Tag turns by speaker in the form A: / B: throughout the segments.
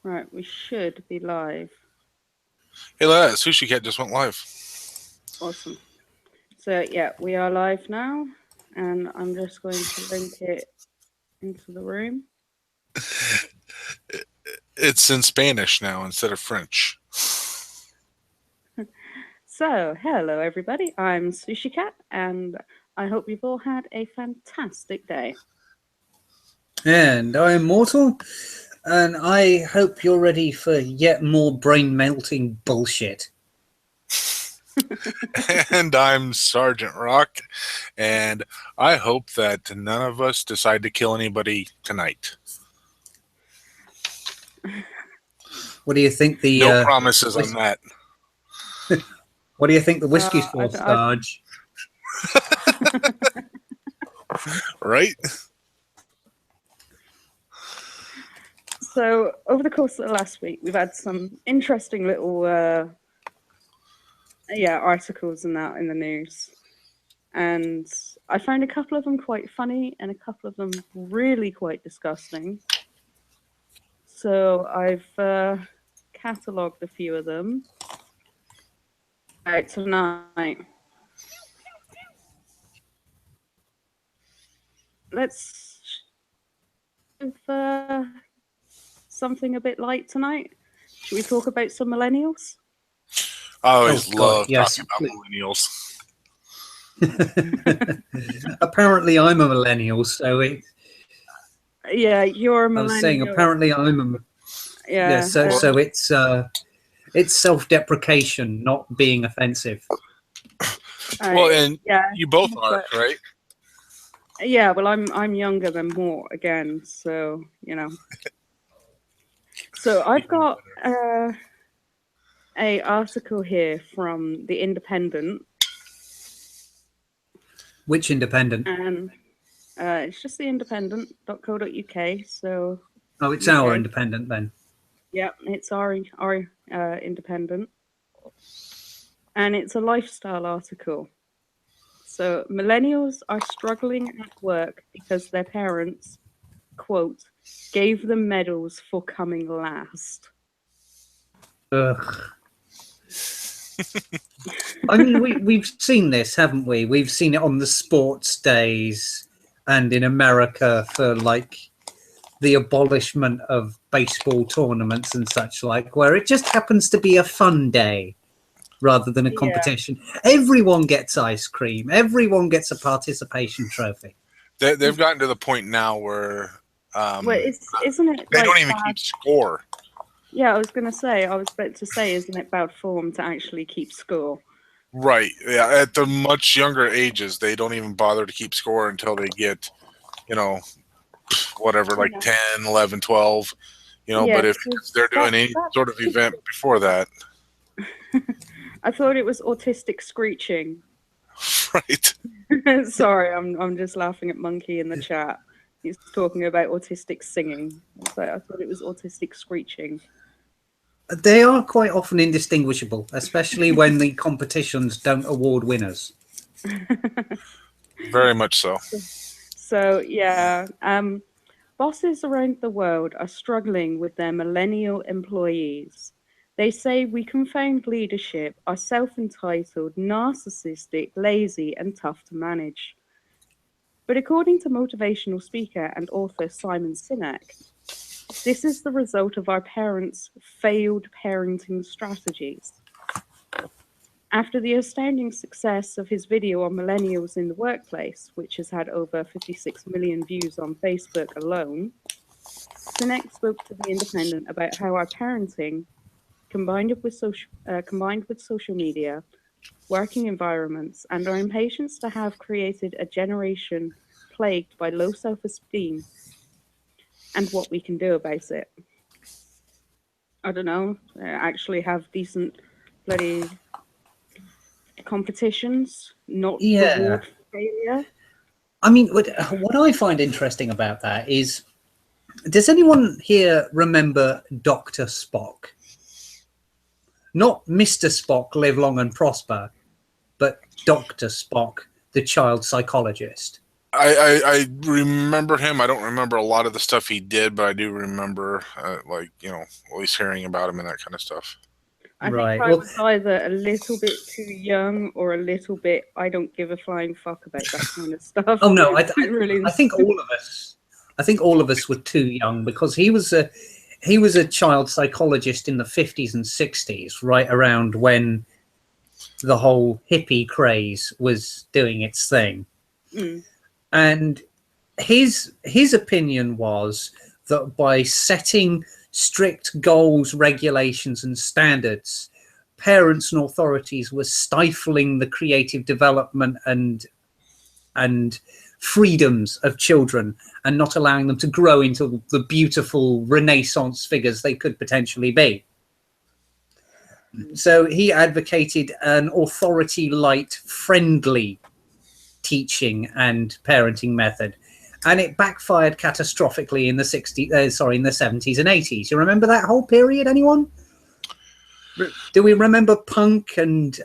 A: Right, we should be live.
B: Hey, look at that. Sushikat just went live.
A: Awesome. So, yeah, we are live now, and I'm just going to link it into the room.
B: It's in Spanish now instead of French.
A: So, hello everybody, I'm Sushikat, and I hope you've all had a fantastic day.
C: And I'm Mortal, and I hope you're ready for yet more brain-melting bullshit.
B: And I'm Sergeant Rock, and I hope that none of us decide to kill anybody tonight.
C: What do you think the
B: No promises on that.
C: What do you think the whiskey's for, Sarge?
B: Right?
A: So, over the course of the last week, we've had some interesting little articles and that in the news. And I found a couple of them quite funny and a couple of them really quite disgusting. So I've catalogued a few of them out tonight. Let's have something a bit light tonight. Should we talk about some millennials?
B: I always love
C: yes,
B: talking about millennials.
C: Apparently, I'm a millennial, so it.
A: Yeah, you're a millennial.
C: I was saying, apparently, I'm a.
A: Yeah.
C: So it's self-deprecation, not being offensive.
B: Well, and
A: yeah,
B: you both are, right?
A: Yeah, well, I'm younger than Mort again, so you know. So I've got a article here from The Independent.
C: Which Independent?
A: And it's just theindependent.co.uk. So.
C: Oh, it's our Independent then.
A: Yeah, it's our Independent, and it's a lifestyle article. So millennials are struggling at work because their parents, quote, gave them medals for coming last.
C: Ugh. I mean, we've seen this, haven't we? We've seen it on the sports days and in America for like the abolishment of baseball tournaments and such like, where it just happens to be a fun day rather than a competition. Yeah. Everyone gets ice cream. Everyone gets a participation trophy.
B: They've gotten to the point now where
A: isn't it?
B: They don't even keep score.
A: Yeah, I was about to say, isn't it bad form to actually keep score?
B: Right. Yeah. At the much younger ages, they don't even bother to keep score until they get, whatever, like 10, 11, 12, but if they're doing any sort of event before that.
A: I thought it was autistic screeching.
B: Right.
A: Sorry, I'm just laughing at Monkey in the chat. He's talking about autistic singing. So I thought it was autistic screeching.
C: They are quite often indistinguishable, especially when the competitions don't award winners.
B: Very much so.
A: So, yeah, bosses around the world are struggling with their millennial employees. They say we confound leadership, are self-entitled, narcissistic, lazy, and tough to manage. But according to motivational speaker and author Simon Sinek, this is the result of our parents' failed parenting strategies. After the astounding success of his video on millennials in the workplace, which has had over 56 million views on Facebook alone, Sinek spoke to The Independent about how our parenting, combined with social media, working environments, and our impatience to have created a generation plagued by low self-esteem, and what we can do about it. I don't know, actually have decent bloody competitions, not reward failure.
C: I mean, what I find interesting about that is, does anyone here remember Dr. Spock? Not Mr. Spock, live long and prosper, but Dr. Spock, the child psychologist.
B: I remember him. I don't remember a lot of the stuff he did, but I do remember, like, at least hearing about him and that kind of stuff.
A: I think
C: Right.
A: I
C: Well,
A: was either a little bit too young or a little bit I don't give a flying fuck about that kind of stuff.
C: oh no,
A: Didn't really.
C: I think all of us, I think all of us were too young because he was a child psychologist in the 50s and 60s, right around when the whole hippie craze was doing its thing.
A: Mm.
C: And his opinion was that by setting strict goals, regulations, and standards, parents and authorities were stifling the creative development and freedoms of children and not allowing them to grow into the beautiful Renaissance figures they could potentially be. So he advocated an authority light, friendly teaching and parenting method, and it backfired catastrophically in the 70s and 80s. You remember that whole period? Anyone? Do we remember punk and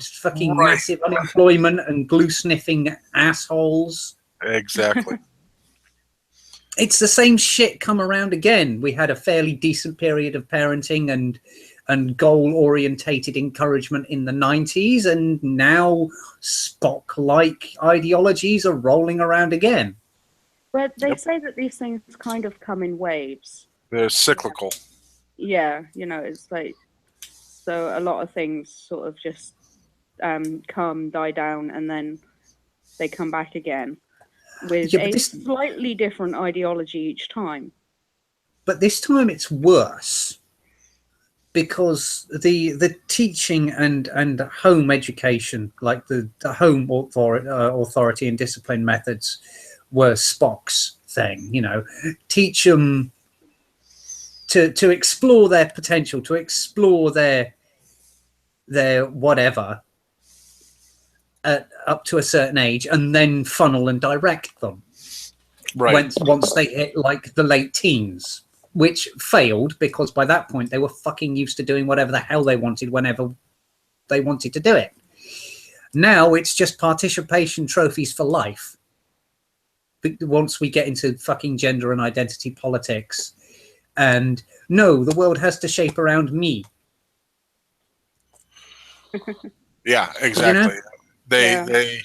C: fucking
B: Right.
C: massive unemployment and glue sniffing assholes?
B: Exactly.
C: It's the same shit come around again. We had a fairly decent period of parenting and goal orientated encouragement in the 90s, and now Spock like ideologies are rolling around again.
A: But they
B: Yep.
A: say that these things kind of come in waves.
B: They're cyclical.
A: Yeah, it's like, so a lot of things sort of just come, die down, and then they come back again with
C: Yeah, but
A: a slightly different ideology each time.
C: But this time it's worse because the teaching and home education, like the home authority and discipline methods, were Spock's thing. Teach them to explore their potential, to explore their whatever up to a certain age, and then funnel and direct them.
B: Right.
C: Once they hit like the late teens, which failed because by that point they were fucking used to doing whatever the hell they wanted whenever they wanted to do it. Now it's just participation trophies for life. But once we get into fucking gender and identity politics, and no, the world has to shape around me.
B: Yeah, exactly.
A: Yeah.
B: They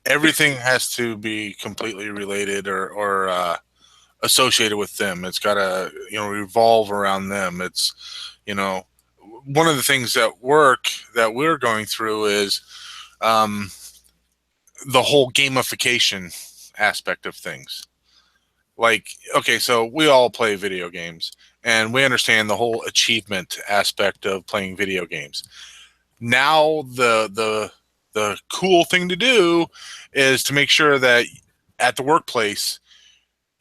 B: everything has to be completely related or associated with them. It's got to revolve around them. It's one of the things at work that we're going through is um, the whole gamification aspect of things. Like, okay, so we all play video games and we understand the whole achievement aspect of playing video games. Now the cool thing to do is to make sure that at the workplace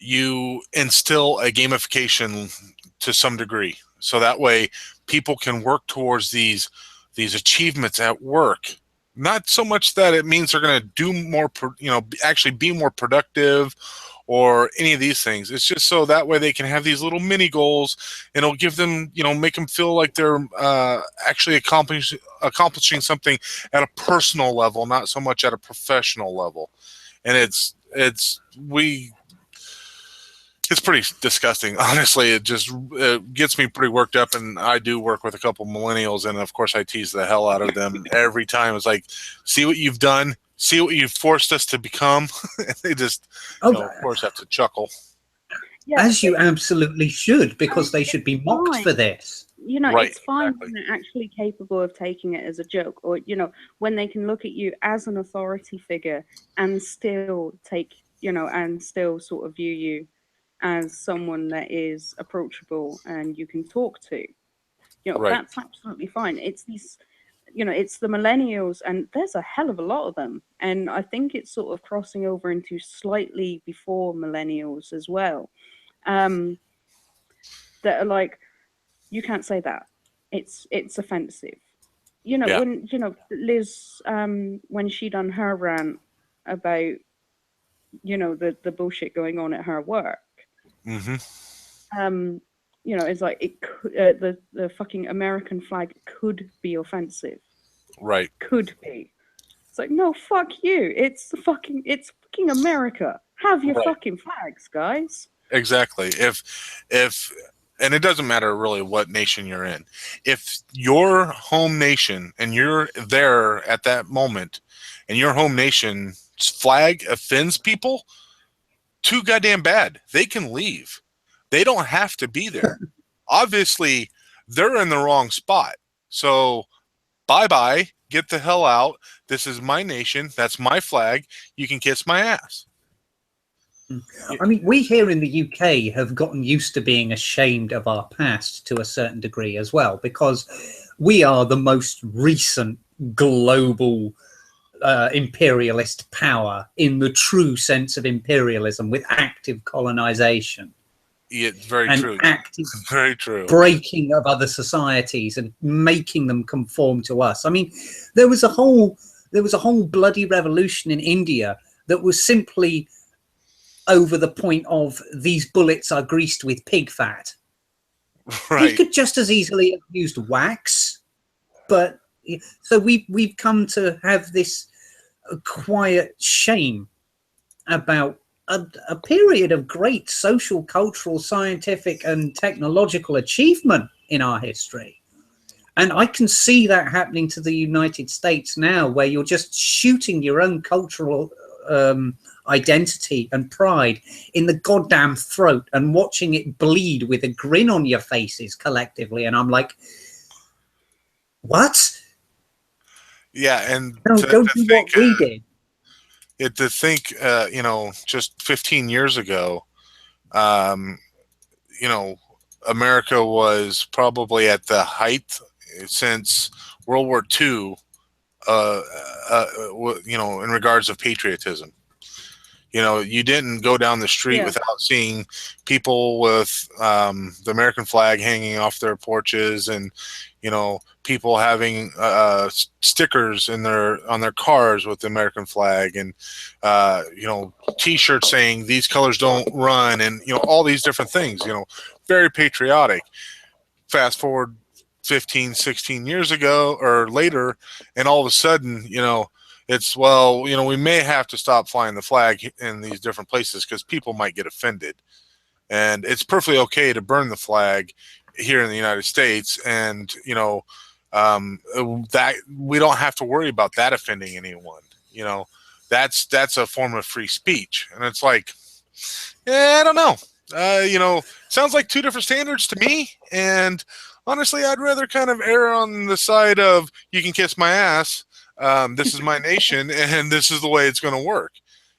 B: you instill a gamification to some degree, so that way people can work towards these achievements at work. Not so much that it means they're going to do more, actually be more productive or any of these things. It's just so that way they can have these little mini goals, and it'll give them, make them feel like they're actually accomplishing something at a personal level, not so much at a professional level. And it's pretty disgusting, honestly. It gets me pretty worked up, and I do work with a couple millennials, and of course I tease the hell out of them every time. It's like, see what you've done, see what you've forced us to become. And they just, of course, have to chuckle.
A: Yeah,
C: As you absolutely should, because they should be mocked
A: fine.
C: for this.
A: Right, it's fine
B: exactly.
A: when they're actually capable of taking it as a joke, or when they can look at you as an authority figure and still and still sort of view you as someone that is approachable and you can talk to.
B: Right.
A: That's absolutely fine. It's these, it's the millennials, and there's a hell of a lot of them, and I think it's sort of crossing over into slightly before millennials as well. That are like, you can't say that. It's offensive.
B: Yeah.
A: When Liz, when she done her rant about the bullshit going on at her work.
B: Mm-hmm.
A: It's like it could, the fucking American flag could be offensive.
B: Right.
A: Could be. It's like, no, fuck you. It's fucking America. Have your
B: Right.
A: fucking flags, guys.
B: Exactly. If and it doesn't matter really what nation you're in. If your home nation and you're there at that moment and your home nation's flag offends people, too goddamn bad. They can leave. They don't have to be there. Obviously, they're in the wrong spot. So, bye-bye. Get the hell out. This is my nation. That's my flag. You can kiss my ass.
C: I mean, we here in the UK have gotten used to being ashamed of our past to a certain degree as well, because we are the most recent global imperialist power in the true sense of imperialism, with active colonization
B: Yeah, very
C: and
B: true.
C: active
B: Very true.
C: breaking of other societies and making them conform to us. I mean, there was a whole bloody revolution in India that was simply over the point of these bullets are greased with pig fat.
B: Right.
C: He could just as easily have used wax, but so we've come to have this quiet shame about a period of great social, cultural, scientific, and technological achievement in our history. And I can see that happening to the United States now, where you're just shooting your own cultural identity and pride in the goddamn throat and watching it bleed with a grin on your faces collectively. And I'm like, what?
B: Yeah, and
C: No, go
B: to
C: do
B: think,
C: what we did.
B: just 15 years ago, um, America was probably at the height since World War II, in regards of patriotism. You didn't go down the street
A: Yeah.
B: without seeing people with the American flag hanging off their porches, and people having stickers on their cars with the American flag, and T-shirts saying "These colors don't run," and all these different things. Very patriotic. Fast forward 15, 16 years ago or later, and all of a sudden, it's, well, we may have to stop flying the flag in these different places because people might get offended. And it's perfectly okay to burn the flag here in the United States, and that we don't have to worry about that offending anyone. That's a form of free speech, and it's like, I don't know. Sounds like two different standards to me, and honestly, I'd rather kind of err on the side of you can kiss my ass. This is my nation, and this is the way it's going to work.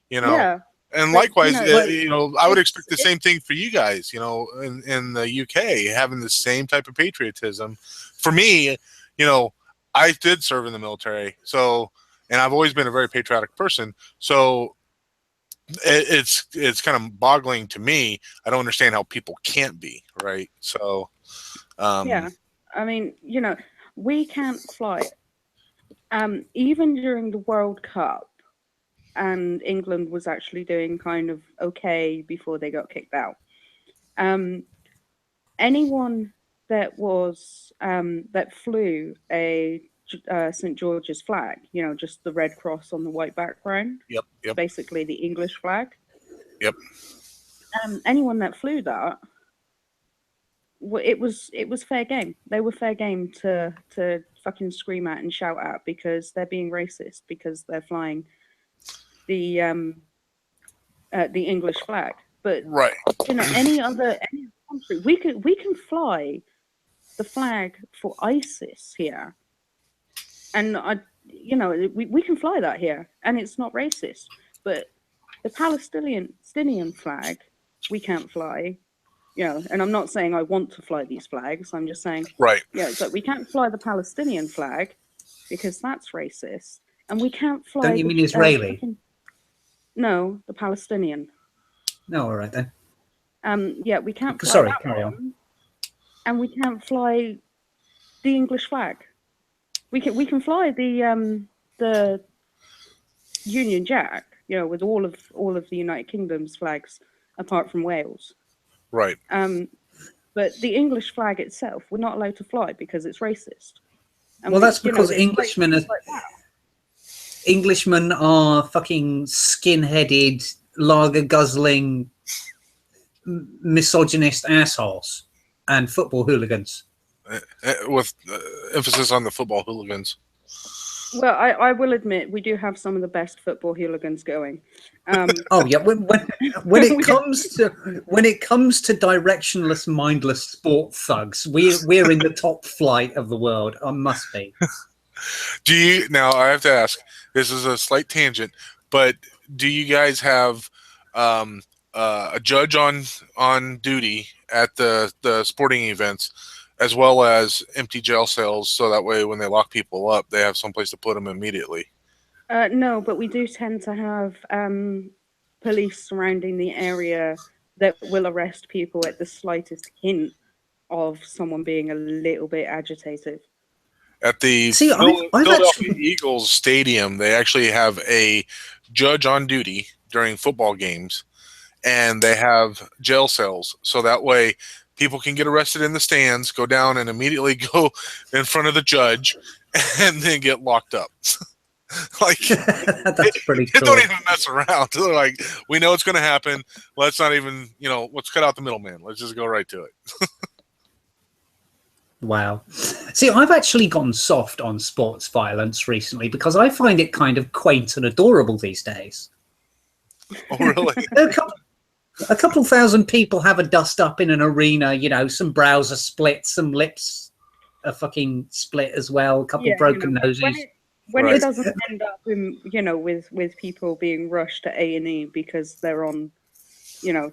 A: Yeah.
B: And
A: But,
B: likewise, I would expect the
A: it's
B: same thing for you guys. In the UK, having the same type of patriotism. For me, I did serve in the military, and I've always been a very patriotic person. So it's kind of boggling to me. I don't understand how people can't be, right. So
A: yeah. I mean, we can't fly. Even during the World Cup, and England was actually doing kind of okay before they got kicked out. Anyone that flew a St. George's flag, just the red cross on the white background,
B: yep
A: basically the English flag.
B: Yep.
A: Anyone that flew that, it was fair game. They were fair game to fucking scream at and shout at, because they're being racist because they're flying the English flag. But
B: right.
A: any other country, we can fly the flag for ISIS here, and we can fly that here, and it's not racist. But the Palestinian flag, we can't fly. And I'm not saying I want to fly these flags. I'm just saying,
B: right.
A: it's like we can't fly the Palestinian flag because that's racist, and we can't fly.
C: Don't you mean Israeli?
A: No, the Palestinian.
C: No, all right then.
A: Yeah, we can't fly.
C: Sorry, carry on.
A: And we can't fly the English flag. We can fly the Union Jack, with all of the United Kingdom's flags apart from Wales.
B: Right.
A: But the English flag itself, we're not allowed to fly because it's racist. And
C: well, that's because Englishmen Englishmen are fucking skin-headed, lager-guzzling, misogynist assholes and football hooligans.
B: With emphasis on the football hooligans.
A: Well, I will admit we do have some of the best football hooligans going.
C: Oh yeah, when it comes to directionless, mindless sport thugs, we're in the top flight of the world. I must be.
B: Do you now? I have to ask. This is a slight tangent, but do you guys have a judge on duty at the sporting events, as well as empty jail cells, so that way when they lock people up, they have someplace to put them immediately?
A: No, but we do tend to have police surrounding the area that will arrest people at the slightest hint of someone being a little bit agitated.
B: At the
C: See, I've
B: Philadelphia
C: actually
B: Eagles stadium, they actually have a judge on duty during football games, and they have jail cells, so that way people can get arrested in the stands, go down, and immediately go in front of the judge, and then get locked up. Like,
C: that's pretty
B: they
C: cool.
B: don't even mess around. They're like, we know it's going to happen. Let's not even, let's cut out the middleman. Let's just go right to it.
C: Wow. See, I've actually gotten soft on sports violence recently because I find it kind of quaint and adorable these days.
B: Oh, really?
C: A couple thousand people have a dust up in an arena, some brows are split, some lips are fucking split as well, a couple broken noses.
A: When it doesn't end up in, with people being rushed to A&E because they're on,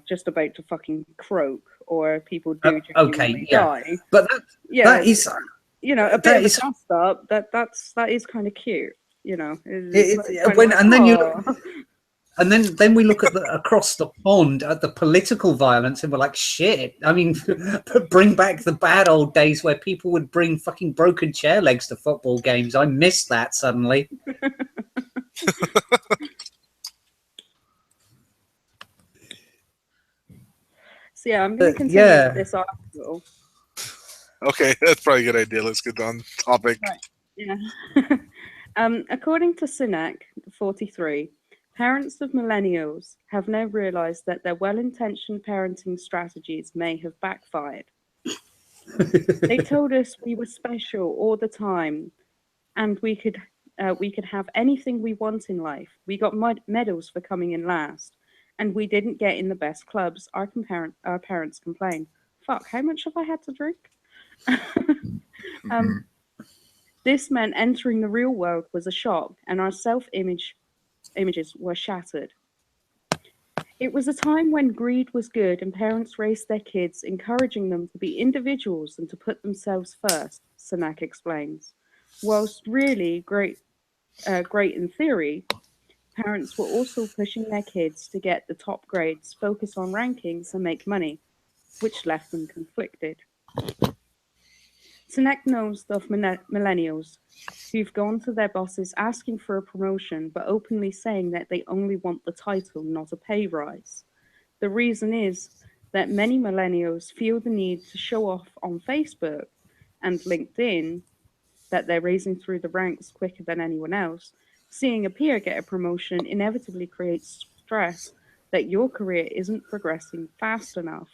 A: just about to fucking croak, or people do genuinely die.
C: But that is,
A: a bit of a dust up. That is kind of cute,
C: And then we look at across the pond at the political violence, and we're like, shit. I mean, bring back the bad old days where people would bring fucking broken chair legs to football games. I miss that suddenly.
A: So yeah, I'm going to continue with this article.
B: Okay, that's probably a good idea. Let's get on topic.
A: Right. Yeah. According to Sinek, 43, parents of millennials have now realized that their well-intentioned parenting strategies may have backfired. They told us we were special all the time, and we could have anything we want in life. We got medals for coming in last, and we didn't get in the best clubs. Our parents complain. Fuck, how much have I had to drink? This meant entering the real world was a shock, and our images were shattered. It was a time when greed was good and parents raised their kids, encouraging them to be individuals and to put themselves first, Sanak explains. Whilst really great in theory, parents were also pushing their kids to get the top grades, focus on rankings, and make money, which left them conflicted. Sanek knows of millennials who've gone to their bosses asking for a promotion, but openly saying that they only want the title, not a pay rise. The reason is that many millennials feel the need to show off on Facebook and LinkedIn that they're raising through the ranks quicker than anyone else. Seeing a peer get a promotion inevitably creates stress that your career isn't progressing fast enough.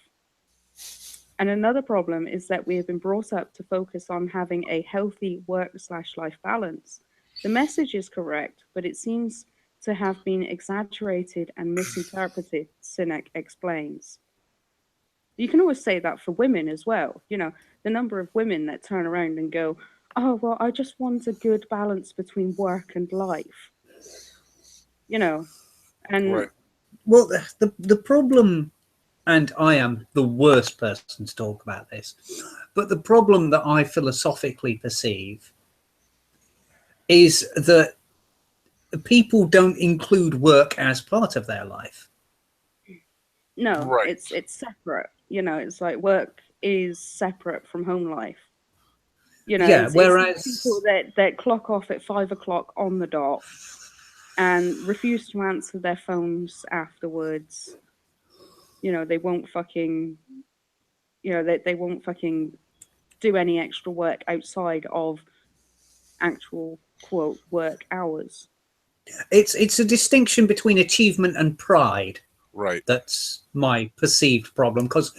A: And another problem is that we have been brought up to focus on having a healthy work/life balance. The message is correct, but it seems to have been exaggerated and misinterpreted, Sinek explains. You can always say that for women as well. The number of women that turn around and go, oh, well, I just want a good balance between work and life. And
B: right.
C: Well, the problem, and I am the worst person to talk about this, but the problem that I philosophically perceive is that people don't include work as part of their life.
A: No,
B: right.
A: it's separate. It's like work is separate from home life.
C: Whereas
A: it's people that clock off at 5 o'clock on the dot and refuse to answer their phones afterwards. They won't fucking, they won't fucking do any extra work outside of actual quote work hours.
C: It's a distinction between achievement and pride.
B: Right.
C: That's my perceived problem. Because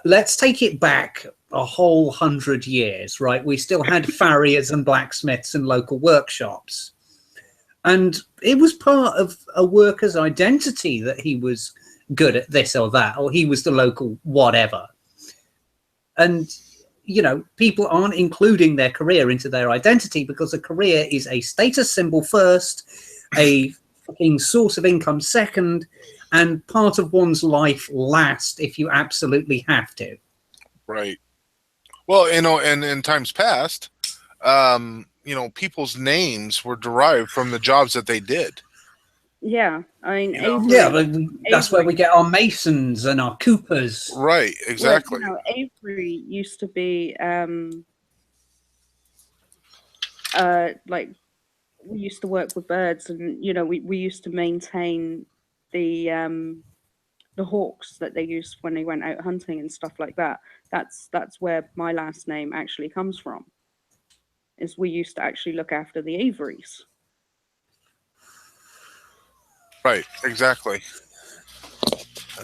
C: let's take it back a whole 100 years, right? We still had farriers and blacksmiths and local workshops. And it was part of a worker's identity that he was good at this or that, or he was the local whatever. And, you know, people aren't including their career into their identity because a career is a status symbol first, a fucking source of income second, and part of one's life last if you absolutely have to.
B: Right. Well, you know, and in times past, you know, people's names were derived from the jobs that they did.
A: Yeah, I mean,
B: You know?
C: Yeah,
A: Avery.
C: but that's where we get our Masons and our Coopers.
B: Right.
A: Well,
B: Exactly.
A: you know, Avery used to be like we used to work with birds, and you know, we used to maintain the hawks that they used when they went out hunting and stuff like that. That's where my last name actually comes from. Is we used to actually look after the Averys.
B: Right. Exactly.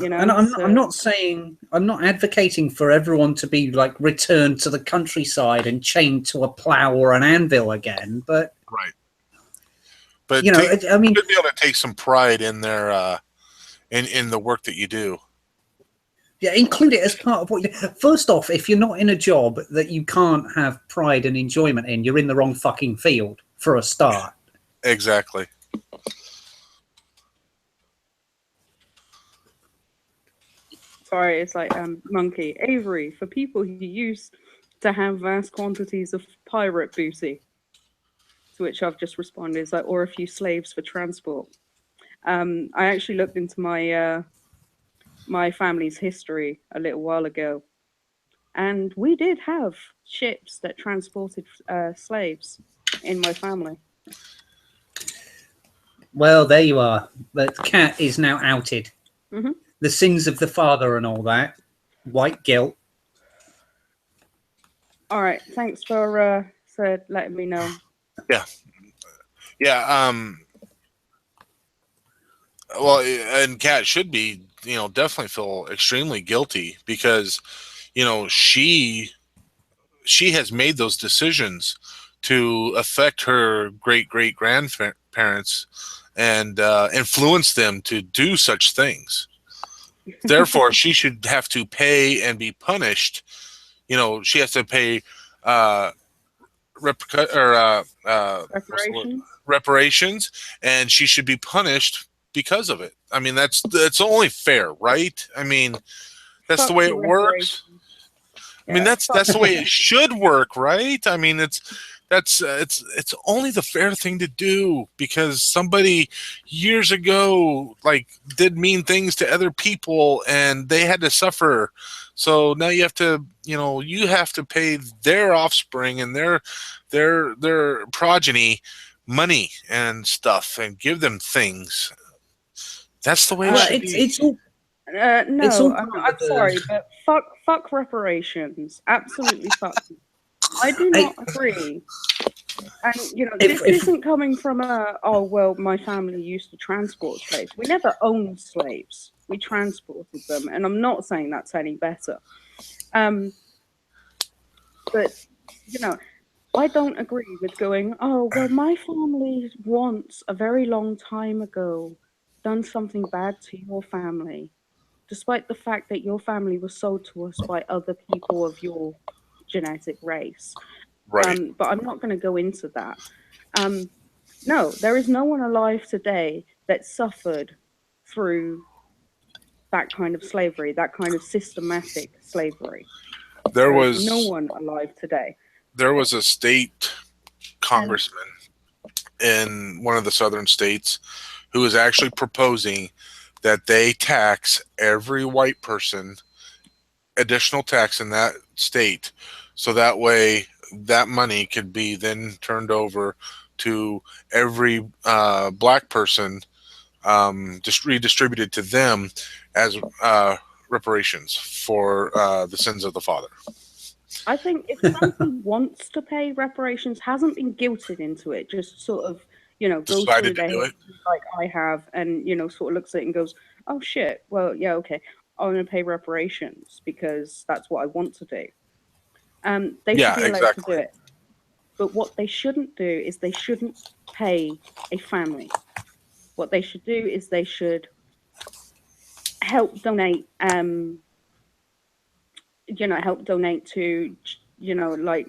A: You
C: And
A: know,
C: I'm not saying, I'm not advocating for everyone to be like returned to the countryside and chained to a plow or an anvil again, but
B: Right. But
C: you know, I mean,
B: you should be able to take some pride in their in the work that you do.
C: yeah, include it as part of what you. First off, if you're not in a job that you can't have pride and enjoyment in, you're in the wrong fucking field for a start.
B: Exactly.
A: sorry, it's like monkey Avery for people who used to have vast quantities of pirate booty. To which I've just responded, is like, or a few slaves for transport. I actually looked into my family's history a little while ago, and we did have ships that transported slaves in my family.
C: Well, there you are. The cat is now outed.
A: Hmm.
C: The sins of the father and all that. White guilt.
A: All right, thanks for letting me know.
B: Yeah. Yeah. Well, and Kat should be, you know, definitely feel extremely guilty because, you know, she has made those decisions to affect her great grandparents and influence them to do such things. Therefore, she should have to pay and be punished. You know, she has to pay uh, what's the word?
A: Reparations.
B: Reparations, and she should be punished because of it. I mean, that's only fair, right? I mean, that's the
A: Fuck
B: way
A: you,
B: it works.
A: reparations.
B: I mean,
A: Yeah, fuck
B: that's the way
A: you.
B: it should work, right? I mean, it's only the fair thing to do because somebody years ago like did mean things to other people and they had to suffer. So now you have to, you know, you have to pay their offspring and their progeny money and stuff and give them things. That's the way it
A: Uh,
C: Well,
B: should be.
C: it's
A: no,
C: all
A: I'm,
C: part
A: I'm
C: of
A: sorry,
C: the.
A: but fuck reparations. Absolutely fuck. I do
C: I,
A: not agree. And you know,
C: if
A: this isn't coming from a oh well, my family used to transport slaves. We never owned slaves. We transported them, and I'm not saying that's any better. Um, but you know, I don't agree with going, oh well, my family once a very long time ago done something bad to your family, despite the fact that your family was sold to us by other people of your genetic race.
B: Right.
A: But I'm not going to go into that. Um, no, there is no one alive today that suffered through that kind of slavery, that kind of systematic slavery.
B: There
A: There is no
B: was
A: one alive today.
B: there was a state
A: And
B: congressman in one of the southern states who is actually proposing that they tax every white person additional tax in that state so that way that money could be then turned over to every black person, just redistributed to them as reparations for the sins of the father.
A: I think if somebody wants to pay reparations, hasn't been guilted into it, just sort of, go through
B: Decided to
A: their
B: do it.
A: history like I have, and sort of looks at it and goes, "Oh shit, well, yeah, okay, I'm gonna pay reparations because that's what I want to do." They should
B: Yeah,
A: be allowed to
B: exactly.
A: do it. But what they shouldn't do is they shouldn't pay a family. What they should do is they should help donate, help donate to, like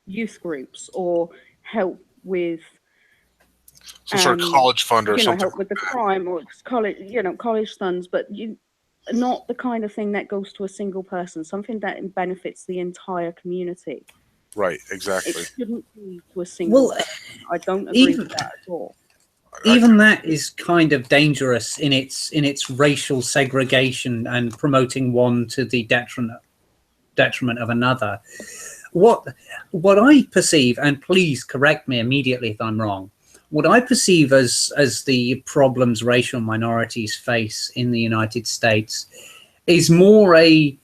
A: youth groups, or help with,
B: Some sort of college fund or something
A: help
B: like
A: with the
B: that.
A: crime, or college, college funds, but not the kind of thing that goes to a single person, something that benefits the entire community.
B: Right,
A: It
B: exactly.
A: shouldn't be to a single
C: Well,
A: person. I don't agree with
C: even
A: that at all.
B: I,
C: even that is kind of dangerous in its racial segregation and promoting one to the detriment of another. What what I perceive, and please correct me immediately if I'm wrong, what I perceive as the problems racial minorities face in the United States is more a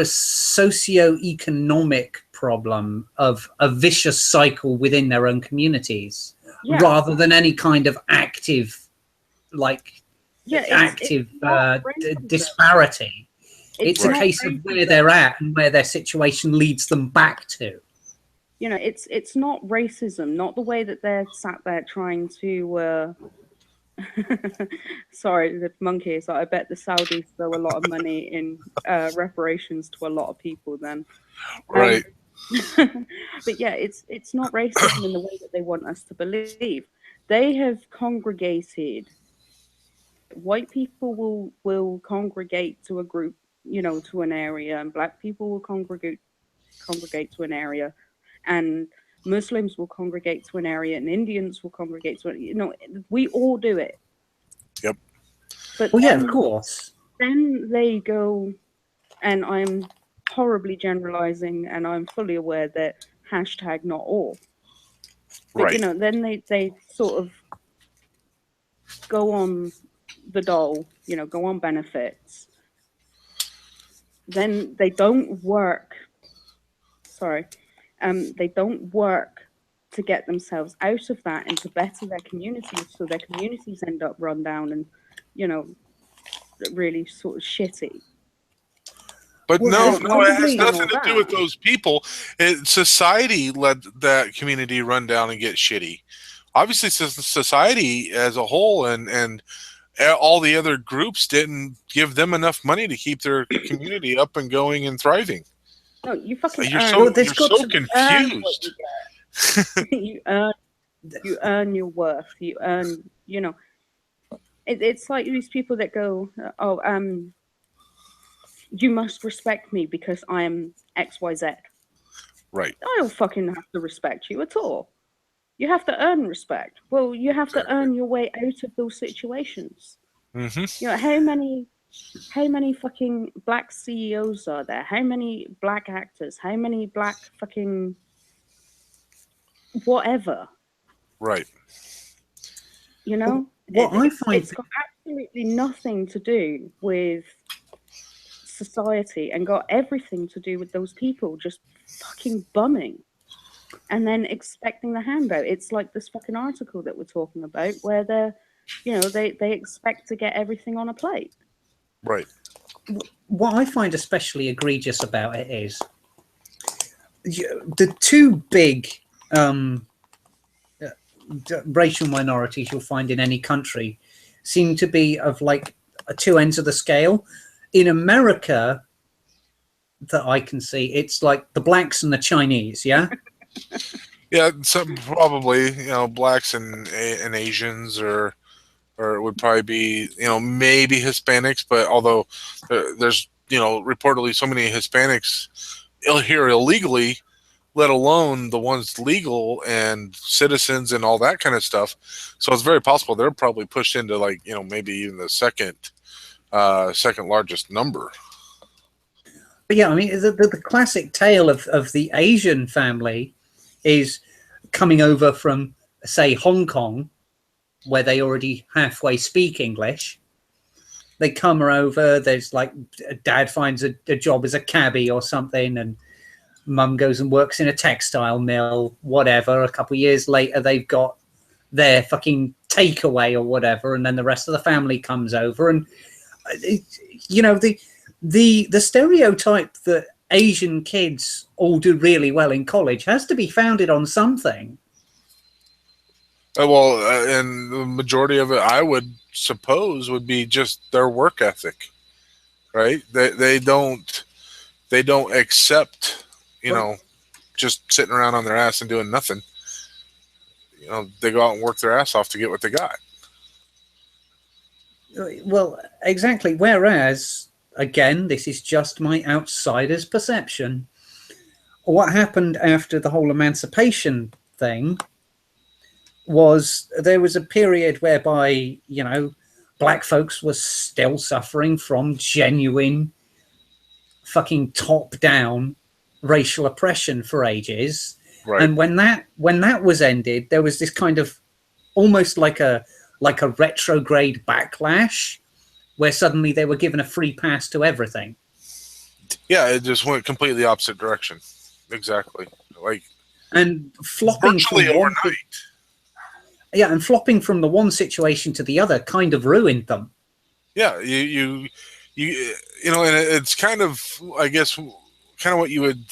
C: socio-economic problem of a vicious cycle within their own communities,
A: Yeah,
C: rather than any kind of active, like
A: yeah, it's
C: active
A: not racism.
C: disparity.
A: It's
C: It's a
B: right,
A: not
C: case of where
A: racism.
C: they're at and where their situation leads them back to.
A: It's not racism, not the way that they're sat there trying to. Sorry, the monkeys. I bet the Saudis throw a lot of money in reparations to a lot of people. Then,
B: right,
A: um, but yeah, it's not racism in the way that they want us to believe. They have congregated. White people will congregate to a group, to an area, and black people will congregate to an area, and Muslims will congregate to an area, and Indians will congregate to we all do it.
B: yep,
A: But
C: Well, yeah, of course.
A: then they go, and I'm horribly generalizing, and I'm fully aware that hashtag not all. But
B: right,
A: then they sort of go on the dole, go on benefits. Then they don't work. Sorry, they don't work to get themselves out of that and to better their communities, so their communities end up run down and, you know, really sort of shitty.
B: but
C: Well,
B: no,
A: And
B: no,
A: once
B: it
A: you've
B: has
C: probably.
A: done
B: nothing
A: all
B: to do
A: that,
B: with those people. Society let that community run down and get shitty. Obviously, society as a whole and all the other groups didn't give them enough money to keep their community up and going and thriving.
A: no, you fucking
B: You're
A: earn,
C: Well,
B: so
C: there's
B: you're
C: got
B: so
C: to.
A: you earn what
B: confused.
A: you get. You earn your worth. You earn, it's like these people that go, oh, you must respect me because I am XYZ.
B: Right,
A: I don't fucking have to respect you at all. You have to earn respect. Well, you have to
B: exactly.
A: earn your way out of those situations.
B: Hmm.
A: How many fucking black CEOs are there? How many black actors? How many black fucking whatever?
B: Right,
C: What I find.
A: It's got absolutely nothing to do with society and got everything to do with those people just fucking bumming and then expecting the handout. It's like this fucking article that we're talking about where they expect to get everything on a plate.
B: right,
C: What I find especially egregious about it is the two big um, racial minorities you'll find in any country seem to be of like two ends of the scale. In America, that I can see, it's like the blacks and the Chinese. Yeah.
B: yeah. Some probably blacks and Asians or it would probably be maybe Hispanics, but although there's reportedly so many Hispanics here illegally, let alone the ones legal and citizens and all that kind of stuff. So it's very possible they're probably pushed into like maybe even the second largest number.
C: But yeah, I mean, the classic tale of the Asian family is coming over from, say, Hong Kong, where they already halfway speak English. They come over, there's like dad finds a job as a cabbie or something, and Mum goes and works in a textile mill, whatever. A couple of years later, they've got their fucking takeaway or whatever, and then the rest of the family comes over, and you know, the stereotype that Asian kids all do really well in college has to be founded on something.
B: Well, and the majority of it, I would suppose, would be just their work ethic, right? They don't accept, just sitting around on their ass and doing nothing. They go out and work their ass off to get what they got.
C: Well, exactly. Whereas, again, this is just my outsider's perception. What happened after the whole emancipation thing was there was a period whereby, black folks were still suffering from genuine fucking top-down racial oppression for ages.
B: Right.
C: And when that was ended, there was this kind of almost like a retrograde backlash where suddenly they were given a free pass to everything.
B: Yeah, it just went completely opposite direction. Exactly.
C: And flopping
B: virtually
C: from
B: overnight.
C: and flopping from the one situation to the other kind of ruined them.
B: Yeah, and it's kind of, I guess, kind of what you would,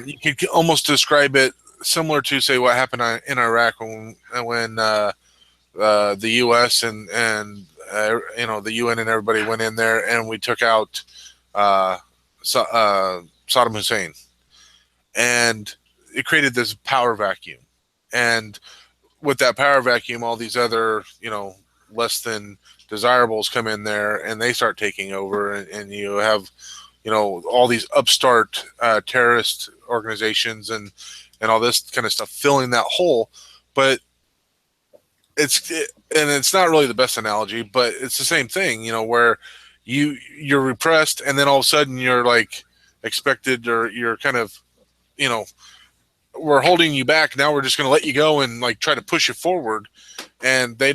B: you could almost describe it similar to, say, what happened in Iraq when the U.S. and the UN and everybody went in there and we took out Saddam Hussein, and it created this power vacuum. And with that power vacuum, all these other less than desirables come in there and they start taking over, and you have all these upstart terrorist organizations and all this kind of stuff filling that hole. But it's not really the best analogy, but it's the same thing, where you're repressed and then all of a sudden you're like expected, or you're kind of, we're holding you back. Now we're just going to let you go and like try to push you forward. And they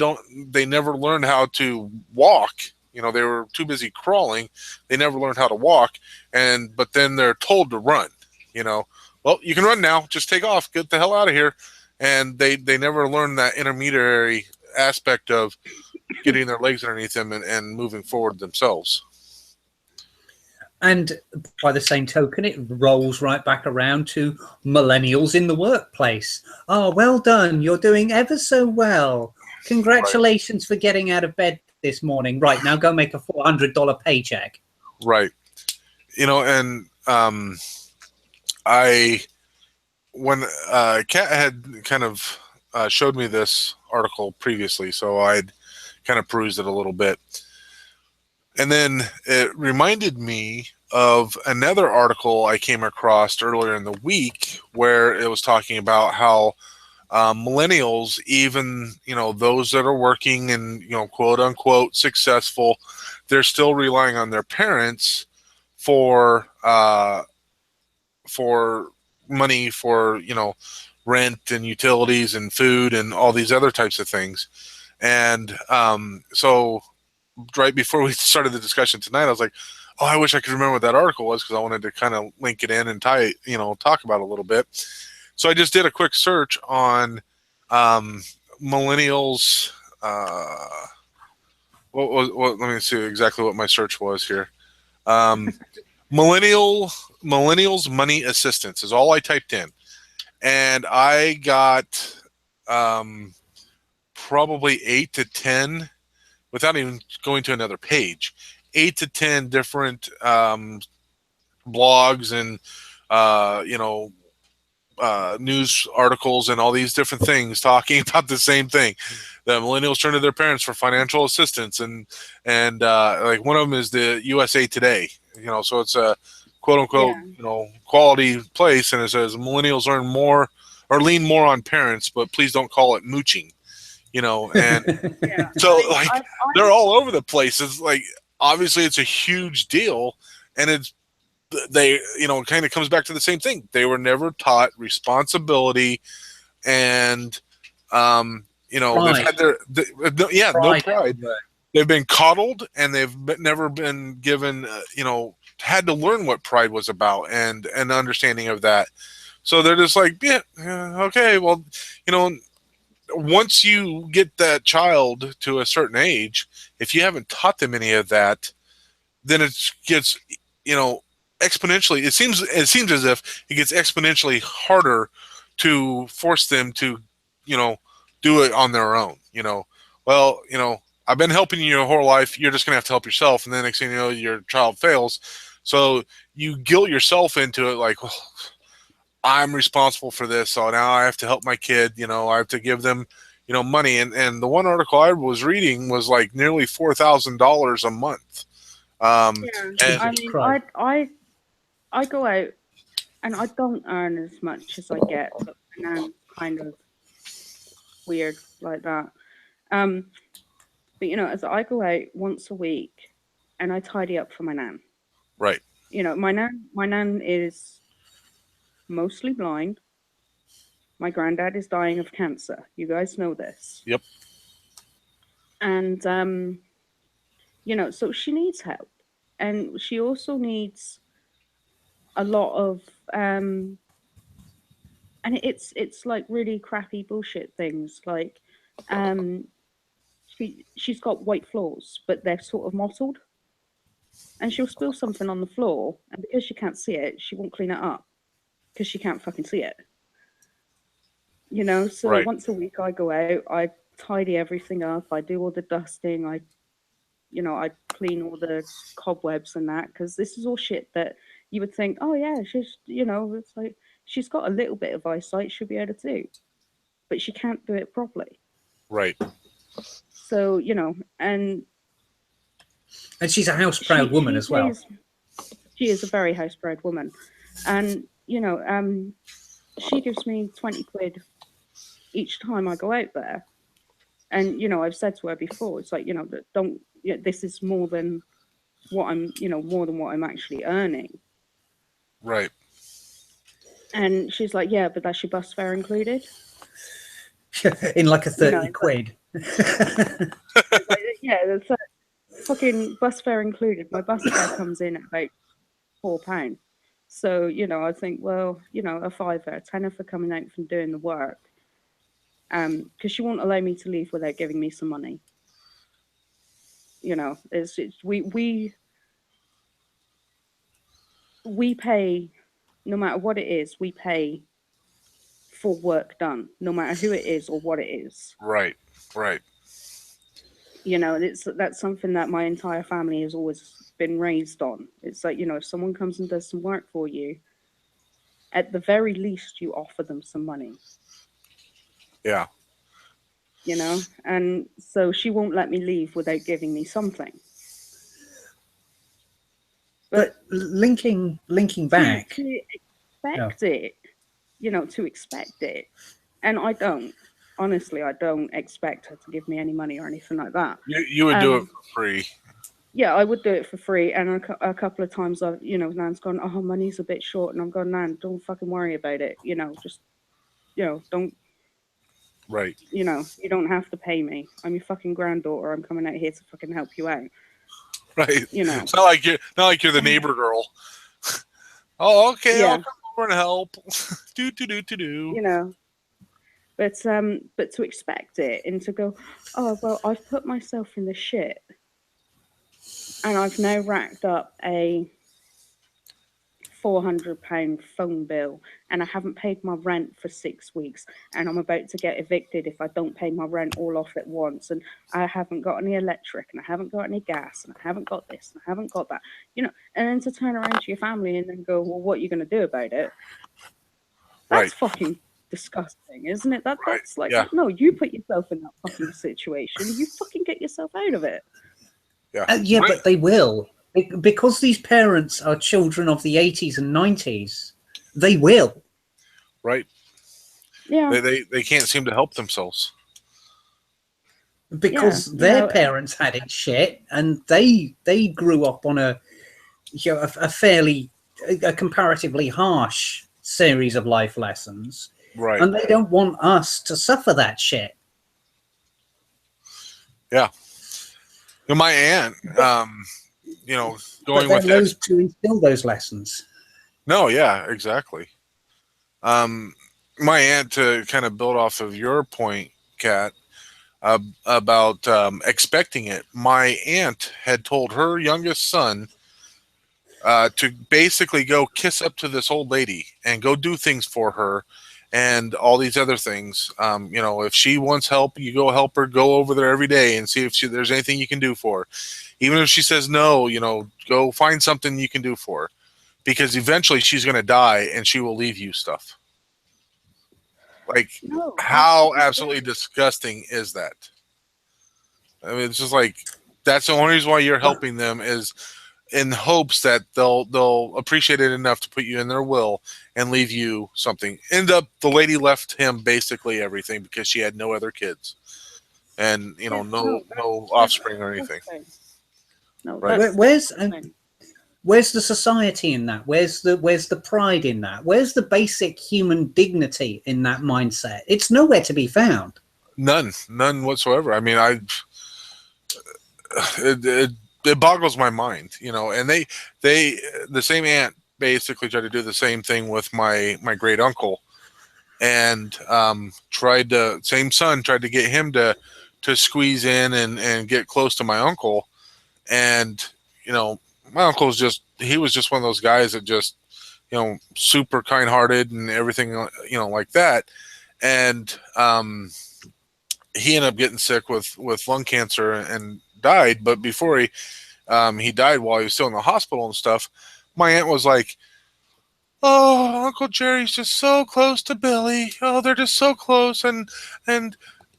B: never learned how to walk. They were too busy crawling. They never learned how to walk. But then they're told to run, well, you can run now, just take off, get the hell out of here. And they never learned that intermediary aspect of getting their legs underneath them and moving forward themselves.
C: And by the same token, it rolls right back around to millennials in the workplace. Oh, well done. You're doing ever so well. Congratulations for getting out of bed this morning. Right, now go make a $400 paycheck.
B: Right. And when Kat had kind of showed me this article previously, so I'd kind of perused it a little bit. And then it reminded me of another article I came across earlier in the week where it was talking about how millennials, even, those that are working and, quote unquote successful, they're still relying on their parents for money for, rent and utilities and food and all these other types of things. And so right before we started the discussion tonight, I was like, oh, I wish I could remember what that article was, because I wanted to kind of link it in and talk about it a little bit. So I just did a quick search on millennials. Let me see exactly what my search was here. Millennials money assistance is all I typed in, and I got probably 8 to 10, without even going to another page, 8 to 10 different blogs and news articles and all these different things talking about the same thing. The millennials turn to their parents for financial assistance, and like one of them is the USA Today. So it's a quote unquote quality place, and it says millennials learn more or lean more on parents, but please don't call it mooching. And
A: Yeah.
B: so like they're all over the place. It's like, obviously it's a huge deal, and they kind of comes back to the same thing. They were never taught responsibility, and
C: Pride.
B: they've had no pride. They've been coddled, and they've never been given had to learn what pride was about and an understanding of that. So they're just like, yeah, okay, well, you know, once you get that child to a certain age, if you haven't taught them any of that, then it gets, you know, exponentially. It seems as if it gets exponentially harder to force them to, you know, do it on their own. You know, well, you know, I've been helping you your whole life. You're just gonna have to help yourself, and then next thing you know, your child fails. So you guilt yourself into it, like, well, I'm responsible for this, so now I have to help my kid. You know, I have to give them, you know, money. And the one article I was reading was like nearly $4,000 a month.
A: Yeah,
B: And
A: I
C: Jesus
A: mean,
C: Christ.
A: I go out and I don't earn as much as I get, but my nan's kind of weird like that. Um, but as I go out once a week and I tidy up for my nan.
B: right,
A: My nan is mostly blind. My granddad is dying of cancer. You guys know this.
B: yep,
A: And so she needs help. And she also needs a lot of and it's like really crappy bullshit things like um she's got white floors, but they're sort of mottled, and she'll spill something on the floor, and because she can't see it, she won't clean it up because she can't fucking see it. So
B: right,
A: once a week I go out, I tidy everything up, I do all the dusting, I clean all the cobwebs and that, because this is all shit that you would think, oh yeah, it's like she's got a little bit of eyesight, she'll be able to do, but she can't do it properly.
B: right,
A: So and
C: And she's a house proud
A: she
C: woman
A: she
C: as well.
A: pays. She is a very house proud woman, and she gives me 20 quid each time I go out there. And I've said to her before, it's like, that don't. This is more than what I'm actually earning.
B: right,
A: And she's like, yeah, but that's your bus fare included.
C: In like a 30
A: It's
C: quid.
A: like, yeah, that's a fucking bus fare included. My bus fare comes in at about £4. So, I think, well, a fiver, a tenner for coming out from doing the work. Because she won't allow me to leave without giving me some money. We pay, no matter what it is, we pay for work done, no matter who it is or what it is.
B: right, right,
A: That's something that my entire family has always been raised on. It's like, if someone comes and does some work for you, at the very least you offer them some money.
B: yeah,
A: And so she won't let me leave without giving me something.
C: But linking back
A: to expect it, to expect it, and I don't. Honestly, I don't expect her to give me any money or anything like that.
B: you would do it for free.
A: Yeah, I would do it for free. And a couple of times, Nan's gone, oh, money's a bit short, and I'm going, Nan, don't fucking worry about it. Just, don't.
B: Right,
A: You don't have to pay me. I'm your fucking granddaughter. I'm coming out here to fucking help you out.
B: right. It's not like you're the neighbor girl. Oh, okay,
A: Yeah.
B: I'll come over and help. do.
A: But to expect it and to go, oh well, I've put myself in the shit, and I've now racked up a £400 phone bill, and I haven't paid my rent for 6 weeks, and I'm about to get evicted if I don't pay my rent all off at once, and I haven't got any electric, and I haven't got any gas, and I haven't got this, and I haven't got that, and then to turn around to your family and then go, well, what are you going to do about it? That's fucking disgusting, isn't it? That's like, no, you put yourself in that fucking situation. You fucking get yourself out of it.
C: Yeah, but they will. Because these parents are children of the 80s and 90s, they will.
B: Right.
A: Yeah.
B: They can't seem to help themselves.
C: Because their parents had it shit, and they grew up on a comparatively harsh series of life lessons.
B: Right.
C: And they don't want us to suffer that shit.
B: Yeah. My aunt,
C: But
B: going
C: they're
B: with that.
C: loath to instill those lessons.
B: No, yeah, exactly. Um, my aunt, to kind of build off of your point, Kat, about expecting it. My aunt had told her youngest son to basically go kiss up to this old lady and go do things for her and all these other things. If she wants help, you go help her, go over there every day and see if there's anything you can do for her. Even if she says no, go find something you can do for her, because eventually she's going to die and she will leave you stuff. Like,
A: No,
B: how
A: to be
B: absolutely
A: fair,
B: disgusting is that? I mean, it's just like, that's the only reason why you're
C: Well,
B: helping them, is in hopes that they'll appreciate it enough to put you in their will and leave you something. End up, the lady left him basically everything because she had no other kids and
A: yeah,
B: no
A: no,
B: no
A: that's
B: offspring or anything.
A: disgusting. No,
B: Right.
A: that's
C: where's
A: disgusting.
C: where's the society in that? Where's the pride in that? Where's the basic human dignity in that mindset? It's nowhere to be found.
B: None whatsoever. I mean, it, it, it boggles my mind, and they the same aunt basically tried to do the same thing with my great uncle, and tried to same son tried to get him to squeeze in and get close to my uncle. And my uncle was just one of those guys that just super kind hearted and everything, like that. And he ended up getting sick with lung cancer and died. But before he died, while he was still in the hospital and stuff, my aunt was like, "Oh, Uncle Jerry's just so close to Billy. Oh, they're just so close, and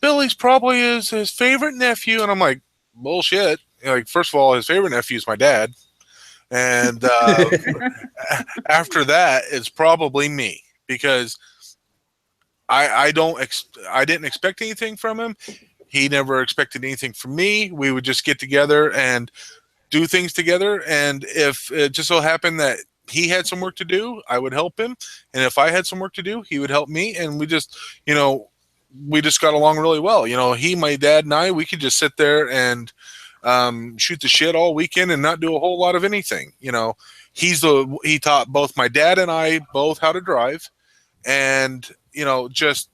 B: Billy's probably his favorite nephew." And I'm like, "Bullshit!" Like, first of all, his favorite nephew is my dad, and after that, it's probably me, because I didn't expect anything from him. He never expected anything from me. We would just get together and do things together. And if it just so happened that he had some work to do, I would help him. And if I had some work to do, he would help me. And you know, we just got along really well. My dad and I, we could just sit there and shoot the shit all weekend and not do a whole lot of anything. He taught both my dad and I both how to drive. And, just,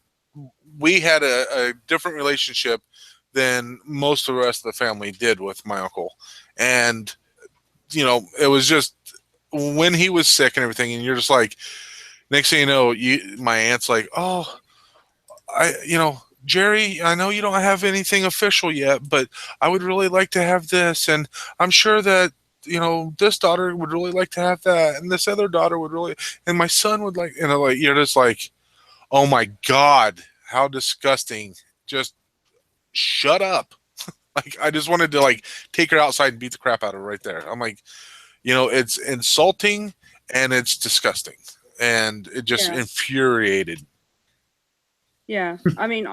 B: we had a different relationship than most of the rest of the family did with my uncle. And it was just, when he was sick and everything, and you're just like, next thing you know, my aunt's like, "Oh, Jerry, I know you don't have anything official yet, but I would really like to have this, and I'm sure that this daughter would really like to have that, and this other daughter would really, and my son would like," like, you're just like, "Oh my god, how disgusting! Just shut up!" Like, I just wanted to, like, take her outside and beat the crap out of her right there. I'm like, it's insulting and it's disgusting, and it just
A: Yeah,
B: infuriated.
A: yeah. I mean,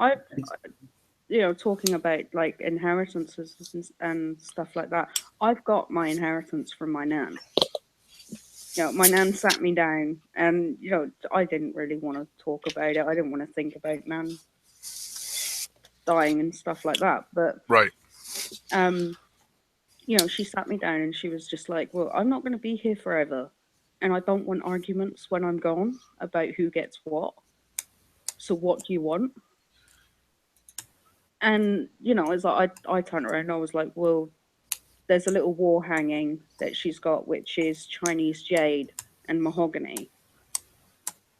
A: talking about like inheritances and stuff like that. I've got my inheritance from my nan. My nan sat me down, and I didn't really want to talk about it. I didn't want to think about nan dying and stuff like that. But
B: Right.
A: um, she sat me down and she was just like, "Well, I'm not going to be here forever, and I don't want arguments when I'm gone about who gets what. So what do you want?" And it's like I turned around and I was like, "Well, there's a little wall hanging that she's got, which is Chinese jade and mahogany,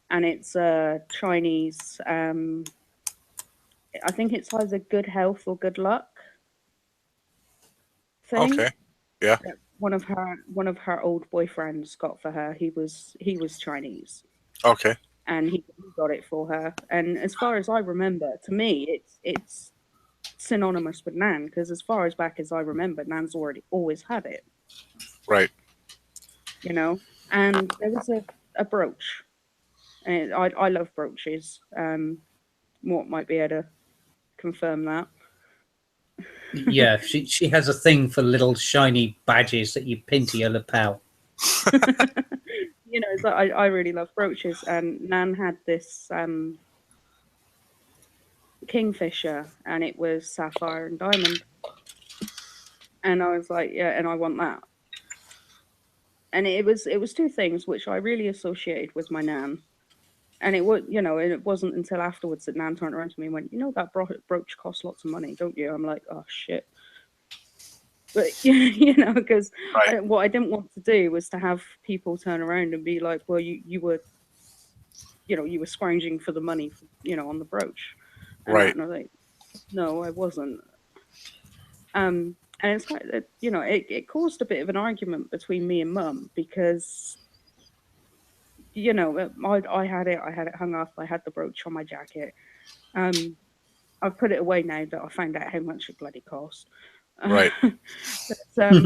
A: and it's a Chinese. I think it's either good health or good luck thing.
B: Okay. Yeah.
A: That one of her old boyfriends got for her. He was Chinese,
B: Okay.
A: and he got it for her. And as far as I remember, to me, it's synonymous with Nan, because as far as back as I remember, Nan's already always had it.
B: Right.
A: You know, and there was a brooch. And I love brooches. Mort might be able to confirm that.
C: Yeah, she has a thing for little shiny badges that you pin to your lapel.
A: It's like I really love brooches, and Nan had this kingfisher, and it was sapphire and diamond, and I was like, yeah, and I want that. And it was two things which I really associated with my nan. And it was, it wasn't until afterwards that Nan turned around to me and went, that brooch costs lots of money, don't you? I'm like, oh shit. But because
B: Right.
A: what I didn't want to do was to have people turn around and be like, well, you were, you were scrounging for the money, on the brooch, and that,
B: Right.
A: and I was like, no, I wasn't. And it's like, it caused a bit of an argument between me and Mum because I had it hung up. I had the brooch on my jacket. Um, I've put it away now that I found out how much it bloody cost.
B: Right.
A: But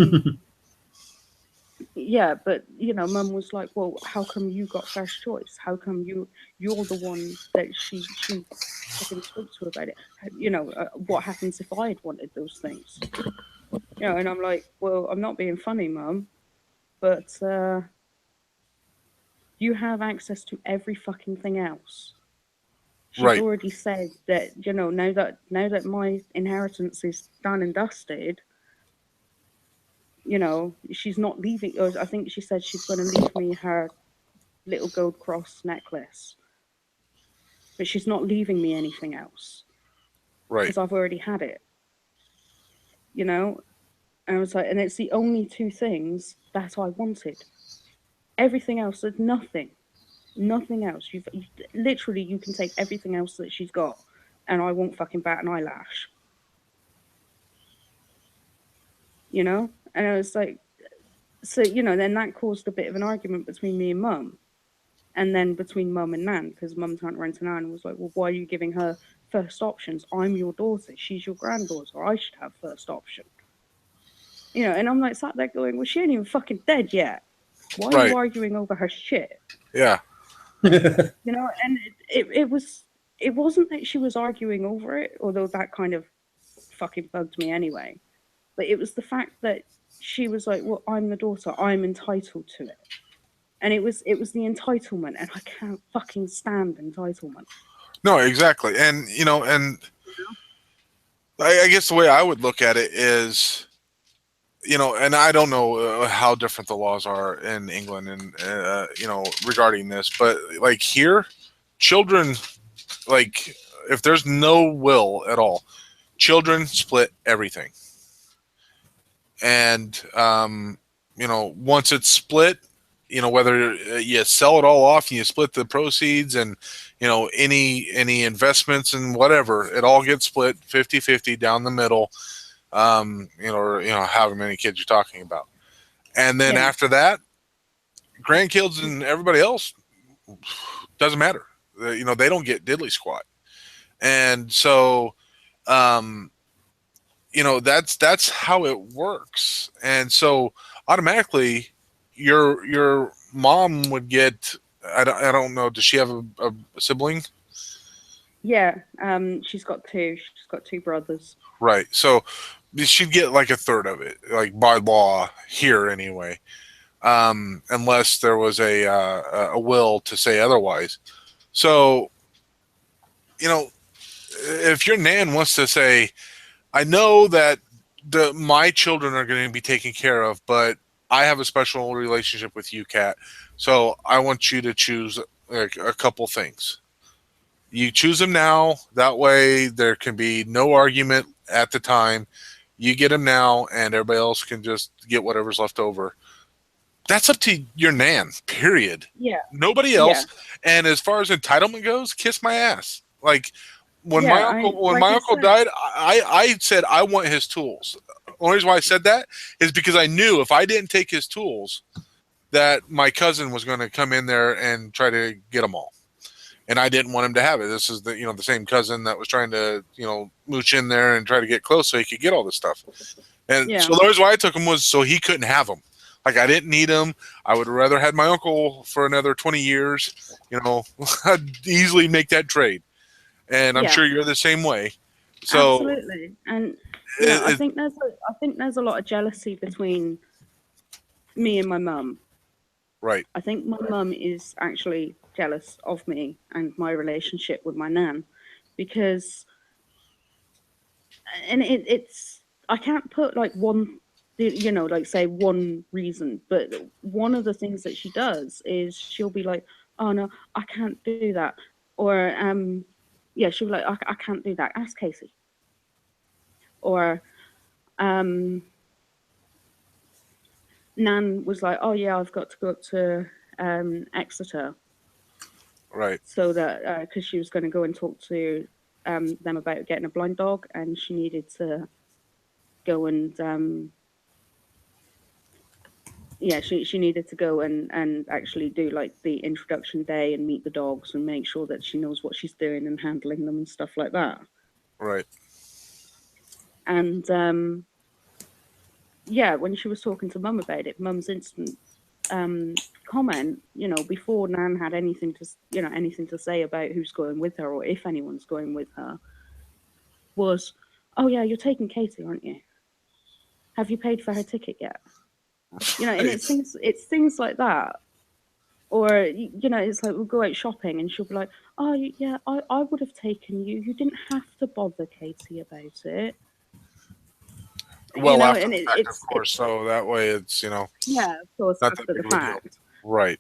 A: yeah, but Mum was like, "Well, how come you got first choice? How come you're the one that she fucking spoke to about it? What happens if I had wanted those things? And I'm like, well, I'm not being funny, Mum, but you have access to every fucking thing else. She's
B: Right.
A: already said that now that my inheritance is done and dusted, she's not leaving. Or I think she said she's going to leave me her little gold cross necklace, but she's not leaving me anything else
B: Right.
A: because I've already had it. And I was like, and it's the only two things that I wanted. Everything else, there's nothing else. You literally, you can take everything else that she's got, and I won't fucking bat an eyelash. And I was like, so then that caused a bit of an argument between me and Mum, and then between Mum and Nan, because Mum turned around to Nan and was like, well, why are you giving her first options? I'm your daughter, she's your granddaughter, I should have first option. And I'm like sat there going, well, she ain't even fucking dead yet, why are
B: Right.
A: you arguing over her shit?
B: Yeah.
A: And it wasn't that she was arguing over it, although that kind of fucking bugged me anyway, but it was the fact that she was like, well, I'm the daughter, I'm entitled to it. And it was the entitlement, and I can't fucking stand entitlement.
B: No, exactly. And and I guess the way I would look at it is, and I don't know how different the laws are in England and regarding this, but like here, children, like, if there's no will at all, children split everything. And once it's split, whether you sell it all off and you split the proceeds, and any investments and whatever, it all gets split 50-50 down the middle. Or however many kids you're talking about. And then
A: Yeah.
B: after that, grandkids and everybody else, doesn't matter. They don't get diddly squat. And so that's how it works. And so automatically your mom would get, I don't know, does she have a sibling?
A: Yeah. She's got two. She's got two brothers.
B: Right. So she'd get like a third of it, like by law here anyway, unless there was a will to say otherwise. So, if your nan wants to say, I know that my children are going to be taken care of, but I have a special relationship with you, Kat. So I want you to choose like a couple things. You choose them now. That way, there can be no argument at the time. You get them now, and everybody else can just get whatever's left over. That's up to your nan. Period.
A: Yeah.
B: Nobody
A: Yeah.
B: else. And as far as entitlement goes, kiss my ass. Like when
A: Yeah.
B: my uncle died, I said I want his tools. The only reason why I said that is because I knew if I didn't take his tools, that my cousin was going to come in there and try to get them all, and I didn't want him to have it. This is the same cousin that was trying to mooch in there and try to get close so he could get all this stuff. And
A: Yeah.
B: so the reason why I took him was so he couldn't have them. Like, I didn't need him. I would rather had my uncle for another 20 years. I'd easily make that trade, and I'm
A: Yeah.
B: sure you're the same way. So
A: Absolutely. And I
B: it,
A: think there's a lot of jealousy between me and my mum.
B: right,
A: I think my mum is actually jealous of me and my relationship with my nan, because, and it's, I can't put like one you know, like say one reason. But one of the things that she does is she'll be like, "Oh no, I can't do that," or yeah, she'll be like, I can't do that. Ask Casey." Or um, Nan was like, "Oh yeah, I've got to go up to Exeter,"
B: Right.
A: so that because she was going to go and talk to them about getting a blind dog, and she needed to go and yeah, she needed to go and actually do like the introduction day and meet the dogs and make sure that she knows what she's doing and handling them and stuff like that.
B: Right.
A: And yeah, when she was talking to Mum about it, Mum's instant comment, you know, before Nan had anything to, you know, anything to say about who's going with her or if anyone's going with her, was, "Oh yeah, you're taking Katie, aren't you? Have you paid for her ticket yet?" You know, and
B: Right.
A: it's things like that. Or you know, it's like we'll go out shopping and she'll be like, "Oh yeah, I would have taken you. You didn't have to bother Katie about it." You
B: Well,
A: know,
B: after
A: and
B: the fact, of
A: it
B: course. So that way, it's
A: yeah, of course,
B: not that
A: after
B: big
A: the
B: of a deal.
A: fact.
B: Right.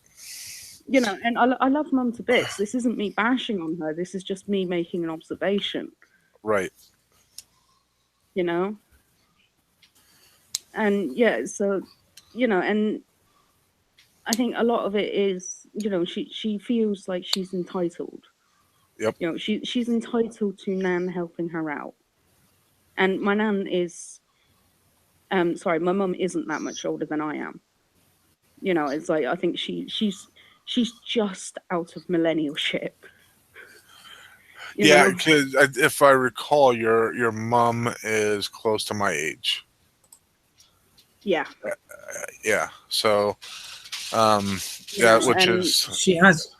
A: You know, and I love Mum to bits. This isn't me bashing on her. This is just me making an observation.
B: Right.
A: You know, and yeah, so you know, and I think a lot of it is, you know, she feels like she's entitled.
B: Yep.
A: You know, she's entitled to Nan helping her out. And my nan is sorry, my mum isn't that much older than I am. You know, it's like I think she's just out of millennialship. You
B: Yeah,
A: know,
B: because if I recall, your mom is close to my age.
A: yeah,
B: Yeah. So, um,
A: you
B: yeah,
A: know,
B: which
A: and
B: is
C: She has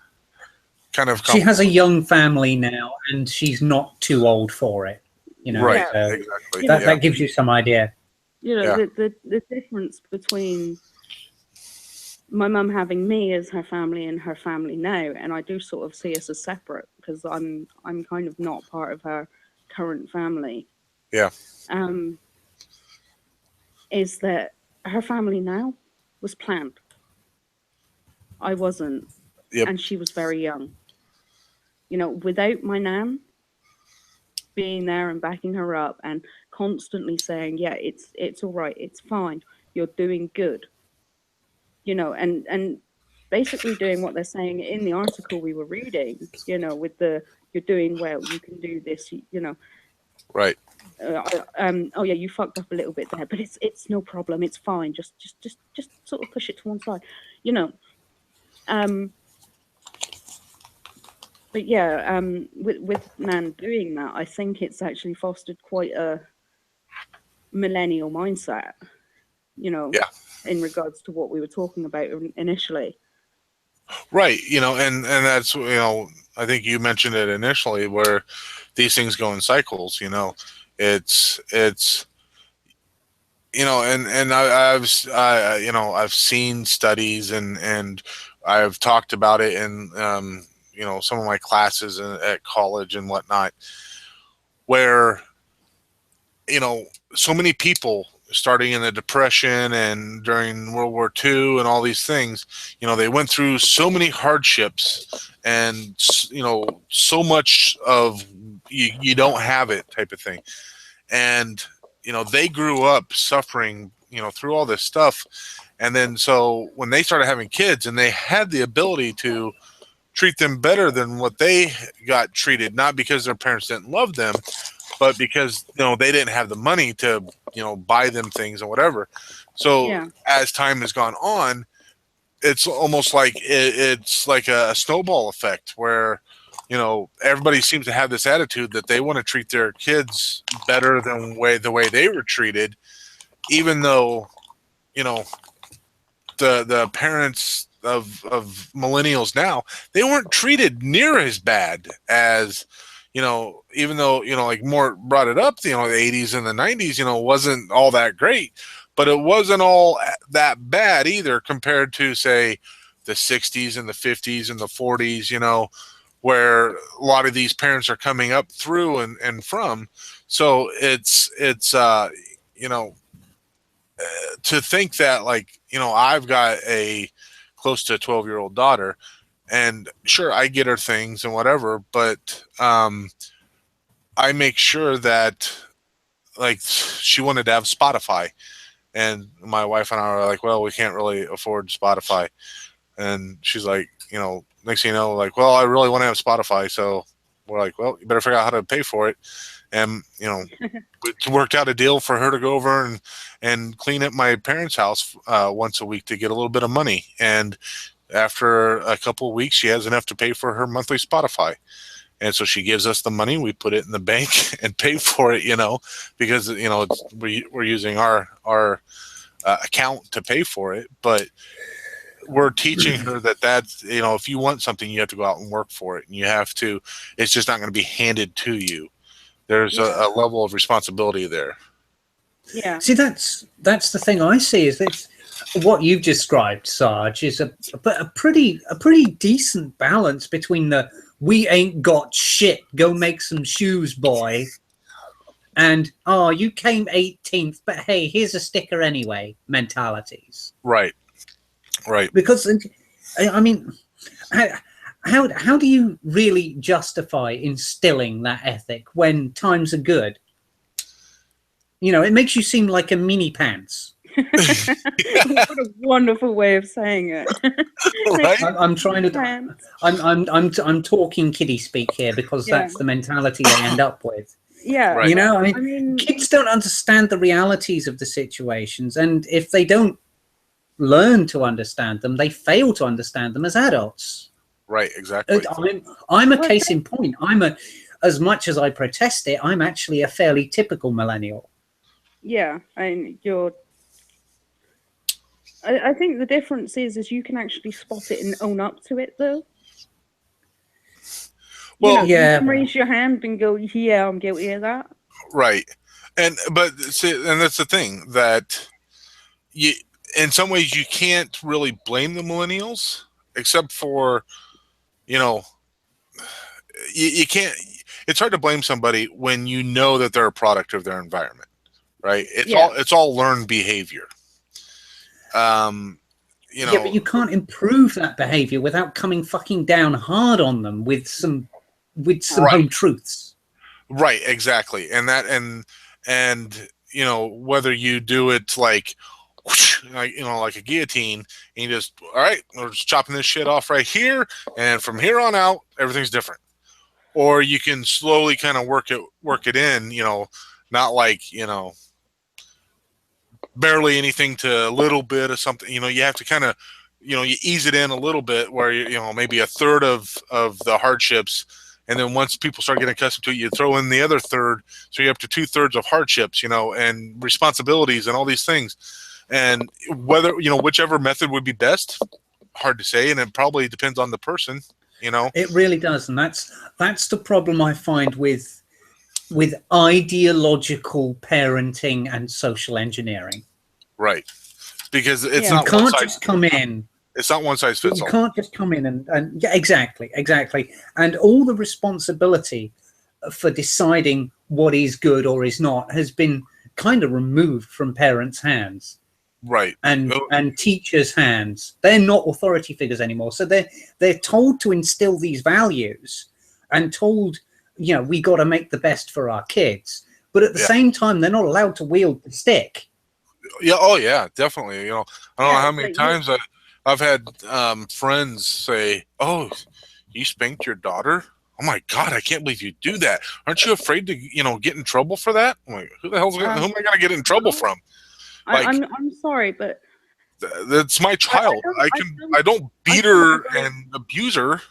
B: kind of
C: she has a
B: complicated.
C: young family now, and she's not too old for it. You know,
B: Right.
A: yeah,
C: so
B: Exactly.
A: you know,
B: Yeah.
C: that gives you some idea.
A: you know
B: Yeah.
A: the difference between my mum having me as her family and her family now, and I do sort of see us as separate because I'm kind of not part of her current family.
B: Yeah.
A: Um, is that her family now was planned. I wasn't,
B: Yep.
A: and she was very young. You know, without my nan being there and backing her up and constantly saying, "Yeah, it's all right, it's fine, you're doing good," you know, and basically doing what they're saying in the article we were reading, you know, with the "you're doing well, you can do this," you know,
B: Right.
A: oh yeah, you fucked up a little bit there, but it's no problem, it's fine, just sort of push it to one side, you know. Um, but yeah, with Nan doing that, I think it's actually fostered quite a millennial mindset, you know,
B: Yeah.
A: in regards to what we were talking about initially.
B: Right. And that's I think you mentioned it initially where these things go in cycles. It's and I've seen studies and I've talked about it in some of my classes at college and whatnot where so many people starting in the depression and during World War II and all these things, they went through so many hardships and so much of you don't have it type of thing, and they grew up suffering through all this stuff, and then so when they started having kids and they had the ability to treat them better than what they got treated, not because their parents didn't love them, but because they didn't have the money to buy them things and whatever. So
A: Yeah,
B: as time has gone on, it's almost like it's like a snowball effect where everybody seems to have this attitude that they want to treat their kids better than the way they were treated, even though you know the parents of millennials now, they weren't treated near as bad as even though like Mort brought it up, the 80s and the 90s wasn't all that great, but it wasn't all that bad either compared to say the 60s and the 50s and the 40s, where a lot of these parents are coming up through and from. So it's you know to think that, like, I've got a close to 12-year-old daughter, and sure, I get her things and whatever, but I make sure that, like, she wanted to have Spotify, and my wife and I are like, well, we can't really afford Spotify, and she's like, next thing you know, like, well, I really want to have Spotify, so we're like, well, you better figure out how to pay for it, and it worked out a deal for her to go over and clean at my parents' house once a week to get a little bit of money, and after a couple of weeks, she has enough to pay for her monthly Spotify. And so she gives us the money, we put it in the bank and pay for it, because we're using our account to pay for it. But we're teaching her that's, if you want something, you have to go out and work for it, and you have to. It's just not going to be handed to you. There's a level of responsibility there.
A: Yeah.
C: See, that's the thing I see is that what you've described, Sarge, is a pretty decent balance between the "we ain't got shit, go make some shoes, boy," and "oh, you came 18th, but hey, here's a sticker anyway" mentalities.
B: Right.
C: Because I mean, how do you really justify instilling that ethic when times are good? It makes you seem like a mini pants.
A: What a wonderful way of saying it.
B: Right.
C: I'm trying to. I'm talking kiddie speak here because that's the mentality they end up with.
A: Yeah.
B: Right.
C: I mean, kids don't understand the realities of the situations, and if they don't learn to understand them, they fail to understand them as adults.
B: Right. Exactly.
C: I'm a case in point. As much as I protest it, I'm actually a fairly typical millennial.
A: Yeah, and I think the difference is you can actually spot it and own up to it, though.
B: Well,
A: you can raise your hand and go, "Yeah, I'm guilty of that."
B: Right, and that's the thing that in some ways, you can't really blame the millennials, except for, you can't. It's hard to blame somebody when you know that they're a product of their environment, right? It's all learned behavior.
C: Yeah, but you can't improve that behavior without coming fucking down hard on them with some home truths.
B: Right, exactly, and whether you do it like like a guillotine, and you just, all right, we're just chopping this shit off right here, and from here on out, everything's different. Or you can slowly kind of work it in, not like, barely anything to a little bit of something. You have to kind of, you ease it in a little bit where, maybe a third of the hardships. And then once people start getting accustomed to it, you throw in the other third. So you're up to 2/3 of hardships, and responsibilities and all these things. And whether, whichever method would be best, hard to say. And it probably depends on the person,
C: It really does. And that's the problem I find with ideological parenting and social engineering.
B: Right. Because it's
C: you can't just come in.
B: It's not one size fits all.
C: You can't just come in and yeah, exactly. And all the responsibility for deciding what is good or is not has been kind of removed from parents' hands.
B: Right.
C: And teachers' hands. They're not authority figures anymore. So they're told to instill these values and told, we got to make the best for our kids. But at the same time, they're not allowed to wield the stick.
B: Yeah. Oh, yeah, definitely. I don't know how many times I've had friends say, "Oh, you spanked your daughter? Oh my God, I can't believe you do that. Aren't you afraid to, get in trouble for that?" I'm like, who am I going to get in trouble from? Like,
A: I'm sorry, but
B: that's my child. I don't beat her and abuse her.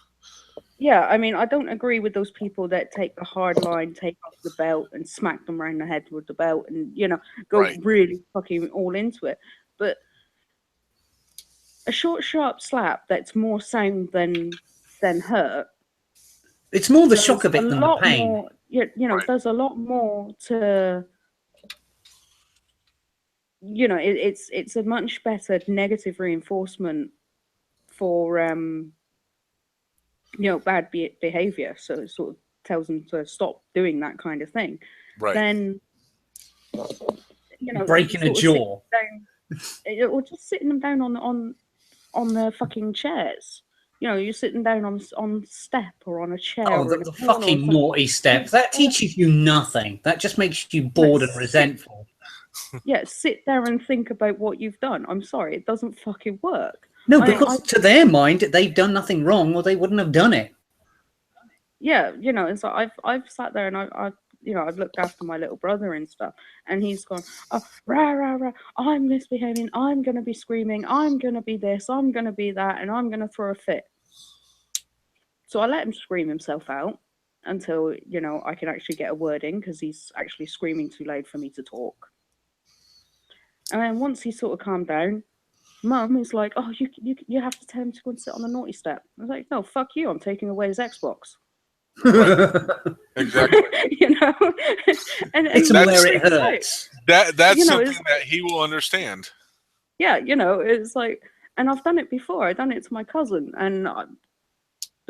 A: Yeah, I mean, I don't agree with those people that take the hard line, take off the belt, and smack them around the head with the belt, and go really fucking all into it. But a short, sharp slap that's more sound than hurt.
C: It's more the shock of it than the pain.
A: More, there's a lot more to. It's a much better negative reinforcement for bad behavior. So it sort of tells them to stop doing that kind of thing.
B: Right.
A: Then
C: breaking a jaw,
A: or just sitting them down on the fucking chairs. You're sitting down on step or on a chair or in a
C: the
A: corner or
C: fucking
A: something.
C: naughty step. That teaches you nothing. That just makes you bored and resentful.
A: Yeah, sit there and think about what you've done. I'm sorry, it doesn't fucking work.
C: No, because to their mind, they've done nothing wrong, or they wouldn't have done it.
A: Yeah, and so I've sat there and I've looked after my little brother and stuff, and he's gone, oh, rah, rah, rah, I'm misbehaving, I'm going to be screaming, I'm going to be this, I'm going to be that, and I'm going to throw a fit. So I let him scream himself out until, I can actually get a word in, because he's actually screaming too loud for me to talk. And then once he sort of calmed down, Mum is like, oh, you have to tell him to go and sit on the naughty step. I was like, no, fuck you, I'm taking away his Xbox.
B: Exactly.
A: And
C: it's where it hurts.
B: That's something that he will understand.
A: Yeah, it's like, and I've done it before. I've done it to my cousin, and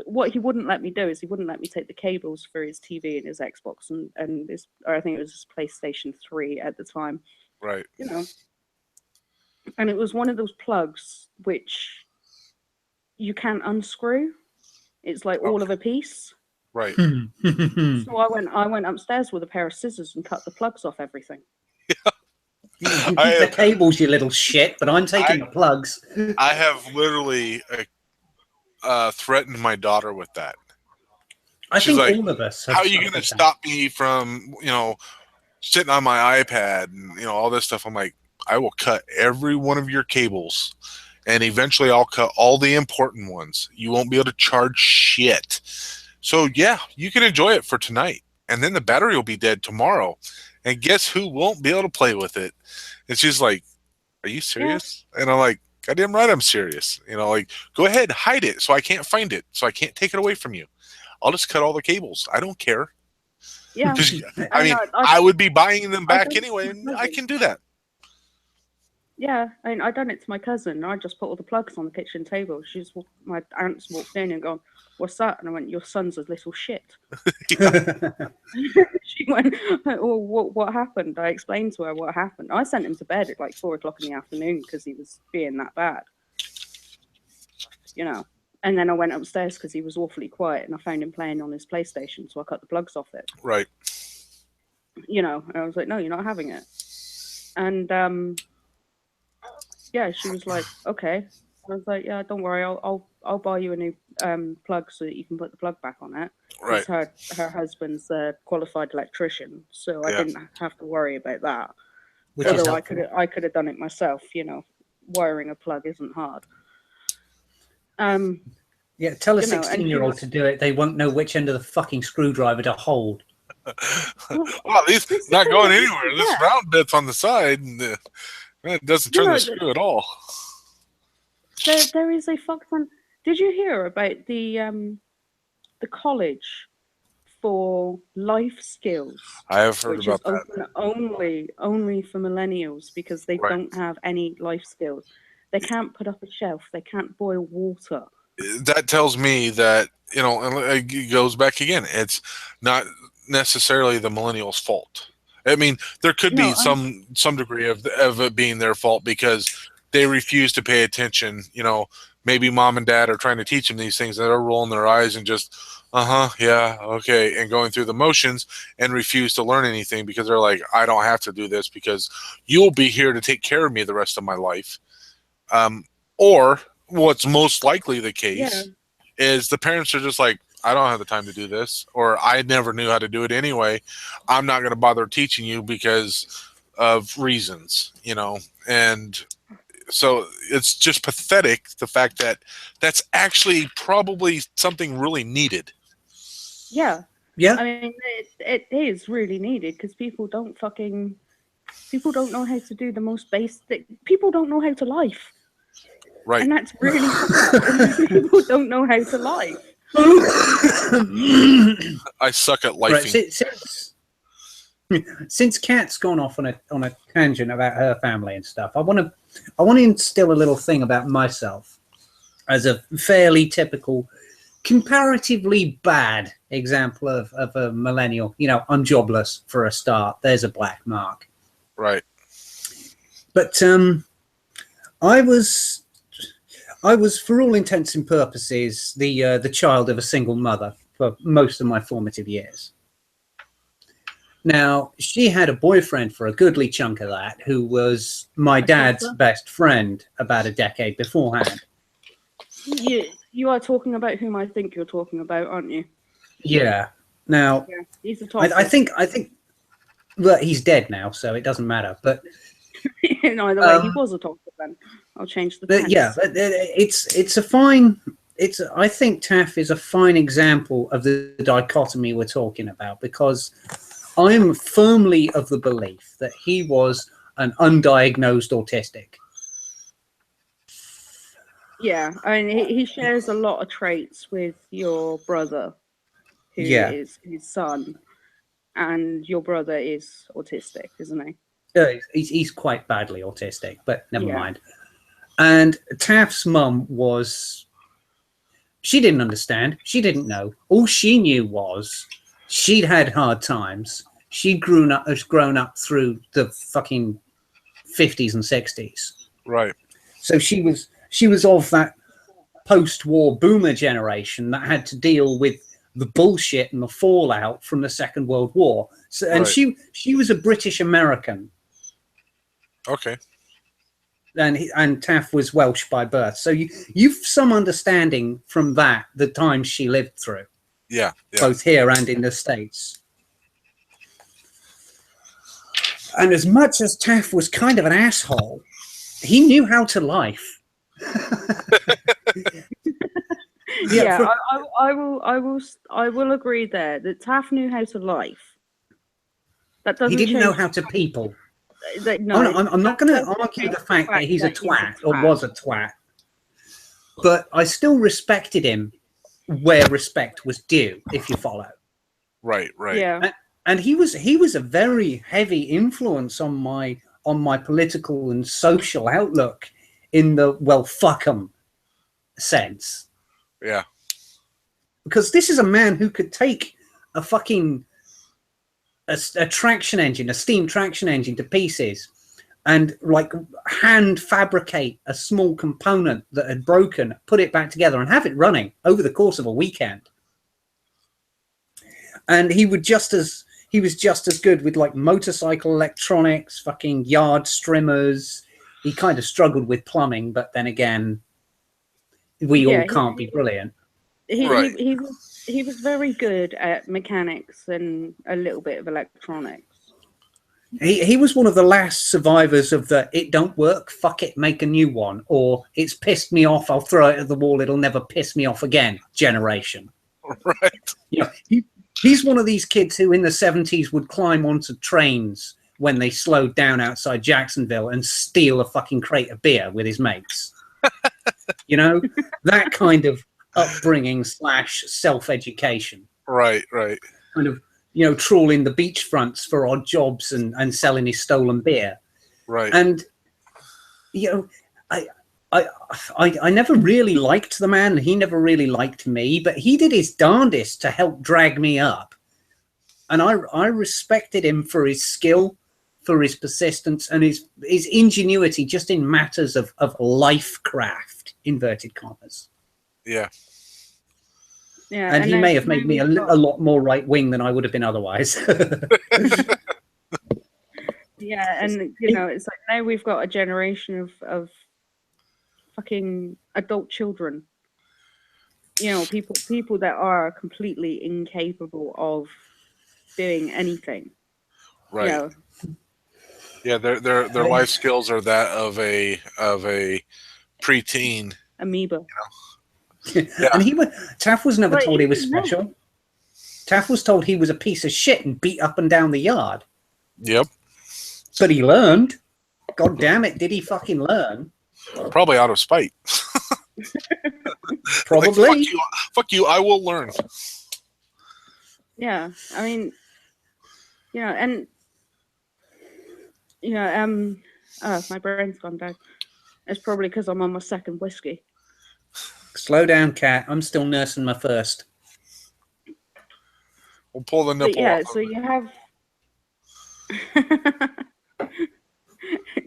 A: what he wouldn't let me do is he wouldn't let me take the cables for his TV and his Xbox and his, or I think it was his PlayStation 3 at the time.
B: Right.
A: And it was one of those plugs which you can't unscrew. It's like all of a piece.
B: Right.
A: So I went upstairs with a pair of scissors and cut the plugs off everything.
C: Yeah. You keep the cables, you little shit, but I'm taking the plugs.
B: I have literally threatened my daughter with that.
C: She's think all of us.
B: How are you going to stop me from, sitting on my iPad and, all this stuff? I'm like, I will cut every one of your cables, and eventually I'll cut all the important ones. You won't be able to charge shit. So, yeah, you can enjoy it for tonight. And then the battery will be dead tomorrow. And guess who won't be able to play with it? And she's like, are you serious? Yeah. And I'm like, goddamn right I'm serious. Go ahead, hide it so I can't find it, so I can't take it away from you. I'll just cut all the cables. I don't care.
A: Yeah.
B: I would be buying them back anyway, and I can do that.
A: Yeah, I done it to my cousin. I just put all the plugs on the kitchen table. My aunt's walked in and gone, what's that? And I went, your son's a little shit. She went, oh, what happened? I explained to her what happened. I sent him to bed at like 4 o'clock in the afternoon because he was being that bad. And then I went upstairs because he was awfully quiet, and I found him playing on his PlayStation, so I cut the plugs off it.
B: Right.
A: And I was like, no, you're not having it. And yeah, she was like, okay. I was like, yeah, don't worry, I'll buy you a new plug so that you can put the plug back on it.
B: Right.
A: Her husband's a qualified electrician, so I didn't have to worry about that. Although I could have done it myself. Wiring a plug isn't hard.
C: Yeah, tell a 16-year-old to do it. They won't know which end of the fucking screwdriver to hold.
B: Well, these not going anywhere. This round bit's on the side, and it doesn't turn the screw at all.
A: There is a fuck ton. Did you hear about the college for life skills?
B: I have heard
A: which
B: about
A: is
B: that.
A: Open only for millennials because they don't have any life skills. They can't put up a shelf. They can't boil water.
B: That tells me that, and it goes back again. It's not necessarily the millennials' fault. I mean, there could be some degree of it being their fault because they refuse to pay attention. Maybe mom and dad are trying to teach them these things, that are rolling their eyes and just, yeah, okay, and going through the motions and refuse to learn anything because they're like, I don't have to do this because you'll be here to take care of me the rest of my life. Or what's most likely the case is the parents are just like, I don't have the time to do this, or I never knew how to do it anyway. I'm not going to bother teaching you because of reasons, and so it's just pathetic, the fact that that's actually probably something really needed.
A: Yeah.
C: Yeah.
A: I mean, it is really needed because people don't know how to do the most basic. People don't know how to life.
B: Right.
A: And that's really sad. People don't know how to life.
B: I suck at lifing.
C: Right, since Kat's gone off on a tangent about her family and stuff, I want to instill a little thing about myself as a fairly typical, comparatively bad example of a millennial. I'm jobless for a start. There's a black mark.
B: Right.
C: But I was, for all intents and purposes, the child of a single mother for most of my formative years. Now, she had a boyfriend for a goodly chunk of that, who was my dad's best friend about a decade beforehand.
A: You are talking about whom I think you're talking about, aren't you?
C: Yeah. Now,
A: Yeah, he's a
C: I think, well, he's dead now, so it doesn't matter. But
A: either way, he was a doctor then. I'll change the tense.
C: Yeah, it's a fine. I think Taff is a fine example of the dichotomy we're talking about, because I am firmly of the belief that he was an undiagnosed autistic.
A: Yeah, I mean, he shares a lot of traits with your brother, who is his son, and your brother is autistic, isn't he?
C: He's quite badly autistic, but never mind. And Taff's mum was... She didn't understand. She didn't know. All she knew was she'd had hard times. She'd grown up through the fucking 50s and 60s.
B: Right.
C: So she was of that post-war boomer generation that had to deal with the bullshit and the fallout from the Second World War. So, and she was a British American.
B: Okay.
C: And Taff was Welsh by birth. So you've some understanding from that, the times she lived through.
B: Yeah.
C: Both here and in the States. And as much as Taff was kind of an asshole, he knew how to life.
A: I will agree there that Taff knew how to life. That doesn't.
C: He didn't know how to people.
A: No,
C: I'm not going to argue the fact that he's a twat or was a twat, but I still respected him where respect was due, if you follow.
B: Right.
A: Yeah.
C: And he was a very heavy influence on my political and social outlook in the well fuck 'em sense.
B: Yeah.
C: Because this is a man who could take a fucking a traction engine, a steam traction engine to pieces, and like hand fabricate a small component that had broken, put it back together, and have it running over the course of a weekend. And he was just as good with like motorcycle electronics, fucking yard strimmers. He kind of struggled with plumbing, but then again, we all can't be brilliant.
A: He was very good at mechanics and a little bit of electronics.
C: He was one of the last survivors of the "it don't work, fuck it, make a new one," or "it's pissed me off, I'll throw it at the wall, it'll never piss me off again" generation.
B: Right.
C: You know, he's one of these kids who in the 70s would climb onto trains when they slowed down outside Jacksonville and steal a fucking crate of beer with his mates. You know, that kind of upbringing / self-education.
B: Right.
C: Kind of, you know, trawling the beachfronts for odd jobs and selling his stolen beer.
B: Right.
C: And, you know, I never really liked the man. He never really liked me, but he did his darndest to help drag me up. And I respected him for his skill, for his persistence, and his ingenuity just in matters of life craft, inverted commas.
B: Yeah.
A: Yeah.
C: And he may have made me a lot more right wing than I would have been otherwise.
A: Yeah, and you know, it's like now we've got a generation of fucking adult children. You know, people that are completely incapable of doing anything.
B: Right.
A: You know?
B: Yeah, their life skills are that of a preteen
A: amoeba.
B: You know? Yeah.
C: And Taff was never told he was special. Taff was told he was a piece of shit and beat up and down the yard.
B: Yep.
C: But he learned. God damn it, did he fucking learn?
B: Probably out of spite.
C: Probably.
B: Like, fuck you, I will learn.
A: Yeah, I mean, you know, and you know, my brain's gone down. It's probably because I'm on my second whiskey.
C: Slow down, Cat. I'm still nursing my first.
B: We'll pull the nipple off.
A: So you have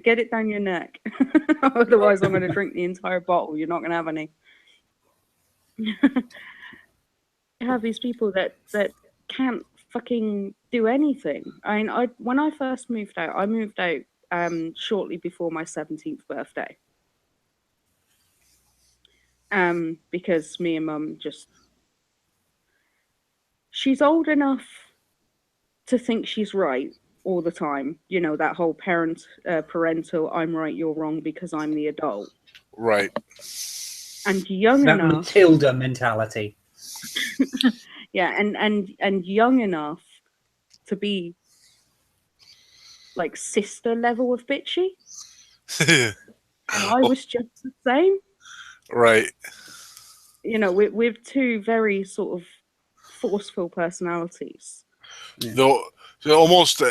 A: Get it down your neck. Otherwise, I'm going to drink the entire bottle. You're not going to have any. You have these people that can't fucking do anything. I mean, when I first moved out, I moved out shortly before my 17th birthday. Because me and mum just, she's old enough to think she's right all the time. You know, that whole parental, I'm right, you're wrong because I'm the adult.
B: Right.
A: And young
C: That
A: enough.
C: Matilda mentality.
A: Yeah, and young enough to be like sister level of bitchy. And I was just the same.
B: Right.
A: You know, with two very sort of forceful personalities.
B: Yeah. Though, almost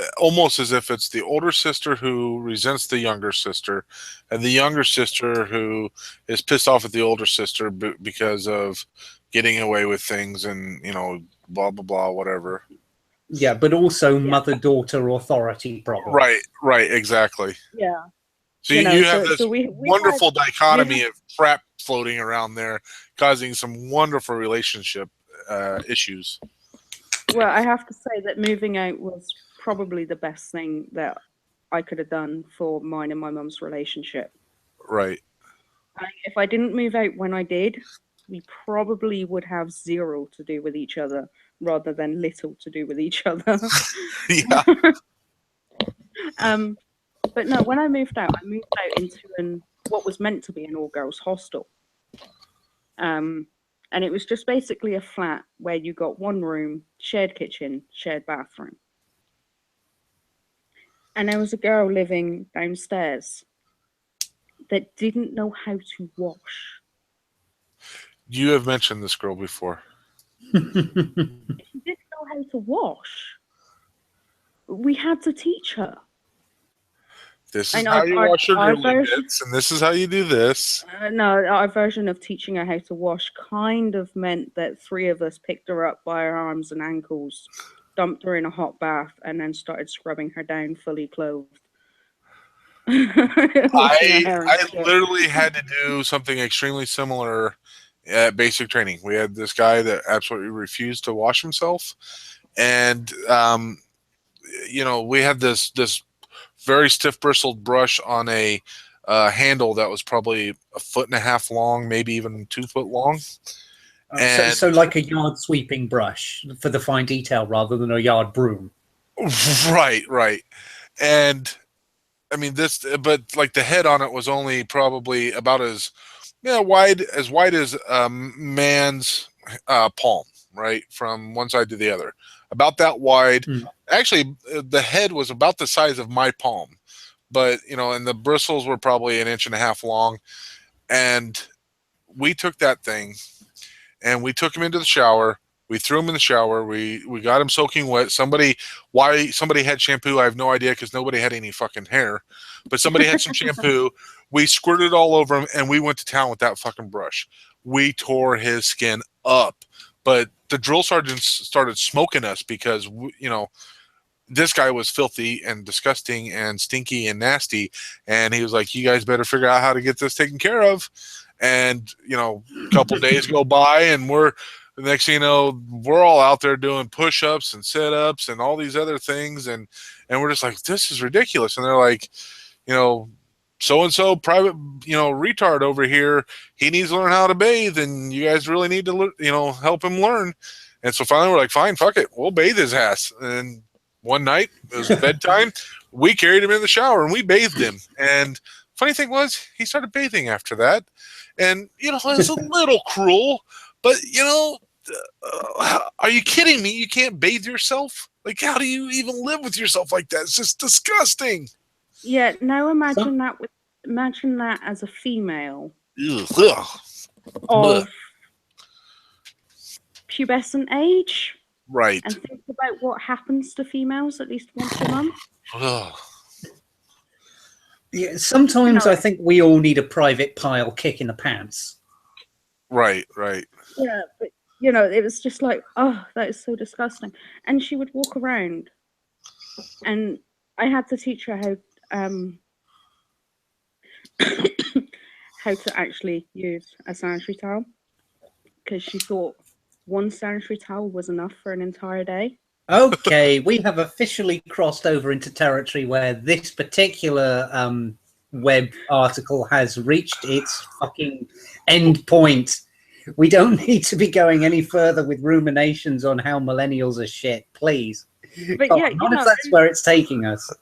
B: as if it's the older sister who resents the younger sister, and the younger sister who is pissed off at the older sister because of getting away with things, and blah blah blah, whatever.
C: Yeah, but also mother-daughter authority problem.
B: Right, exactly.
A: Yeah.
B: So you have this wonderful dichotomy of crap floating around there, causing some wonderful relationship issues.
A: Well, I have to say that moving out was probably the best thing that I could have done for mine and my mum's relationship.
B: Right.
A: If I didn't move out when I did, we probably would have zero to do with each other rather than little to do with each other.
B: Yeah.
A: But no, when I moved out into what was meant to be an all-girls hostel. And it was just basically a flat where you got one room, shared kitchen, shared bathroom. And there was a girl living downstairs that didn't know how to wash.
B: You have mentioned this girl before.
A: She didn't know how to wash. We had to teach her.
B: This is how you wash your girly bits, and this is how you do this.
A: No, our version of teaching her how to wash kind of meant that three of us picked her up by her arms and ankles, dumped her in a hot bath, and then started scrubbing her down fully clothed.
B: I literally had to do something extremely similar at basic training. We had this guy that absolutely refused to wash himself, and we had this very stiff bristled brush on a handle that was probably 1.5 feet long, maybe even 2 foot long.
C: So like a yard sweeping brush for the fine detail rather than a yard broom.
B: Right. And I mean but like the head on it was only probably about as wide as a man's palm, right, from one side to the other, about that wide. Actually, the head was about the size of my palm, but and the bristles were probably 1.5 inches long. And we took that thing and we took him into the shower. We threw him in the shower. We got him soaking wet. Why somebody had shampoo, I have no idea, because nobody had any fucking hair. But somebody had some shampoo. We squirted it all over him, and we went to town with that fucking brush. We tore his skin up. But the drill sergeants started smoking us because, this guy was filthy and disgusting and stinky and nasty. And he was like, you guys better figure out how to get this taken care of. And, a couple days go by, and the next thing you know, we're all out there doing push-ups and sit-ups and all these other things. And we're just like, this is ridiculous. And they're like, so-and-so private, retard over here, he needs to learn how to bathe, and you guys really need to, help him learn. And so finally we're like, fine, fuck it. We'll bathe his ass. And one night, it was bedtime, we carried him in the shower and we bathed him. And funny thing was, he started bathing after that. And, it was a little cruel, but, are you kidding me? You can't bathe yourself? Like, how do you even live with yourself like that? It's just disgusting.
A: Yeah, now imagine that as a female of pubescent age.
B: Right.
A: And think about what happens to females at least once a month.
C: Yeah, sometimes I think we all need a private pile kick in the pants.
B: Right.
A: Yeah, but it was just like, oh, that is so disgusting. And she would walk around, and I had to teach her how how to actually use a sanitary towel because she thought one sanitary towel was enough for an entire day.
C: Okay, we have officially crossed over into territory where this particular web article has reached its fucking end point. We don't need to be going any further with ruminations on how millennials are shit, please.
A: But
C: Oh,
A: yeah,
C: not if that's where it's taking us.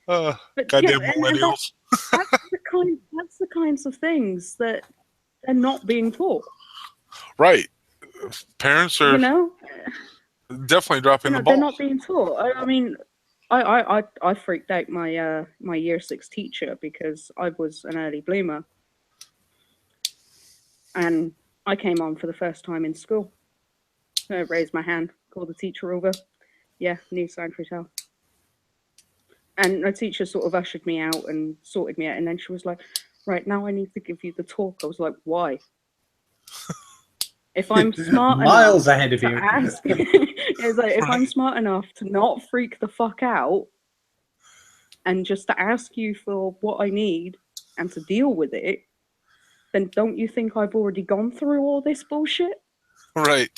A: but
B: Goddamn
A: and
B: millennials.
A: that's the kinds of things that they're not being taught.
B: Right. Parents are
A: You know,
B: definitely dropping the
A: they're
B: ball.
A: not being taught. I mean, I freaked out my my year 6 teacher because I was an early bloomer, and I came on for the first time in school. I raised my hand, called the teacher over. Yeah, new sanitary towel. And my teacher sort of ushered me out and sorted me out, and then she was like, "Right, now I need to give you the talk." I was like, "Why?" If I'm smart
C: Miles
A: enough
C: ahead of
A: to
C: you.
A: ask, it's like if I'm
B: Right.
A: smart enough to not freak the fuck out and just to ask you for what I need and to deal with it, then don't you think I've already gone through all this bullshit?
B: Right.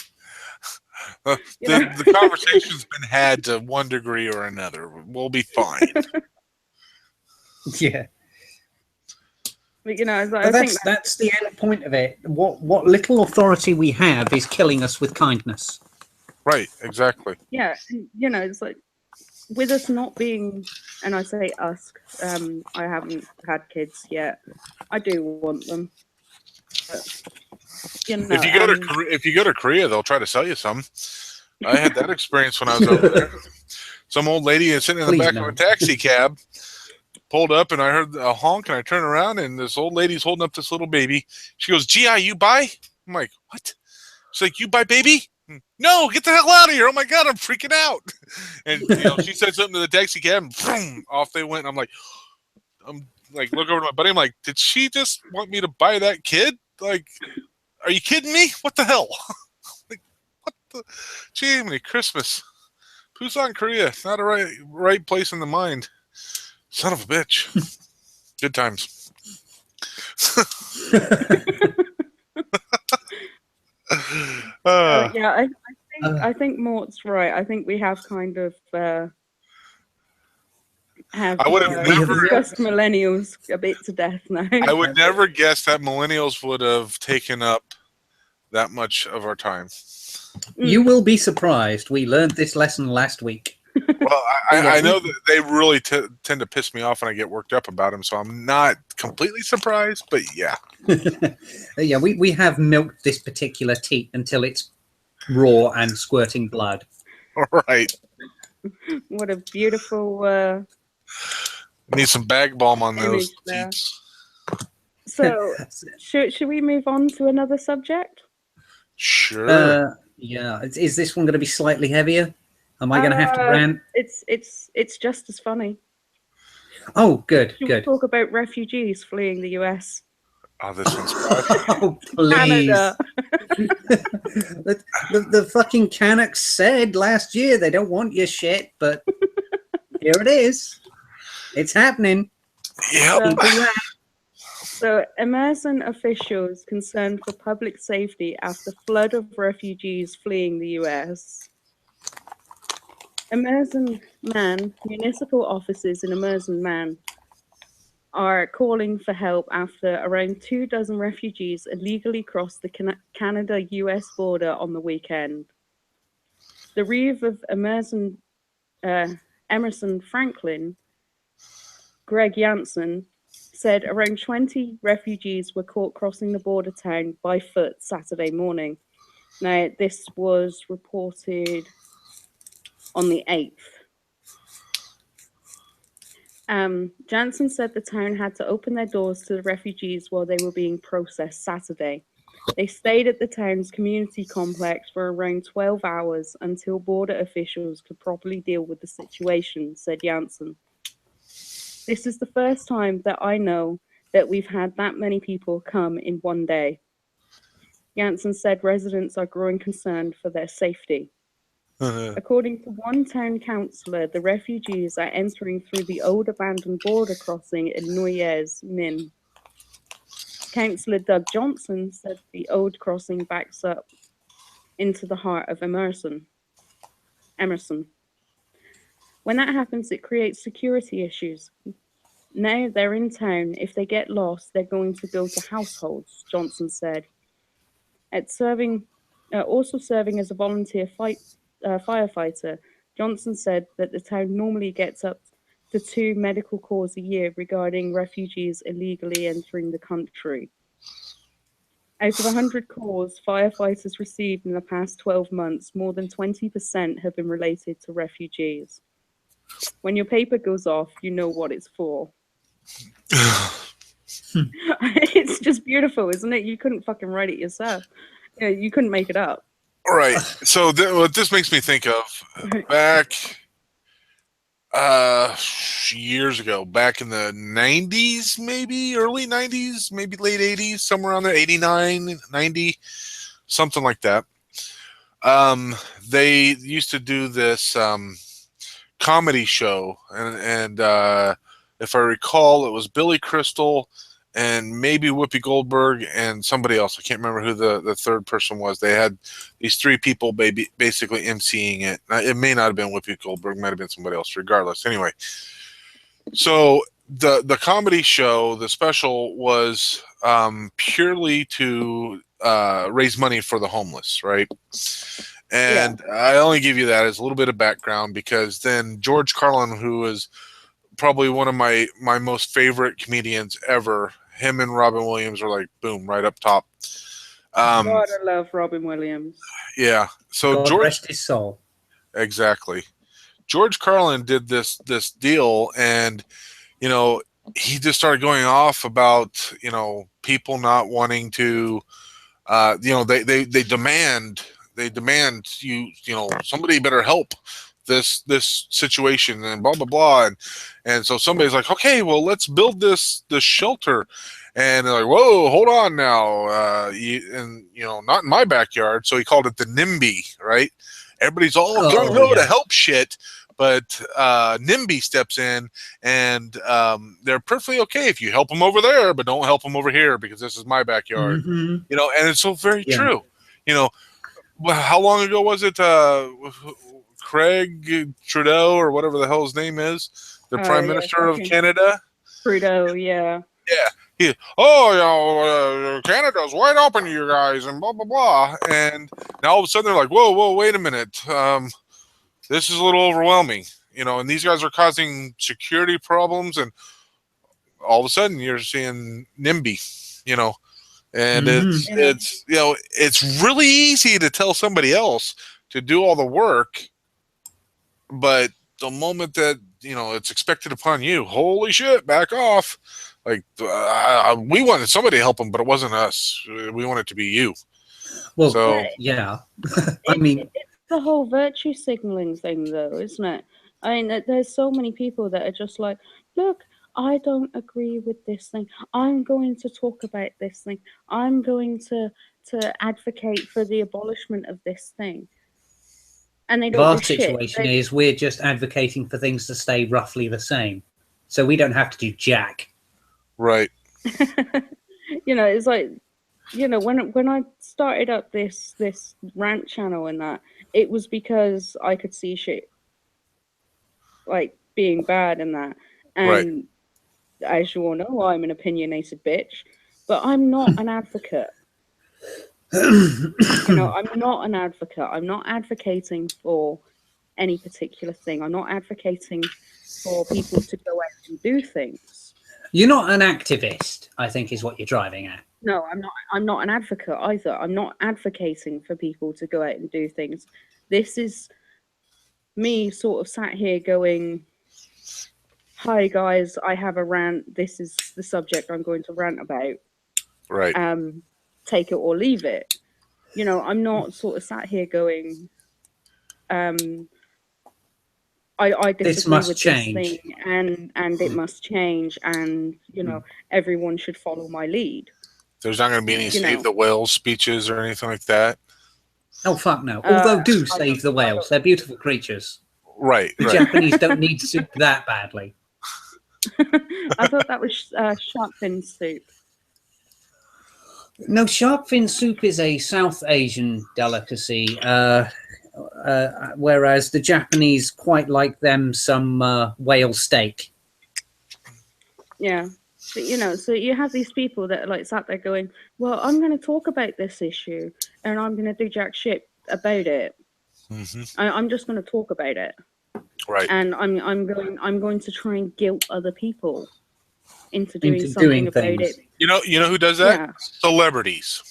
A: You know?
B: The conversation's been had to one degree or another. We'll be fine.
C: Yeah.
A: But you know, I
C: But
A: think
C: that's the end point of it. What little authority we have is killing us with kindness.
B: Right. Exactly.
A: yeah, and, you know, it's like with us not being, and I say us, I haven't had kids yet. I do want them, but you know,
B: If you go to Korea, they'll try to sell you some. I had that experience when I was over there. Some old lady is sitting in the
C: Please
B: back
C: no.
B: of a taxi cab, pulled up, and I heard a honk, and I turn around, and this old lady's holding up this little baby. She goes, "GI, you buy?" I'm like, "What?" She's like, "You buy baby?" No, get the hell out of here! Oh my god, I'm freaking out. And she said something to the taxi cab, and boom, off they went. I'm like, look over to my buddy. I'm like, did she just want me to buy that kid? Like, are you kidding me? What the hell? Like, what the? Jiminy Christmas. Busan, Korea. Not a right place in the mind. Son of a bitch. Good times.
A: yeah, I think Mort's right. I think we have kind of have
B: I would have
C: We have
B: never.
A: discussed millennials a bit to death now.
B: I would never guess that millennials would have taken up that much of our time.
C: You will be surprised. We learned this lesson last week.
B: Well,
C: Yeah,
B: I know that they really tend to piss me off and I get worked up about them, so I'm not completely surprised, but yeah.
C: Yeah, we have milked this particular teat until it's raw and squirting blood.
B: Right.
A: What a beautiful
B: Need some bag balm on
A: image
B: those
A: there.
B: teats.
A: So, should we move on to another subject?
B: Sure.
C: Yeah, is this one going to be slightly heavier? Am I going to have to rant?
A: It's just as funny.
C: Oh, good,
A: Should we
C: good.
A: talk about refugees fleeing the US?
B: Oh, this one's bad.
C: Oh, please.
A: Canada.
C: The fucking Canucks said last year they don't want your shit, but here it is. It's happening.
B: Yep.
A: So, American officials concerned for public safety after flood of refugees fleeing the US. Municipal offices in Emerson are calling for help after around 24 refugees illegally crossed the Canada-US border on the weekend. The reeve of Emerson Franklin, Greg Jansen, said around 20 refugees were caught crossing the border town by foot Saturday morning. Now, this was reported on the 8th. Jansen said the town had to open their doors to the refugees while they were being processed Saturday. They stayed at the town's community complex for around 12 hours until border officials could properly deal with the situation, said Jansen. This is the first time that I know that we've had that many people come in one day. Jansen said residents are growing concerned for their safety. According to one town councillor, the refugees are entering through the old abandoned border crossing in Noyes, Min. Councillor Doug Johnson said the old crossing backs up into the heart of Emerson. When that happens, it creates security issues. Now they're in town. If they get lost, they're going to go to households, Johnson said. At also serving as a volunteer firefighter, Johnson said that the town normally gets up to 2 medical calls a year regarding refugees illegally entering the country. Out of 100 calls firefighters received in the past 12 months, more than 20% have been related to refugees. When your paper goes off, you know what it's for. It's just beautiful, isn't it? You couldn't fucking write it yourself. You couldn't make it up.
B: Right. So what this makes me think of back years ago, back in the 90s, maybe early 90s, maybe late 80s, somewhere around there, 89, 90, something like that. They used to do this comedy show, and if I recall, it was Billy Crystal and maybe Whoopi Goldberg and somebody else. I can't remember who the third person was. They had these three people basically emceeing it. It may not have been Whoopi Goldberg, might have been somebody else. Regardless, anyway. So the comedy show, the special, was purely to raise money for the homeless, right? And yeah. I only give you that as a little bit of background because then George Carlin, who is probably one of my most favorite comedians ever, him and Robin Williams are like, boom, right up top.
A: God, I love Robin Williams.
B: Yeah. So
C: God rest his soul.
B: Exactly. George Carlin did this deal, and he just started going off about people not wanting to. They demand somebody better help this situation and blah blah blah, and so somebody's like, okay, well, let's build this shelter, and they're like, whoa, hold on now, not in my backyard. So he called it the NIMBY, right? Everybody's all gung ho to help shit, but NIMBY steps in, and they're perfectly okay if you help them over there, but don't help them over here because this is my backyard. And it's so very true. How long ago was it? Craig Trudeau, or whatever the hell his name is, the Prime Minister of Canada.
A: Trudeau, yeah.
B: Yeah. Canada's wide open to you guys, and blah blah blah. And now all of a sudden they're like, whoa, wait a minute. This is a little overwhelming, and these guys are causing security problems, and all of a sudden you're seeing NIMBY, and it's really easy to tell somebody else to do all the work, but the moment that it's expected upon you, holy shit, back off. Like we wanted somebody to help them, but it wasn't us. We want it to be you.
C: Well, so yeah. I mean,
A: it's the whole virtue signaling thing, though, isn't it? I mean, there's so many people that are just like, look, I don't agree with this thing. I'm going to talk about this thing. I'm going to advocate for the abolishment of this thing. And they don't.
C: Our situation is we're just advocating for things to stay roughly the same, so we don't have to do jack.
B: Right.
A: It's like, when I started up this rant channel and that, it was because I could see shit like being bad and that, and as you all know, I'm an opinionated bitch, but I'm not an advocate. I'm not an advocate. I'm not advocating for any particular thing. I'm not advocating for people to go out and do things.
C: You're not an activist, I think, is what you're driving at.
A: No, I'm not. I'm not an advocate either. I'm not advocating for people to go out and do things. This is me sort of sat here going, hi guys, I have a rant. This is the subject I'm going to rant about.
B: Right.
A: Take it or leave it. I'm not sort of sat here going, I disagree
C: this must
A: with
C: change.
A: This thing, and it must change, and everyone should follow my lead.
B: There's not going to be any Save the Whales speeches or anything like that.
C: Oh, fuck no. Although do
A: I
C: save the
A: don't- I
C: whales.
A: don't-
C: They're beautiful creatures.
B: Right,
C: The
B: right.
C: Japanese don't need soup that badly.
A: I thought that was shark fin soup.
C: No, shark fin soup is a South Asian delicacy, whereas the Japanese quite like them some whale steak.
A: Yeah. But so you have these people that are like sat there going, well, I'm going to talk about this issue and I'm going to do jack shit about it. I'm just going to talk about it.
B: Right.
A: And I'm going to try and guilt other people into doing something about it.
B: You know who does that?
A: Yeah.
B: Celebrities.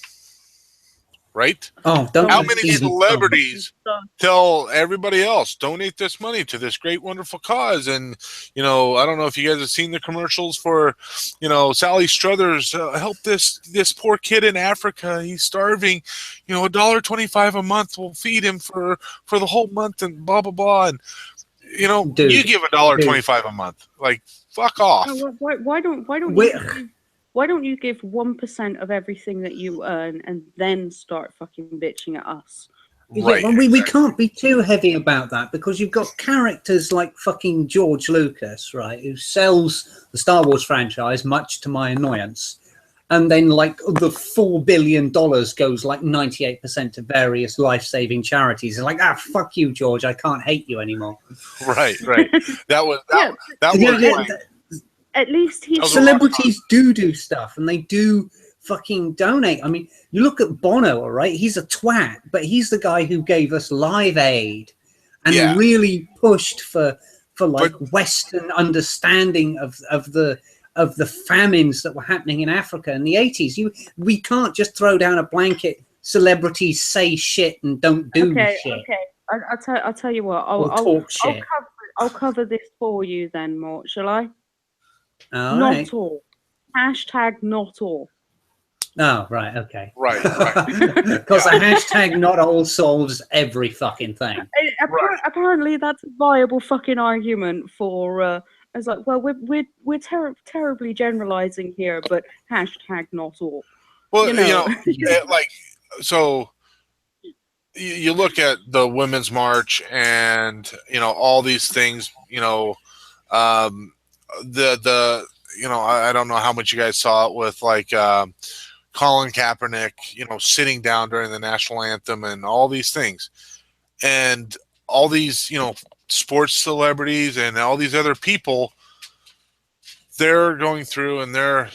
B: Right?
C: Oh, don't
B: How
C: let
B: many
C: Stevie
B: celebrities tell everybody else donate this money to this great wonderful cause? And I don't know if you guys have seen the commercials for Sally Struthers, help this poor kid in Africa, he's starving, $1.25 a month will feed him for the whole month, and blah blah blah. And
C: Dude,
B: you give $1.25 a month, like, fuck off.
A: No, why don't you give 1% of everything that you earn and then start fucking bitching at us?
B: Right.
C: Yeah, well, we can't be too heavy about that, because you've got characters like fucking George Lucas, right, who sells the Star Wars franchise, much to my annoyance, and then like the $4 billion goes like 98% to various life-saving charities. And like, fuck you, George, I can't hate you anymore.
B: Right. That was
A: At least he's
C: celebrities do stuff, and they do fucking donate. I mean, you look at Bono, all right? He's a twat, but he's the guy who gave us Live Aid and really pushed for Western understanding of the famines that were happening in Africa in the 80s. We can't just throw down a blanket. Celebrities say shit and don't do shit.
A: Okay. I'll tell you what. I'll cover this for you then, Mort. Shall I? Not all. Hashtag not all.
C: Oh, right, okay.
B: Right.
C: Because a hashtag not all solves every fucking thing.
A: Apparently, that's a viable fucking argument for. I was like, well, we're terribly generalizing here, but hashtag not all.
B: Well, so you look at the Women's March and all these things. I don't know how much you guys saw it with like Colin Kaepernick, sitting down during the national anthem and all these things, and all these sports celebrities and all these other people, they're going through and they're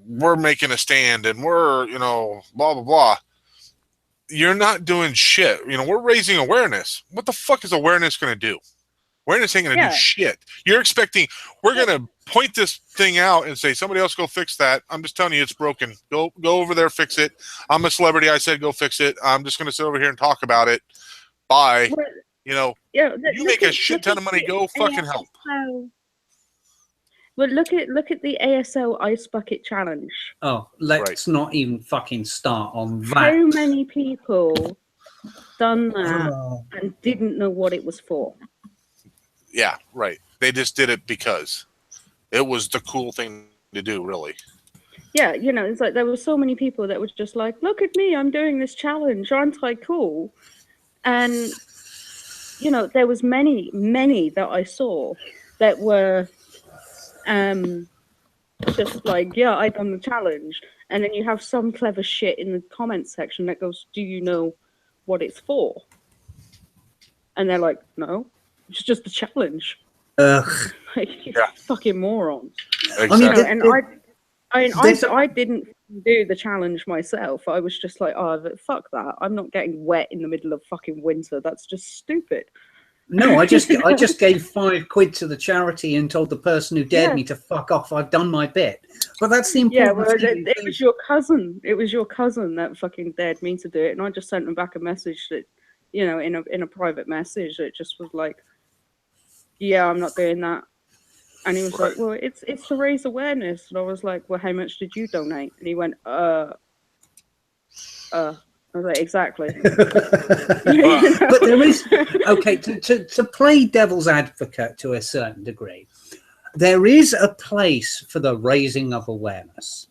B: we're making a stand and we're blah blah blah. You're not doing shit. We're raising awareness. What the fuck is awareness going to do? Awareness ain't going to do shit. You're expecting we're going to point this thing out and say somebody else go fix that. I'm just telling you it's broken. Go over there, fix it. I'm a celebrity. I said go fix it. I'm just going to sit over here and talk about it. Bye. You make a shit ton of money. Go fucking help.
A: Well, look at the ASL Ice Bucket Challenge.
C: Oh, let's not even fucking start on that.
A: How many people done that and didn't know what it was for?
B: Yeah, right. They just did it because it was the cool thing to do, really.
A: Yeah, it's like there were so many people that were just like, look at me, I'm doing this challenge, aren't I cool? And, there was many that I saw that were just like, yeah, I done the challenge. And then you have some clever shit in the comments section that goes, do you know what it's for? And they're like, no. It's just a challenge. Like, you fucking morons.
B: Exactly.
A: I didn't do the challenge myself. I was just like, oh, fuck that. I'm not getting wet in the middle of fucking winter. That's just stupid.
C: No, I just gave £5 to the charity and told the person who dared me to fuck off, I've done my bit. But that's the important thing.
A: It was your cousin. It was your cousin that fucking dared me to do it, and I just sent him back a message that, in a private message, it just was like, yeah, I'm not doing that. And he was like, well, it's to raise awareness. And I was like, well, how much did you donate? And he went, I was like, exactly.
C: But there is, okay, to play devil's advocate to a certain degree, there is a place for the raising of awareness.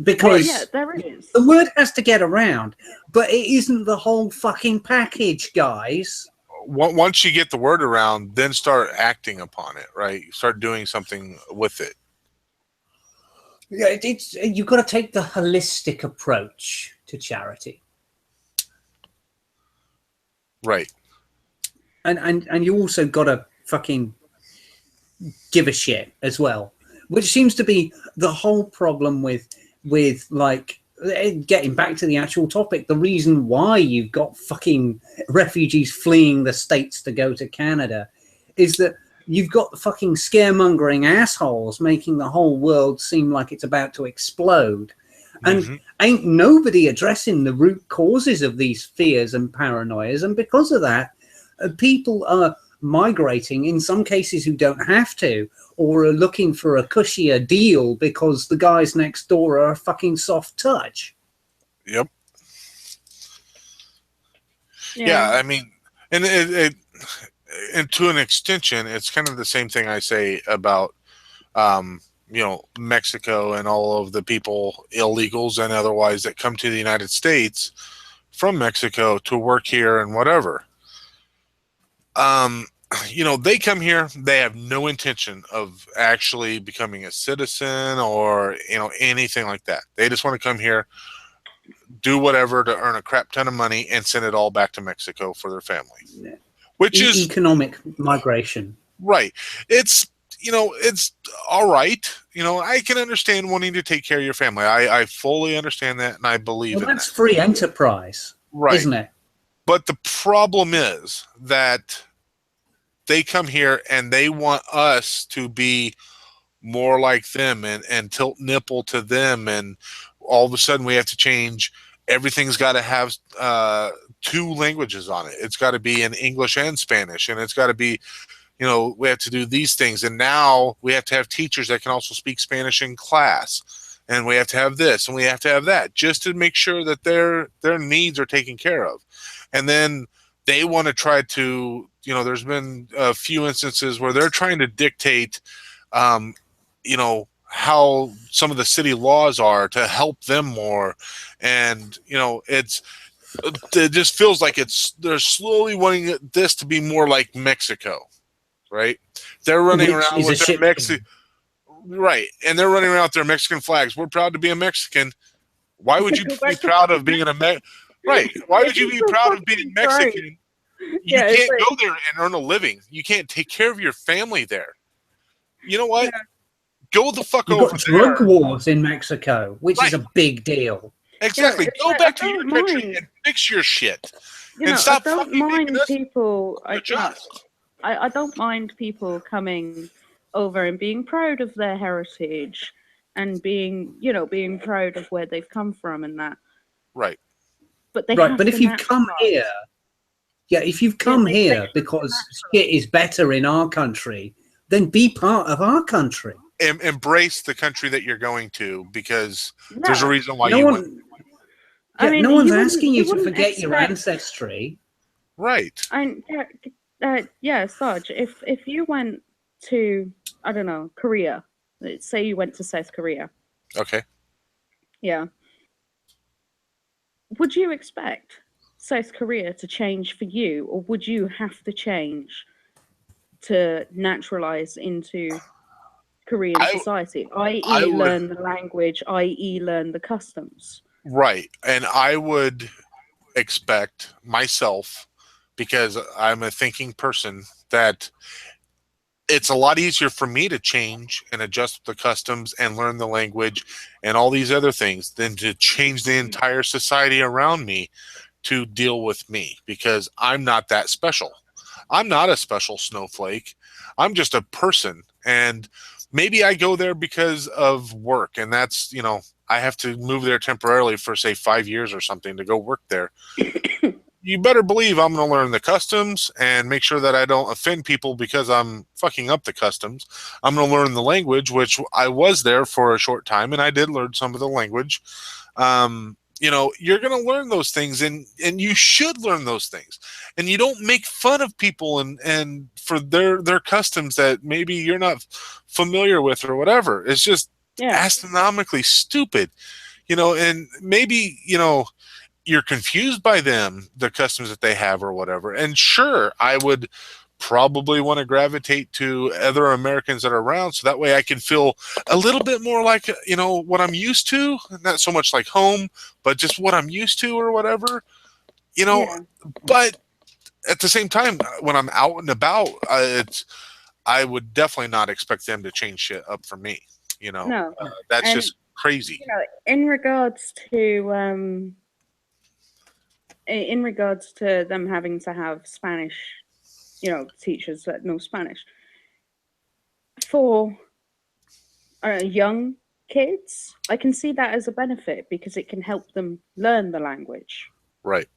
C: because
A: there is.
C: the word has to get around, but it isn't the whole fucking package, guys.
B: Once you get the word around, then start acting upon it, right? Start doing something with it.
C: Yeah, it's you've got to take the holistic approach to charity,
B: Right.
C: and you also got to fucking give a shit as well, which seems to be the whole problem with like getting back to the actual topic. The reason why you've got fucking refugees fleeing the States to go to Canada is that you've got the fucking scaremongering assholes making the whole world seem like it's about to explode. And ain't nobody addressing the root causes of these fears and paranoias. And because of that, people are migrating, in some cases who don't have to, or are looking for a cushier deal because the guys next door are a fucking soft touch.
B: Yep. Yeah, I mean, and to an extension, it's kind of the same thing I say about, Mexico and all of the people, illegals and otherwise, that come to the United States from Mexico to work here and whatever. They come here, they have no intention of actually becoming a citizen or, anything like that. They just want to come here, do whatever to earn a crap ton of money and send it all back to Mexico for their family.
C: Yeah.
B: Which is
C: economic migration.
B: Right. It's all right. I can understand wanting to take care of your family. I fully understand that, and I believe in
C: that's
B: that.
C: free enterprise,
B: Right.
C: Isn't it?
B: But the problem is that they come here and they want us to be more like them and tilt nipple to them, and all of a sudden we have to change. Everything's got to have two languages on it. It's got to be in English and Spanish, and it's got to be, we have to do these things. And now we have to have teachers that can also speak Spanish in class, and we have to have this and we have to have that, just to make sure that their needs are taken care of. And then they want to try to, there's been a few instances where they're trying to dictate, how some of the city laws are to help them more. And, it just feels like they're slowly wanting this to be more like Mexico, right? They're running around with their Mexican, right? And they're running around with their Mexican flags. We're proud to be a Mexican. Why would you be proud of being right? Why would you be proud of being Mexican? You can't go there and earn a living. You can't take care of your family there. You know what? Yeah. Go the fuck over there.
C: Drug wars in Mexico, which is a big deal.
B: Exactly. Go back to your country and fix your shit. And stop fucking making us adjust.
A: I don't mind people coming over and being proud of their heritage and being proud of where they've come from and that.
B: Right.
A: But they
C: but if you've come here, if you've come here because shit is better in our country, then be part of our country.
B: Embrace the country that you're going to, because there's a reason why you went.
C: No one's asking you to forget your ancestry.
B: Right.
A: And Sarge, if you went to, I don't know, Korea, let's say you went to South Korea.
B: Okay.
A: Yeah. Would you expect South Korea to change for you, or would you have to change to naturalize into Korean society, i.e. learn the language, i.e. learn the customs?
B: Right. And I would expect myself, because I'm a thinking person, that it's a lot easier for me to change and adjust the customs and learn the language and all these other things than to change the entire society around me to deal with me, because I'm not that special. I'm not a special snowflake. I'm just a person. And maybe I go there because of work, and that's, I have to move there temporarily for, say, 5 years or something to go work there. You better believe I'm going to learn the customs and make sure that I don't offend people because I'm fucking up the customs. I'm going to learn the language, which I was there for a short time, and I did learn some of the language. You're going to learn those things, and you should learn those things. And you don't make fun of people and for their customs that maybe you're not familiar with or whatever. It's just astronomically stupid. And maybe, you're confused by them, the customs that they have or whatever. And sure, I would probably want to gravitate to other Americans that are around, so that way I can feel a little bit more like, what I'm used to, not so much like home, but just what I'm used to or whatever, you know.
A: Yeah.
B: But at the same time, when I'm out and about, I would definitely not expect them to change shit up for me.
A: No.
B: That's
A: And
B: just crazy.
A: in regards to them having to have Spanish, teachers that know Spanish for young kids, I can see that as a benefit because it can help them learn the language.
B: Right.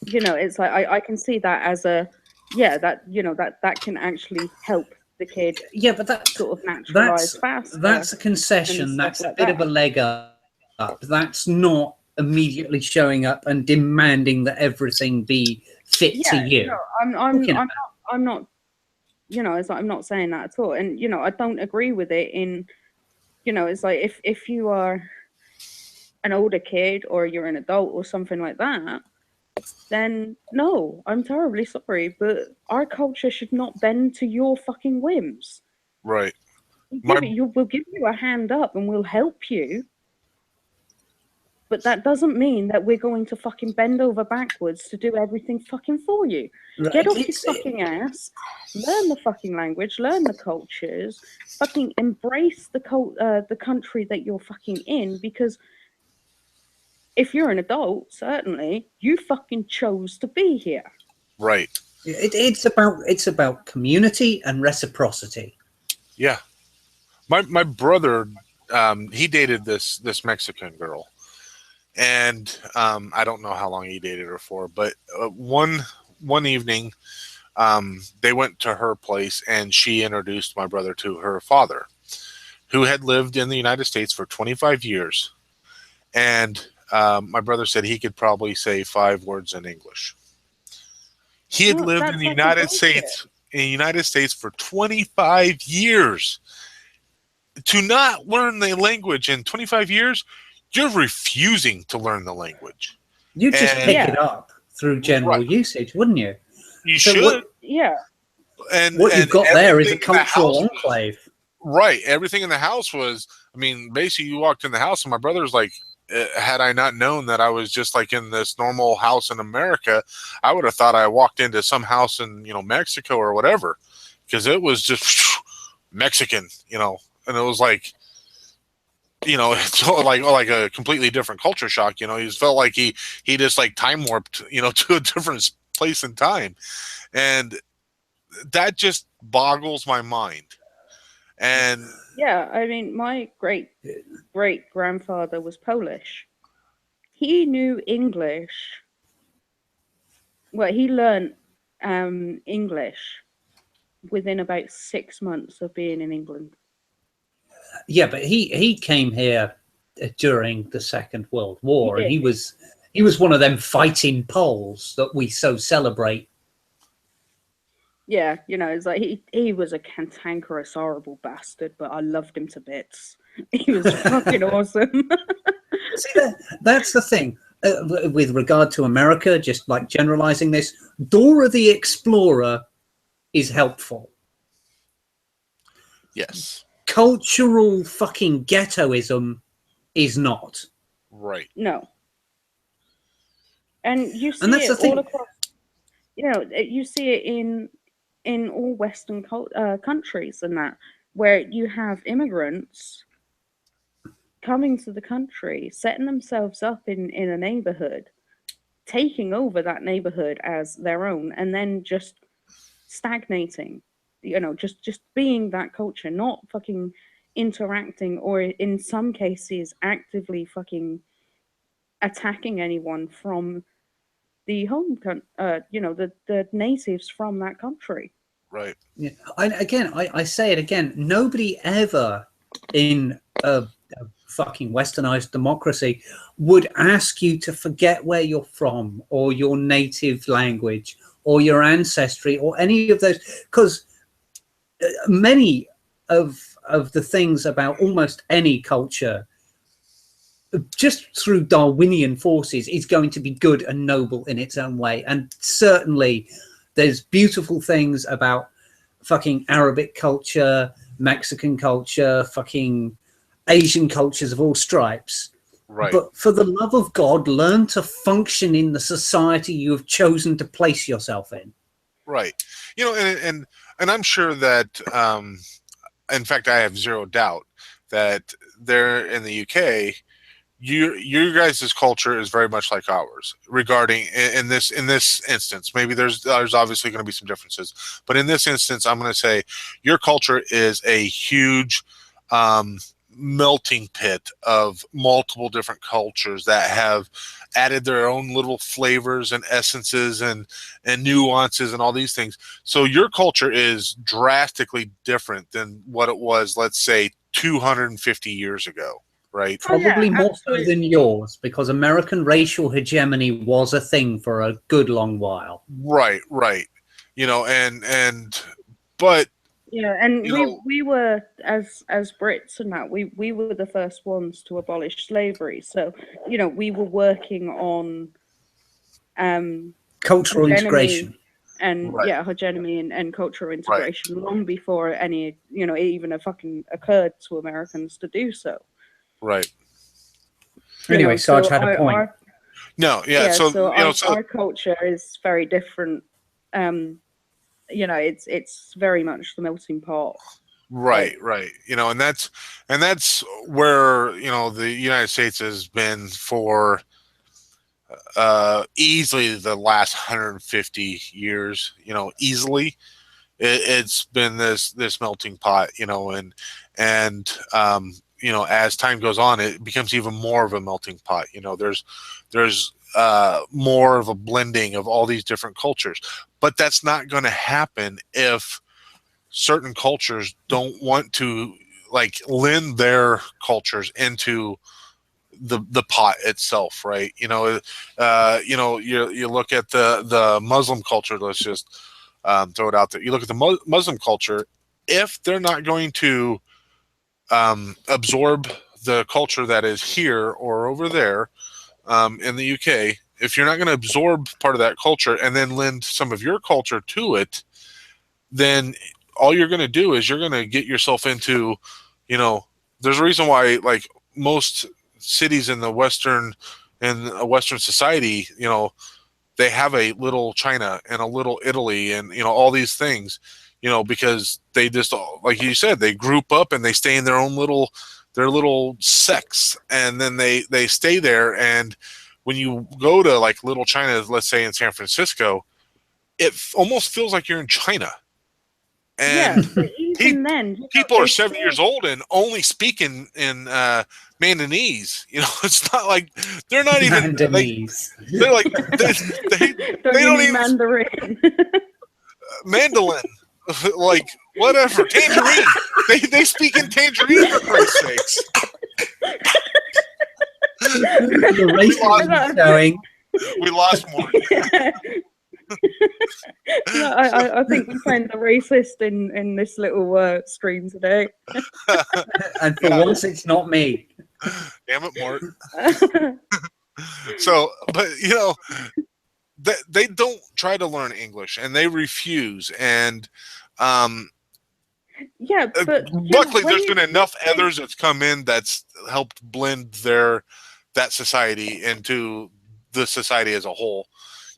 A: It's like I can see that as a that can actually help the kid
C: Yeah, but
A: sort of naturalize faster
C: that's a
A: and
C: concession.
A: stuff
C: That's a
A: like
C: bit
A: that.
C: of a leg up. That's not immediately showing up and demanding that everything be fit to
A: Yeah,
C: you.
A: I'm not, it's like I'm not saying that at all. And I don't agree with it in, it's like if you are an older kid or you're an adult or something like that, then no, I'm terribly sorry, but our culture should not bend to your fucking whims.
B: Right. My
A: We'll give you a hand up and we'll help you, but that doesn't mean that we're going to fucking bend over backwards to do everything fucking for you.
C: Right.
A: Get off your fucking ass, learn the fucking language, learn the cultures, fucking embrace the country that you're fucking in, because if you're an adult, certainly you fucking chose to be here.
B: Right.
C: It's about community and reciprocity.
B: Yeah. My brother, he dated this Mexican girl, and I don't know how long he dated her for, but one evening, they went to her place, and she introduced my brother to her father, who had lived in the United States for 25 years, and my brother said he could probably say 5 words in English. He had
A: No,
B: lived in
A: that's
B: the
A: fucking
B: United
A: bullshit.
B: States for 25 years. To not learn the language in 25 years, you're refusing to learn the language.
C: You'd just
B: And
C: pick
A: Yeah.
C: it up through general
B: right,
C: usage, wouldn't you?
B: you
C: So
B: should.
A: Yeah.
B: And
C: what you've got there is a
B: everything in the
C: cultural
B: house
C: enclave.
B: right. Everything in the house was, I mean, basically you walked in the house and my brother's like, had I not known that I was just like in this normal house in America, I would have thought I walked into some house in, Mexico or whatever, because it was just Mexican, and it was like, it's like a completely different culture shock. He just felt like he just like time warped, to a different place and time, and that just boggles my mind. And
A: Yeah. I mean, my great grandfather was Polish. He knew English. Well, he learned English within about 6 months of being in England.
C: Yeah, but he came here during the Second World
A: He
C: War, and
A: did.
C: he was one of them fighting Poles that we so celebrate.
A: Yeah, it's like he was a cantankerous, horrible bastard, but I loved him to bits. He was fucking awesome.
C: See, that's the thing. With regard to America, just like generalizing this, Dora the Explorer is helpful.
B: yes,
C: Cultural fucking ghettoism is not.
B: right,
A: No, and you
C: And
A: see
C: that's
A: it
C: the thing.
A: all across. You see it in all Western countries and that, where you have immigrants coming to the country, setting themselves up in a neighborhood, taking over that neighborhood as their own, and then just stagnating. Just being that culture, not fucking interacting, or in some cases actively fucking attacking anyone from the the natives from that country.
B: right,
C: Yeah. I say it again. Nobody ever in a fucking westernized democracy would ask you to forget where you're from or your native language or your ancestry or any of those, because many of the things about almost any culture just through Darwinian forces, is going to be good and noble in its own way. And certainly there's beautiful things about fucking Arabic culture, Mexican culture, fucking Asian cultures of all stripes.
B: Right.
C: But for the love of God, learn to function in the society you have chosen to place yourself in.
B: Right. You know, and I'm sure that, in fact, I have zero doubt that there in the UK, your guys' culture is very much like ours regarding in this instance. Maybe there's obviously going to be some differences, but in this instance, I'm going to say your culture is a huge melting pit of multiple different cultures that have added their own little flavors and essences and nuances and all these things. So your culture is drastically different than what it was, let's say, 250 years ago. Right.
C: Probably more so
A: absolutely.
C: than yours, because American racial hegemony was a thing for a good long while.
B: Right. You know, but
A: Yeah, and
B: you
A: we
B: know,
A: we were as Brits and that we were the first ones to abolish slavery. So, you know, we were working on
C: Cultural
A: hegemony
C: integration.
A: and
B: right,
A: hegemony and cultural
B: right,
A: integration long before any, you know, even a fucking occurred to Americans to do so.
B: right.
A: You
C: Anyway,
A: know,
C: Sarge
A: so
C: had a point.
B: No, yeah.
A: yeah,
B: So
A: so
B: you know, so
A: our culture is very different. You know, it's very much the melting pot.
B: right. You know, and that's where, you know, the United States has been for easily the last 150 years. You know, easily. It's been this melting pot, you know, and you know, as time goes on, it becomes even more of a melting pot. You know, there's more of a blending of all these different cultures, but that's not going to happen if certain cultures don't want to like lend their cultures into the pot itself, right? You know, you look at the Muslim culture. Let's just throw it out there. You look at the Muslim culture. If they're not going to absorb the culture that is here or over there in the UK, if you're not going to absorb part of that culture and then lend some of your culture to it, then all you're going to do is you're going to get yourself into, you know, there's a reason why like most cities in a Western society, you know, they have a little China and a little Italy and, you know, all these things, you know, because they just, like you said, they group up and they stay in their little sects, and then they stay there. And when you go to like little China, let's say in San Francisco, it almost feels like you're in China.
A: Yeah,
B: And
A: but even then, you know,
B: people are
A: there's
B: 7 years
A: still
B: old and only speak in Mandanese. You know, it's not like they're not even like
C: Mandanese.
B: they're like they,
A: don't
B: they
A: you
B: don't
A: mean
B: even
A: Mandarin?
B: mandolin, like whatever tangerine. They speak in tangerine for Christ's sakes.
C: The
B: We lost
C: racism is showing.
B: we lost more.
A: No,
B: So,
A: I think we found the racist in this little stream today.
C: And for
B: yeah,
C: once, it's not me.
B: damn it, Mort. So, but you know, they don't try to learn English and they refuse. And um,
A: Yeah, but you know,
B: luckily,
A: when
B: there's been
A: you
B: enough others that's come in that's helped blend that society into the society as a whole.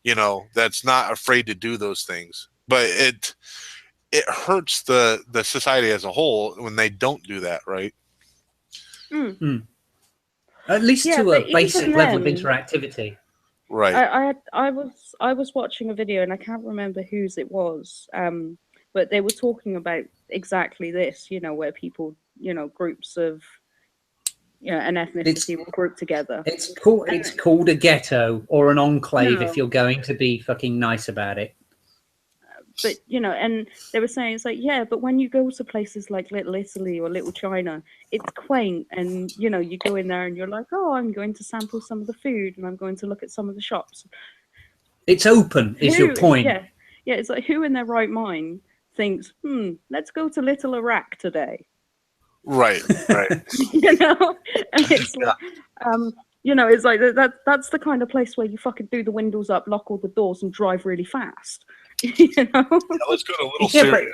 B: You know, that's not afraid to do those things, but it hurts the society as a whole when they don't do that, right?
C: At least
A: yeah,
C: to
A: but
C: a
A: even
C: basic level of
A: then,
C: interactivity.
B: Right.
A: I was watching a video and I can't remember whose it was, but they were talking about exactly this. You know, where people, you know, groups of, you know, an
C: It's
A: ethnicity will group together.
C: it's called a ghetto or an enclave if
A: No,
C: you're going to be fucking nice about it.
A: but you know, and they were saying it's like, yeah, but when you go to places like Little Italy or Little China, it's quaint, and you know, you go in there and you're like, oh, I'm going to sample some of the food and I'm going to look at some of the shops.
C: It's open, is your
A: Who,
C: point.
A: yeah, it's like who in their right mind thinks, let's go to Little Iraq today.
B: Right. Right.
A: you know, and it's like, you know, it's like that's the kind of place where you fucking do the windows up, lock all the doors, and drive really fast. You know,
B: Yeah, let's go to Little
C: Yeah,
B: Syria.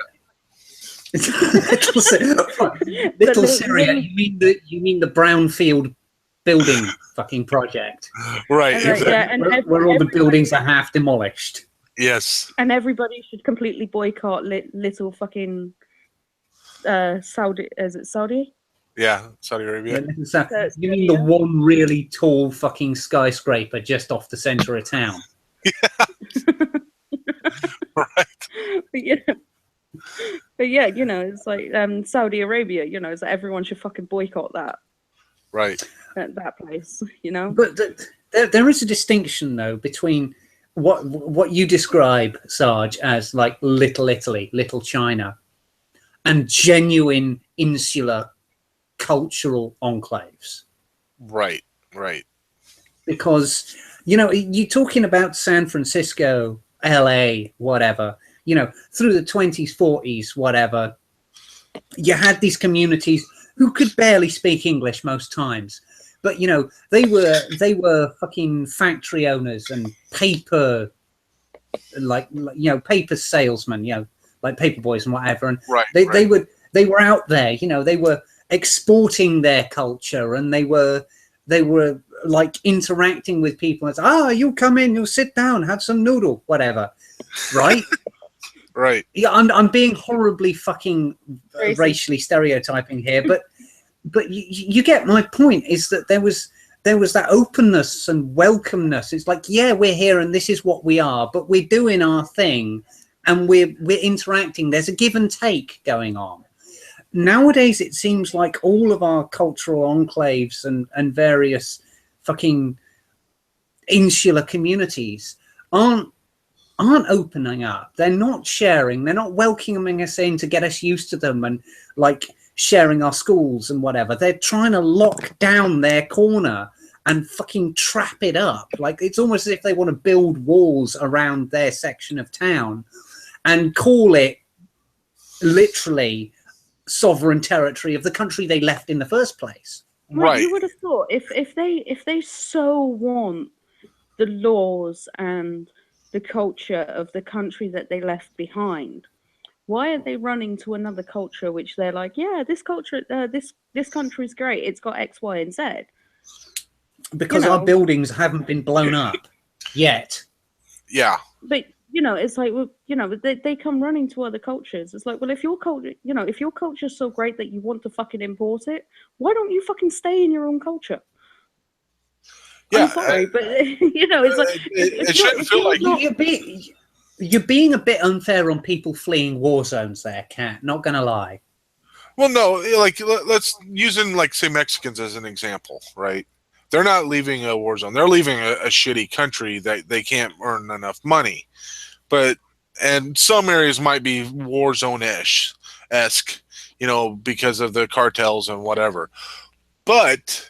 C: little, little Syria. You mean the brownfield building fucking project,
B: Right.
A: and
C: where all the buildings are half demolished.
B: Yes.
A: and everybody should completely boycott little fucking Saudi. Is it Saudi?
B: Yeah. Saudi Arabia.
C: You mean the one really tall fucking skyscraper just off the center of town?
B: Right.
A: But yeah, you know, it's like Saudi Arabia. You know, it's like everyone should fucking boycott that
B: Right.
A: that place. You know,
C: But there is a distinction though between what you describe, Sarge, as like Little Italy, Little China, and genuine insular cultural enclaves.
B: Right. Right.
C: Because, you know, you're talking about San Francisco, LA, whatever, you know, through the 20s, 40s, whatever, you had these communities who could barely speak English most times. But, you know, they were fucking factory owners and paper, like you know, paper salesmen, you know, like paper boys and whatever. And
B: Right.
C: they were out there, you know, they were exporting their culture, and they were like interacting with people. It's you come in, you'll sit down, have some noodle, whatever, right?
B: Right.
C: Yeah, I'm being horribly fucking racially stereotyping here, but you get my point. Is that there was that openness and welcomeness. It's like, yeah, we're here and this is what we are, but we're doing our thing and we're interacting. There's a give and take going on. Nowadays, it seems like all of our cultural enclaves and various fucking insular communities aren't opening up. They're not sharing. They're not welcoming us in to get us used to them and like sharing our schools and whatever. They're trying to lock down their corner and fucking trap it up. Like, it's almost as if they want to build walls around their section of town and call it literally sovereign territory of the country they left in the first place.
B: Right.
A: You would have thought if they so want the laws and the culture of the country that they left behind, why are they running to another culture which they're like, yeah, this culture, this country is great, it's got X, Y, and Z?
C: Because our buildings haven't been blown up yet.
B: Yeah.
A: But you know, it's like, well, you know, they come running to other cultures. It's like, well, if your culture, you know, if your culture is so great that you want to fucking import it, why don't you fucking stay in your own culture?
B: Yeah.
A: I'm sorry, but you know, it's like
B: it shouldn't feel like
C: you're being a bit unfair on people fleeing war zones there, Kat. Not gonna lie.
B: Well, no, like let's using like say Mexicans as an example, right? They're not leaving a war zone. They're leaving a shitty country that they can't earn enough money. But and some areas might be war zone-esque, you know, because of the cartels and whatever. But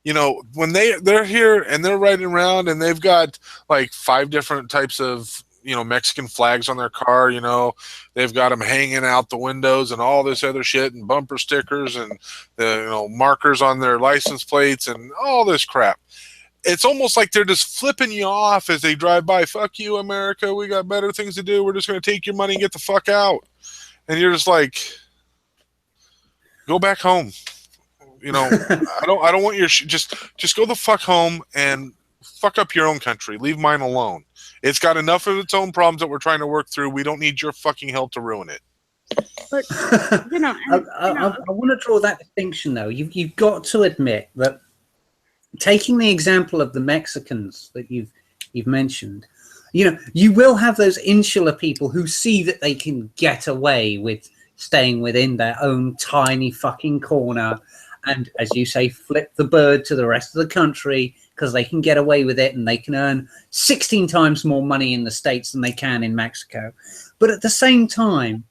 B: you know, when they're here and they're riding around and they've got like 5 different types of, you know, Mexican flags on their car, you know, they've got them hanging out the windows and all this other shit and bumper stickers and the, you know, markers on their license plates and all this crap. It's almost like they're just flipping you off as they drive by. Fuck you, America. We got better things to do. We're just going to take your money and get the fuck out. And you're just like, go back home. You know, I don't want your just go the fuck home and fuck up your own country. Leave mine alone. It's got enough of its own problems that we're trying to work through. We don't need your fucking help to ruin it.
A: But you know,
C: I want to draw that distinction though. You've got to admit that, taking the example of the Mexicans that you've mentioned, you know, you will have those insular people who see that they can get away with staying within their own tiny fucking corner and, as you say, flip the bird to the rest of the country because they can get away with it and they can earn 16 times more money in the States than they can in Mexico. But at the same time,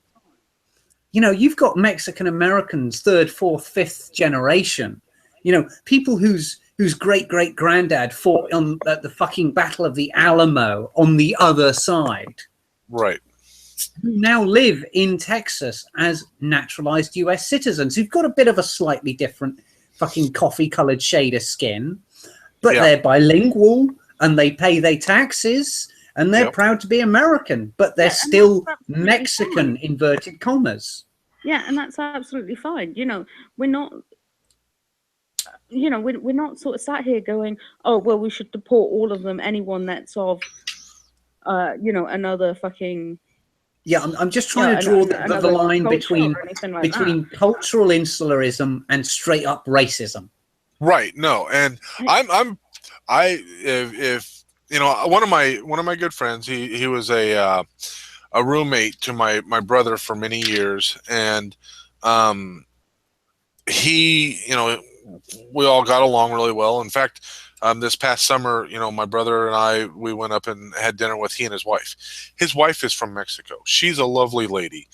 C: you know, you've got Mexican Americans, 3rd, 4th, 5th generation, you know, people whose great granddad fought at the fucking Battle of the Alamo on the other side.
B: Right.
C: who now live in Texas as naturalized US citizens who've got a bit of a slightly different fucking coffee-colored shade of skin, but
B: Yeah.
C: they're bilingual and they pay their taxes and they're
B: Yep.
C: proud to be American, but they're
A: Yeah, and
C: still
A: that's absolutely
C: Mexican,
A: fine.
C: inverted commas.
A: Yeah, and that's absolutely fine. We're not, we're not sort of sat here going, oh, well, we should deport all of them, anyone that's of, another fucking,
C: Yeah, I'm just trying to draw the
A: another
C: line
A: culture or anything like that.
C: between cultural insularism and straight up racism.
B: Right. No, and if one of my good friends, he was a roommate to my brother for many years, and um he, we all got along really well. In fact, this past summer, my brother and I, we went up and had dinner with he and his wife. His wife is from Mexico. She's a lovely lady,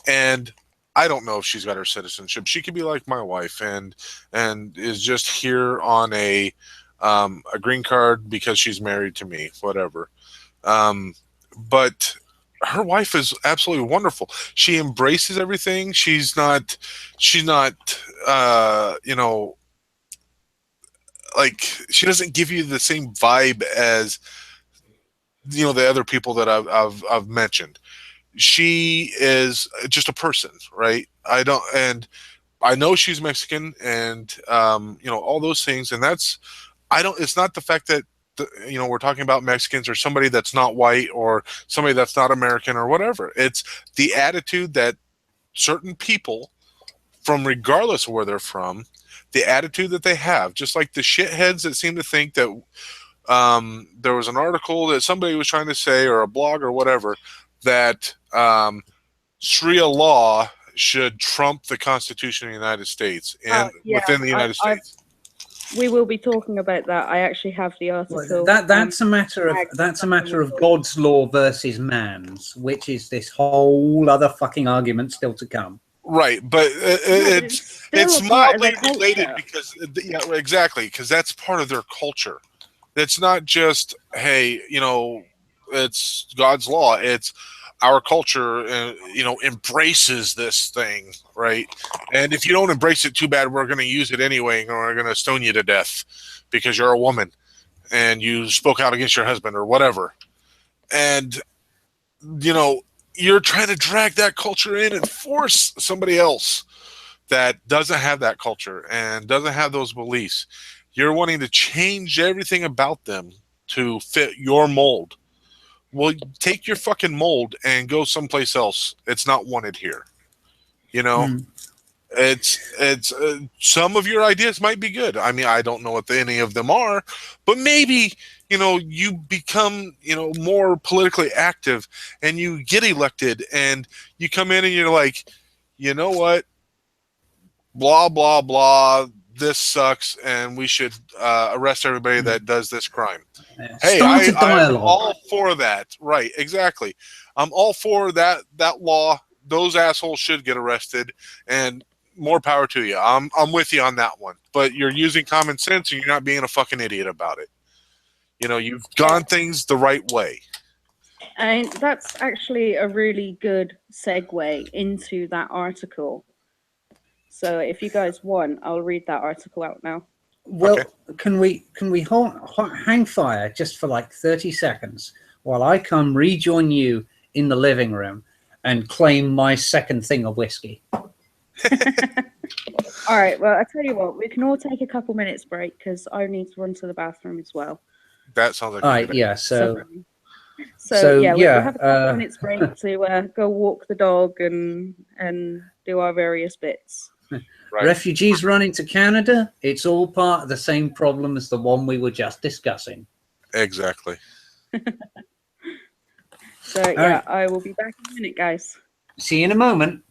B: and I don't know if she's got her citizenship. She could be like my wife and is just here on a green card because she's married to me, whatever. But her wife is absolutely wonderful. She embraces everything. She's not like, she doesn't give you the same vibe as the other people that I've mentioned. She is just a person, right? I know she's Mexican, and all those things, and that's I don't. It's not the fact that we're talking about Mexicans or somebody that's not white or somebody that's not American or whatever. It's the attitude that certain people, from regardless of where they're from, the attitude that they have, just like the shitheads that seem to think that there was an article that somebody was trying to say, or a blog or whatever, that Sharia law should trump the Constitution of the United States and
A: Yeah,
B: within the United States.
A: we will be talking about that. I actually have the article.
C: That's a matter of God's law versus man's, which is this whole other fucking argument still to come.
B: Right, but it's mildly related because yeah, exactly, because that's part of their culture. It's not just, hey, it's God's law. It's our culture, embraces this thing, right? And if you don't embrace it, too bad. We're going to use it anyway, and we're going to stone you to death because you're a woman and you spoke out against your husband or whatever. And you're trying to drag that culture in and force somebody else that doesn't have that culture and doesn't have those beliefs. You're wanting to change everything about them to fit your mold. Well, take your fucking mold and go someplace else. It's not wanted here. It's some of your ideas might be good. I mean, I don't know what any of them are, but maybe you become more politically active and you get elected and you come in and you're like, you know what, blah blah blah, this sucks and we should arrest everybody that does this crime. Hey,
C: Start a
B: I'm
C: dialogue.
B: all for that. Right, exactly. I'm all for that law. Those assholes should get arrested, and more power to you. I'm with you on that one. But you're using common sense and you're not being a fucking idiot about it. You've gone things the right way.
A: And that's actually a really good segue into that article. So if you guys want, I'll read that article out now.
C: Well,
B: Okay.
C: can we hang fire just for like 30 seconds while I come rejoin you in the living room and claim my second thing of whiskey?
A: All right. Well, I tell you what, we can all take a couple minutes break because I need to run to the bathroom as well.
B: That sounds like
C: all right. Yeah. So
A: yeah,
C: yeah,
A: we'll have a couple minutes break to go walk the dog and do our various bits.
B: Right.
C: Refugees running to Canada, it's all part of the same problem as the one we were just discussing.
B: Exactly.
A: So yeah, right. I will be back in a minute, guys.
C: See you in a moment.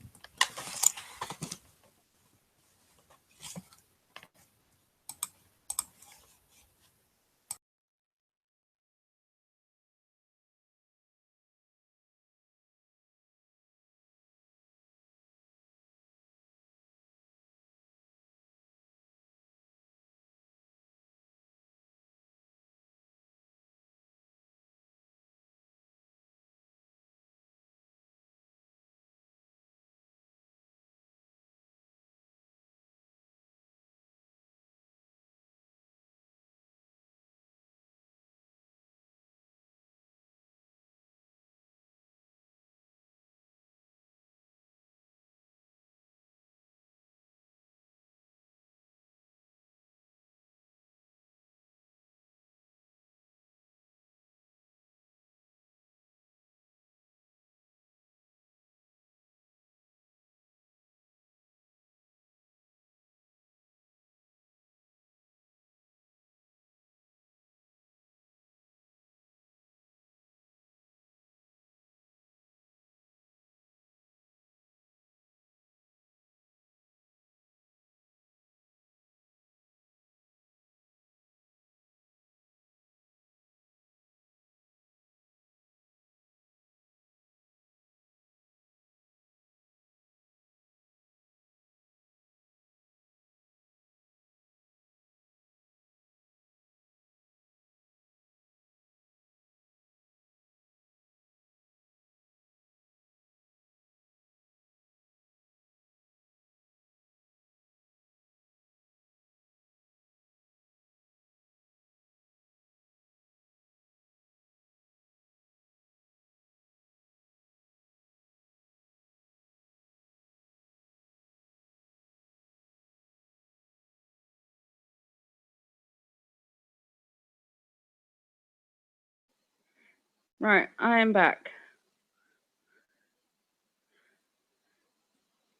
A: Right, I am back.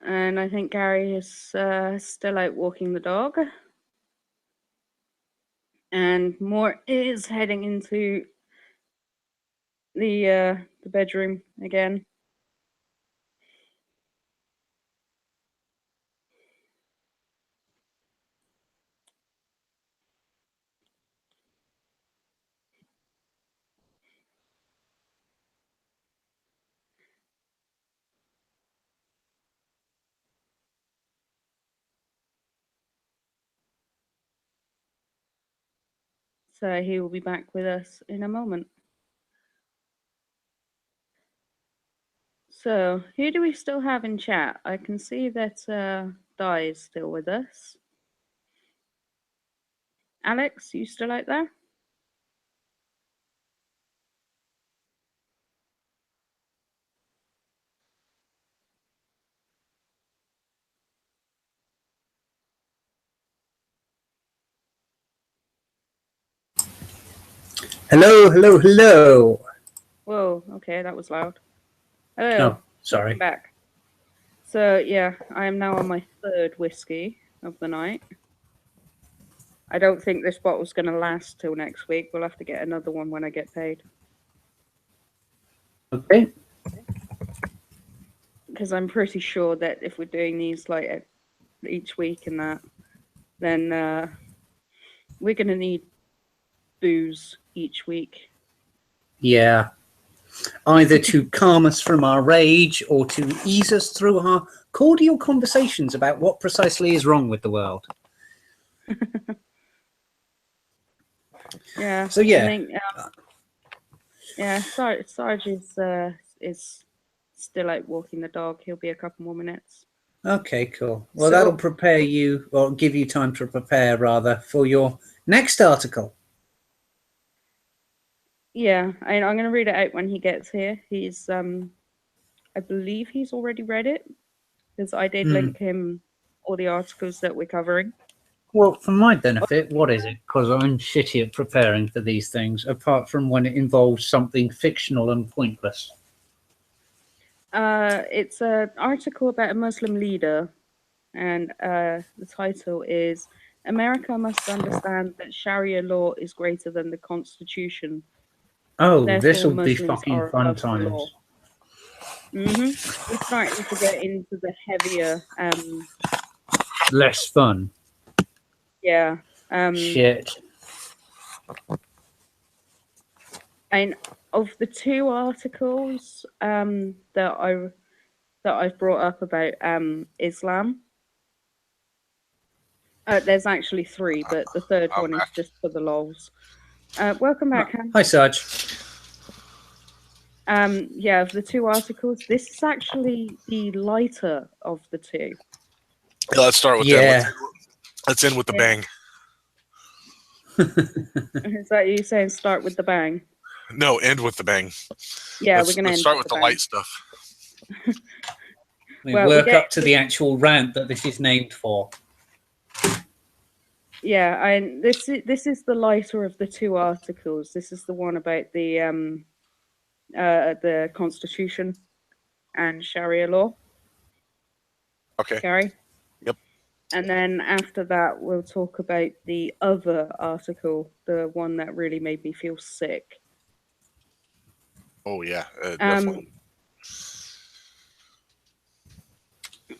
A: And I think Gary is still out walking the dog. And Mort is heading into the bedroom again. So he will be back with us in a moment. So who do we still have in chat? I can see that Di is still with us. Alex, you still out there?
C: Hello, hello, hello.
A: Whoa, okay, that was loud. Hello.
C: Oh, sorry.
A: Welcome back. So yeah, I am now on my third whiskey of the night. I don't think this bottle's going to last till next week. We'll have to get another one when I get paid.
C: Okay.
A: Because I'm pretty sure that if we're doing these like each week and that, then we're going to need booze each week.
C: Yeah. Either to calm us from our rage or to ease us through our cordial conversations about what precisely is wrong with the world.
A: Yeah.
C: So yeah.
A: I think, yeah, Sarge is still out walking the dog. He'll be a couple more minutes.
C: Okay, cool. Well,
A: So-
C: that'll prepare you, or give you time to prepare, rather, for your next article.
A: Yeah, I'm going to read it out when he gets here. He's, I believe he's already read it because I did link him all the articles that we're covering.
C: Well, for my benefit, what is it? Because I'm shitty at preparing for these things, apart from when it involves something fictional and pointless.
A: It's an article about a Muslim leader, and the title is America Must Understand That Sharia Law is Greater Than the Constitution.
C: Oh,
A: Therefore,
C: this will be
A: Muslims
C: fucking
A: are
C: fun
A: above the
C: times.
A: law. We're starting to get into the heavier,
C: Less fun.
A: yeah.
C: Shit.
A: And of the two articles that I've brought up about Islam, there's actually three, but the third one is just for the lols. Welcome back, Han.
C: Hi, Sarge.
A: Yeah, of the two articles, this is actually the lighter of the two.
B: Yeah, let's start with that. Let's end with the bang.
A: Is that you saying start with the bang?
B: No, end with the bang.
A: Yeah, we're gonna
B: start with the light stuff.
C: We work up to the actual rant that this is named for.
A: Yeah, and this is the lighter of the two articles. This is the one about the Constitution and Sharia law.
B: Okay.
A: Gary?
B: Yep.
A: And then after that, we'll talk about the other article, the one that really made me feel sick.
B: Oh, yeah, definitely.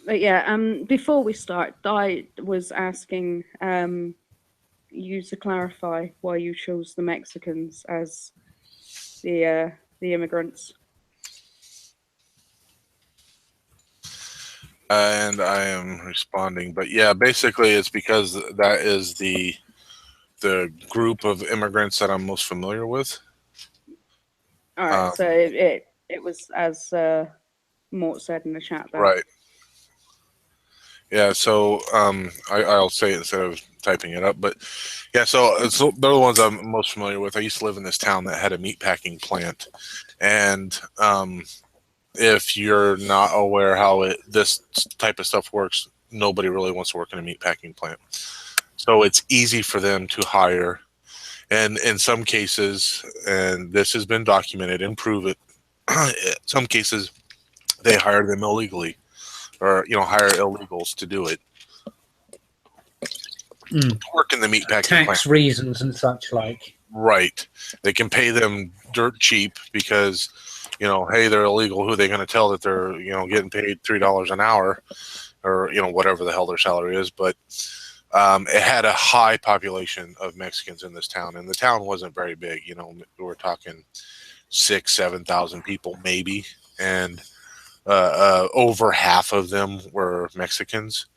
A: But yeah, before we start, Di was asking you to clarify why you chose the Mexicans as the immigrants.
B: And I am responding, but yeah, basically it's because that is the group of immigrants that I'm most familiar with.
A: All right, so it was as Mort said in the chat there.
B: Right. Yeah, so I'll say it instead of typing it up, but yeah, so they're the ones I'm most familiar with. I used to live in this town that had a meatpacking plant, and if you're not aware how this type of stuff works, nobody really wants to work in a meatpacking plant. So it's easy for them to hire And in some cases, and this has been documented and proven, in some cases they hire them illegally, or hire illegals to do it,
C: Mm.
B: work in the meatpacking plant.
C: Tax reasons and such like.
B: Right. They can pay them dirt cheap because, hey, they're illegal. Who are they going to tell that they're, getting paid $3 an hour, or, whatever the hell their salary is. But it had a high population of Mexicans in this town, and the town wasn't very big. We're talking 6,000-7,000 people maybe, and over half of them were Mexicans.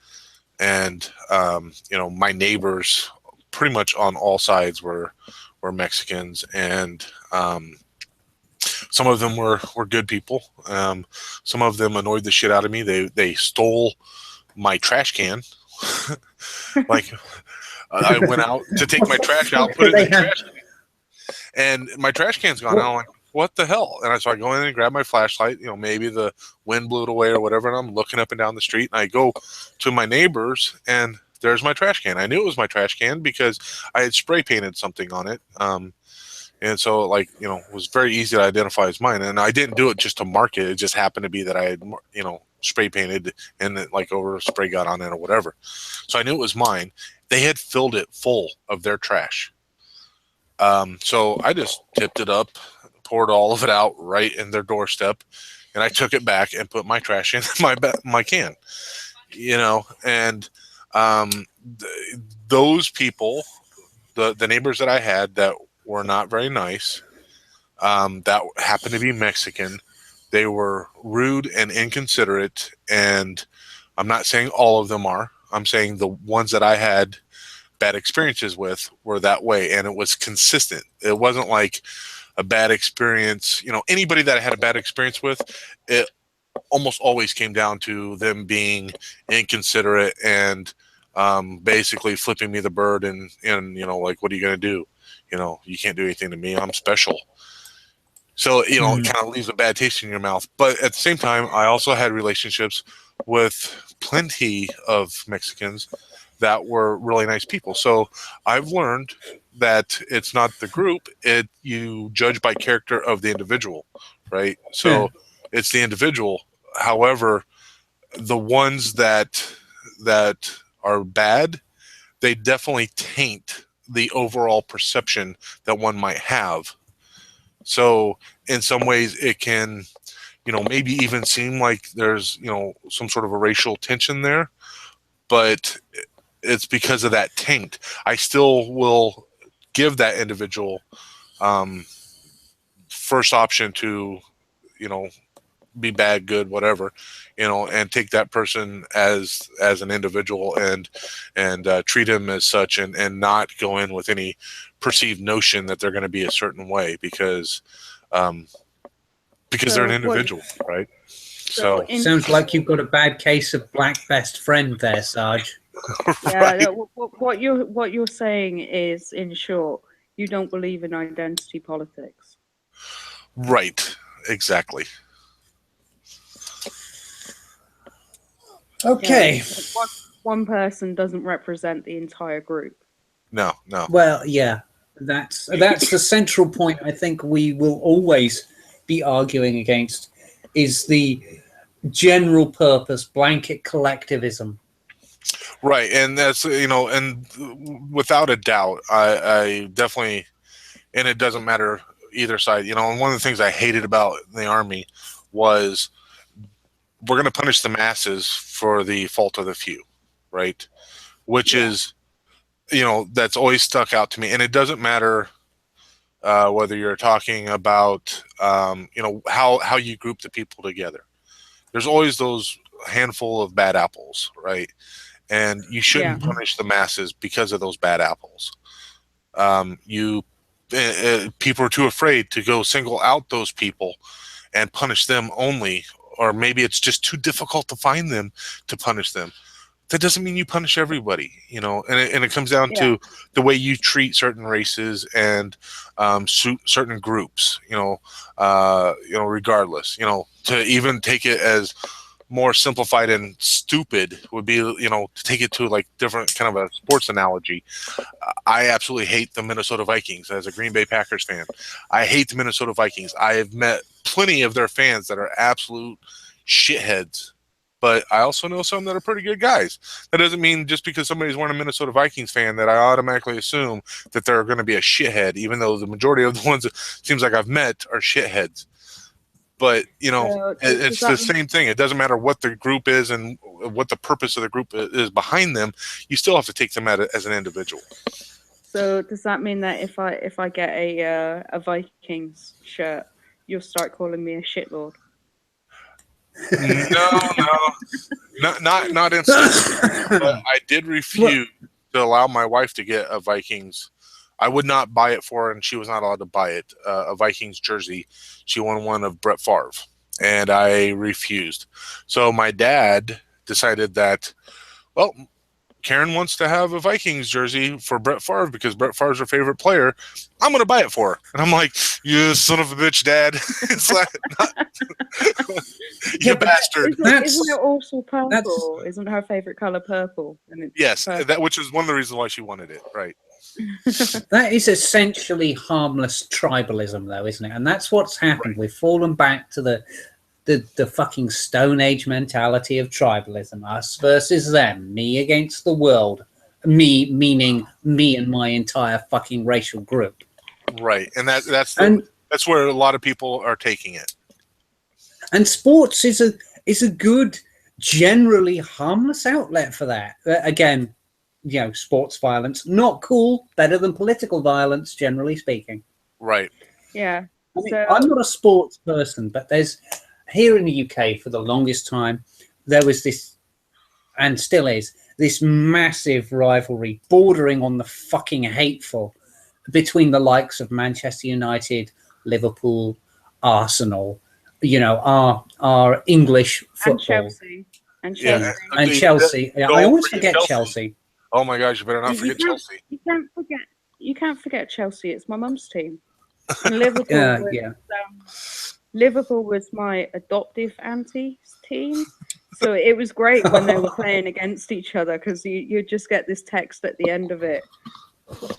B: And my neighbors, pretty much on all sides, were Mexicans, and some of them were good people. Some of them annoyed the shit out of me. They stole my trash can. Like, I went out to take my trash out, put it in the trash can, and my trash can's gone. I'm like, what the hell? And so I go in and grab my flashlight. Maybe the wind blew it away or whatever. And I'm looking up and down the street, and I go to my neighbors, and there's my trash can. I knew it was my trash can because I had spray painted something on it. And so, it was very easy to identify as mine. And I didn't do it just to mark it. It just happened to be that I had, spray painted, and over spray got on it or whatever. So I knew it was mine. They had filled it full of their trash. So I just tipped it up, poured all of it out right in their doorstep, and I took it back and put my trash in my can. And those people, the neighbors that I had that were not very nice, that happened to be Mexican. They were rude and inconsiderate, and I'm not saying all of them are. I'm saying the ones that I had bad experiences with were that way, and it was consistent. It wasn't like a bad experience. Anybody that I had a bad experience with, it almost always came down to them being inconsiderate and basically flipping me the bird, and like, what are you going to do? You can't do anything to me. I'm special. So, it kind of leaves a bad taste in your mouth. But at the same time, I also had relationships with plenty of Mexicans that were really nice people. So I've learned that it's not the group, you judge by character of the individual, right? So it's the individual. However, the ones that are bad, they definitely taint the overall perception that one might have. So in some ways it can, maybe even seem like there's, some sort of a racial tension there, but it's because of that taint. I still will give that individual first option to, be bad, good, whatever, and take that person as an individual, and treat him as such, and not go in with any perceived notion that they're going to be a certain way because they're an individual, right? So
C: sounds like you've got a bad case of black best friend there, Sarge.
A: Yeah, what you're saying is, in short, you don't believe in identity politics.
B: Right, exactly.
C: Okay.
A: One person doesn't represent the entire group.
B: No.
C: Well, yeah, that's the central point. I think we will always be arguing against is the general purpose blanket collectivism.
B: Right, and that's and without a doubt, I definitely, and it doesn't matter either side. And one of the things I hated about the Army was, we're going to punish the masses for the fault of the few, right? Which is, that's always stuck out to me. And it doesn't matter whether you're talking about, how you group the people together. There's always those handful of bad apples, right? And you shouldn't punish the masses because of those bad apples. People are too afraid to go single out those people and punish them only, or maybe it's just too difficult to find them to punish them. That doesn't mean you punish everybody, and it comes down to the way you treat certain races and certain groups, regardless, to even take it as more simplified and stupid would be, to take it to like different kind of a sports analogy. I absolutely hate the Minnesota Vikings as a Green Bay Packers fan. I hate the Minnesota Vikings. I have met plenty of their fans that are absolute shitheads, but I also know some that are pretty good guys. That doesn't mean just because somebody's wearing a Minnesota Vikings fan that I automatically assume that they're going to be a shithead, even though the majority of the ones that seems like I've met are shitheads. But, it's the same thing. It doesn't matter what the group is and what the purpose of the group is behind them. You still have to take them as an individual.
A: So does that mean that if I get a Vikings shirt, you'll start calling me a shitlord?
B: No, not instantly. But I did refuse to allow my wife to get a Vikings. I would not buy it for her, and she was not allowed to buy it. A Vikings jersey. She won one of Brett Favre, and I refused. So my dad decided that, well, Karen wants to have a Vikings jersey for Brett Favre because Brett Favre's her favorite player. I'm going to buy it for her. And I'm like, you son of a bitch, Dad. It's like, you bastard.
A: Isn't it also purple? Isn't her favorite color purple? And
B: yes, which is one of the reasons why she wanted it, right?
C: That is essentially harmless tribalism, though, isn't it? And that's what's happened. Right. We've fallen back to the fucking Stone Age mentality of tribalism. Us versus them. Me against the world. Me meaning me and my entire fucking racial group.
B: Right. And that's where a lot of people are taking it.
C: And sports is a good, generally harmless outlet for that. Again, sports violence, not cool, better than political violence, generally speaking.
B: Right.
A: Yeah.
C: I mean, I'm not a sports person, but there's, here in the UK for the longest time, there was this, and still is, this massive rivalry bordering on the fucking hateful between the likes of Manchester United, Liverpool, Arsenal, our English football.
A: And Chelsea.
C: And Chelsea. I always forget Chelsea.
B: Oh my gosh, you better not forget Chelsea.
A: You can't forget Chelsea. It's my mum's team. And Liverpool Liverpool was my adoptive auntie's team. So it was great when they were playing against each other because you just get this text at the end of it.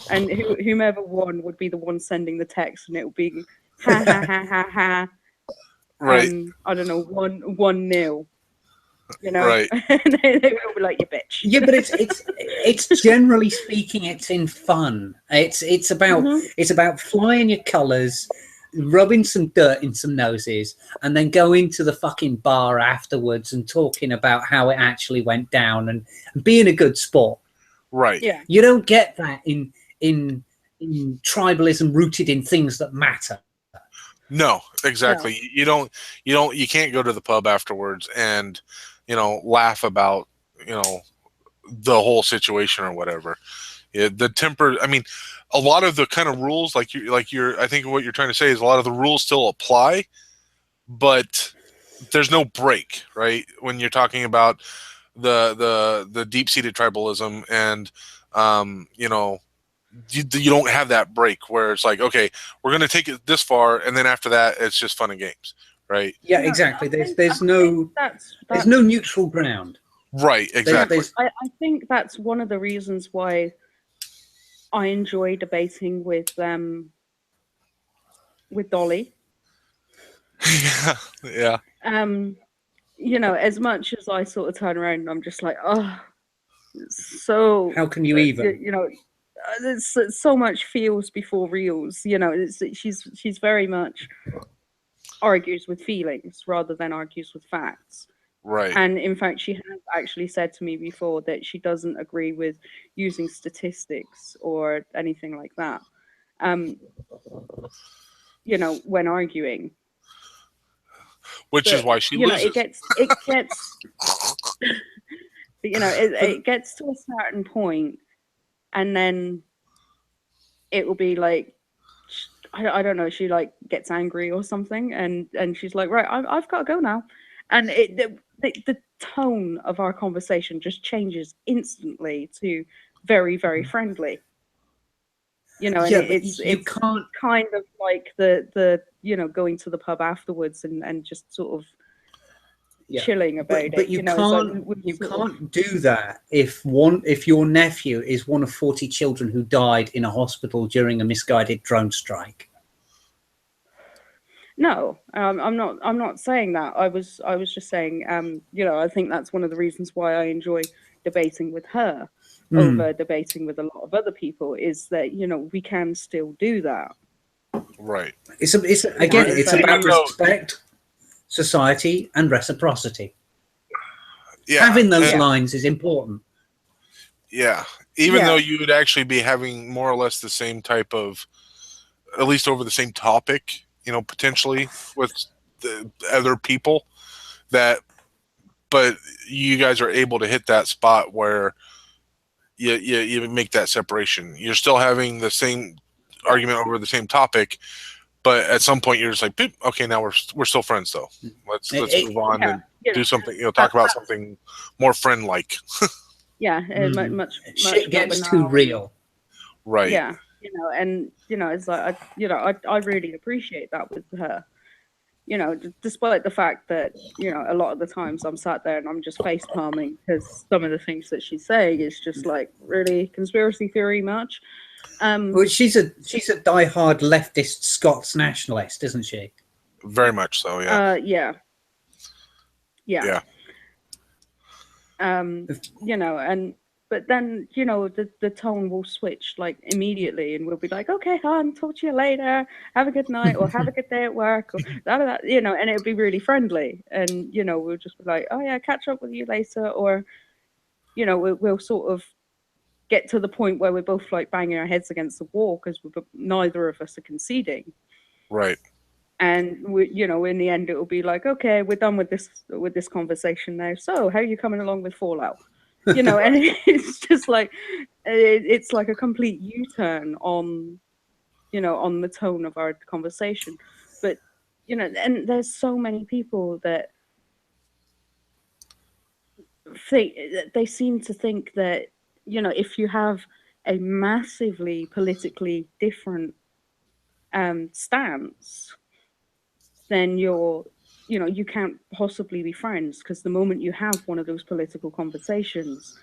A: And whomever won would be the one sending the text, and it would be ha ha ha ha ha.
B: Right.
A: I don't know, 1-0.
B: Right.
A: they would all be like, you bitch.
C: Yeah, but it's generally speaking, it's in fun. It's about flying your colours, rubbing some dirt in some noses, and then going to the fucking bar afterwards and talking about how it actually went down and being a good sport.
B: Right.
A: Yeah.
C: You don't get that in tribalism rooted in things that matter.
B: No, exactly. No. You can't go to the pub afterwards and, laugh about, the whole situation or whatever. Yeah, the temper. I mean, a lot of the kind of rules, I think what you're trying to say is a lot of the rules still apply, but there's no break, right? When you're talking about the deep-seated tribalism and, you don't have that break where it's like, okay, we're going to take it this far, and then after that, it's just fun and games, right?
C: Yeah, exactly. There's no neutral ground.
B: Right, exactly.
A: I think that's one of the reasons why I enjoy debating with Dolly.
B: Yeah.
A: As much as I sort of turn around and I'm just like, oh, so
C: how can you even?
A: There's so much feels before reels. She's very much argues with feelings rather than argues with facts.
B: Right.
A: And in fact, she has actually said to me before that she doesn't agree with using statistics or anything like that. When arguing.
B: Which is why she loses.
A: It gets it gets to a certain point, and then it will be like, I don't know, she like gets angry or something, and she's like, right, I've got to go now, and the tone of our conversation just changes instantly to very, very friendly. And it's kind of like the going to the pub afterwards and just sort of chilling about
C: but
A: it.
C: you
A: It's like
C: can't do that if your nephew is one of 40 children who died in a hospital during a misguided drone strike.
A: No, I'm not saying that. I was just saying, I think that's one of the reasons why I enjoy debating with her over debating with a lot of other people, is that we can still do that.
B: Right.
C: It's about respect, society, and reciprocity.
B: Yeah.
C: Having those lines is important.
B: Yeah. Even though you would actually be having more or less the same type of, at least over the same topic, potentially with the other people, but you guys are able to hit that spot where you make that separation. You're still having the same argument over the same topic, but at some point you're just like, okay, now we're still friends though. Let's move on and do something. Talk about something more friend-like.
A: Yeah, much
C: shit gets too real.
B: Right.
A: Yeah, and it's like I really appreciate that with her. Despite the fact that a lot of the times I'm sat there and I'm just face palming because some of the things that she's saying is just like really conspiracy theory much.
C: Well, she's a diehard leftist Scots nationalist, isn't she?
B: Very much so. Yeah.
A: Yeah. And but then the tone will switch like immediately, and we'll be like, okay, hon, talk to you later, have a good night, or have a good day at work, or that, and it'll be really friendly, and we'll just be like, oh yeah, catch up with you later, or we'll sort of get to the point where we're both like banging our heads against the wall because neither of us are conceding.
B: Right.
A: And in the end, it will be like, okay, we're done with this conversation now. So, how are you coming along with Fallout? And it's just like it's like a complete U-turn on the tone of our conversation. But and there's so many people that they seem to think that if you have a massively politically different stance, then you can't possibly be friends, because the moment you have one of those political conversations,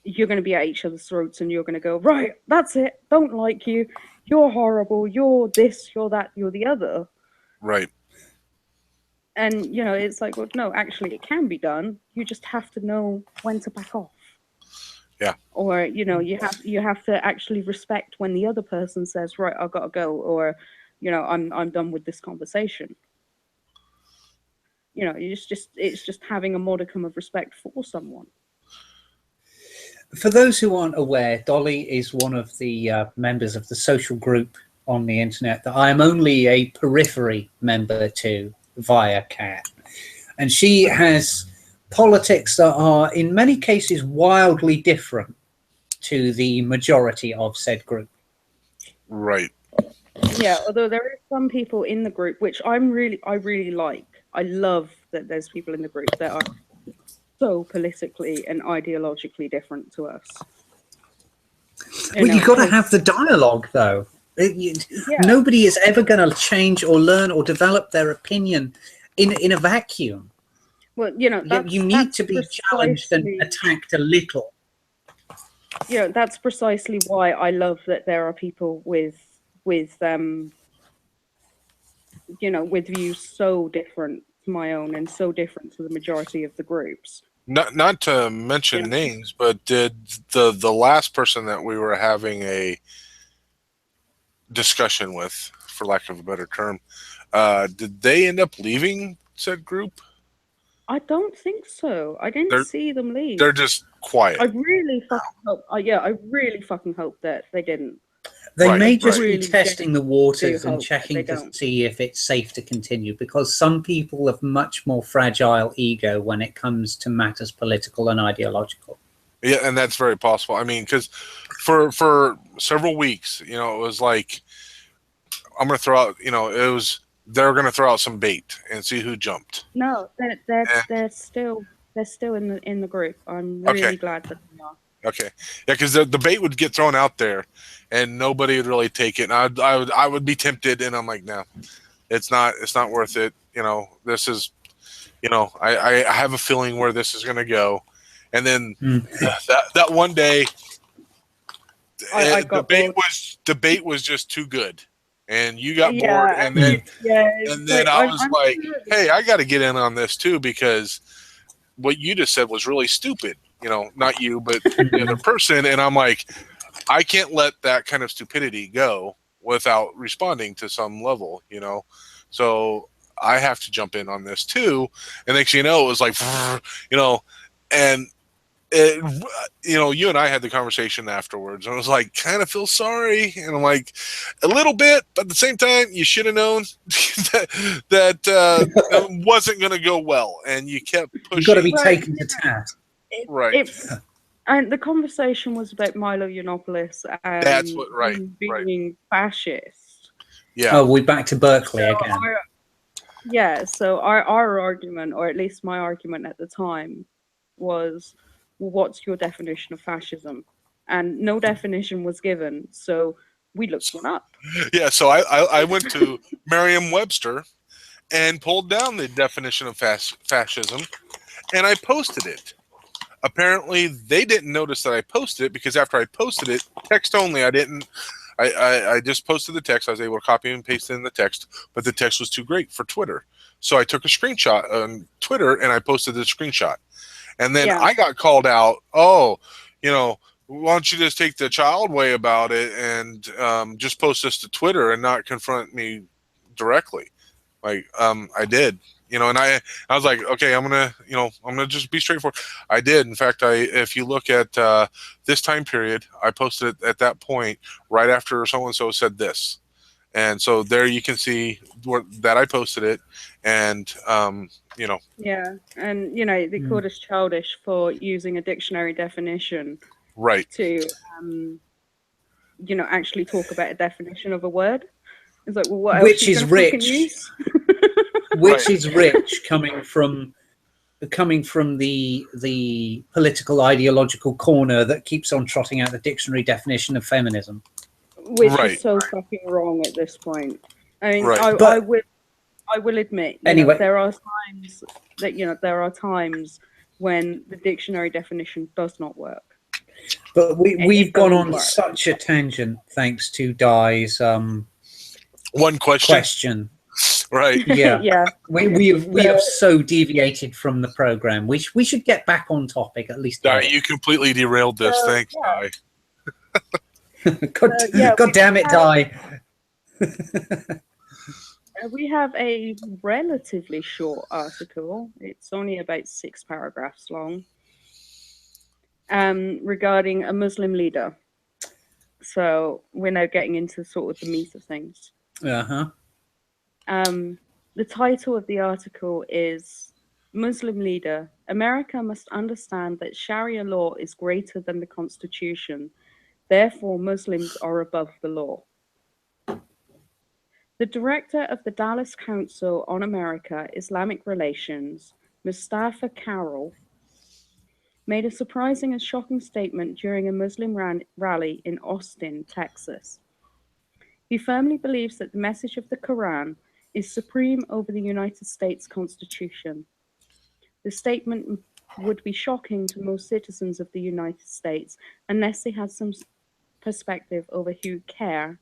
A: you're going to be at each other's throats and you're going to go, right, that's it, don't like you, you're horrible, you're this, you're that, you're the other.
B: Right.
A: And it's like, well, no, actually it can be done, you just have to know when to back off.
B: Yeah.
A: Or you have to actually respect when the other person says, right, I've got to go, or I'm done with this conversation. It's just having a modicum of respect for someone.
C: For those who aren't aware, Dolly is one of the members of the social group on the internet that I am only a periphery member to via Cat. And she has politics that are in many cases wildly different to the majority of said group.
B: Right.
A: Yeah, although there are some people in the group which I really like. I love that there's people in the group that are so politically and ideologically different to us.
C: You've got to have the dialogue, though. Nobody is ever going to change or learn or develop their opinion in a vacuum.
A: Well,
C: you need to be challenged and attacked a little.
A: That's precisely why I love that there are people with views so different to my own and so different to the majority of the groups.
B: Not to mention names, but did the last person that we were having a discussion with, for lack of a better term, did they end up leaving said group?
A: I don't think so. I didn't see them leave.
B: They're just quiet.
A: I really fucking hope. I really fucking hope that they didn't.
C: They may just be testing the waters and checking to see if it's safe to continue, because some people have much more fragile ego when it comes to matters political and ideological.
B: Yeah, and that's very possible. I mean, because for several weeks, it was like, I'm going to throw out, they're going to throw out some bait and see who jumped.
A: No, they're still in the group. I'm really glad that they are.
B: Okay, yeah, because the bait would get thrown out there, and nobody would really take it. And I would be tempted, and I'm like, no, it's not worth it. This is, I have a feeling where this is going to go. And then
C: Mm.
B: that one day,
A: I got bored.
B: debate was just too good, and you got bored,
A: Yeah,
B: and then
A: it's like
B: I was
A: I'm
B: like,
A: sure.
B: hey, I got to get in on this too, because what you just said was really stupid. Not you, but the other person. And I'm like, I can't let that kind of stupidity go without responding to some level. So I have to jump in on this too. And next thing you know, it was like, and it, you and I had the conversation afterwards. I was like, kind of feel sorry, and I'm like, a little bit, but at the same time, you should have known that it wasn't going to go well, and you kept
C: You've got to
B: pushing.
C: be
A: Right,
C: taken to task.
B: Right.
A: it's and the conversation was about Milo Yiannopoulos
B: That's what. Right.
A: him
B: Right.
A: being fascist.
B: Yeah.
C: Oh, we're back to Berkeley
A: So
C: again.
A: our argument, or at least my argument at the time, was, well, what's your definition of fascism? And no definition was given, so we looked one up.
B: Yeah. So I went to Merriam-Webster and pulled down the definition of fascism, and I posted it. Apparently, they didn't notice that I posted it, because after I posted it, text only, I didn't. I just posted the text. I was able to copy and paste it in the text, but the text was too great for Twitter. So I took a screenshot on Twitter and I posted the screenshot. And then
A: Yeah.
B: I got called out. Oh, why don't you just take the child way about it and just post this to Twitter and not confront me directly? Like, I did. And I was like, okay, I'm gonna just be straightforward. I did. In fact, if you look at this time period, I posted it at that point right after so and so said this, and so there you can see that I posted it, and
A: Yeah, and they called us childish for using a dictionary definition
B: right,
A: to actually talk about a definition of a word. It's like, well, what else are
C: Which
A: you
C: is
A: going to fucking
C: rich.
A: use?
C: Which is rich, coming from the political ideological corner that keeps on trotting out the dictionary definition of feminism.
A: Which
B: right,
A: is so fucking wrong at this point. I mean,
B: right.
A: I will admit,
C: Anyway.
A: there are times when the dictionary definition does not work.
C: But we've gone
A: doesn't
C: on
A: work.
C: such a tangent thanks to Di's
B: One
C: question.
B: Right.
C: Yeah.
A: Yeah.
C: We have so deviated from the program. We should get back on topic at least.
B: Di, you completely derailed this. Thanks,
A: yeah.
B: Di.
C: God damn it, Di.
A: We have a relatively short article. It's only about 6 paragraphs long. Regarding a Muslim leader. So we're now getting into sort of the meat of things.
C: Uh-huh.
A: The title of the article is Muslim Leader, America must understand that Sharia law is greater than the Constitution. Therefore, Muslims are above the law. The director of the Dallas Council on America-Islamic Relations, Mustafa Carroll, made a surprising and shocking statement during a Muslim rally in Austin, Texas. He firmly believes that the message of the Quran is supreme over the United States Constitution. The statement would be shocking to most citizens of the United States unless they had some perspective over who care.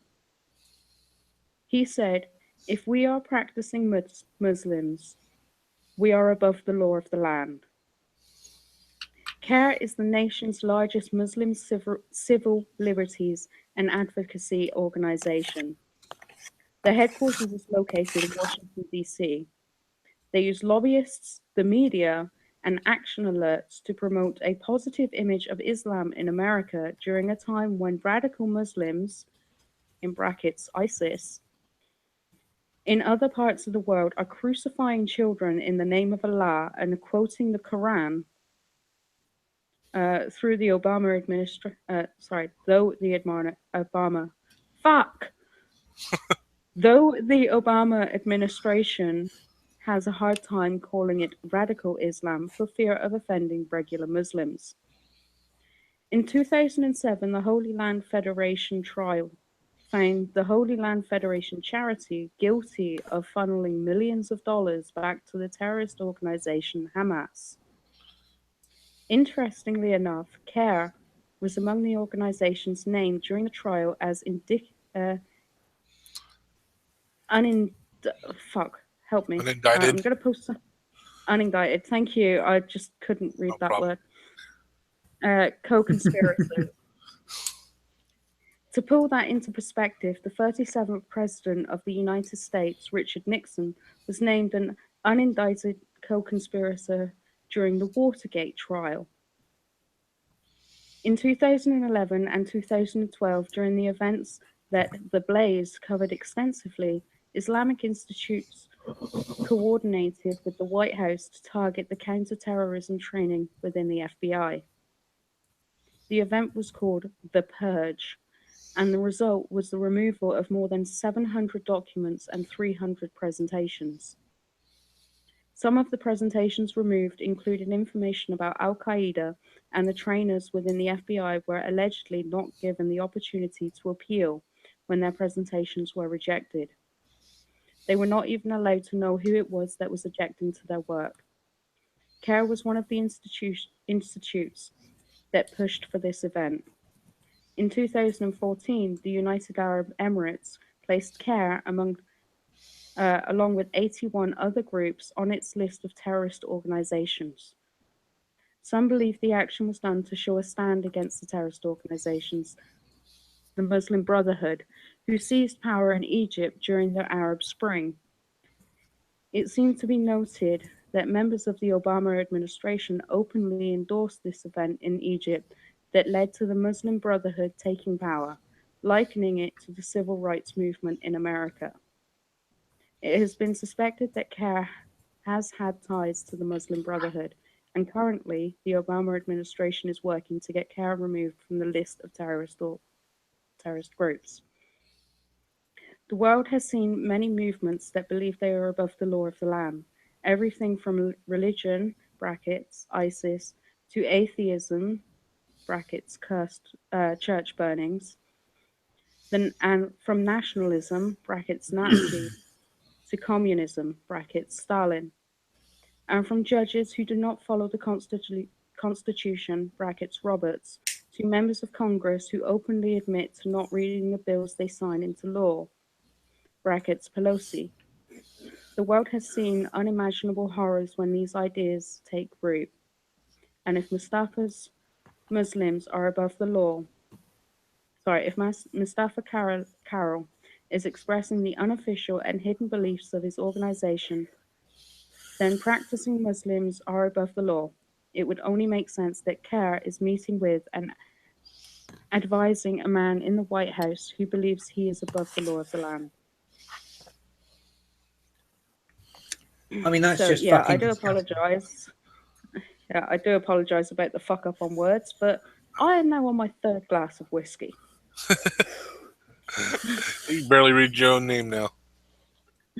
A: He said, if we are practicing Muslims, we are above the law of the land. CARE is the nation's largest Muslim civil liberties and advocacy organization. Their headquarters is located in Washington, D.C. They use lobbyists, the media, and action alerts to promote a positive image of Islam in America during a time when radical Muslims, in brackets ISIS, in other parts of the world are crucifying children in the name of Allah and quoting the Quran through the Obama administration. Though the Obama administration has a hard time calling it radical Islam for fear of offending regular Muslims. In 2007, the Holy Land Federation trial found the Holy Land Federation charity guilty of funneling millions of dollars back to the terrorist organization Hamas. Interestingly enough, CARE was among the organizations named during the trial as fuck, help me. I'm
B: Unindicted.
A: going to post some unindicted. Thank you. I just couldn't read
B: No
A: that
B: problem.
A: word. Co-conspirators. To pull that into perspective, the 37th President of the United States, Richard Nixon, was named an unindicted co-conspirator during the Watergate trial. In 2011 and 2012, during the events that the Blaze covered extensively, Islamic institutes coordinated with the White House to target the counterterrorism training within the FBI. The event was called The Purge, and the result was the removal of more than 700 documents and 300 presentations. Some of the presentations removed included information about Al-Qaeda, and the trainers within the FBI were allegedly not given the opportunity to appeal when their presentations were rejected. They were not even allowed to know who it was that was objecting to their work. CARE was one of the institutes that pushed for this event. In 2014, the United Arab Emirates placed CARE along with 81 other groups on its list of terrorist organizations. Some believe the action was done to show a stand against the terrorist organizations, the Muslim Brotherhood, who seized power in Egypt during the Arab Spring. It seemed to be noted that members of the Obama administration openly endorsed this event in Egypt that led to the Muslim Brotherhood taking power, likening it to the civil rights movement in America. It has been suspected that CARE has had ties to the Muslim Brotherhood, and currently the Obama administration is working to get CARE removed from the list of terrorist groups. The world has seen many movements that believe they are above the law of the land. Everything from religion (brackets ISIS) to atheism (brackets cursed church burnings), and from nationalism (brackets Nazi) to communism (brackets Stalin), and from judges who do not follow the Constitution (brackets Roberts) to members of Congress who openly admit to not reading the bills they sign into law (brackets Pelosi). The world has seen unimaginable horrors when these ideas take root, and if Mustafa Carroll is expressing the unofficial and hidden beliefs of his organization, then practicing Muslims are above the law. It would only make sense that CARE is meeting with and advising a man in the White House who believes he is above the law of the land.
C: I mean, that's
A: So
C: just
A: yeah,
C: fucking
A: I do
C: disgusting.
A: apologize. Yeah, I do apologize about the fuck up on words, but I am now on my third glass of whiskey.
B: You can barely read your own name now.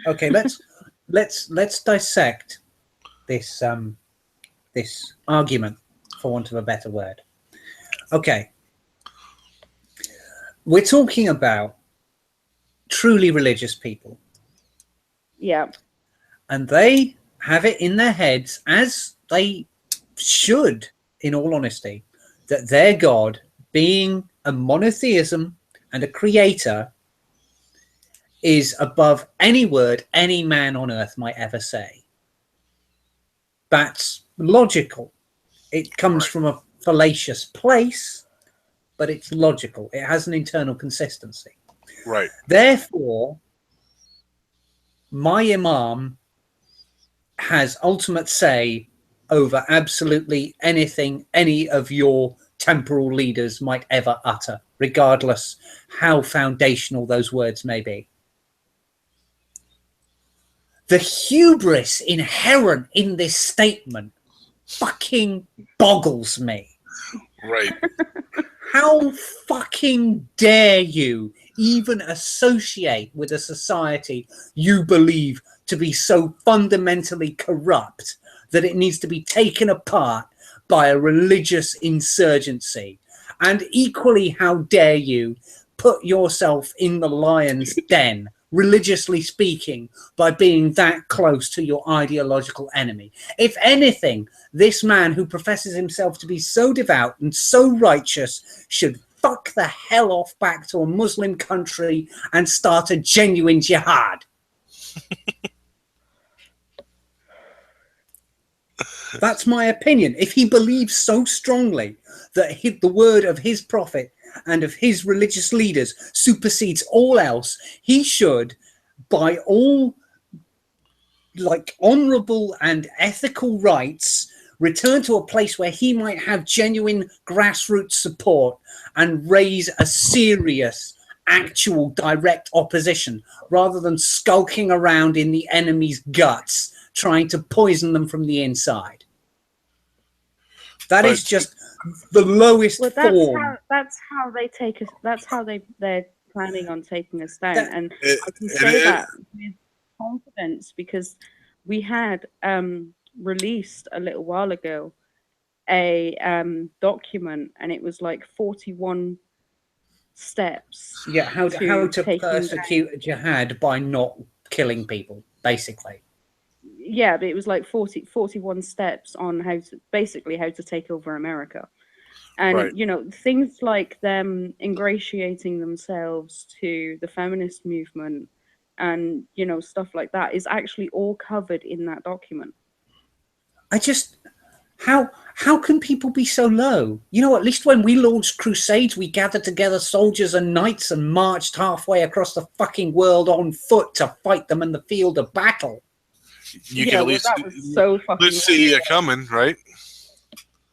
C: Okay, let's dissect this this argument, for want of a better word. Okay, we're talking about truly religious people.
A: Yeah.
C: And they have it in their heads, as they should, in all honesty, that their God, being a monotheism and a creator, is above any word any man on earth might ever say. That's logical. It comes from a fallacious place, but it's logical. It has an internal consistency.
B: Right.
C: Therefore, my Imam has ultimate say over absolutely anything any of your temporal leaders might ever utter, regardless how foundational those words may be. The hubris inherent in this statement fucking boggles me.
B: Right.
C: How fucking dare you even associate with a society you believe to be so fundamentally corrupt that it needs to be taken apart by a religious insurgency? And equally, how dare you put yourself in the lion's den, religiously speaking, by being that close to your ideological enemy. If anything, this man who professes himself to be so devout and so righteous should fuck the hell off back to a Muslim country and start a genuine jihad. That's my opinion. If he believes so strongly that the word of his prophet and of his religious leaders supersedes all else, he should, by all like honorable and ethical rights, return to a place where he might have genuine grassroots support and raise a serious, actual, direct opposition, rather than skulking around in the enemy's guts, trying to poison them from the inside. That is just the lowest form.
A: That's how they take us. That's how they're planning on taking us down. And I can say that with confidence because we had released a little while ago a document, and it was like 41 steps.
C: Yeah, how to persecute a jihad by not killing people, basically.
A: Yeah, but it was like 41 steps on how to take over America. And, you know, things like them ingratiating themselves to the feminist movement and, you know, stuff like that is actually all covered in that document.
C: How can people be so low? You know, at least when we launched crusades, we gathered together soldiers and knights and marched halfway across the fucking world on foot to fight them in the field of battle.
B: You can at least,
A: that was so fucking
B: see it coming, right?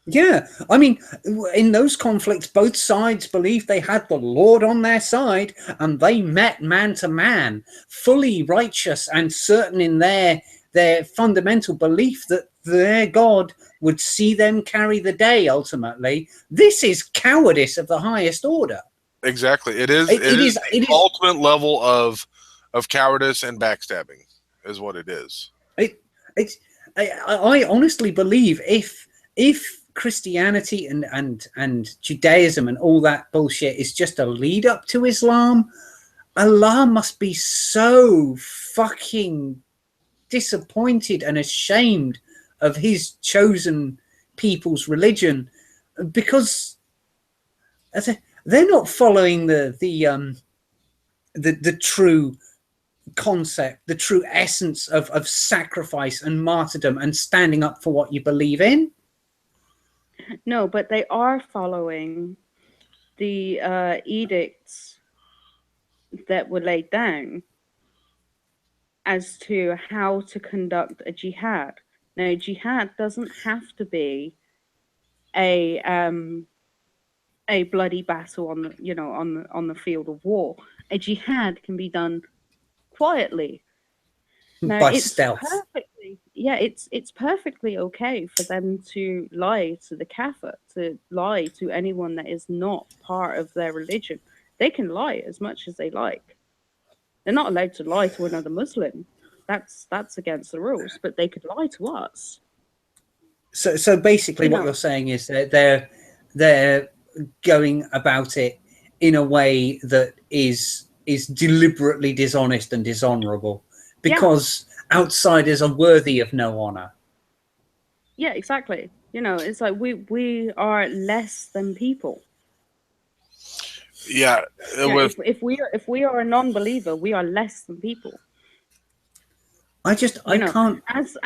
C: Yeah, I mean, in those conflicts, both sides believed they had the Lord on their side, and they met man to man, fully righteous and certain in their fundamental belief that their God would see them carry the day ultimately. This is cowardice of the highest order.
B: Exactly. It is the ultimate level of cowardice and backstabbing is what it is.
C: I honestly believe if Christianity and Judaism and all that bullshit is just a lead up to Islam, Allah must be so fucking disappointed and ashamed of his chosen people's religion, because they're not following the true concept, the true essence of sacrifice and martyrdom and standing up for what you believe in.
A: No, but they are following the edicts that were laid down as to how to conduct a jihad. Now, jihad doesn't have to be a bloody battle on the field of war. A jihad can be done quietly. Now,
C: by
A: it's
C: stealth.
A: It's perfectly okay for them to lie to the kafir, to lie to anyone that is not part of their religion. They can lie as much as they like. They're not allowed to lie to another Muslim. That's against the rules, but they could lie to us.
C: So basically, what you're saying is that they're going about it in a way that is deliberately dishonest and dishonorable, because outsiders are worthy of no honor.
A: Yeah, exactly. You know, it's like we are less than people.
B: Yeah,
A: if we are a non-believer, we are less than people.
C: I can't pass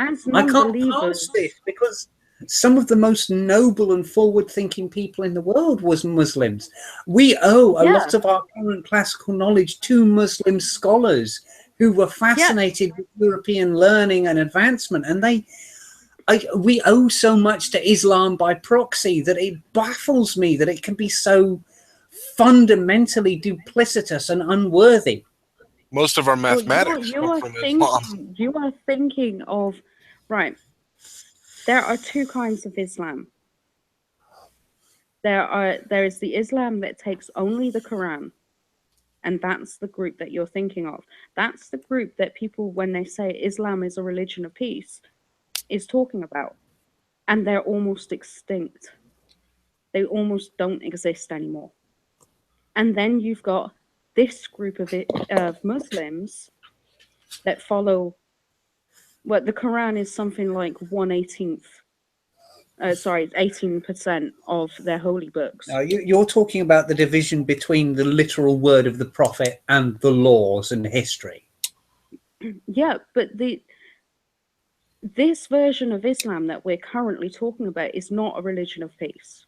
C: this, because some of the most noble and forward-thinking people in the world was Muslims. We owe a lot of our current classical knowledge to Muslim scholars who were fascinated with European learning and advancement, and we owe so much to Islam by proxy that it baffles me that it can be so fundamentally duplicitous and unworthy.
B: Most of our mathematics come from Islam.
A: You are thinking of, right, there are two kinds of Islam. There is the Islam that takes only the Quran, and that's the group that you're thinking of. That's the group that people, when they say Islam is a religion of peace, is talking about. And they're almost extinct. They almost don't exist anymore. And then you've got this group of Muslims that follow what the Quran is something like 1/18th. Sorry, 18% of their holy books.
C: Now, you're talking about the division between the literal word of the prophet and the laws and history.
A: Yeah, but this version of Islam that we're currently talking about is not a religion of peace.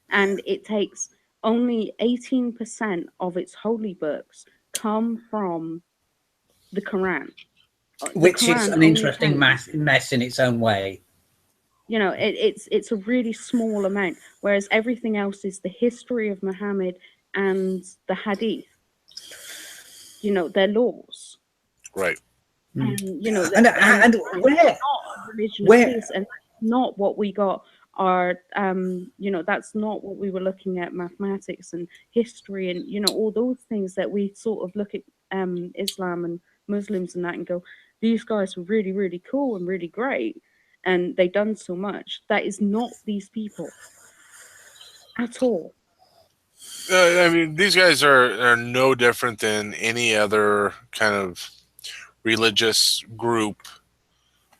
A: And it takes only 18% of its holy books come from the Quran. The
C: Which is
A: Quran
C: an
A: only
C: interesting
A: counts,
C: mess in its own way.
A: you know, it's a really small amount, whereas everything else is the history of Muhammad and the Hadith. You know, their laws.
B: Right.
A: And you know,
C: And
A: it's
C: where
A: not a religion of peace, and that's not what we got. Our you know, that's not what we were looking at, mathematics and history, and you know, all those things that we sort of look at Islam and Muslims and that and go, these guys were really, really cool and really great, and they done so much. That is not these people at all.
B: I mean, these guys are no different than any other kind of religious group.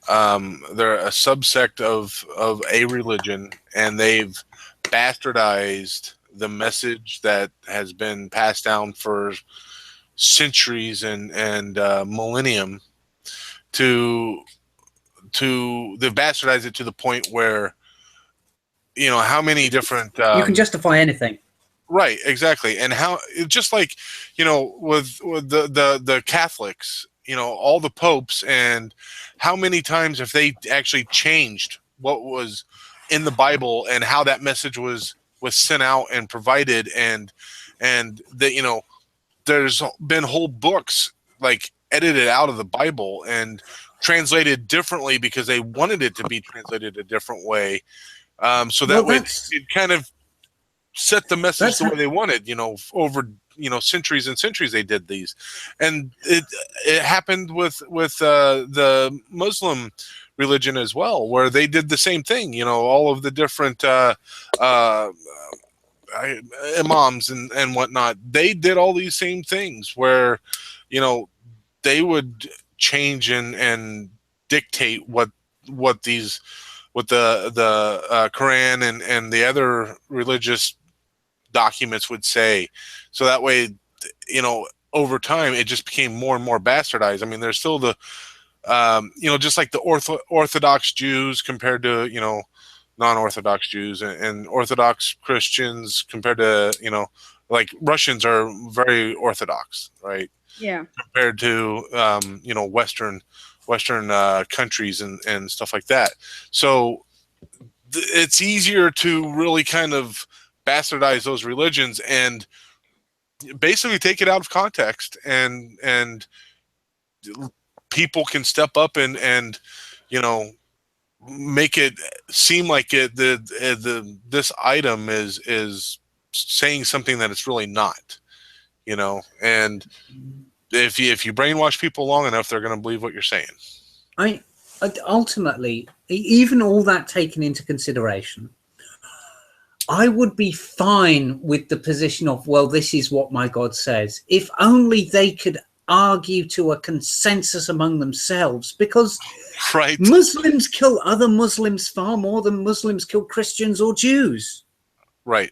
B: They're a subsect of a religion, and they've bastardized the message that has been passed down for centuries and millennium to they've bastardized it to the point where, you know, how many different
C: you can justify anything.
B: right, exactly. And how, just like, you know, with the Catholics, you know, all the popes, and how many times have they actually changed what was in the Bible and how that message was sent out and provided, and that, you know, there's been whole books like edited out of the Bible and translated differently because they wanted it to be translated a different way, so that way it kind of set the message the way they wanted. You know, over, you know, centuries and centuries they did these, and it happened with the Muslim religion as well, where they did the same thing. You know, all of the different imams and whatnot, they did all these same things where, you know, they would change and dictate what these, what the Quran and the other religious documents would say, so that way, you know, over time it just became more and more bastardized. I mean, there's still the you know, just like the Orthodox Jews compared to, you know, non-Orthodox Jews, and Orthodox Christians compared to, you know, like Russians are very Orthodox, right?
A: Yeah.
B: Compared to you know, Western countries and stuff like that. So it's easier to really kind of bastardize those religions and basically take it out of context, and people can step up and you know, make it seem like this item is saying something that it's really not, you know. And if you brainwash people long enough, they're going to believe what you're saying.
C: Ultimately, even all that taken into consideration, I would be fine with the position of, well, this is what my God says, if only they could argue to a consensus among themselves, because
B: right,
C: Muslims kill other Muslims far more than Muslims kill Christians or Jews.
B: Right.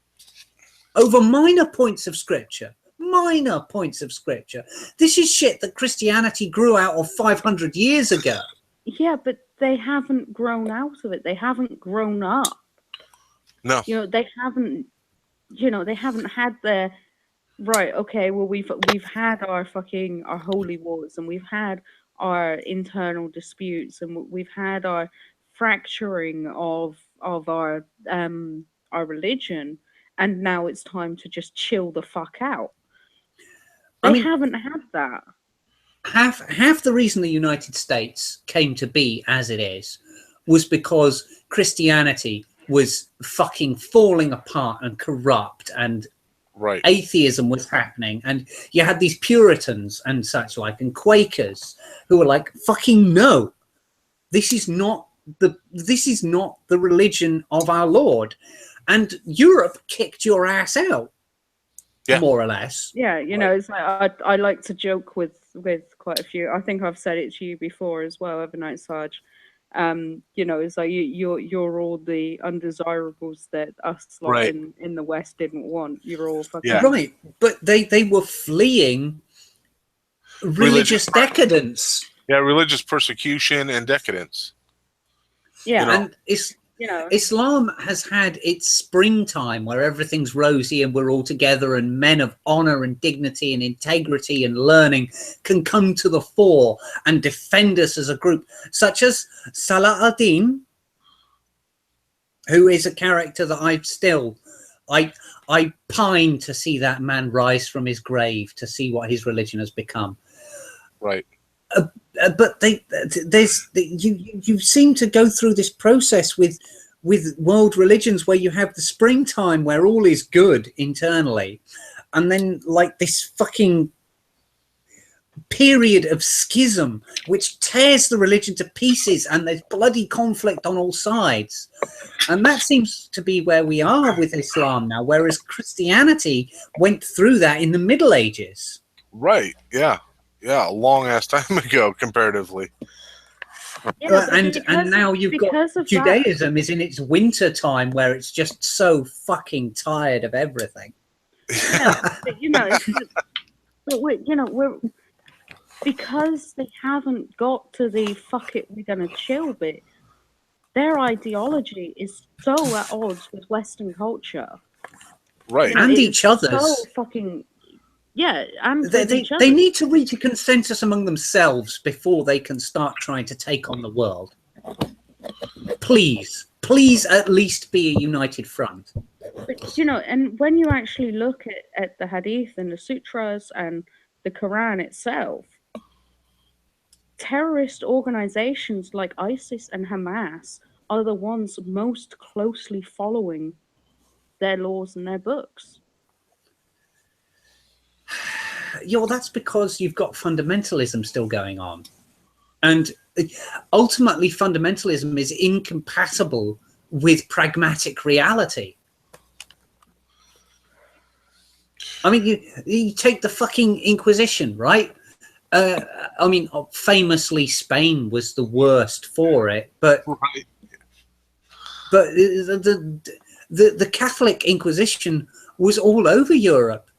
C: Over minor points of scripture. Minor points of scripture. This is shit that Christianity grew out of 500 years ago.
A: Yeah, but they haven't grown out of it. They haven't grown up.
B: No.
A: You know, they haven't, you know, they haven't had their, right, okay, well, we've had our holy wars, and we've had our internal disputes, and we've had our fracturing of our religion, and now it's time to just chill the fuck out. They haven't had that.
C: Half the reason the United States came to be as it is was because Christianity was fucking falling apart and corrupt, and
B: right,
C: atheism was happening, and you had these Puritans and such like, and Quakers who were like, fucking no, this is not the religion of our Lord, and Europe kicked your ass out.
B: Yeah.
C: more or less.
A: Yeah, you know, it's like I like to joke with quite a few. I think I've said it to you before as well, overnight Sarge. You know, it's like you're all the undesirables that us lot
B: Right.
A: in the West didn't want. You're all
B: Yeah.
A: fucking
C: Right, but they were fleeing religious decadence.
B: Yeah, religious persecution and decadence. You
A: yeah,
B: know,
C: And it's
A: you know,
C: Islam has had its springtime where everything's rosy and we're all together, and men of honor and dignity and integrity and learning can come to the fore and defend us as a group, such as Salah ad-Din, who is a character that I pine to see that man rise from his grave, to see what his religion has become.
B: right.
C: But you seem to go through this process with world religions where you have the springtime where all is good internally, and then like this fucking period of schism which tears the religion to pieces, and there's bloody conflict on all sides. And that seems to be where we are with Islam now, whereas Christianity went through that in the Middle Ages.
B: Right. Yeah. Yeah. A long ass time ago, comparatively.
A: yeah, but
C: And now you've got
A: because of that,
C: Judaism is in its winter time where it's just so fucking tired of everything.
A: yeah, but you know, but we're because they haven't got to the fuck it, we're gonna chill bit. Their ideology is so at odds with Western culture.
B: Right.
A: You know,
C: And
A: it
C: each
A: is
C: other's.
A: so fucking yeah, and
C: They,
A: with
C: they,
A: each
C: they
A: other.
C: need to reach a consensus among themselves before they can start trying to take on the world. Please at least be a united front.
A: But you know, and when you actually look at the Hadith and the Sutras and the Quran itself, terrorist organizations like ISIS and Hamas are the ones most closely following their laws and their books.
C: That's because you've got fundamentalism still going on. And ultimately, fundamentalism is incompatible with pragmatic reality. I mean, you take the fucking Inquisition, right? I mean, famously, Spain was the worst for it, but
B: Right.
C: but the Catholic Inquisition was all over Europe,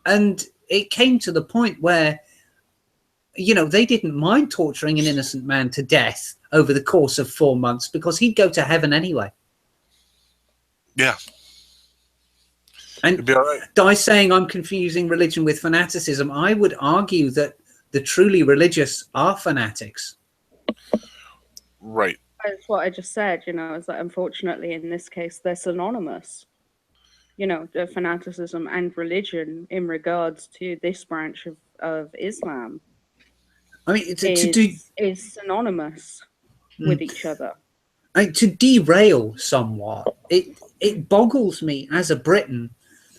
C: and it came to the point where, you know, they didn't mind torturing an innocent man to death over the course of 4 months because he'd go to heaven anyway.
B: Yeah.
C: And
B: It'd be all right.
C: Di saying I'm confusing religion with fanaticism, I would argue that the truly religious are fanatics.
B: Right.
A: That's what I just said, you know, is that unfortunately in this case they're synonymous. You know, the fanaticism and religion in regards to this branch of Islam
C: I mean,
A: is synonymous with each other.
C: to derail somewhat, it boggles me as a Briton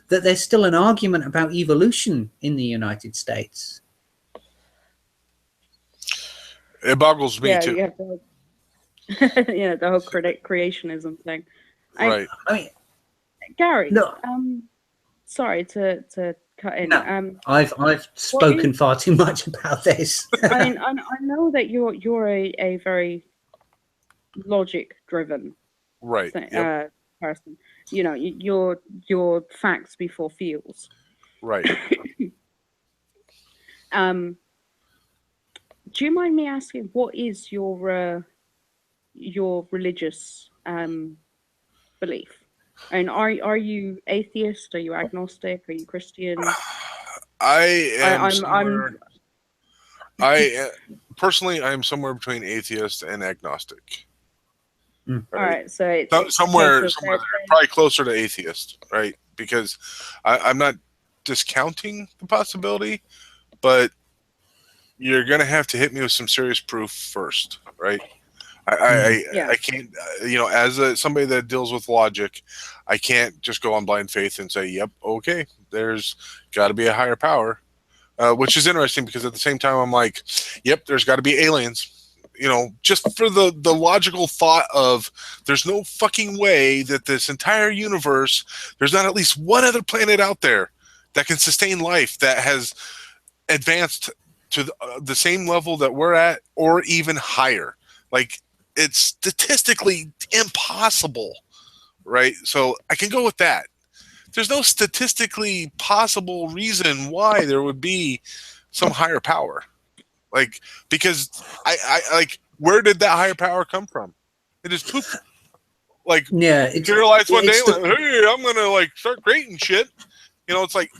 C: that there's still an argument about evolution in the United States.
B: It boggles me too.
A: You have the, the whole creationism thing.
B: Right.
C: I mean,
A: Gary,
C: no,
A: sorry to cut in.
C: no, I've spoken far too much about this.
A: I mean, I know that you're a very logic driven
B: Right. Yep.
A: person. You know, your facts before feels.
B: Right.
A: Do you mind me asking what is your religious belief? And are you atheist? Are you agnostic? Are you Christian?
B: Personally, I am somewhere between atheist and agnostic.
A: Right. All right, so it's
B: somewhere probably closer to atheist, right? Because I'm not discounting the possibility, but you're gonna have to hit me with some serious proof first, right? I can't, you know, as somebody that deals with logic, I can't just go on blind faith and say, yep, okay, there's got to be a higher power, which is interesting because at the same time I'm like, yep, there's got to be aliens. You know, just for the logical thought of there's no fucking way that this entire universe, there's not at least one other planet out there that can sustain life, that has advanced to the same level that we're at, or even higher. Like, it's statistically impossible, right? So I can go with that. There's no statistically possible reason why there would be some higher power. Like, because I like, where did that higher power come from? It is poof. Like,
C: Yeah,
B: materialized one day,
C: it's
B: like,
C: the
B: hey, I'm gonna like start creating shit. It's like,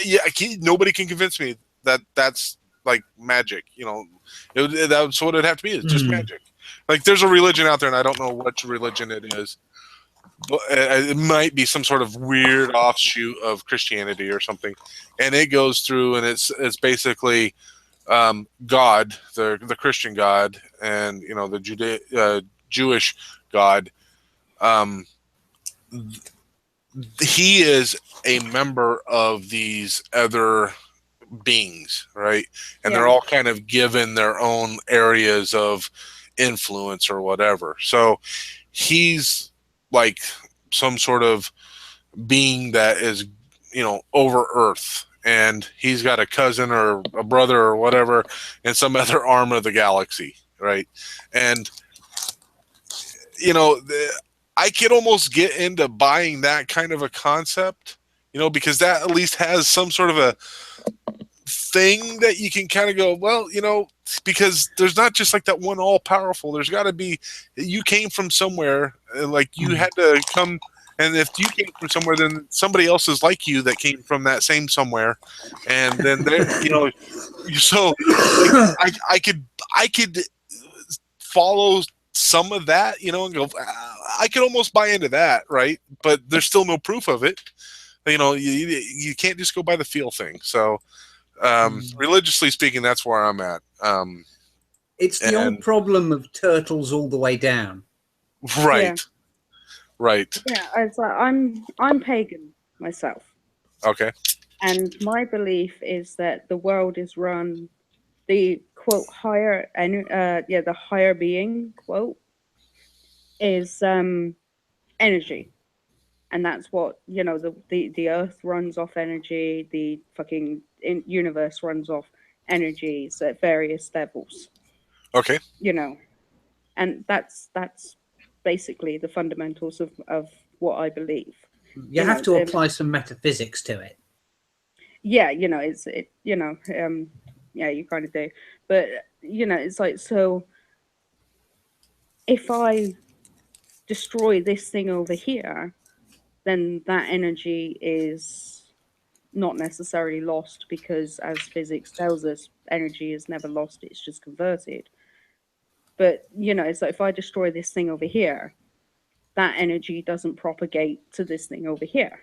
B: yeah, nobody can convince me that that's like magic. That's what it'd have to be. It's just magic. Like, there's a religion out there, and I don't know which religion it is. But it might be some sort of weird offshoot of Christianity or something, and it goes through, and it's basically God, the Christian God, and the Jewish God. Um, he is a member of these other beings, right? And they're
A: Yeah.
B: all kind of given their own areas of influence or whatever. So he's like some sort of being that is, over Earth. And he's got a cousin or a brother or whatever in some other arm of the galaxy, right? And, you know, I could almost get into buying that kind of a concept, because that at least has some sort of a thing that you can kind of go, well, because there's not just like that one all powerful. There's got to be, you came from somewhere, and like you had to come. And if you came from somewhere, then somebody else is like you that came from that same somewhere, and then there, so like I could follow some of that, and go, I could almost buy into that, right? But there's still no proof of it. You can't just go by the feel thing. So, religiously speaking, that's where I'm at.
C: It's the old problem of turtles all the way down.
B: Right.
A: Yeah.
B: Right.
A: Yeah, it's like I'm pagan myself.
B: Okay.
A: And my belief is that the world is run, the quote higher the higher being quote is energy. And that's what, the earth runs off energy, the fucking universe runs off energies at various levels.
B: Okay.
A: And that's basically the fundamentals of what I believe.
C: You have to apply some metaphysics to it.
A: Yeah, yeah, you kind of do. But it's like, so if I destroy this thing over here, then that energy is not necessarily lost, because as physics tells us, energy is never lost, it's just converted. But it's like, if I destroy this thing over here, that energy doesn't propagate to this thing over here.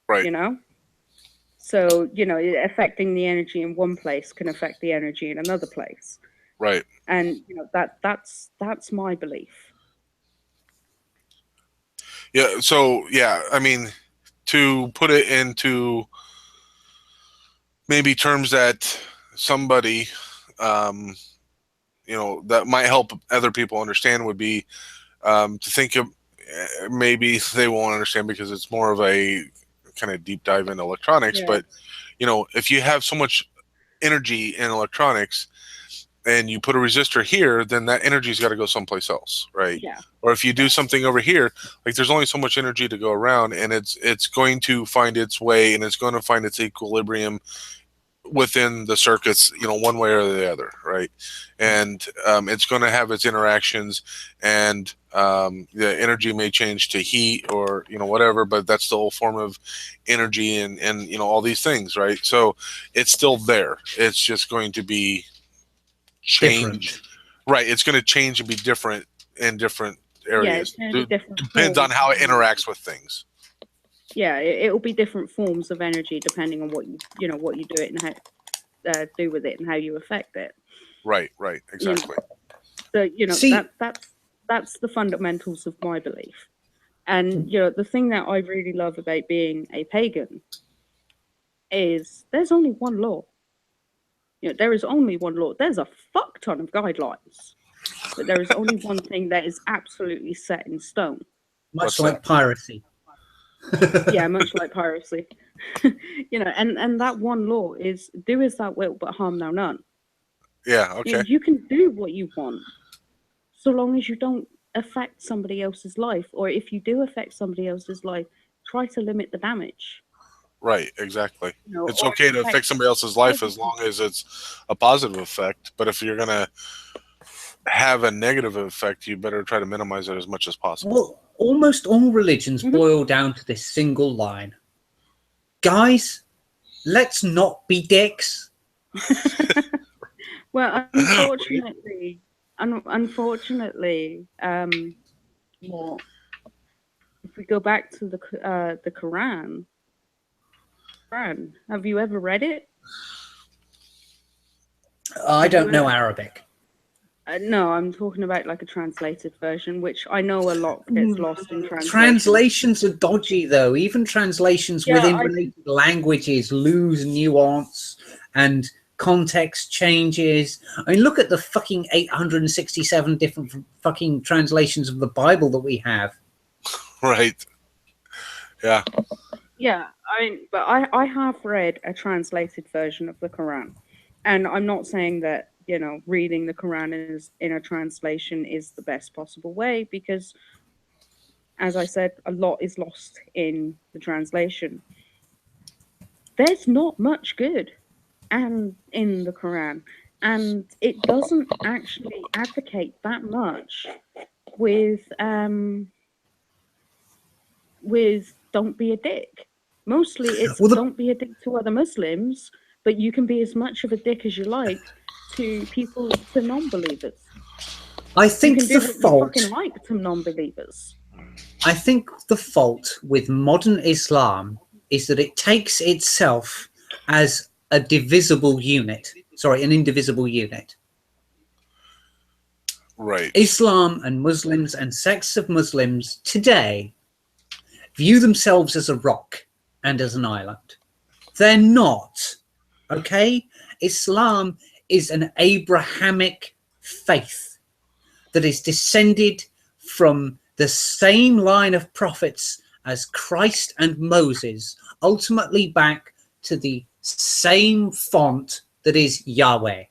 B: Right.
A: So, affecting the energy in one place can affect the energy in another place.
B: Right.
A: And that's my belief.
B: Yeah. So yeah, I mean, to put it into maybe terms that somebody, that might help other people understand, would be to think of, maybe they won't understand because it's more of a kind of deep dive in electronics.
A: Yeah.
B: But if you have so much energy in electronics and you put a resistor here, then that energy's got to go someplace else, right?
A: Yeah.
B: Or if you do something over here, like, there's only so much energy to go around, and it's going to find its way, and it's going to find its equilibrium within the circuits, one way or the other, right? And it's going to have its interactions, and the energy may change to heat or whatever, but that's the whole form of energy, and all these things, right? So it's still there. It's just going to be changed, right? It's going to change and be different in different areas.
A: Yeah, it's be different
B: Depends on how it interacts with things.
A: Yeah, it'll be different forms of energy depending on what what you do it and how do with it and how you affect it.
B: Right, exactly.
A: So that's the fundamentals of my belief. And the thing that I really love about being a pagan is there's only one law. There is only one law. There's a fuck ton of guidelines, but there is only one thing that is absolutely set in stone.
C: Much like piracy.
A: Yeah, much like piracy. And that one law is do as thou wilt, but harm thou none.
B: Yeah. Okay.
A: You can do what you want so long as you don't affect somebody else's life, or if you do affect somebody else's life, try to limit the damage.
B: Right. Exactly. It's
A: Or
B: okay to
A: affect
B: affect somebody else's life as
A: positive.
B: long as it's a positive effect. But if you're gonna have a negative effect, you better try to minimize it as much as possible.
C: Well, almost all religions
A: Mhm.
C: boil down to this single line. Guys, let's not be dicks.
A: Well,
B: Right.
A: unfortunately, well, if we go back to the Quran, have you ever read it?
C: I
A: Have you
C: don't know
A: ever?
C: Arabic.
A: No, I'm talking about like a translated version, which I know a lot gets lost in translation.
C: Translations are dodgy, though. Even translations
A: Yeah,
C: within related languages lose nuance and context changes. I mean, look at the fucking 867 different fucking translations of the Bible that we have.
B: Right. Yeah.
A: yeah, I have read a translated version of the Quran, and I'm not saying that reading the Quran is in a translation is the best possible way because, as I said, a lot is lost in the translation. There's not much good and in the Quran, and it doesn't actually advocate that much with don't be a dick. Mostly it's
C: Well,
A: don't be a dick to other Muslims, but you can be as much of a dick as you like to non-believers.
C: I
A: You
C: think
A: can
C: the
A: do what you fucking
C: fault,
A: like to non-believers.
C: I think the fault with modern Islam is that it takes itself as a divisible unit. Sorry, an indivisible unit.
B: Right.
C: Islam and Muslims and sects of Muslims today view themselves as a rock and as an island. They're not. Okay? Islam is an Abrahamic faith that is descended from the same line of prophets as Christ and Moses, ultimately back to the same font that is Yahweh.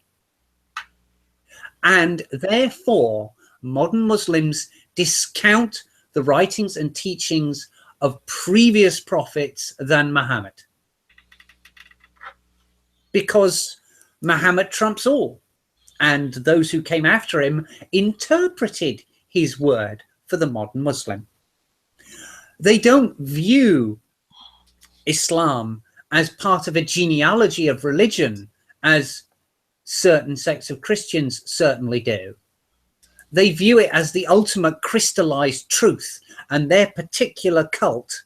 C: And therefore, modern Muslims discount the writings and teachings of previous prophets than Muhammad because Muhammad trumps all. And those who came after him interpreted his word for the modern Muslim. They don't view Islam as part of a genealogy of religion, as certain sects of Christians certainly do. They view it as the ultimate crystallized truth, and their particular cult,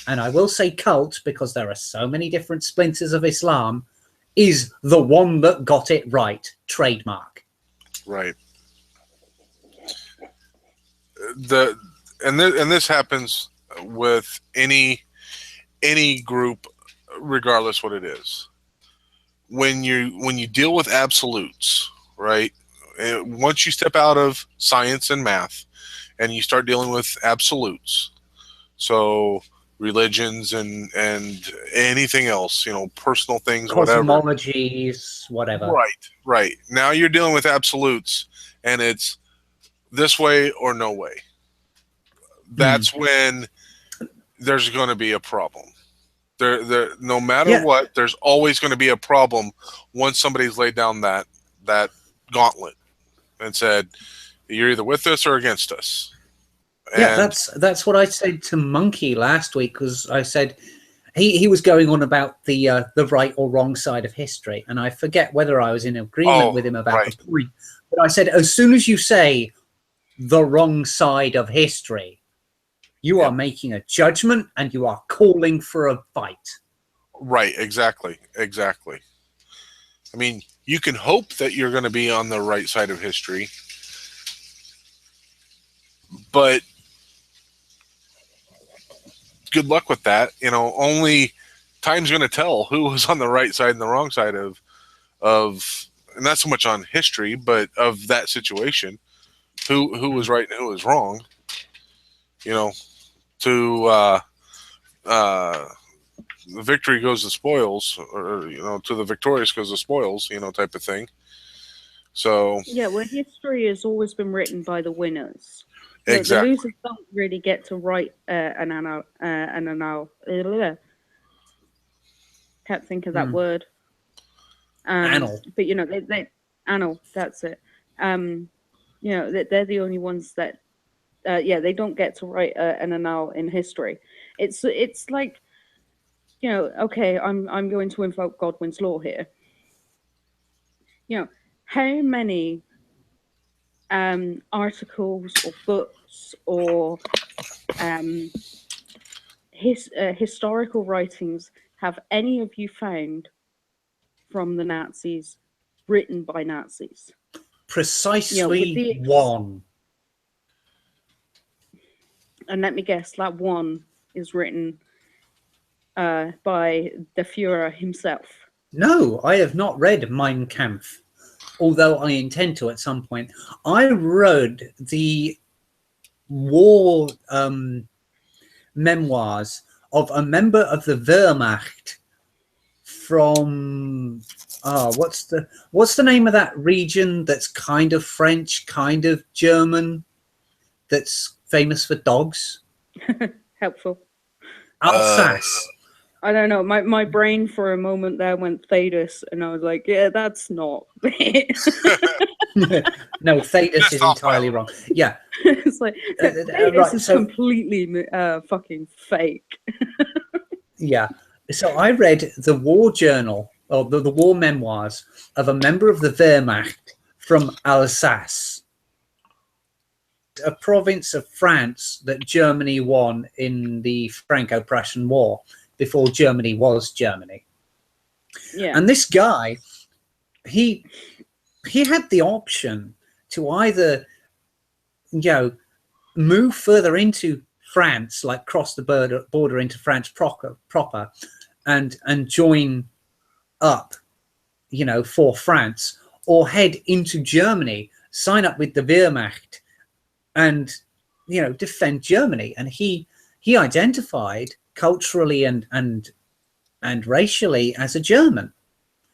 C: and I will say cult because there are so many different splinters of Islam, is the one that got it right. Trademark.
B: Right. The and this happens with any group, regardless what it is. When you deal with absolutes, right? Once you step out of science and math, and you start dealing with absolutes, so religions and anything else, personal things, whatever.
C: Cosmologies, whatever.
B: Right, right. Now you're dealing with absolutes, and it's this way or no way. That's when there's going to be a problem. No matter
C: Yeah,
B: what, there's always going to be a problem once somebody's laid down that gauntlet and said, "You're either with us or against us."
C: yeah,
B: And
C: that's what I said to Monkey last week because I said he was going on about the right or wrong side of history, and I forget whether I was in agreement
B: oh,
C: with him about the
B: right,
C: point. But I said as soon as you say the wrong side of history, you are
B: yep,
C: making a judgment and you are calling for a fight.
B: right, exactly, exactly. I mean, you can hope that you're going to be on the right side of history, but good luck with that. Only time's going to tell who was on the right side and the wrong side of not so much on history, but of that situation. Who was right and who was wrong. You know, to uh, the victory goes the spoils, or to the victorious goes the spoils, type of thing. So
A: Yeah, well, history has always been written by the winners. The
B: exactly.
A: losers don't really get to write an annal. Can't think of that
C: Hmm.
A: word.
C: Annal.
A: But they annal. That's it. Um, they're the only ones that yeah, they don't get to write an annal in history. It's like, okay, I'm going to invoke Godwin's law here. You know, how many articles or books or um, historical writings have any of you found from the Nazis written by Nazis? With
C: Precisely
A: the
C: one.
A: and let me guess, that one is written by the Führer himself.
C: No, I have not read Mein Kampf, although I intend to at some point. I read the war memoirs of a member of the Wehrmacht from what's the name of that region that's kind of French, kind of German, that's famous for dogs?
A: Helpful.
B: Uh,
C: Alsace.
A: I don't know. My brain for a moment there went Thaddeus, and I was like, yeah, that's not it.
C: No, Thaddeus
B: just
C: is
B: off by a
C: entirely
B: little.
C: wrong. Yeah,
A: It's like Thaddeus
C: right.
A: is
C: So
A: completely fucking fake.
C: yeah, so I read the war journal or the war memoirs of a member of the Wehrmacht from Alsace, a province of France that Germany won in the Franco-Prussian War before Germany was Germany.
A: Yeah.
C: And this guy, he he had the option to either you know move further into France, like cross the border into France proper, and join up, for France, or head into Germany, sign up with the Wehrmacht, and defend Germany. And he identified culturally and racially as a German,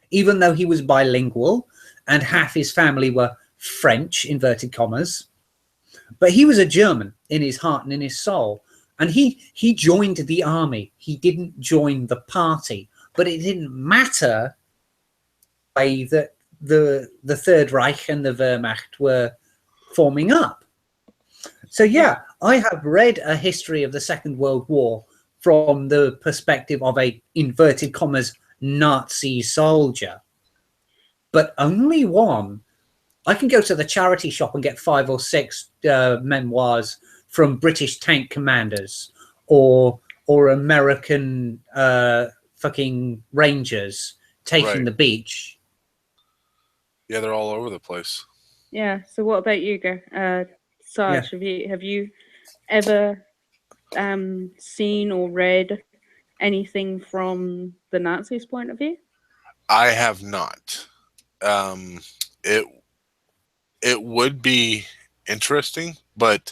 C: even though he was bilingual and half his family were French, inverted commas. But he was a German in his heart and in his soul. And he joined the army. He didn't join the party. But it didn't matter that the Third Reich and the Wehrmacht were forming up. So
A: Yeah.
C: yeah, I have read a history of the Second World War from the perspective of a inverted commas Nazi soldier, but only one. I can go to the charity shop and get 5 or 6 memoirs from British tank commanders or American fucking rangers taking
B: Right.
C: the beach.
B: Yeah, they're all over the place.
A: Yeah. So what about you,
C: Yeah,
A: Sarge? Have you ever seen or read anything from the Nazis' point of view?
B: I have not. Um, it it would be interesting, but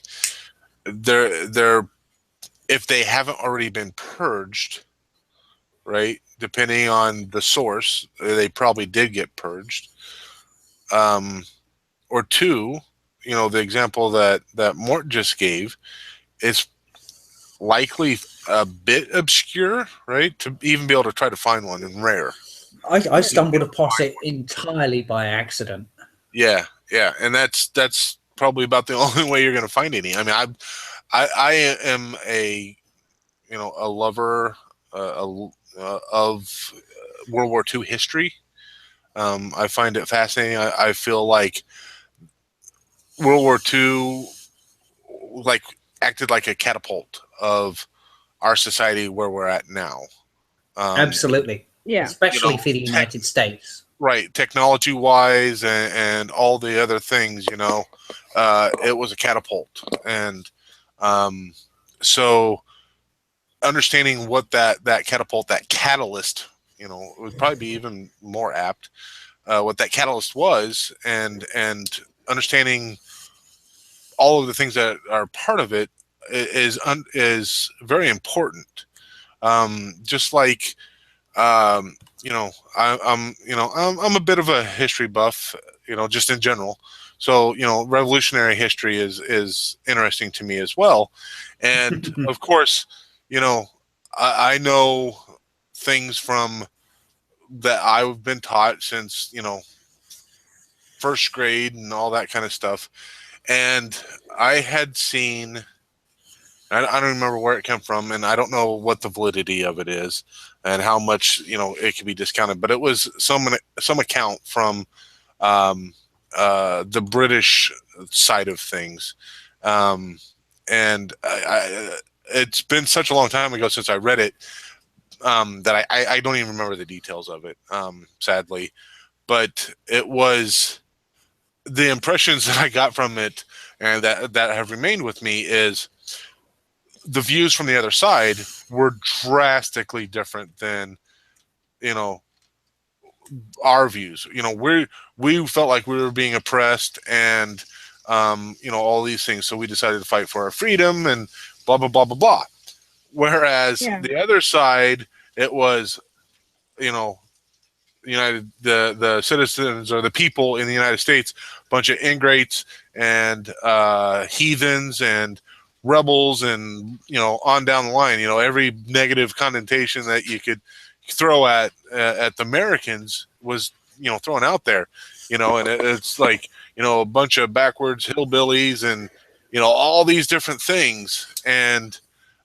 B: they're if they haven't already been purged, right? Depending on the source, they probably did get purged. Um, or two, the example that Mort just gave, it's likely a bit obscure, right? To even be able to try to find one and rare.
C: I
A: Yeah.
C: stumbled upon it entirely by accident.
B: Yeah, yeah, and that's probably about the only way you're going to find any. I mean, I am a lover of World War II history. I find it fascinating. I feel like World War II like acted like a catapult of our society where we're at now. Um,
C: Absolutely,
A: Yeah.
C: especially for the
B: tech,
C: United States.
B: right, technology wise and all the other things, it was a catapult. And um, so understanding what that catapult, that catalyst, would probably be even more apt. What that catalyst was, and understanding all of the things that are part of it is very important. Just like you know, I'm a bit of a history buff, just in general. So revolutionary history is interesting to me as well, and of course, you know, I know things from that I've been taught since first grade and all that kind of stuff, and I had seen. I don't remember where it came from, and I don't know what the validity of it is, and how much it can be discounted. But it was some account from um, the British side of things, um, and it's been such a long time ago since I read it that I don't even remember the details of it, sadly. But it was the impressions that I got from it, and that have remained with me is the views from the other side were drastically different than you know our views. We felt like we were being oppressed, and all these things. So we decided to fight for our freedom and blah blah blah blah blah. Whereas
A: Yeah.
B: the other side, it was you know the citizens or the people in the United States, a bunch of ingrates and heathens and rebels, and on down the line, every negative connotation that you could throw at the Americans was thrown out there, and it's like a bunch of backwards hillbillies and all these different things, and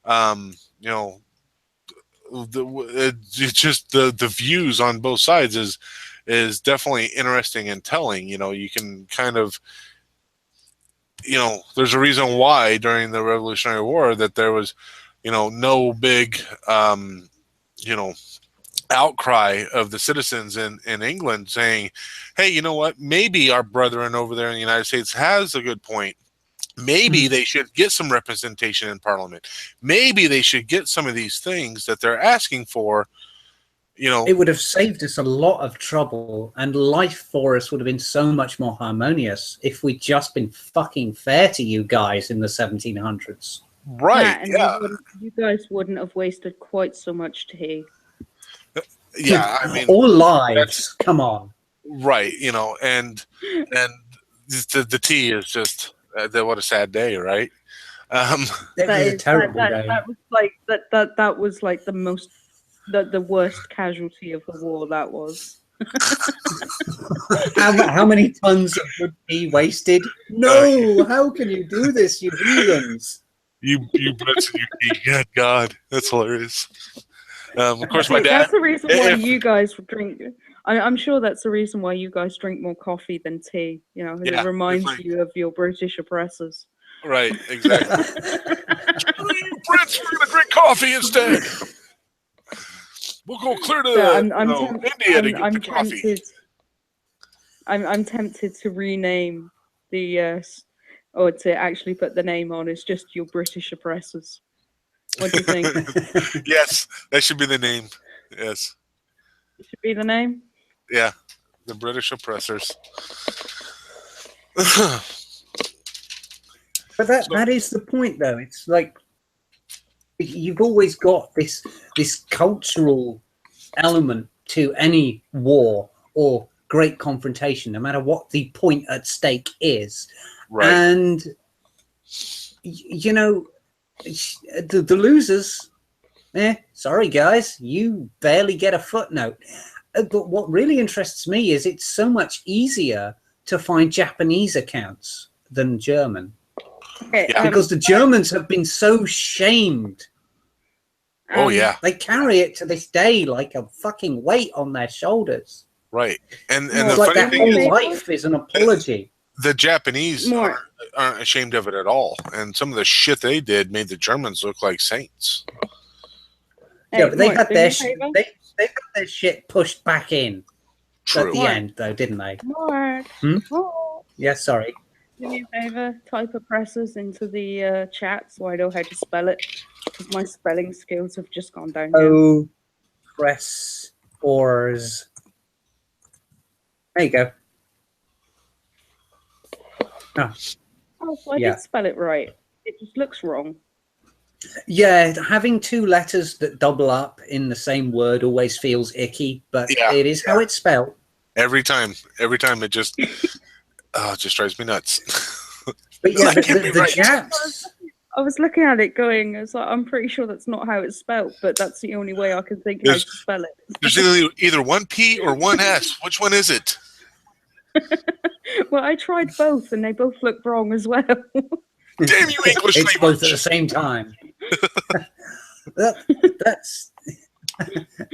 B: um, you know it's just the views on both sides is definitely interesting and telling. You can kind of there's a reason why during the Revolutionary War that there was no big you know outcry of the citizens in England saying, hey, you know what, maybe our brethren over there in the United States has a good point. Maybe they should get some representation in Parliament. Maybe they should get some of these things that they're asking for.
C: It would have saved us a lot of trouble, and life for us would have been so much more harmonious if we'd just been fucking fair to you guys in the 1700s.
B: Right?
A: And
B: Yeah.
A: you guys wouldn't have wasted quite so much tea.
B: Yeah. I mean,
C: or lives. Come on.
B: Right. And the tea is just what a sad day, right? Um,
C: It was a terrible day.
A: That was like that was like the worst casualty of the war. That was.
C: How many tons of good tea wasted? No, how can you do this, you heathens?
B: you Brits and your tea. Good God, that's hilarious. Of course, my dad.
A: That's the reason why you guys drink. I'm sure that's the reason why you guys drink more coffee than tea. It reminds you of your British oppressors.
B: Right, exactly. You Brits, we're gonna drink coffee instead. We'll go clear to India to get the coffee.
A: I'm tempted to rename the or to actually put the name on. It's just your British oppressors. What do you think?
B: Yes, that should be the name. Yes.
A: It should be the name?
B: Yeah, the British oppressors.
C: But that is the point, though. It's like you've always got this cultural element to any war or great confrontation, no matter what the point at stake is.
B: Right.
C: And the losers, sorry guys, you barely get a footnote. But what really interests me is it's so much easier to find Japanese accounts than German. Because the Germans have been so shamed.
B: Oh yeah,
C: they carry it to this day like a fucking weight on their shoulders.
B: Right, and
C: it's
B: the
C: like
B: funny
C: their whole
B: thing
C: life is an apology.
B: The Japanese aren't ashamed of it at all, and some of the shit they did made the Germans look like saints.
C: Yeah, but they had their they got their shit pushed back in at the end, though, didn't they?
A: Mark.
C: Yeah, sorry.
A: Do me a favor, type oppressors into the chat so I know how to spell it, because my spelling skills have just gone downhill.
C: Oppressors. There you go.
A: Oh, so I did spell it right. It just looks wrong.
C: Yeah, having two letters that double up in the same word always feels icky, but
B: Yeah,
C: it is how it's spelled.
B: every time it just it just drives me nuts.
C: But yeah,
B: That can't be
C: the
B: right.
C: Japs.
A: I was looking at it going, it's like, I'm pretty sure that's not how it's spelled, but that's the only way I can think how to
B: There's
A: spell
B: there's
A: it.
B: either one P or one S. Which one is it?
A: Well, I tried both and they both looked wrong as well.
B: Damn you, English
C: It's both at the
B: language!
C: same time. That's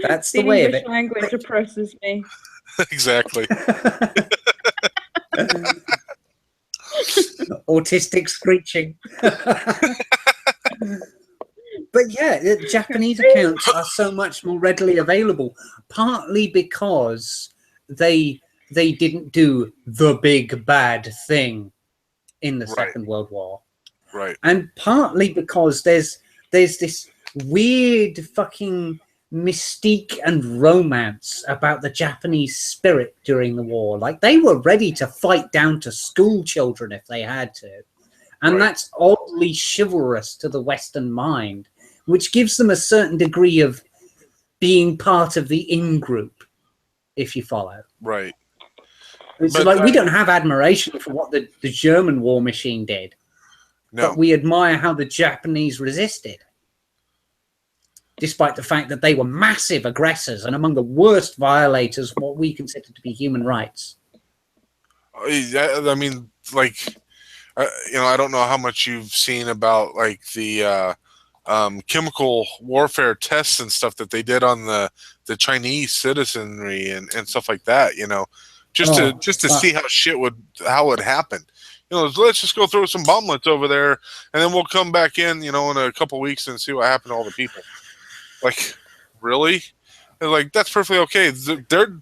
C: that's the
A: The
C: way of
A: English
C: it.
A: language oppresses me.
B: Exactly.
C: Autistic screeching. But yeah, the Japanese accounts are so much more readily available, partly because they they didn't do the big bad thing in the
B: Right.
C: Second World War,
B: Right.
C: and partly because there's this weird fucking mystique and romance about the Japanese spirit during the war. Like they were ready to fight down to school children if they had to. And
B: Right.
C: that's oddly chivalrous to the Western mind, which gives them a certain degree of being part of the in group, if you follow.
B: Right.
C: It's
B: But
C: like we don't have admiration for what the German war machine did,
B: no.
C: but we admire how the Japanese resisted, despite the fact that they were massive aggressors and among the worst violators of what we consider to be human rights.
B: I mean, like, I don't know how much you've seen about like the chemical warfare tests and stuff that they did on the Chinese citizenry and stuff like that. Just to see how it would happen. Let's just go throw some bomblets over there, and then we'll come back in, in a couple weeks and see what happened to all the people. Like, really? And like that's perfectly okay. They're,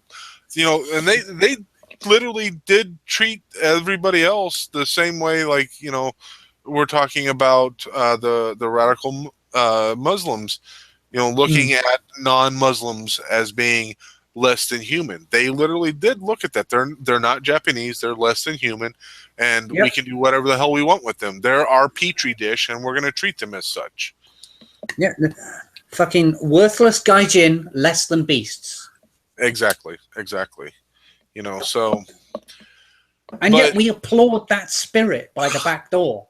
B: and they literally did treat everybody else the same way. Like, we're talking about the radical Muslims, looking at non-Muslims as being less than human. They literally did look at that. They're not Japanese. They're less than human, and we can do whatever the hell we want with them. They're our petri dish, and we're going to treat them as such.
C: Yeah, fucking worthless gaijin, less than beasts.
B: Exactly. So.
C: And yet we applaud that spirit by the back door.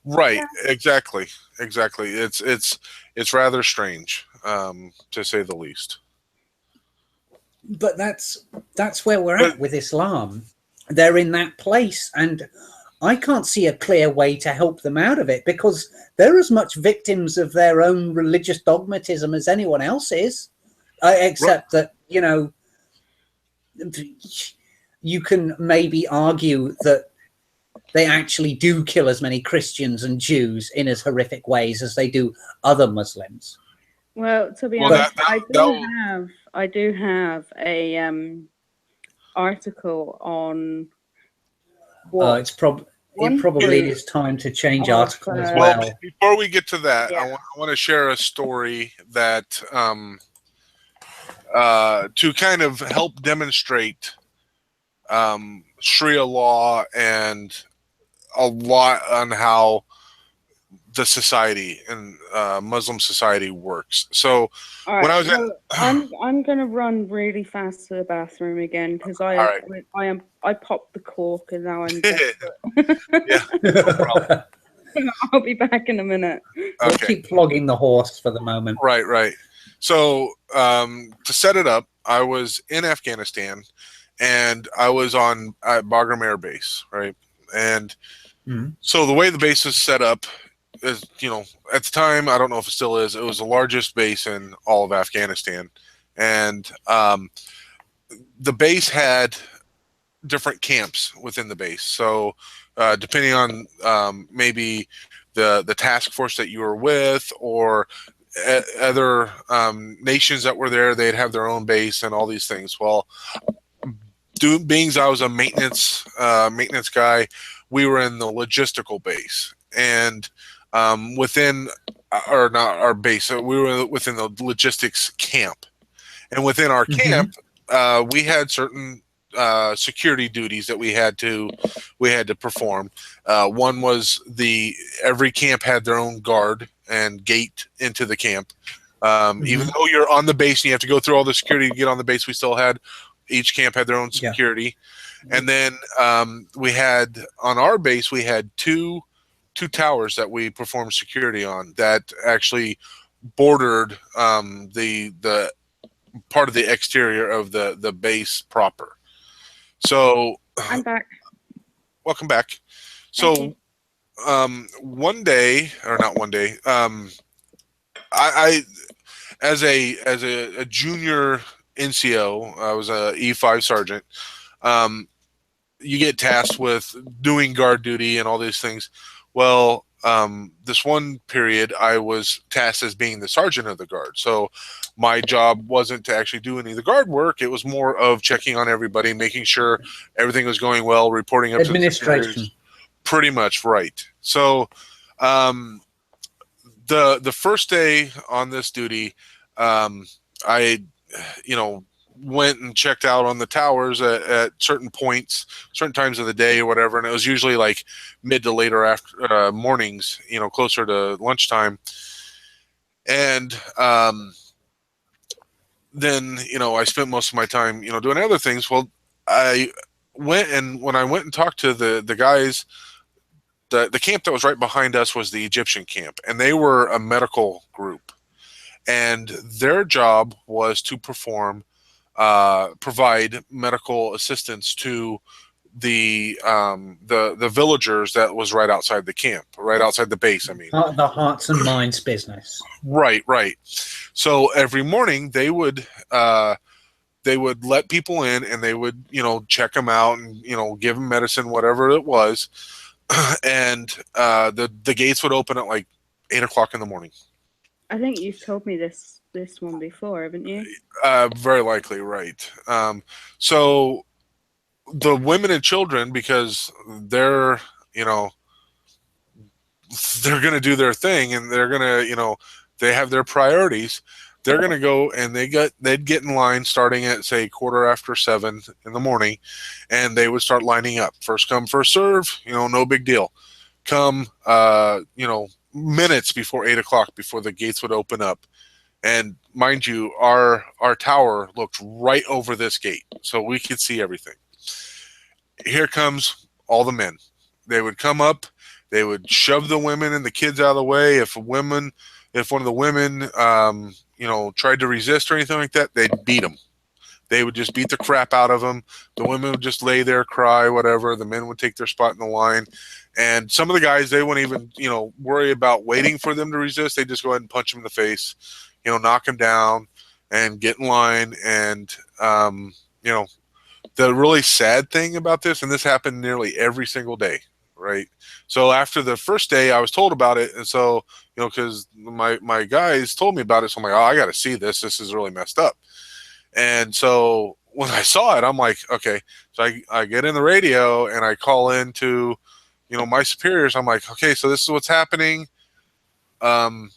B: Right. Exactly. It's rather strange, to say the least.
C: But that's where we're at with Islam. They're in that place, and I can't see a clear way to help them out of it because they're as much victims of their own religious dogmatism as anyone else is, except that, you can maybe argue that they actually do kill as many Christians and Jews in as horrific ways as they do other Muslims.
A: Well, to be honest, I do have a article on what
C: it probably is time to change article as well.
B: Before we get to that, I want to share a story that to kind of help demonstrate Sharia law and a lot on how the society and Muslim society works. So when I was
A: I'm gonna run really fast to the bathroom again because I popped the cork and now I'm
B: yeah, no problem.
A: I'll be back in a minute.
C: We'll keep flogging the horse for the moment.
B: Right. So to set it up, I was in Afghanistan and I was on Bagram Air Base, right? And so the way the base was set up is, at the time, I don't know if it still is, it was the largest base in all of Afghanistan. And the base had different camps within the base. So depending on maybe the task force that you were with or other nations that were there, they'd have their own base and all these things. Well, being I was a maintenance guy, we were in the logistical base, and within or not our base, so we were within the logistics camp, and within our camp, we had certain security duties that we had to perform. One was every camp had their own guard and gate into the camp. Even though you're on the base and you have to go through all the security to get on the base, we still had each camp had their own security. And then we had on our base we had two towers that we performed security on that actually bordered the part of the exterior of the base proper. So
A: I'm back.
B: welcome back.
A: Thank you.
B: So one day, or not one day, I as a junior NCO, I was a E5 sergeant. Um, you get tasked with doing guard duty and all these things. Well, this one period, I was tasked as being the sergeant of the guard. So my job wasn't to actually do any of the guard work. It was more of checking on everybody, making sure everything was going well, reporting up to the
C: Administration.
B: pretty much right. So the first day on this duty, I went and checked out on the towers at certain points, certain times of the day or whatever, and it was usually like mid to later after mornings, closer to lunchtime. And then I spent most of my time doing other things. Well, I when I went and talked to the guys, the camp that was right behind us was the Egyptian camp, and they were a medical group, and their job was to provide medical assistance to the villagers that was right outside the camp, right outside the base. I mean,
C: The hearts and minds business.
B: right. So every morning they would let people in, and they would check them out and give them medicine, whatever it was, and the gates would open at like 8 o'clock in the morning.
A: I think you've told me this one before, haven't you?
B: Very likely, right. So the women and children, because they're they're going to do their thing, and they're going to they have their priorities. They're going to go and they'd get in line starting at say 7:15 in the morning, and they would start lining up. First come, first serve. No big deal. Come, minutes before 8 o'clock, before the gates would open up. And mind you, our tower looked right over this gate, so we could see everything. Here comes all the men. They would come up. They would shove the women and the kids out of the way. If one of the women, tried to resist or anything like that, they'd beat them. They would just beat the crap out of them. The women would just lay there, cry, whatever. The men would take their spot in the line. And some of the guys, they wouldn't even, worry about waiting for them to resist. They just go ahead and punch them in the face, knock them down and get in line. And, the really sad thing about this, and this happened nearly every single day, right? So after the first day, I was told about it. And so, because my guys told me about it, so I'm like, oh, I got to see this. This is really messed up. And so when I saw it, I'm like, okay. So I get in the radio and I call in to, my superiors. I'm like, okay, so this is what's happening. What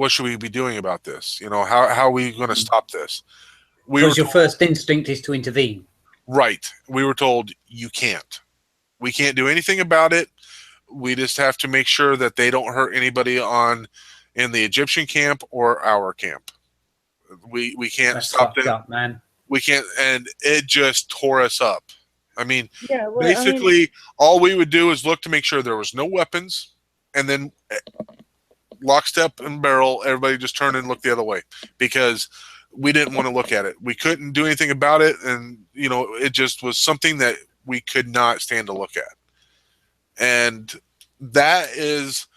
B: should we be doing about this? How are we going to stop this?
C: Because your first instinct is to intervene.
B: Right. We were told you can't. We can't do anything about it. We just have to make sure that they don't hurt anybody in the Egyptian camp or our camp. We can't
C: That's
B: stop
C: fucked
B: it.
C: up, man.
B: We can't, and it just tore us up. I mean,
A: Yeah. Well,
B: basically, all we would do is look to make sure there was no weapons, and then lockstep and barrel, everybody just turned and looked the other way, because we didn't want to look at it. We couldn't do anything about it, and it just was something that we could not stand to look at. And that is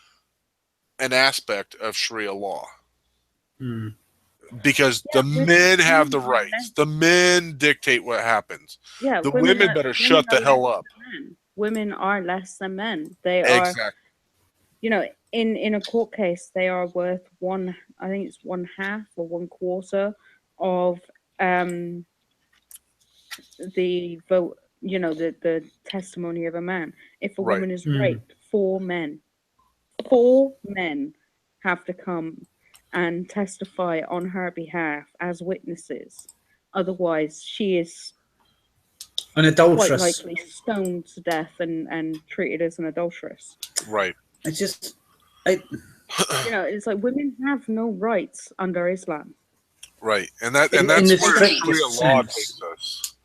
B: an aspect of Sharia law. Because the men have the rights. The men dictate what happens.
A: Yeah,
B: the women better shut the hell up.
A: Women are less than men. They are
B: exactly.
A: In a court case, they are worth I think it's 1/2 or 1/4 of the vote. The testimony of a man. If a woman is raped, 4 men have to come and testify on her behalf as witnesses. Otherwise, she is
C: An
A: quite
C: adulteress.
A: likely stoned to death and treated as an adulteress.
B: Right.
C: It's just, I,
A: It's like women have no rights under Islam.
B: Right. And
C: in
B: that's
C: the
B: where Sharia
C: strictest
B: law
C: sense.
B: takes us.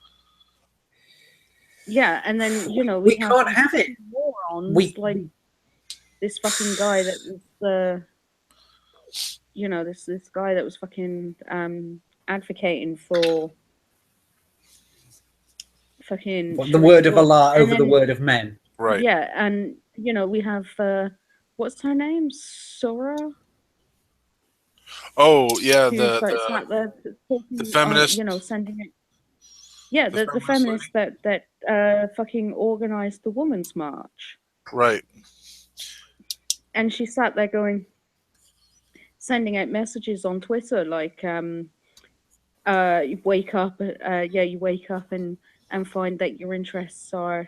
A: Yeah, and then we
C: We
A: have
C: can't
A: these
C: have it.
A: morons like this fucking guy that was this guy that was fucking advocating for fucking
C: The word
A: Sharia
C: of
A: law,
C: Allah
A: and
C: over the
A: then
C: word of men.
B: Right.
A: yeah, and we have what's her name, Sora,
B: Oh yeah,
A: who's like sat there
B: the
A: talking,
B: feminist
A: sending it. Yeah,
B: the
A: the
B: feminist lady.
A: feminist that fucking organized the Women's March,
B: Right.
A: and she sat there sending out messages on Twitter like you wake up you wake up and find that your interests are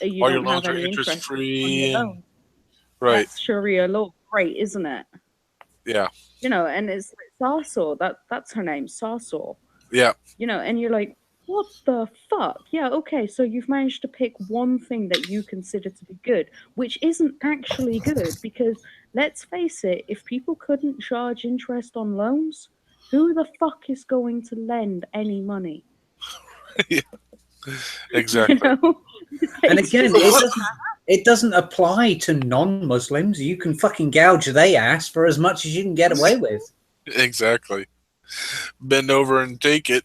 A: you
B: All your
A: don't have
B: loans are
A: any
B: interest
A: interest on your
B: free and
A: loan.
B: right.
A: That's Sharia law. Great, isn't it?
B: Yeah.
A: And it's like Sarsor, that's her name, Sarsor.
B: Yeah.
A: And you're like, what the fuck? Yeah, okay, so you've managed to pick one thing that you consider to be good, which isn't actually good, because let's face it, if people couldn't charge interest on loans, who the fuck is going to lend any money?
B: Yeah.
A: You
B: Exactly.
A: know?
C: And
A: It's
C: again,
A: just
C: it doesn't apply to non-Muslims. You can fucking gouge they ass for as much as you can get away with.
B: Exactly. Bend over and take it.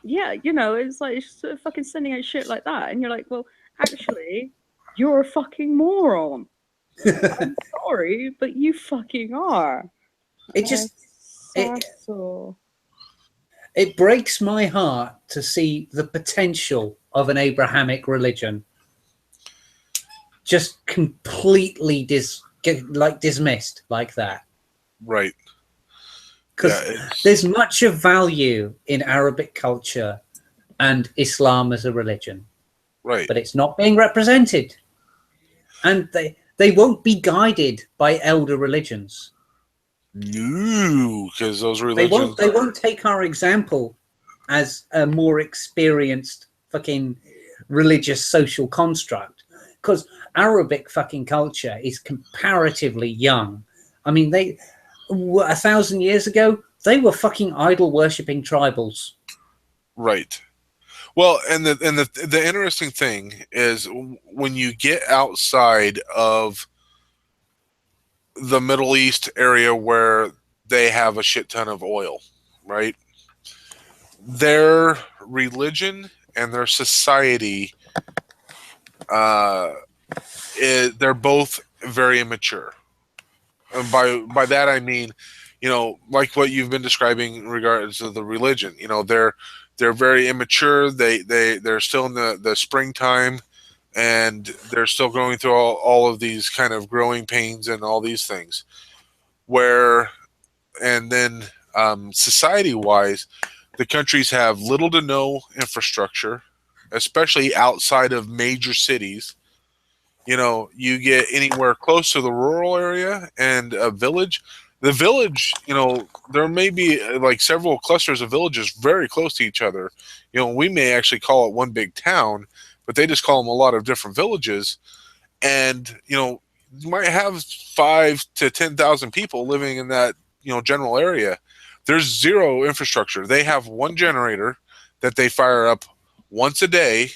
A: yeah, it's like it's just fucking sending out shit like that, and you're like, well, actually, you're a fucking moron. I'm sorry, but you fucking are.
C: It just it
A: Sasso.
C: it breaks my heart to see the potential of an Abrahamic religion just completely dismissed like that.
B: Right.
C: Because there's much of value in Arabic culture and Islam as a religion,
B: right.
C: but it's not being represented, and they won't be guided by elder religions.
B: No, because those
C: They
B: religions
C: won't take our example as a more experienced fucking religious social construct, because Arabic fucking culture is comparatively young. I mean, 1,000 years ago, they were fucking idol worshipping tribals.
B: right. Well, and the interesting thing is when you get outside of the Middle East area where they have a shit ton of oil, right? Their religion and their society, uh, they're both very immature. And by that I mean, like what you've been describing in regards to the religion. They're very immature. They're still in the springtime, and they're still going through all of these kind of growing pains and all these things. Where and then society wise, the countries have little to no infrastructure, especially outside of major cities. You get anywhere close to the rural area and a village. The village, there may be like several clusters of villages very close to each other. We may actually call it one big town, but they just call them a lot of different villages. And, you might have 5 to 10,000 people living in that, general area. There's zero infrastructure. They have one generator that they fire up once a day,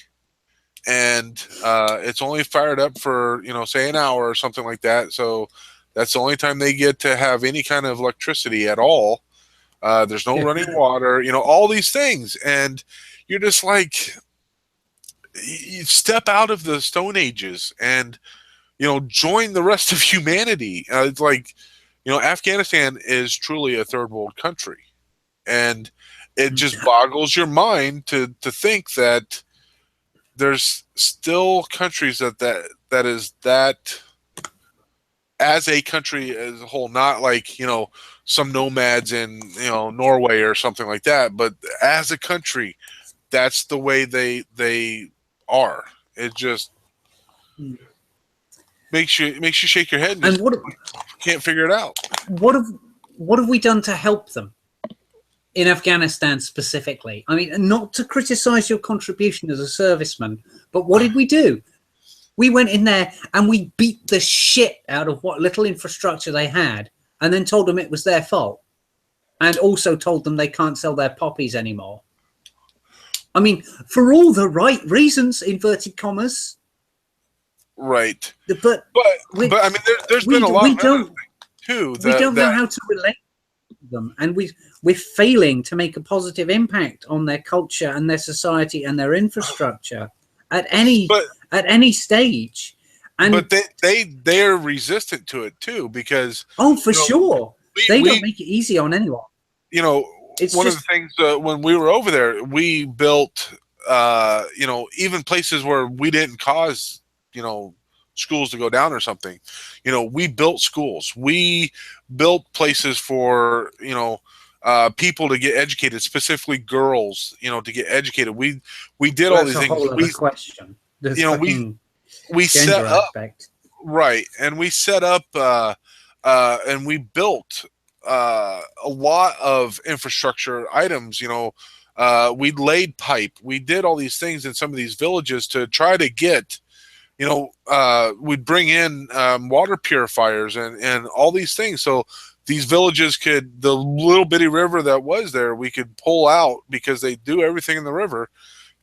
B: and it's only fired up for say an hour or something like that. So that's the only time they get to have any kind of electricity at all. There's no running water, all these things, and you're just like, you step out of the Stone Ages and join the rest of humanity. It's like, Afghanistan is truly a third world country, and it just boggles your mind to think that there's still countries that is that, as a country as a whole, not like some nomads in Norway or something like that, but as a country, that's the way they are. It just makes you shake your head and
C: And
B: just can't figure it out.
C: what have we done to help them? in Afghanistan specifically. I mean, not to criticize your contribution as a serviceman, but what did we do? We went in there and we beat the shit out of what little infrastructure they had, and then told them it was their fault, and also told them they can't sell their poppies anymore. I mean, for all the right reasons, inverted commas.
B: Right.
C: But
B: I mean, there's been a lot of other things too.
C: We don't know how to relate to them, and we're failing to make a positive impact on their culture and their society and their infrastructure at any stage. And
B: but they're resistant to it too, because
C: for sure they don't make it easy on anyone.
B: You know,
C: it's
B: one of the things when we were over there, we built even places where we didn't cause schools to go down or something. We built schools. We built places for people to get educated, specifically girls, to get educated. We did all these things.
C: That's a whole other question.
B: We set up
C: aspect.
B: Right, and we set up and we built a lot of infrastructure items. We laid pipe. We did all these things in some of these villages to try to get. We'd bring in water purifiers and all these things. So these villages the little bitty river that was there, we could pull out, because they do everything in the river,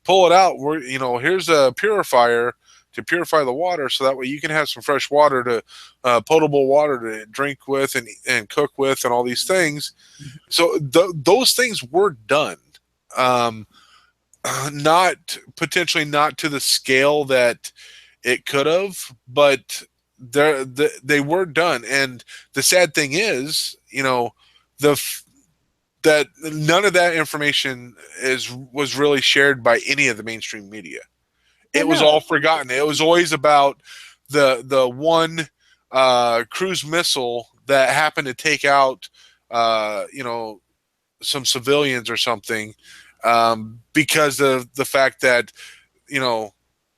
B: pull it out. Here's a purifier to purify the water, so that way you can have some fresh water potable water to drink with and cook with and all these things. So those things were done. Potentially not to the scale that it could have, but they were done. And the sad thing is, that none of that information was really shared by any of the mainstream media. It was all forgotten. It was always about the one cruise missile that happened to take out some civilians or something, because of the fact that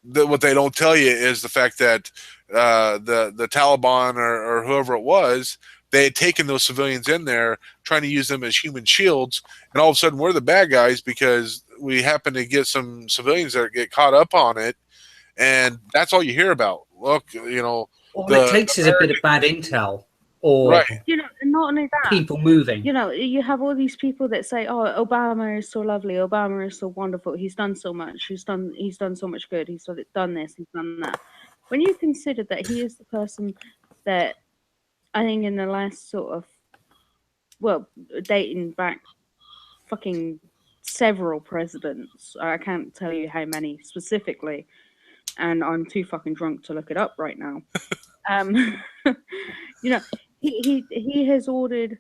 B: what they don't tell you is the fact that the Taliban or whoever it was, they had taken those civilians in there, trying to use them as human shields, and all of a sudden we're the bad guys because we happen to get some civilians that get caught up on it, and that's all you hear about. Look,
C: all it takes is a bit of bad intel, or
B: right.
A: And not only that,
C: people moving.
A: You have all these people that say, "Oh, Obama is so lovely. Obama is so wonderful. He's done so much. He's done so much good. He's done this. He's done that." When you consider that he is the person that I think in the last dating back fucking several presidents, I can't tell you how many specifically, and I'm too fucking drunk to look it up right now. He has ordered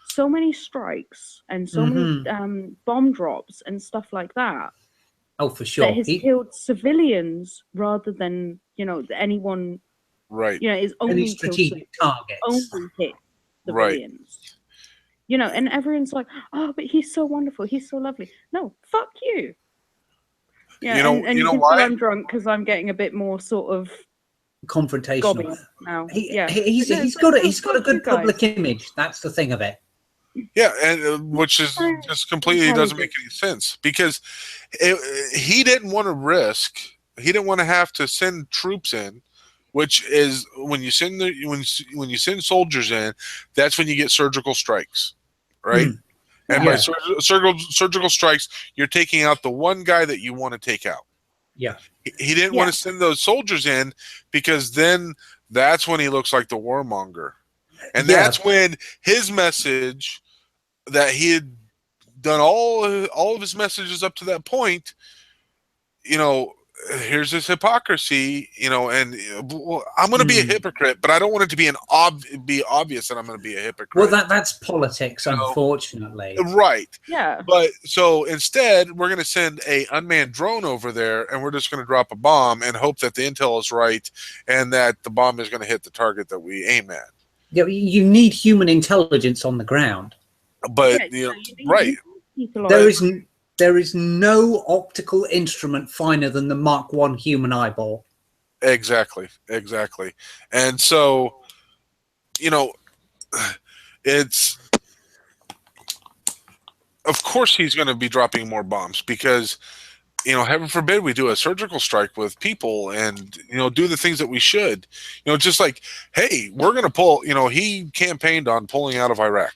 A: so many strikes and so many bomb drops and stuff like that.
C: Oh, for sure.
A: That has killed civilians rather than anyone.
B: Right.
A: Is only
C: strategic targets.
A: Only hit civilians. Right. And everyone's like, "Oh, but he's so wonderful. He's so lovely." No, fuck you. Yeah, and you can tell I'm drunk because I'm getting a bit more sort of
C: confrontational
A: now.
C: He's got a good public image. That's the thing of it.
B: Yeah, and which is just completely doesn't make any sense, because he didn't want to risk. He didn't want to have to send troops in, which is when you send when you send soldiers in, that's when you get surgical strikes, right? And by surgical strikes, you're taking out the one guy that you want to take out.
C: Yeah.
B: He didn't want to send those soldiers in, because then that's when he looks like the warmonger. And that's when his message that he had done all of his messages up to that point, here's this hypocrisy, and I'm going to be a hypocrite, but I don't want it to be be obvious that I'm going to be a hypocrite.
C: Well, that's politics, unfortunately.
B: Right.
A: Yeah.
B: But so instead, we're going to send a unmanned drone over there, and we're just going to drop a bomb and hope that the intel is right and that the bomb is going to hit the target that we aim at.
C: Yeah, you need human intelligence on the ground.
B: But right.
C: There is no optical instrument finer than the Mark I human eyeball.
B: Exactly. And so, it's of course he's going to be dropping more bombs because, heaven forbid we do a surgical strike with people and, do the things that we should. Just like, hey, we're going to pull, he campaigned on pulling out of Iraq.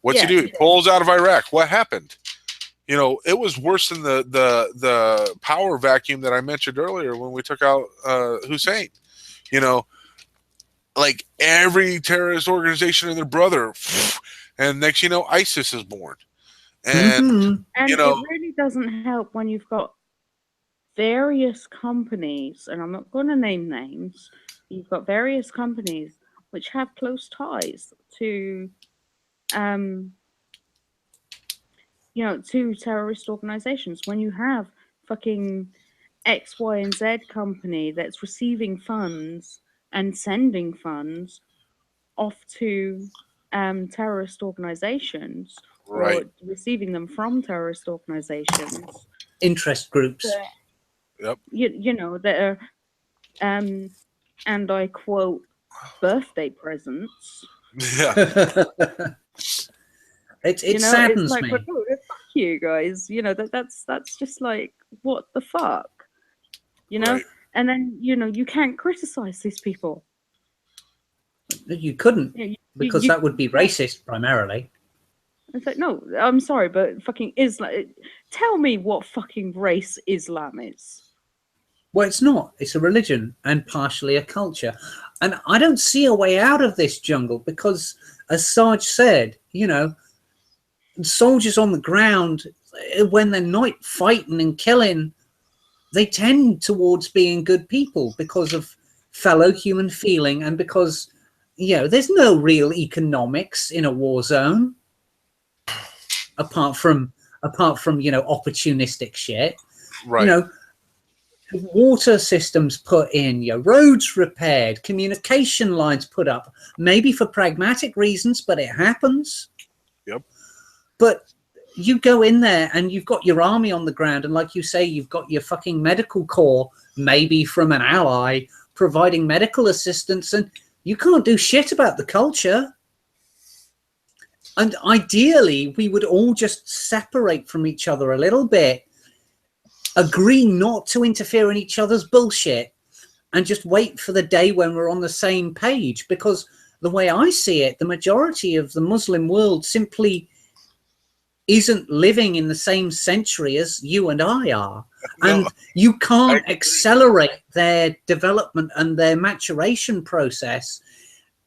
B: What's he
A: Yeah,
B: do? He pulls out of Iraq. What happened? It was worse than the power vacuum that I mentioned earlier when we took out Hussein. You know, like every terrorist organization and their brother, and next ISIS is born. And
C: Mhm.
B: you
A: and it
B: know,
A: really doesn't help when you've got various companies, and I'm not going to name names. You've got various companies which have close ties to, um, to terrorist organizations. When you have fucking X, Y, and Z company that's receiving funds and sending funds off to terrorist organizations
B: right?
A: or receiving them from terrorist organizations,
C: Interest groups.
A: that
B: Yep.
A: that are, um, and I quote, birthday presents.
B: Yeah.
C: It
A: It's
C: saddens
A: like, but
C: me.
A: no, fuck you guys. That's just like, what the fuck, you know.
B: Right.
A: And then you can't criticize these people.
C: You couldn't, because that would
A: You
C: be
A: can't.
C: racist primarily.
A: It's like, no, I'm sorry, but fucking Islam. Tell me what fucking race Islam is.
C: Well, it's not. It's a religion and partially a culture. And I don't see a way out of this jungle because, as Sarge said, soldiers on the ground, when they're not fighting and killing, they tend towards being good people because of fellow human feeling and because, there's no real economics in a war zone apart from opportunistic shit. You
B: Right.
C: know, water systems put in, roads repaired, communication lines put up, maybe for pragmatic reasons, but it happens.
B: Yep.
C: But you go in there and you've got your army on the ground, and like you say, you've got your fucking medical corps, maybe from an ally, providing medical assistance, and you can't do shit about the culture. And ideally, we would all just separate from each other a little bit, agree not to interfere in each other's bullshit, and just wait for the day when we're on the same page. Because the way I see it, the majority of the Muslim world simply isn't living in the same century as you and I are.
B: No,
C: And you
B: I
C: can't
B: agree.
C: accelerate their development and their maturation process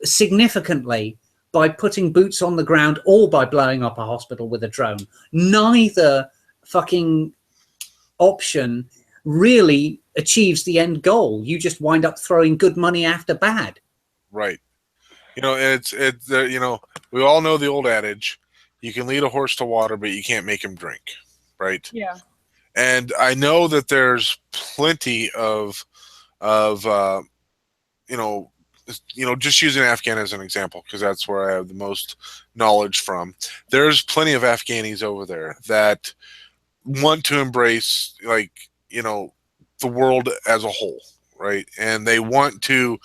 C: significantly by putting boots on the ground or by blowing up a hospital with a drone. Neither fucking option really achieves the end goal. You just wind up throwing good money after bad.
B: Right. We all know the old adage: you can lead a horse to water, but you can't make him drink. Right.
A: Yeah.
B: And I know that there's plenty of just using Afghan as an example because that's where I have the most knowledge from. There's plenty of Afghanis over there that want to embrace the world as a whole, right? And they want to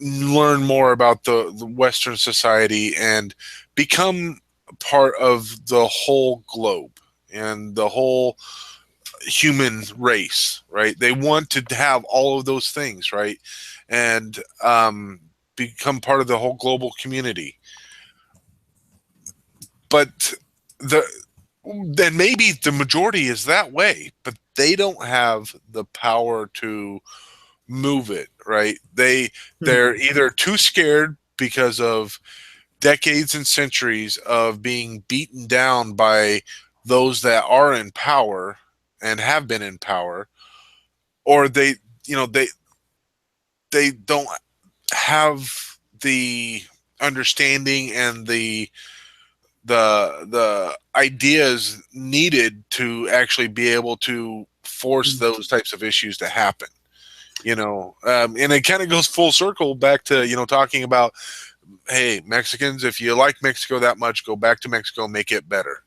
B: learn more about the Western society and become part of the whole globe and the whole human race, right? They want to have all of those things, right? And become part of the whole global community. But the then maybe the majority is that way, but they don't have the power to move it, right? They're either too scared because of decades and centuries of being beaten down by those that are in power and have been in power, or they don't have the understanding and the ideas needed to actually be able to force those types of issues to happen. And it kind of goes full circle back to talking about, hey, Mexicans, if you like Mexico that much, go back to Mexico, make it better.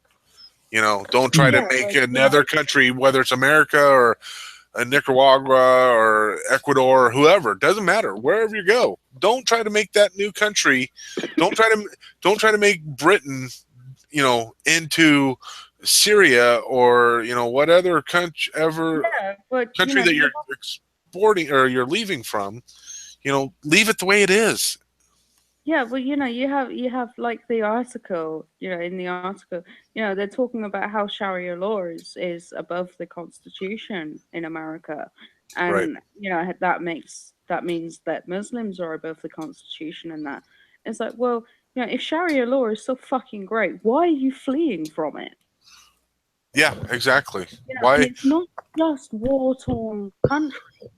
B: Don't try to
A: Yeah,
B: make
A: like,
B: another country, whether it's America or Nicaragua or Ecuador or whoever, doesn't matter. Wherever you go, don't try to make that new country. Don't try to make Britain into Syria or what other country
A: Yeah, but
B: country that you're exporting or you're leaving from, leave it the way it is.
A: yeah, well, you have like the article, in the article, they're talking about how Sharia law is above the Constitution in America,
B: Right.
A: and that means that Muslims are above the Constitution, and that it's like, well, if Sharia law is so fucking great, why are you fleeing from it?
B: Yeah, exactly.
A: And
B: Why?
A: it's not just war torn countries.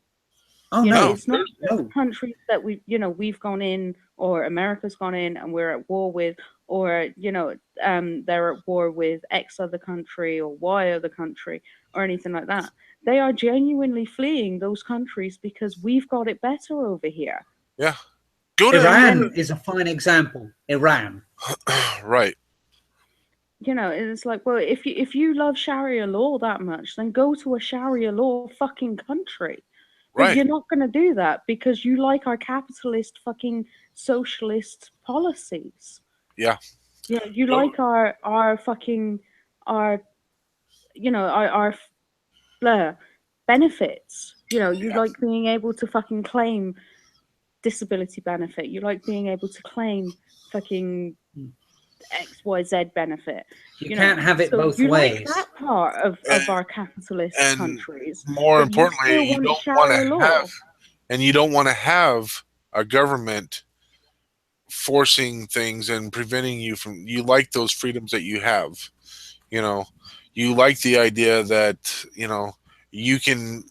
C: Oh
B: No,
C: no,
A: It's not just
C: no.
A: countries that we've gone in, or America's gone in and we're at war with, or they're at war with X other country or Y other country or anything like that. They are genuinely fleeing those countries because we've got it better over here.
B: yeah. Go to
A: And
C: Iran is a fine example. Iran.
B: right.
A: it's like, well, if you love Sharia law that much, then go to a Sharia law fucking country. But
B: Right.
A: you're not going to do that because you like our capitalist fucking socialist policies.
B: Yeah.
A: You
B: Go.
A: like our fucking our our blah, benefits. You
B: Yeah.
A: like being able to fucking claim disability benefit. You like being able to claim fucking XYZ benefit.
C: You can't have it
A: So
C: both
A: you like
C: ways.
A: that part of
B: And,
A: our capitalist
B: and
A: countries,
B: more
A: but you
B: importantly,
A: still
B: you
A: want
B: don't want
A: Sharia
B: to have
A: law.
B: a government forcing things and preventing you from. You like those freedoms that you have. You know, you like the idea that you can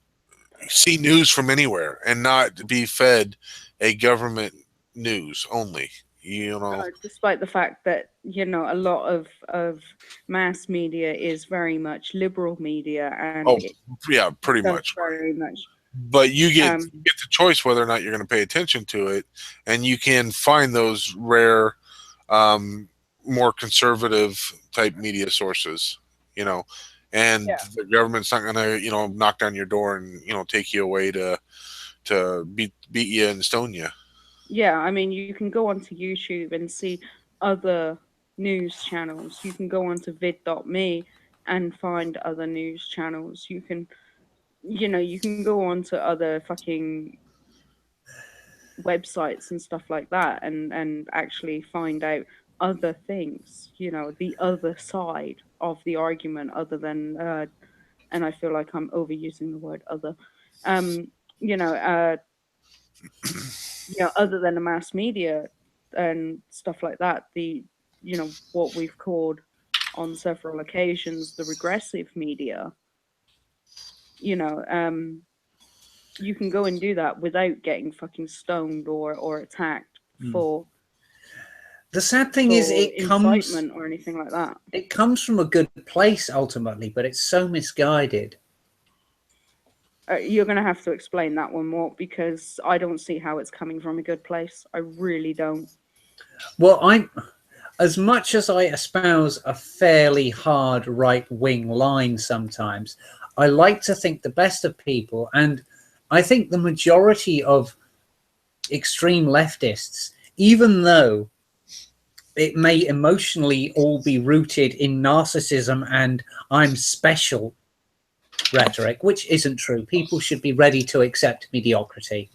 B: see news from anywhere and not be fed a government news only.
A: Despite the fact that a lot of mass media is very much liberal media, and
B: Oh,
A: it
B: yeah, pretty
A: does
B: much.
A: very much.
B: But you get
A: Um,
B: the choice whether or not you're going to pay attention to it, and you can find those rare, um, more conservative type media sources. You know, and
A: yeah,
B: the government's not going to knock down your door and take you away to beat you and stone you.
A: yeah. I mean, you can go onto YouTube and see other news channels. You can go onto vid.me and find other news channels. You can go on to other fucking websites and stuff like that, and actually find out other things, the other side of the argument, other than and I feel like I'm overusing the word other, um you know uh other than the mass media and stuff like that, the what we've called on several occasions the regressive media. you know um you can go and do that without getting fucking stoned or attacked
C: Mm.
A: for
C: The sad thing is,
A: for incitement or anything like that.
C: it comes from a good place ultimately, but it's so misguided.
A: You're going to have to explain that one more, because I don't see how it's coming from a good place. I really don't.
C: Well, as much as I espouse a fairly hard right wing line sometimes, I like to think the best of people, and I think the majority of extreme leftists, even though it may emotionally all be rooted in narcissism and I'm special rhetoric, which isn't true. People should be ready to accept mediocrity.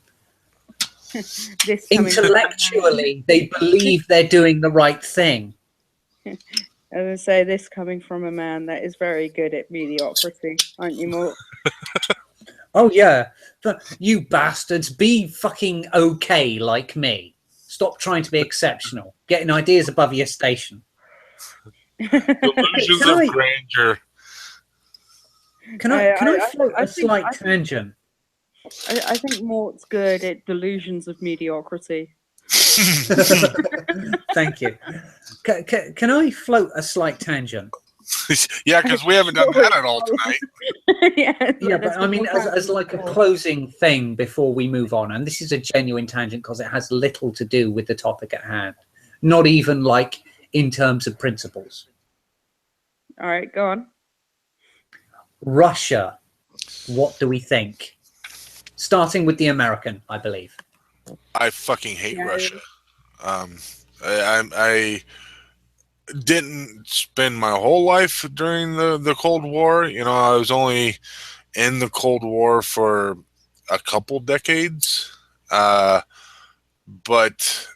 A: This
C: Intellectually, they believe they're doing the right thing.
A: As I say, this coming from a man that is very good at mediocrity, aren't you, Mort?
C: Oh, yeah. You bastards, be fucking okay like me. Stop trying to be exceptional. Getting ideas above your station.
B: Delusions
C: Can
B: of
C: I
B: grandeur.
C: can I float
A: I
C: a
A: think
C: slight tangent?
A: I think Mort's good at delusions of mediocrity.
C: Thank you. Can I float a slight tangent?
B: Yeah, because we haven't done that at all tonight.
C: Yeah, but I mean, as like a closing thing before we move on, and this is a genuine tangent because it has little to do with the topic at hand, not even like in terms of principles.
A: All right, go on.
C: Russia, what do we think? Starting with the American, I believe.
B: I fucking hate
A: Yeah.
B: Russia. Um, I didn't spend my whole life during the Cold War. I was only in the Cold War for a couple decades, but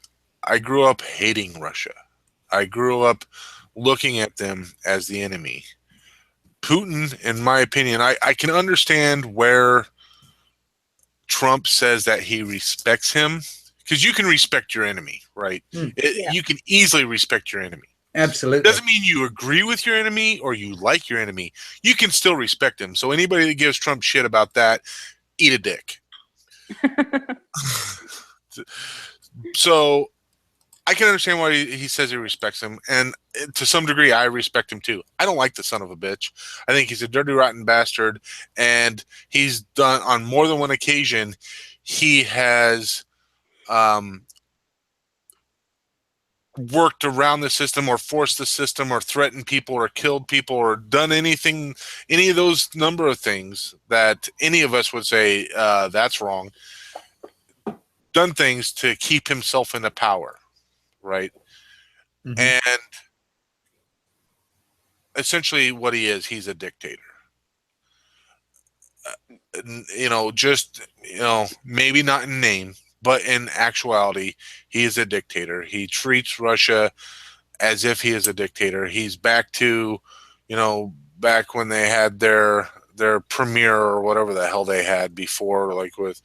B: I grew up hating Russia. I grew up looking at them as the enemy. Putin, in my opinion, I can understand where Trump says that he respects him, because you can respect your enemy, right?
A: Yeah.
B: You can easily respect your enemy.
C: Absolutely.
B: Doesn't mean you agree with your enemy or you like your enemy. You can still respect him. So anybody that gives Trump shit about that, eat a dick. So I can understand why he says he respects him, and to some degree, I respect him too. I don't like the son of a bitch. I think he's a dirty, rotten bastard, and he's done on more than one occasion. He has um, worked around the system, or forced the system, or threatened people, or killed people, or done anything, any of those number of things that any of us would say that's wrong. Done things to keep himself in the power, right?
C: Mhm.
B: And essentially, what he is, he's a dictator. Just maybe not in name, but in actuality, he is a dictator. He treats Russia as if he is a dictator. He's back to, back when they had their premiere or whatever the hell they had before, like with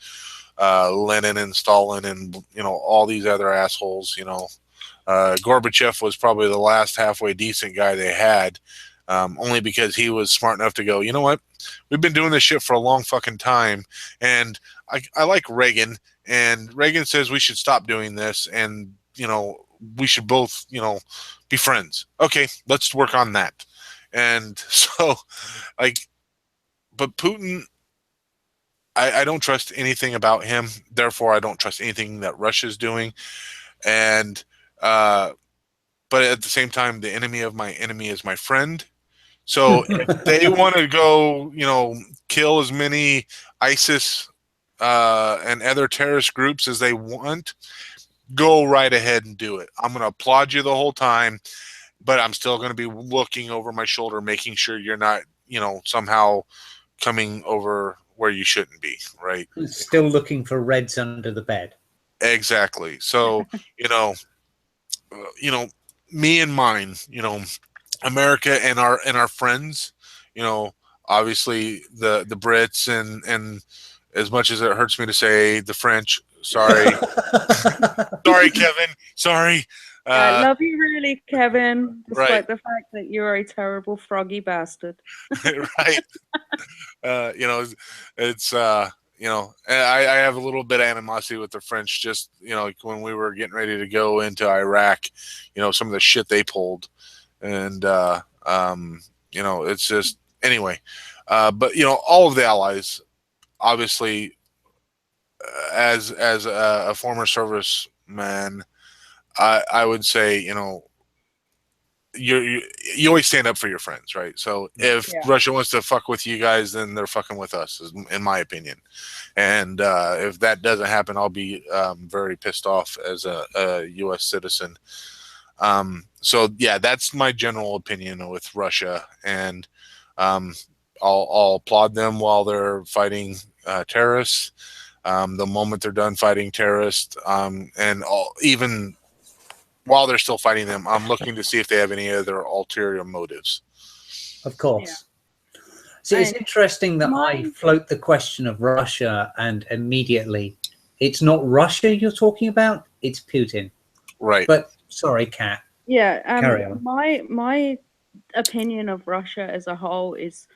B: Lenin and Stalin and all these other assholes. Gorbachev was probably the last halfway decent guy they had, only because he was smart enough to go, you know what? We've been doing this shit for a long fucking time, and I like Reagan, and Reagan says we should stop doing this, and we should both be friends. Okay, let's work on that. And so, like, but Putin, I don't trust anything about him. Therefore, I don't trust anything that Russia's doing. And but at the same time, the enemy of my enemy is my friend. So if they want to go, kill as many ISIS and other terrorist groups as they want, go right ahead and do it. I'm going to applaud you the whole time, but I'm still going to be looking over my shoulder, making sure you're not, somehow coming over where you shouldn't be, right?
C: Still looking for reds under the bed.
B: Exactly. So, me and mine, America and our friends, obviously the Brits and as much as it hurts me to say, the French. Sorry, sorry, Kevin. Sorry.
A: I love you really, Kevin,
B: Right,
A: despite the fact that you're a terrible froggy bastard.
B: right. It's I have a little bit of animosity with the French. Just like when we were getting ready to go into Iraq, some of the shit they pulled, and it's just anyway. But all of the allies, obviously, as a former serviceman, I would say you always stand up for your friends, right? So if
A: Yeah.
B: Russia wants to fuck with you guys, then they're fucking with us, in my opinion. And if that doesn't happen, I'll be very pissed off as a U.S. citizen. So yeah, that's my general opinion with Russia, and um, I'll applaud them while they're fighting terrorists. The moment they're done fighting terrorists, even while they're still fighting them, I'm looking to see if they have any other ulterior motives.
C: Of
A: Yeah.
C: course. See, it's
A: And
C: interesting that I
A: my
C: float the question of Russia, and immediately it's not Russia you're talking about, it's Putin.
B: Right.
C: But sorry, Kat,
A: yeah,
C: carry on.
A: my opinion of Russia as a whole is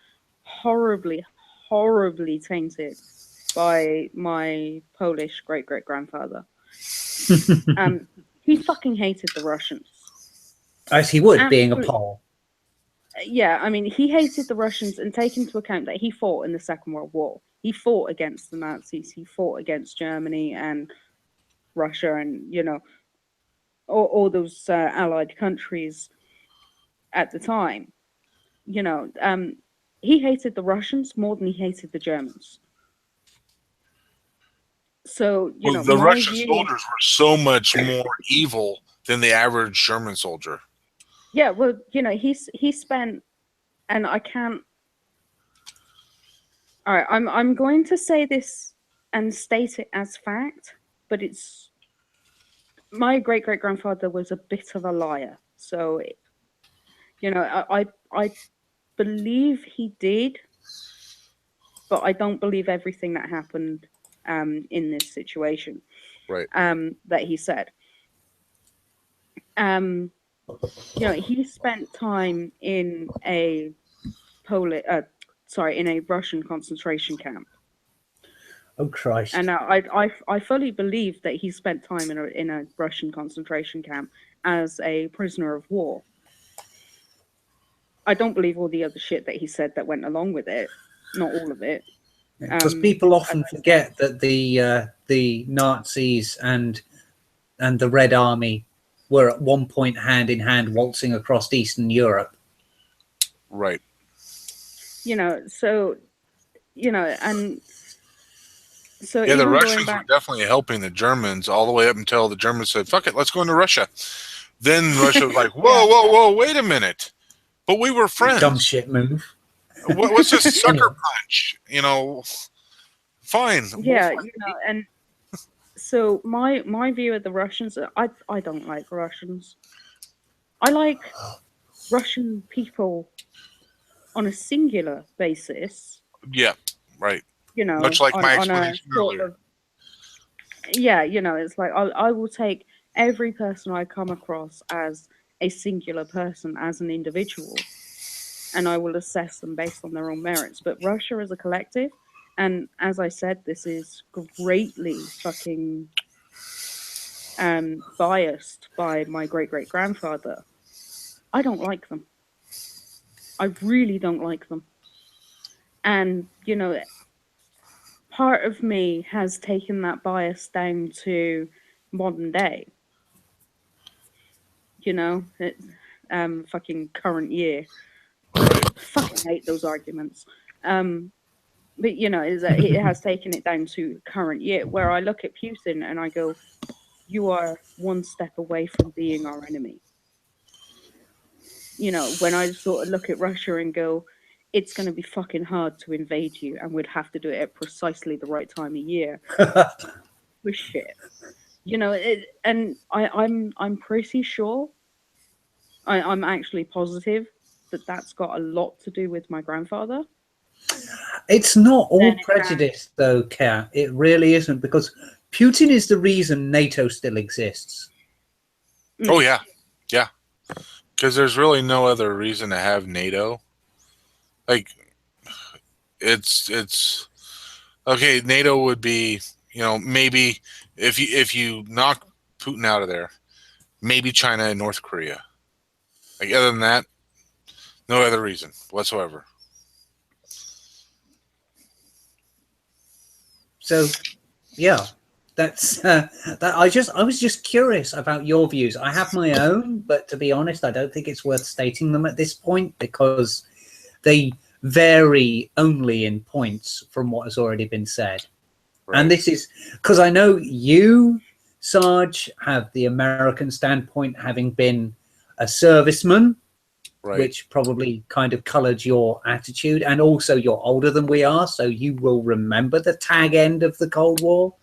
A: horribly, horribly tainted by my Polish great great grandfather. He fucking hated the Russians.
C: As he would, being a
A: Absolutely.
C: Pole.
A: Yeah, I mean, he hated the Russians, and take into account that he fought in the Second World War. He fought against the Nazis. He fought against Germany and Russia, and all those allied countries at the time. You know, um, he hated the Russians more than he hated the Germans. So,
B: Well, the
A: my
B: Russian
A: view.
B: soldiers were so much more evil than the average German soldier.
A: Yeah, well, he spent, and I can't. All right, I'm going to say this and state it as fact, but it's my great great grandfather was a bit of a liar. So, I believe he did, but I don't believe everything that happened in this situation
B: Right.
A: that he said. Um, he spent time in a Polish, in a Russian concentration camp,
C: Oh Christ!
A: and I fully believe that he spent time in a Russian concentration camp as a prisoner of war. I don't believe all the other shit that he said that went along with it. Not all of it.
C: Because people
A: Because as
C: often
A: I said,
C: forget that the Nazis and the Red Army were at one point hand in hand waltzing across Eastern Europe.
B: Right.
A: so and so
B: Yeah, the
A: even going
B: Russians were
A: back,
B: definitely helping the Germans all the way up until the Germans said, "Fuck it, let's go into Russia." Then Russia was like,
A: yeah,
B: "Whoa, whoa, whoa, wait a minute! But we were
C: Dumb
B: friends.
C: shit move.
B: What's this sucker
C: Anyway,
B: punch? Fine, we'll
A: yeah,
B: fight."
A: and so my view of the Russians, I don't like Russians. I like Russian people on a singular basis,
B: Yeah, right. Much like my
A: on a
B: explanation
A: sort
B: earlier.
A: of, yeah, it's like I will take every person I come across as a singular person, as an individual, and I will assess them based on their own merits. But Russia is a collective, and as I said, this is greatly fucking biased by my great great grandfather. I don't like them. I really don't like them. And, part of me has taken that bias down to modern day, it, fucking current year. Fucking hate those arguments. Um, but, it has taken it down to current year where I look at Putin and I go, you are one step away from being our enemy. When I sort of look at Russia and go, it's going to be fucking hard to invade you, and we'd have to do it at precisely the right time of year. For shit, and I'm pretty sure, I'm actually positive that that's got a lot to do with my grandfather.
C: it's not
A: Then
C: all
A: it has,
C: prejudice, though, Kat. It really isn't, because Putin is the reason NATO still exists.
B: Oh
A: mm,
B: yeah, yeah. Because there's really no other reason to have NATO. Like it's okay. NATO would be, maybe if you knock Putin out of there, maybe China and North Korea. Like other than that, no other reason whatsoever.
C: So, yeah, that's that. I was just curious about your views. I have my own, but to be honest, I don't think it's worth stating them at this point because they vary only in points from what has already been said. And
B: Right.
C: this is because I know you, Sarge, have the American standpoint, having been a serviceman,
B: Right.
C: which probably kind of colored your attitude. And also, you're older than we are, so you will remember the tag end of the Cold War.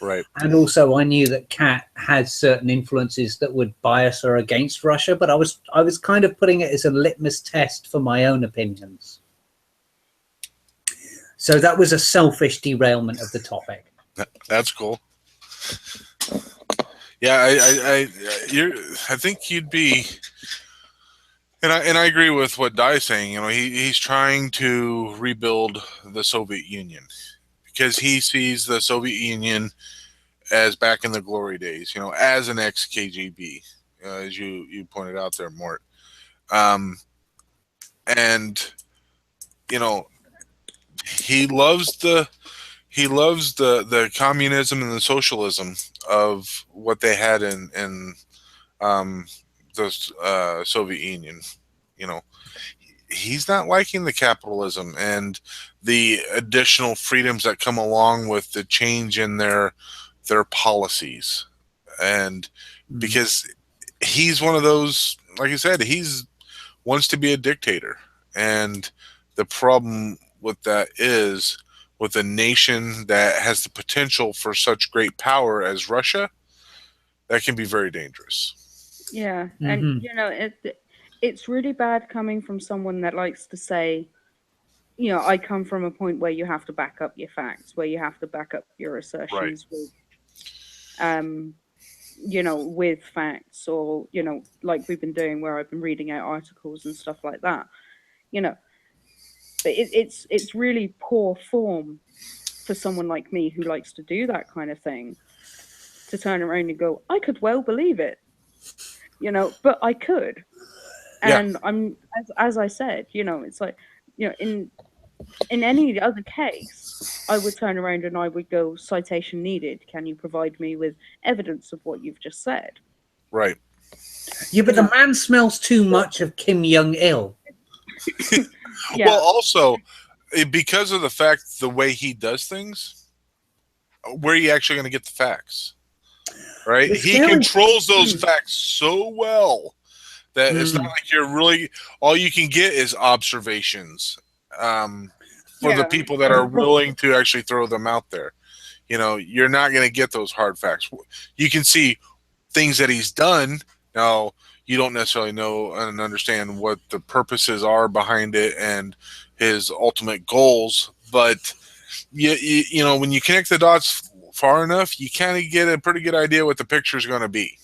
B: Right.
C: And also, I knew that Kat had certain influences that would bias her against Russia, but I was kind of putting it as a litmus test for my own opinions. So that was a selfish derailment of the topic.
B: That's cool. Yeah, I think you'd be, and I agree with what Dai's saying. He's trying to rebuild the Soviet Union because he sees the Soviet Union as back in the glory days. As an ex KGB, as you pointed out there, Mort. And you know he loves the communism and the socialism of what they had in um, the Soviet Union. You know, he's not liking the capitalism and the additional freedoms that come along with the change in their policies, and because he's one of those like I said, he's wants to be a dictator, and the problem with that is with a nation that has the potential for such great power as Russia, that can be very dangerous.
A: Yeah, and
C: Hmm.
A: it's really bad coming from someone that likes to say, I come from a point where you have to back up your facts, where you have to back up your
B: Right.
A: assertions um, with facts, or like we've been doing, where I've been reading out articles and stuff like that. You know, but it's really poor form for someone like me who likes to do that kind of thing to turn around and go, I could well believe it, but I could.
B: Yeah.
A: And as I said, it's like, in any other case, I would turn around and I would go, citation needed. Can you provide me with evidence of what you've just said?
B: Right.
C: Yeah,
A: You
C: but the
A: know,
C: man smells too
A: but
C: much of Kim Jong Il.
B: Well,
A: yeah,
B: also because of the fact the way he does things, where are you actually going to get the facts? Right?
C: The
B: He
C: scary.
B: controls those facts so well that it's not
C: Mm.
B: like you're really all you can get is observations um, for the
A: yeah,
B: people that
C: And the
B: are
C: pro-
B: willing to actually throw them out there. You're not going to get those hard facts. You can see things that he's done. Now, you don't necessarily know and understand what the purposes are behind it and his ultimate goals, but when you connect the dots far enough, you kind of get a pretty good idea what the picture is going to be.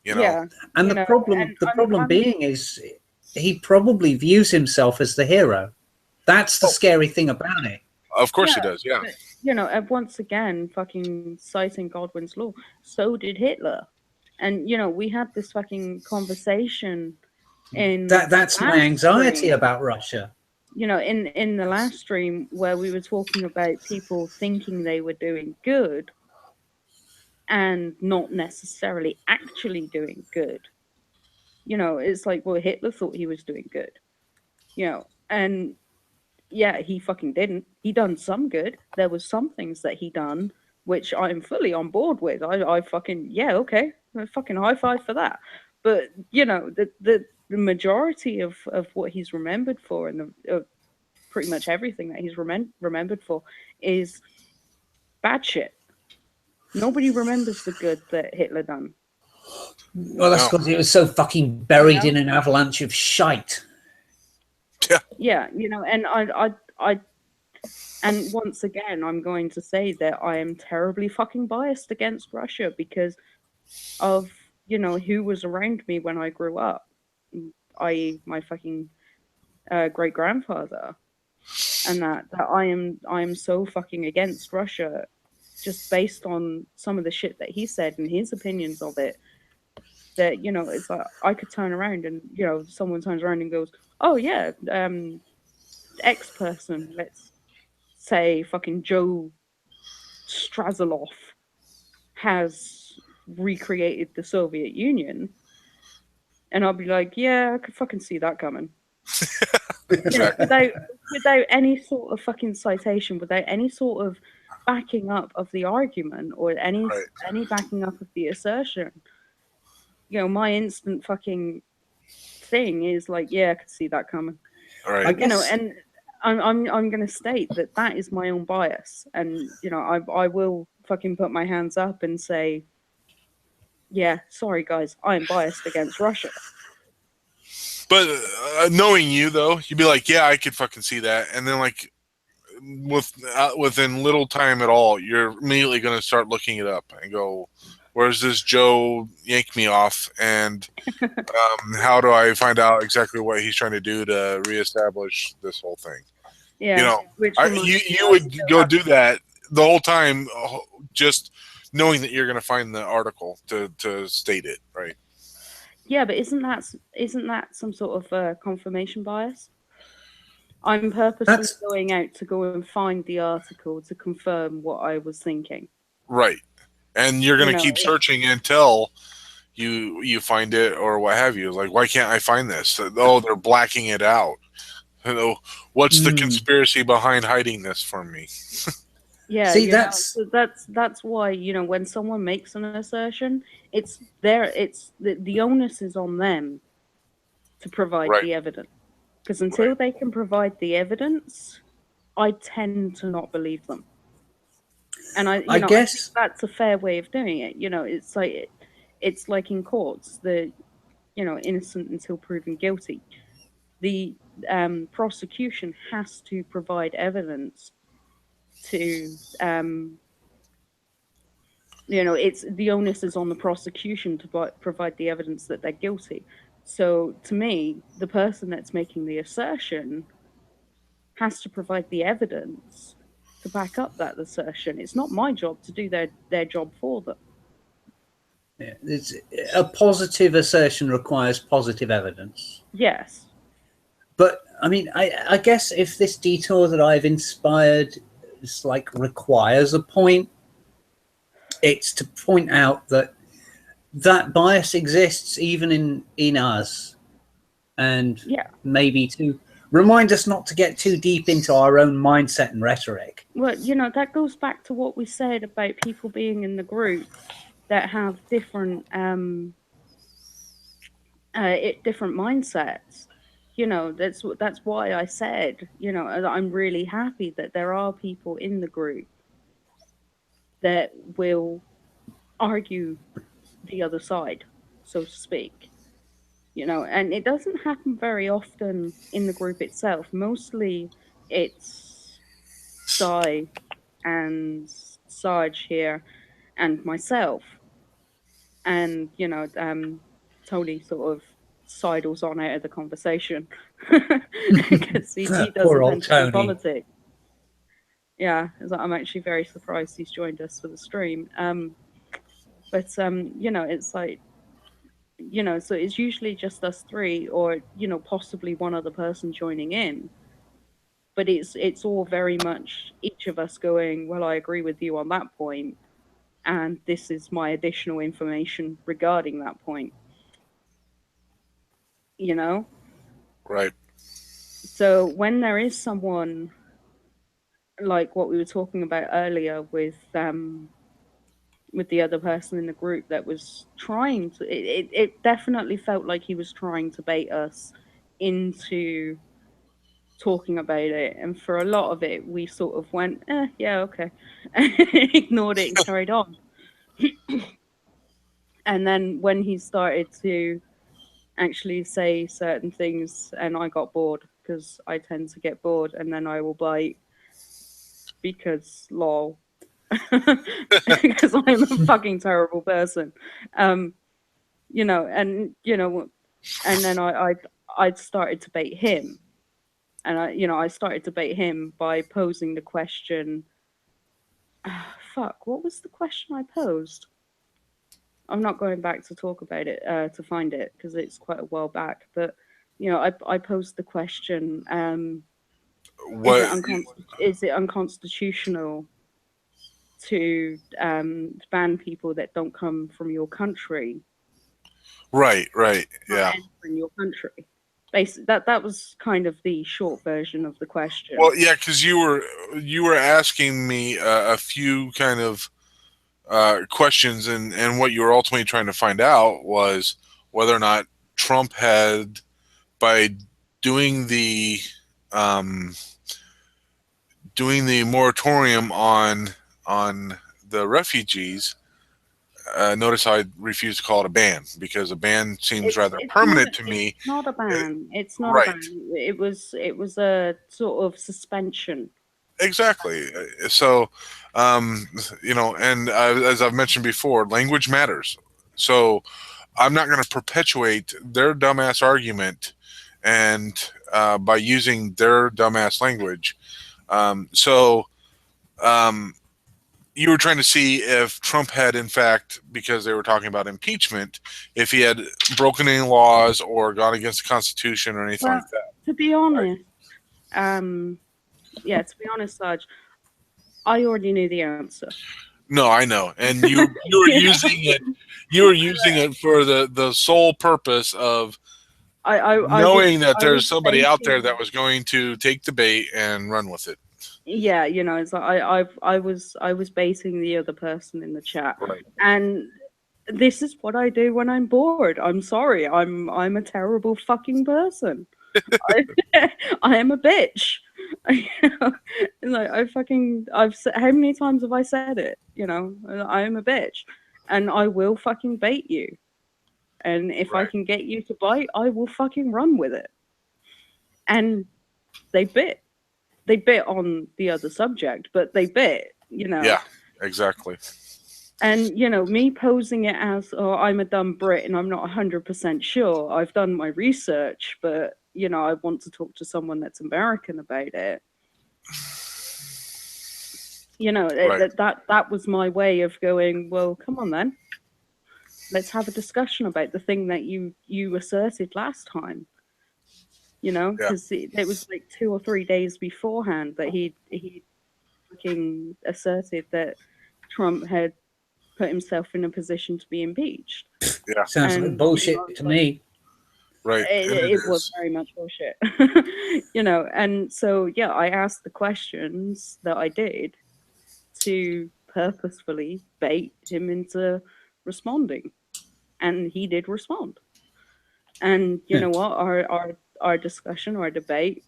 B: You know,
A: yeah,
C: and
A: and
C: the problem
A: I'm
C: being is he probably views himself as the hero. That's the
B: oh,
C: scary thing about it.
B: of course he
A: yeah,
B: does. Yeah,
A: but and once again, fucking citing Godwin's law, so did Hitler. And we had this fucking conversation in the
C: That's my
A: last
C: anxiety
A: stream.
C: about Russia.
A: In the last stream where we were talking about people thinking they were doing good and not necessarily actually doing good. It's like, well, Hitler thought he was doing good. And yeah, he fucking didn't. He done some good. There was some things that he done which I'm fully on board with. I fucking, yeah, okay, fucking high five for that. But the majority of what he's remembered for, and pretty much everything that he's remembered for, is bad shit. Nobody remembers the good that Hitler done.
C: Well, that's
B: no,
C: because it was so fucking
A: You
C: buried
A: know?
C: in an avalanche of shite.
B: yeah,
A: Yeah, and and once again, I'm going to say that I am terribly fucking biased against Russia because of who was around me when I grew up, i.e., my fucking great grandfather, and that I am so fucking against Russia just based on some of the shit that he said and his opinions of it. That it's like I could turn around and someone turns around and goes, "Oh yeah, X person, let's say fucking Joe Strazilov has recreated the Soviet Union," and I'll be like, "Yeah, I could fucking see that coming."
B: exactly.
A: Without any sort of fucking citation, without any sort of backing up of the argument or
B: Right,
A: any backing up of the assertion. My instant fucking thing is like, yeah, I could see that coming.
C: I
B: right,
C: guess
A: And I'm going to state that that is my own bias, and I will fucking put my hands up and say, yeah, sorry guys, I am biased against Russia.
B: but knowing you though, you'd be like, yeah, I could fucking see that, and then like within little time at all, you're immediately going to start looking it up and go, "Where's this Joe yank me off?" And how do I find out exactly what he's trying to do to reestablish this whole thing? You
A: Yeah,
B: know,
A: which reminds me,
B: you
A: I
B: would
A: still
B: go
A: have.
B: do that the whole time, just knowing that you're going to find the article to state it, right?
A: Yeah, but isn't that some sort of confirmation bias? I'm purposely
C: that's
A: going out to go and find the article to confirm what I was thinking.
B: Right, and you're going to keep
A: It's
B: searching until you find it or what have you. Like, why can't I find this? Oh, they're blacking it out. What's the
C: mm.
B: conspiracy behind hiding this from me?
A: yeah,
C: See, that's
A: so that's why when someone makes an assertion, it's the onus is on them to provide
B: Right.
A: the evidence. Because
B: Right.
A: until they can provide the evidence, I tend to not believe them. And
C: I
A: I think
C: guess.
A: that's a fair way of doing it. It's like it's like in courts, the innocent until proven guilty. The prosecution has to provide evidence to it's the onus is on the prosecution to provide the evidence that they're guilty. So to me, the person that's making the assertion has to provide the evidence to back up that assertion. It's not my job to do their job for them.
C: It's, a positive assertion requires positive evidence.
A: Yes.
C: But I mean, I guess if this detour that I've inspired is like requires a point, it's to point out that that bias exists even in us, and
A: Yeah.
C: maybe to remind us not to get too deep into our own mindset and rhetoric.
A: Well, that goes back to what we said about people being in the group that have different mindsets. That's why I said, I'm really happy that there are people in the group that will argue the other side, so to speak. And it doesn't happen very often in the group itself. Mostly it's Sai and Sarge here and myself. And, Tony sort of sidles on out of the conversation because he
C: Poor
A: doesn't
C: old
A: tend to do
C: Tony.
A: politics. Yeah, I'm actually very surprised he's joined us for the stream. But it's like, so it's usually just us three, or possibly one other person joining in. But it's all very much each of us going, well, I agree with you on that point, and this is my additional information regarding that point. You know,
B: Right.
A: so when there is someone like what we were talking about earlier with the other person in the group that was trying to it definitely felt like he was trying to bait us into talking about it, and for a lot of it we sort of went yeah, okay, ignored it and carried on. And then when he started to actually say certain things and I got bored, because I tend to get bored and then I will bite because lol. Because I'm a fucking terrible person. um and then I'd started to bait him, and I started to bait him by posing the question. Fuck, what was the question I posed? I'm not going back to talk about it to find it because it's quite a while back. But I posed the question:
B: What?
A: is it unconstitutional to ban people that don't come from your country
B: Right. Right.
A: from
B: Yeah.
A: entering your country? Basically, that was kind of the short version of the question.
B: Well, yeah, because you were asking me a few kind of questions, and what you were ultimately trying to find out was whether or not Trump had, by doing the um, doing the moratorium on the refugees. Notice I refuse to call it a ban because a ban seems rather permanent to me.
A: It's not a ban. It's not a
B: Right.
A: ban. It was a sort of suspension.
B: Exactly. So, um, and as I've mentioned before, language matters. So I'm not going to perpetuate their dumbass argument and by using their dumbass language. So you were trying to see if Trump had, in fact, because they were talking about impeachment, if he had broken any laws or gone against the Constitution or anything
A: Well,
B: like that.
A: to be
B: Right?
A: honest, yeah, to be honest, Sarge, I already knew the answer.
B: No, I know, and you were
A: You know?
B: using it. You were using it for the sole purpose of knowing that
A: I was
B: there's somebody out there
A: basing,
B: that was going to take the bait and run with it.
A: yeah, it's like I was basing the other person in the chat,
B: Right.
A: and this is what I do when I'm bored. I'm sorry. I'm a terrible fucking person. I, I am a bitch. Like how many times have I said it? I am a bitch, and I will fucking bait you. And if I
B: Right.
A: can get you to bite, I will fucking run with it. And they bit. They bit on the other subject, but they bit.
B: Yeah, exactly.
A: And, me posing it as, oh, I'm a dumb Brit and I'm not 100% sure. I've done my research, but, I want to talk to someone that's American about it.
B: Right.
A: That was my way of going, well, come on then. Let's have a discussion about the thing that you asserted last time.
B: Yeah.
A: Because it was like 2 or 3 days beforehand that he fucking asserted that Trump had put himself in a position to be impeached.
B: Yeah.
C: Sounds like
A: And I
C: bullshit
A: was
C: to
A: like,
C: me.
B: Right. And it
A: it was
B: is.
A: very much bullshit. And so yeah, I asked the questions that I did to purposefully bait him into responding, and he did respond. And you
C: Yeah.
A: know what, our discussion, our debate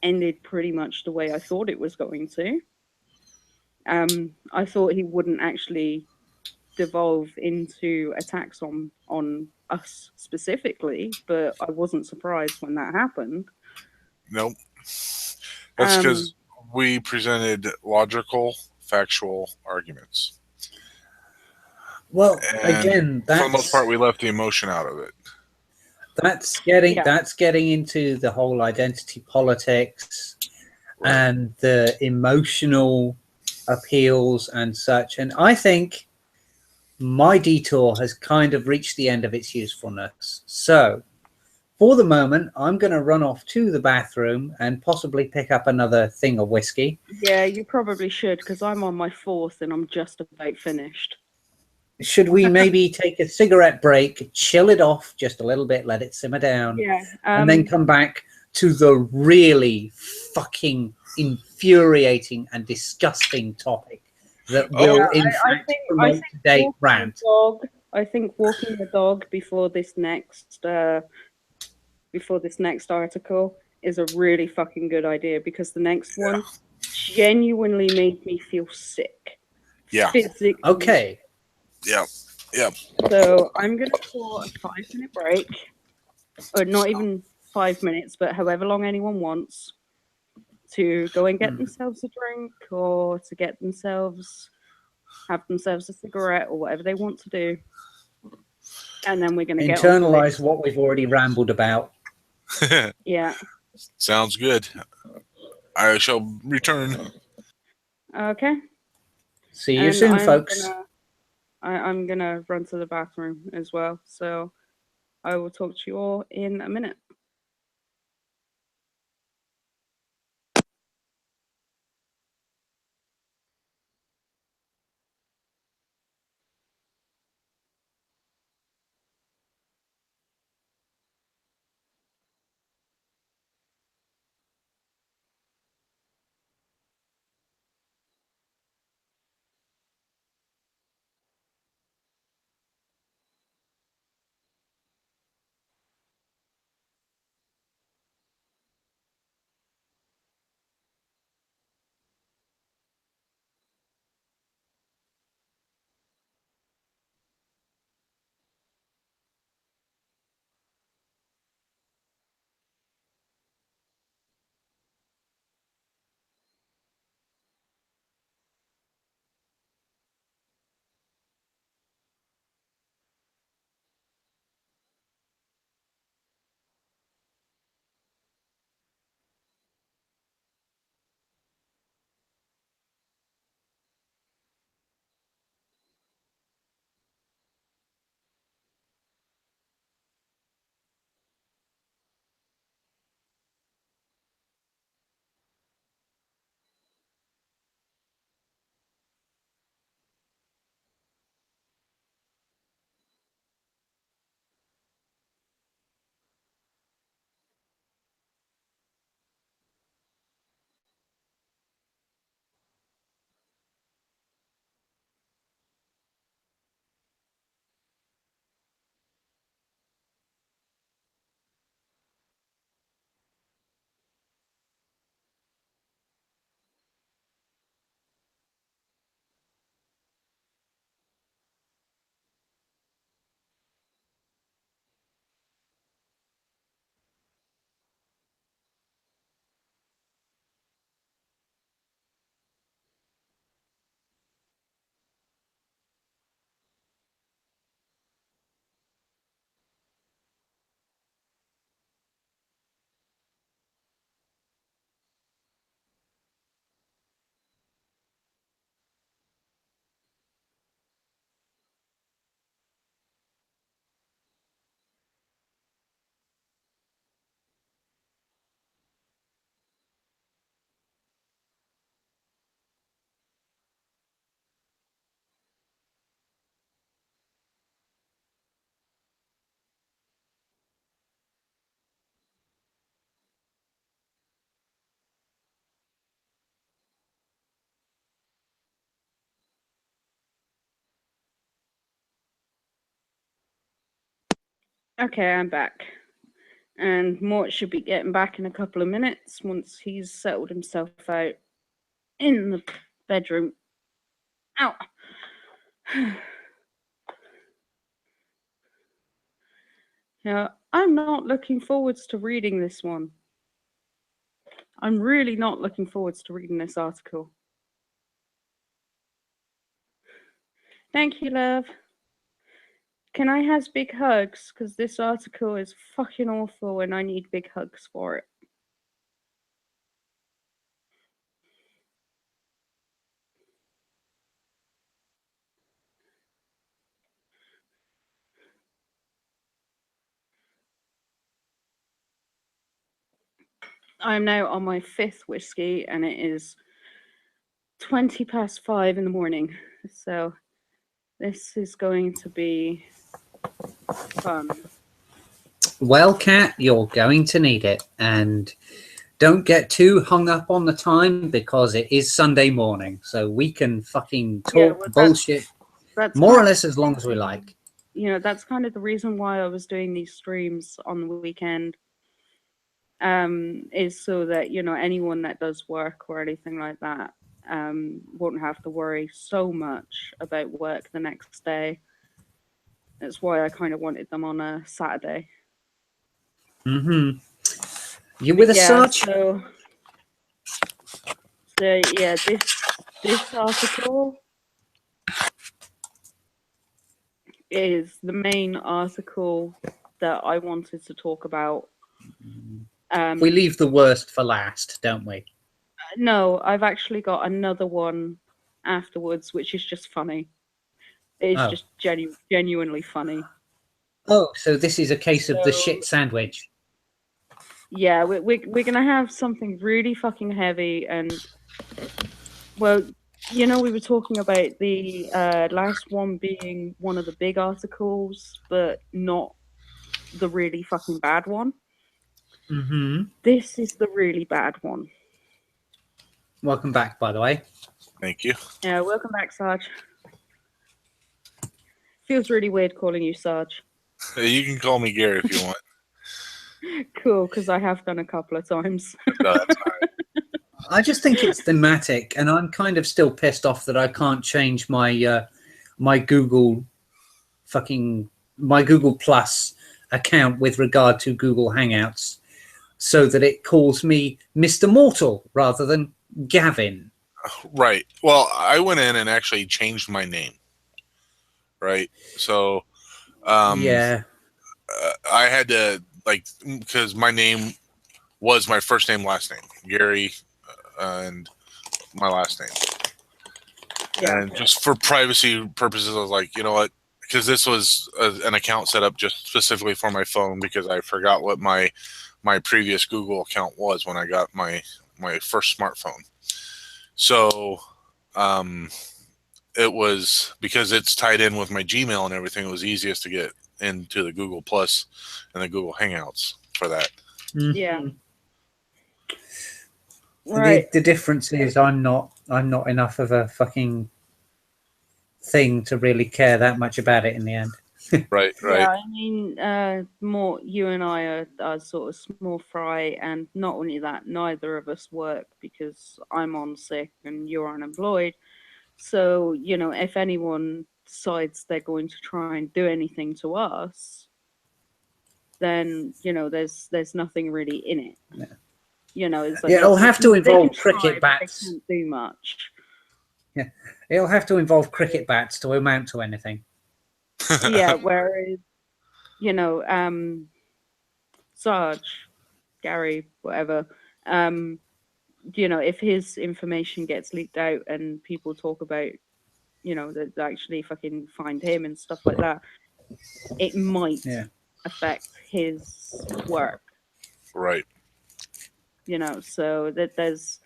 A: ended pretty much the way I thought it was going to. I thought he wouldn't actually devolve into attacks on us specifically, but I wasn't surprised when that happened.
B: Nope. That's
A: Um,
B: because we presented logical, factual arguments,
C: Well,
B: and
C: again,
B: for the most part, we left the emotion out of it.
A: yeah,
C: that's getting into the whole identity politics
B: Right.
C: and the emotional appeals and such. And I think my detour has kind of reached the end of its usefulness. So for the moment, I'm going to run off to the bathroom and possibly pick up another thing of whiskey.
A: yeah, you probably should because I'm on my fourth and I'm just about finished.
C: Should we maybe take a cigarette break, chill it off just a little bit, let it simmer down,
A: Yeah,
C: and then come back to the really fucking infuriating and disgusting topic that
A: yeah.
C: will,
B: Oh,
C: in
A: I
C: fact,
A: think
C: promote today's
A: walking the
C: rant?
A: dog. I think walking the dog before this next article is a really fucking good idea because the next one genuinely made me feel sick,
B: yeah.
A: physically sick.
C: Okay.
B: Yeah. Yeah.
A: So I'm gonna call a 5 minute break, or not even 5 minutes, but however long anyone wants to go and get
C: Hmm.
A: themselves a drink or to have themselves a cigarette or whatever they want to do, and then we're gonna get onto
C: Internalize
A: this.
C: what we've already rambled about.
A: Yeah.
B: Sounds good. I shall return.
A: Okay.
C: See you
A: And
C: soon, folks.
A: I'm gonna run to the bathroom as well. So I will talk to you all in a minute. Okay, I'm back. And Mort should be getting back in a couple of minutes once he's settled himself out in the bedroom. Ow! Yeah, I'm not looking forwards to reading this one. I'm really not looking forwards to reading this article. Thank you, love. Can I have big hugs? Because this article is fucking awful and I need big hugs for it. I'm now on my 5th whiskey and it is 5:20 in the morning. So this is going to be fun.
C: Well, Kat, you're going to need it. And don't get too hung up on the time because it is Sunday morning. So we can fucking talk bullshit
A: that's
C: more or less as long as we like.
A: You know, that's kind of the reason why I was doing these streams on the weekend. Is so that, you know, anyone that does work or anything like that won't have to worry so much about work the next day. That's why I kind of wanted them on a Saturday.
C: Mm-hmm. You with a search?
A: So yeah, this article is the main article that I wanted to talk about.
C: We leave the worst for last, don't we?
A: No, I've actually got another one afterwards, which is just funny. It's just genuinely funny.
C: Oh, so this is a case of the shit sandwich.
A: Yeah, we're gonna have something really fucking heavy, and well, you know, we were talking about the last one being one of the big articles, but not the really fucking bad one.
C: Mm-hmm.
A: This is the really bad one.
C: Welcome back, by the way.
B: Thank you.
A: Yeah, welcome back, Sarge. Feels really weird calling you Sarge.
B: You can call me Gary if you want.
A: Cool, because I have done a couple of times.
B: No, that's all right.
C: I just think it's thematic, and I'm kind of still pissed off that I can't change my my Google Plus account with regard to Google Hangouts, so that it calls me Mr. Mortal rather than Gavin.
B: Right. Well, I went in and actually changed my name. Right. So,
C: Yeah.
B: I had to, like, because my name was my first name, last name, Gary, and my last name.
A: Yeah.
B: And just for privacy purposes, I was like, you know what? Because this was an account set up just specifically for my phone, because I forgot what my previous Google account was when I got my first smartphone. So, it was, because it's tied in with my Gmail and everything, it was easiest to get into the Google Plus and the Google Hangouts for that.
C: Mm-hmm.
A: Yeah. Right.
C: The difference is I'm not enough of a fucking thing to really care that much about it in the end.
B: Right.
A: Yeah, I mean, more you and I are sort of small fry, and not only that, neither of us work because I'm on sick and you're unemployed. So, you know, if anyone decides they're going to try and do anything to us, then, you know, there's nothing really in it.
C: Yeah.
A: You know, it's like
C: it'll have to involve
A: try,
C: cricket bats.
A: they can't do much.
C: Yeah, it'll have to involve cricket bats to amount to anything.
A: Yeah, whereas, you know, Sarge, Gary, whatever, you know, if his information gets leaked out and people talk about, you know, that they actually fucking find him and stuff like that, it might affect his work.
B: Right.
A: You know, so that there's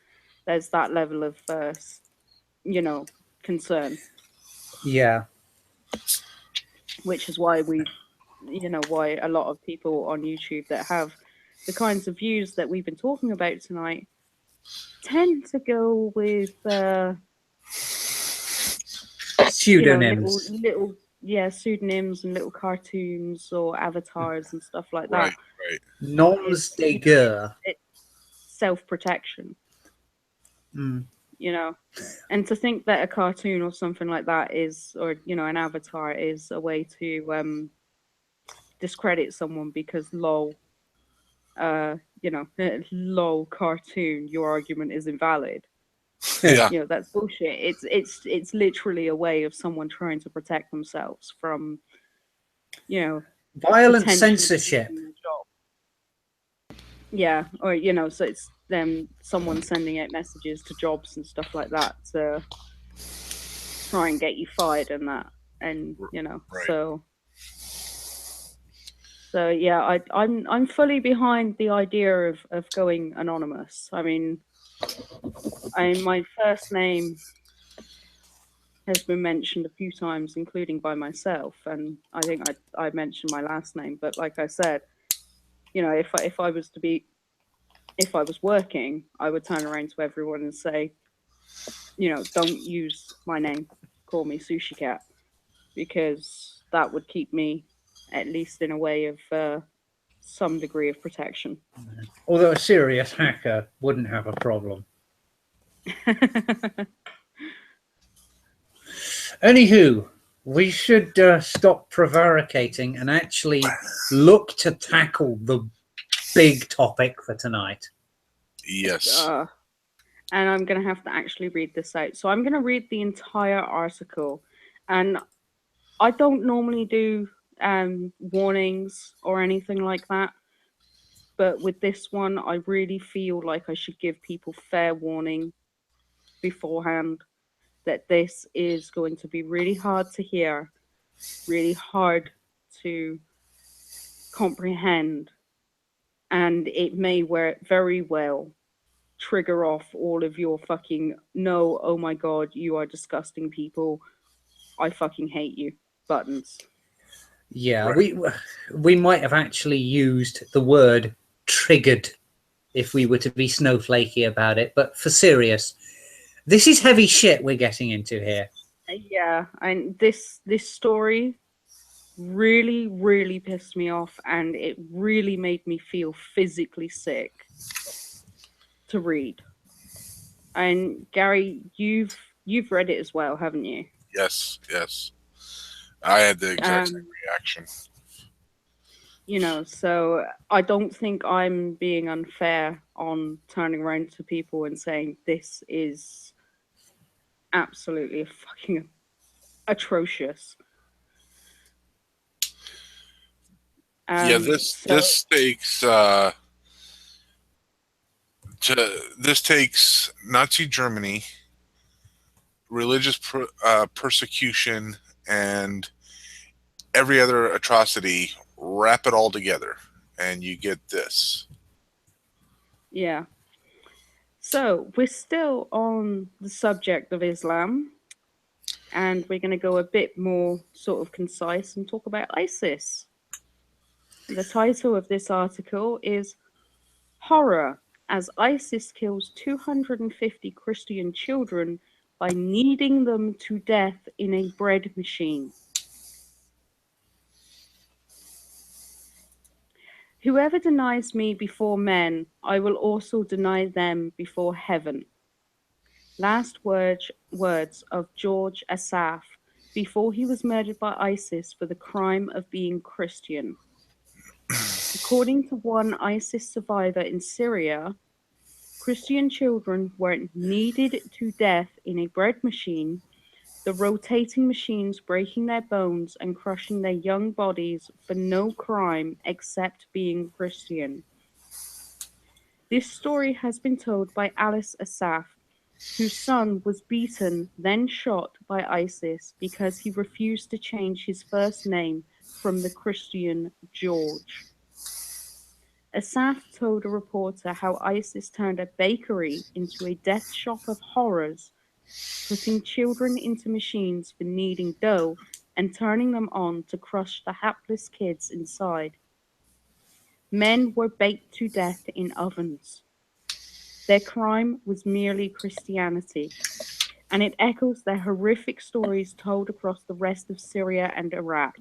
A: that level of, you know, concern.
C: Yeah.
A: Which is why why a lot of people on YouTube that have the kinds of views that we've been talking about tonight tend to go with
C: pseudonyms,
A: little yeah, pseudonyms and little cartoons or avatars and stuff like
B: Right,
A: that.
B: right.
C: Noms
A: It's
C: de guerre.
A: it's self-protection,
C: Mm.
A: you know. And to think that a cartoon or something like that is, or an avatar is a way to discredit someone because lol, lol cartoon, your argument is invalid.
B: Yeah,
A: That's bullshit. It's literally a way of someone trying to protect themselves from, you know,
C: Violent
A: potentially
C: censorship.
A: losing their job. Yeah, or so it's them someone sending out messages to jobs and stuff like that to try and get you fired and that, and
B: right.
A: so yeah, I'm fully behind the idea of going anonymous. My first name has been mentioned a few times, including by myself, and I think I mentioned my last name. But like I said, if I was working, I would turn around to everyone and say, don't use my name. Call me Sushi Cat, because that would keep me at least in a way of some degree of protection.
C: Although a serious hacker wouldn't have a problem. Anywho, we should stop prevaricating and actually look to tackle the big topic for tonight.
B: Yes.
A: uh, and I'm going to have to actually read this out. So I'm going to read the entire article. And I don't normally do warnings or anything like that. But with this one, I really feel like I should give people fair warning beforehand that this is going to be really hard to hear, really hard to comprehend, and it may very well trigger off all of your fucking no, oh my god, you are disgusting people, I fucking hate you buttons.
C: Yeah,
B: Right.
C: we might have actually used the word triggered if we were to be snowflakey about it, but for serious, this is heavy shit we're getting into here.
A: Yeah, and this story really, really pissed me off, and it really made me feel physically sick to read. And Gary, you've read it as well, haven't you?
B: Yes, yes. I had the exact same
A: Um,
B: reaction.
A: so I don't think I'm being unfair on turning around to people and saying this is absolutely fucking atrocious.
B: Yeah, this
A: So
B: this takes this takes Nazi Germany, religious persecution, and every other atrocity. Wrap it all together, and you get this.
A: yeah, so we're still on the subject of Islam, and we're going to go a bit more sort of concise and talk about ISIS. The title of this article is Horror as ISIS kills 250 Christian children by kneading them to death in a bread machine. Whoever denies me before men, I will also deny them before heaven. Last words of George Asaf before he was murdered by ISIS for the crime of being Christian. According to one ISIS survivor in Syria, Christian children were kneaded to death in a bread machine, the rotating machines breaking their bones and crushing their young bodies for no crime except being Christian. This story has been told by Alice Asaf, whose son was beaten, then shot by ISIS because he refused to change his first name from the Christian George. Asaf told a reporter how ISIS turned a bakery into a death shop of horrors, putting children into machines for kneading dough and turning them on to crush the hapless kids inside. Men were baked to death in ovens. Their crime was merely Christianity. and it echoes their horrific stories told across the rest of Syria and Iraq.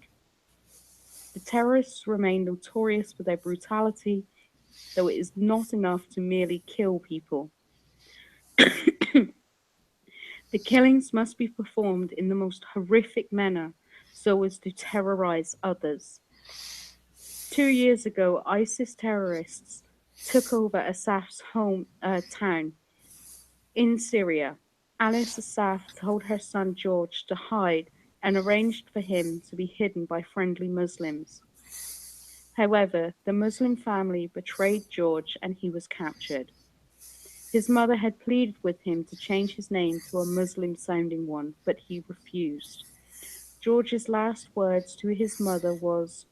A: The terrorists remain notorious for their brutality, though it is not enough to merely kill people. The killings must be performed in the most horrific manner so as to terrorize others. 2 years ago, ISIS terrorists took over Asaf's home town in Syria. Alice Asaf told her son George to hide and arranged for him to be hidden by friendly Muslims. However, the Muslim family betrayed George and he was captured. His mother had pleaded with him to change his name to a Muslim-sounding one, but he refused. George's last words to his mother was,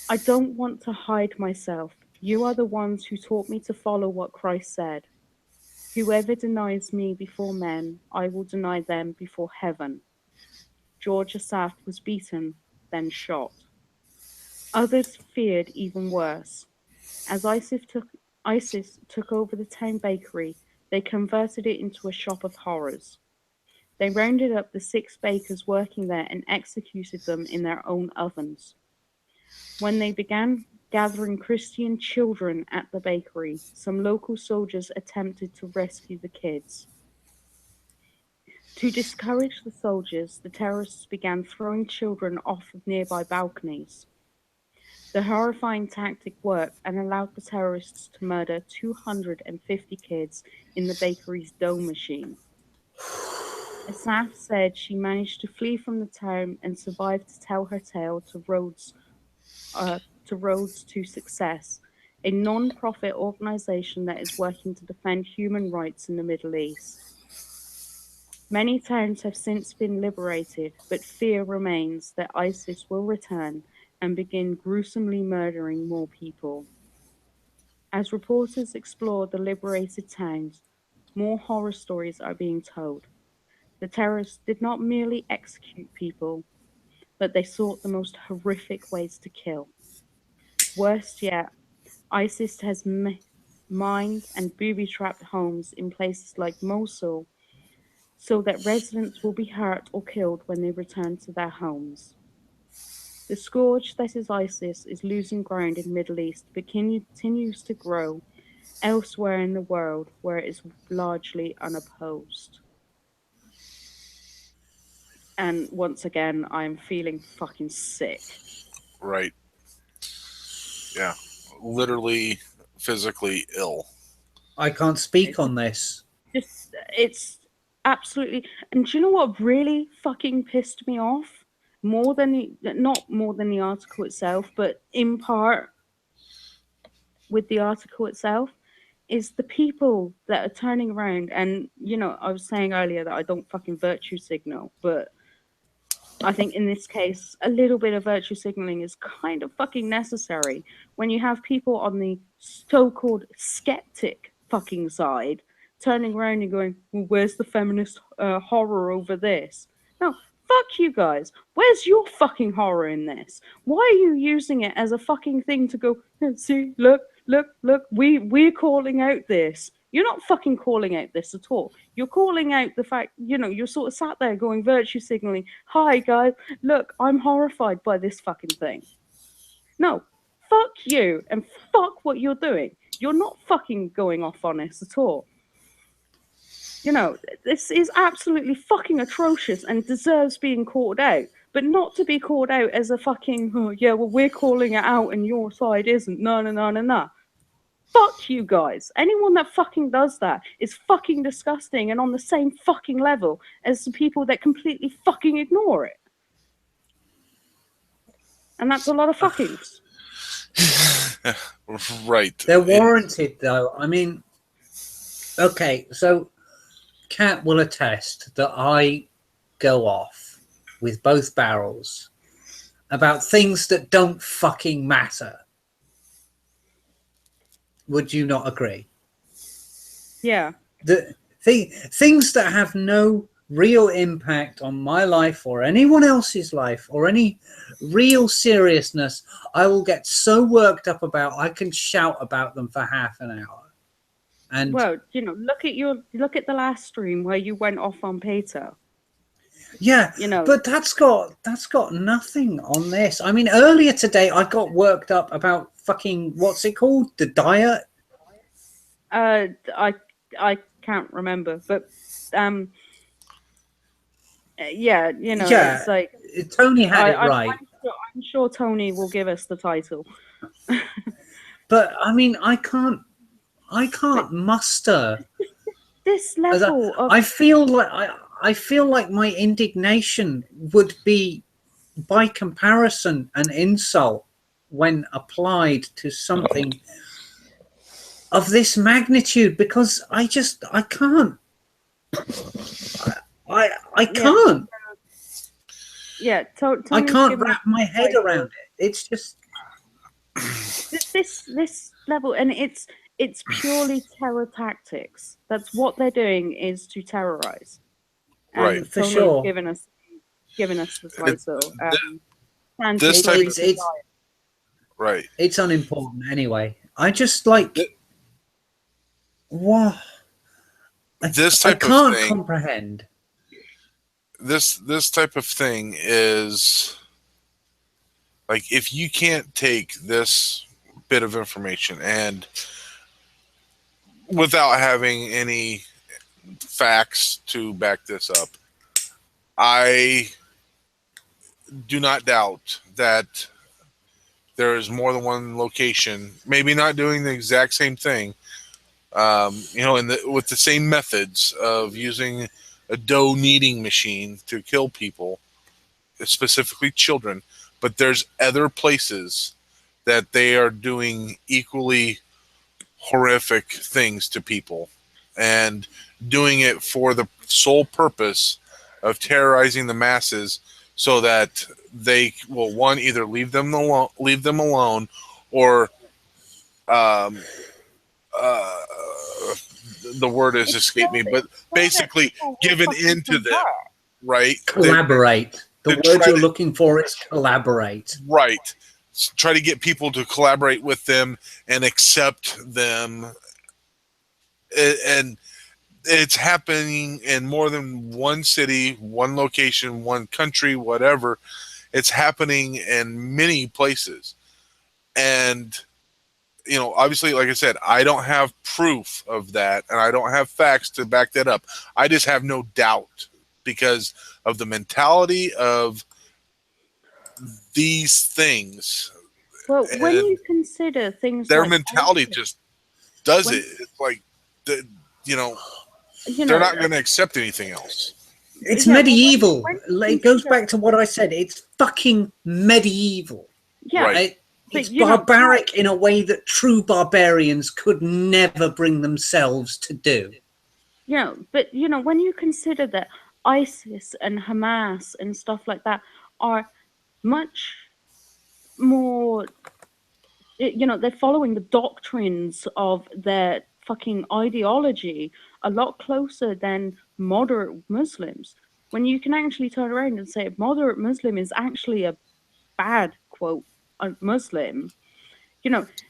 A: "I don't want to hide myself. You are the ones who taught me to follow what Christ said. Whoever denies me before men, I will deny them before heaven." George Asaf was beaten, then shot. Others feared even worse. As ISIS took over the town bakery, they converted it into a shop of horrors. They rounded up the 6 bakers working there and executed them in their own ovens. When they began gathering Christian children at the bakery, some local soldiers attempted to rescue the kids. To discourage the soldiers, the terrorists began throwing children off of nearby balconies. The horrifying tactic worked and allowed the terrorists to murder 250 kids in the bakery's dough machine. Asaf said she managed to flee from the town and survived to tell her tale to Roads to Success, a non-profit organization that is working to defend human rights in the Middle East. Many towns have since been liberated, but fear remains that ISIS will return and begin gruesomely murdering more people. As reporters explore the liberated towns, more horror stories are being told. The terrorists did not merely execute people, but they sought the most horrific ways to kill. Worst yet, ISIS has mined and booby-trapped homes in places like Mosul so that residents will be hurt or killed when they return to their homes. The scourge that is ISIS is losing ground in the Middle East, but continues to grow elsewhere in the world where it is largely unopposed. And once again, I'm feeling fucking sick.
B: Right. Yeah. Literally, physically ill.
C: I can't speak on this.
A: It's absolutely. And do you know what really fucking pissed me off? Not more than the article itself, but in part with the article itself, is the people that are turning around. And, I was saying earlier that I don't fucking virtue signal, but I think in this case, a little bit of virtue signaling is kind of fucking necessary when you have people on the so-called skeptic fucking side turning around and going, "Well, where's the feminist horror over this?" No, fuck you guys. Where's your fucking horror in this? Why are you using it as a fucking thing to go, "See, look, we're calling out this"? You're not fucking calling out this at all. You're calling out the fact, you're sort of sat there going virtue signaling, "Hi guys, look, I'm horrified by this fucking thing." No, fuck you and fuck what you're doing. You're not fucking going off on this at all. This is absolutely fucking atrocious and deserves being called out, but not to be called out as a fucking, "Oh, yeah, well, we're calling it out and your side isn't." No. Fuck you guys. Anyone that fucking does that is fucking disgusting and on the same fucking level as the people that completely fucking ignore it. And that's a lot of fuckings.
B: Right.
C: They're warranted, though. I mean, okay, so Kat will attest that I go off with both barrels about things that don't fucking matter. Would you not agree?
A: Yeah.
C: Things that have no real impact on my life or anyone else's life or any real seriousness, I will get so worked up about I can shout about them for half an hour. And
A: Well, look at the last stream where you went off on Peter.
C: yeah,
A: You know,
C: but that's got nothing on this. I mean, earlier today I got worked up about fucking what's it called, the diet.
A: I can't remember, but um, yeah,
C: Yeah,
A: it's like
C: Tony had it
A: I'm
C: right,
A: I'm sure Tony will give us the title.
C: but I mean, I
A: But
C: can't muster.
A: this
C: As
A: level of
C: I feel like I feel like my indignation would be, by comparison, an insult when applied to something of this magnitude, because I can't I
A: yeah,
C: can't
A: yeah.
C: I
A: Tony's
C: can't
A: given us
C: wrap my
A: the
C: head around
A: title.
C: it. It's just
A: This level, and it's purely terror tactics. That's what they're doing, is to terrorize.
B: Right.
A: And
C: for
A: Tony's
C: sure.
A: given us the
B: It,
A: title.
B: this
A: Santa's
B: type
C: It's
B: of
A: recent
C: it's
A: diet.
B: right.
C: it's unimportant anyway. I just like what
B: This
C: I
B: type of
C: can't
B: thing.
C: comprehend.
B: This type of thing is like, if you can't take this bit of information and without having any facts to back this up, I do not doubt that there is more than one location, maybe not doing the exact same thing, with the same methods of using a dough kneading machine to kill people, specifically children. But there's other places that they are doing equally horrific things to people, and doing it for the sole purpose of terrorizing the masses, so that they will, one, either leave them alone, or um, uh, the word has escaped me, but
A: It's so that
B: basically
A: people will
B: given
A: fucking
B: into them,
A: convert.
B: right?
C: Collaborate. The
B: To
C: word
B: try
C: you're
B: to,
C: looking for is collaborate.
B: right, try to get people to collaborate with them and accept them, and it's happening in more than one city, one location, one country, whatever. It's happening in many places. And, obviously, like I said, I don't have proof of that, and I don't have facts to back that up. I just have no doubt because of the mentality of these things.
A: Well, when
B: And
A: you consider things
B: their
A: like
B: mentality just does
A: when
B: it. It's like, you know,
A: you
B: they're
A: know,
B: not going to accept anything else.
C: It's
A: yeah, well,
C: medieval.
A: when you
C: It goes
A: consider,
C: back to what I said. It's fucking medieval.
A: yeah,
B: Right.
A: but
C: It's barbaric in a way that true barbarians could never bring themselves to do.
A: but when you consider that ISIS and Hamas and stuff like that are much more, they're following the doctrines of their fucking ideology a lot closer than moderate Muslims. When you can actually turn around and say a moderate Muslim is actually a bad quote a Muslim,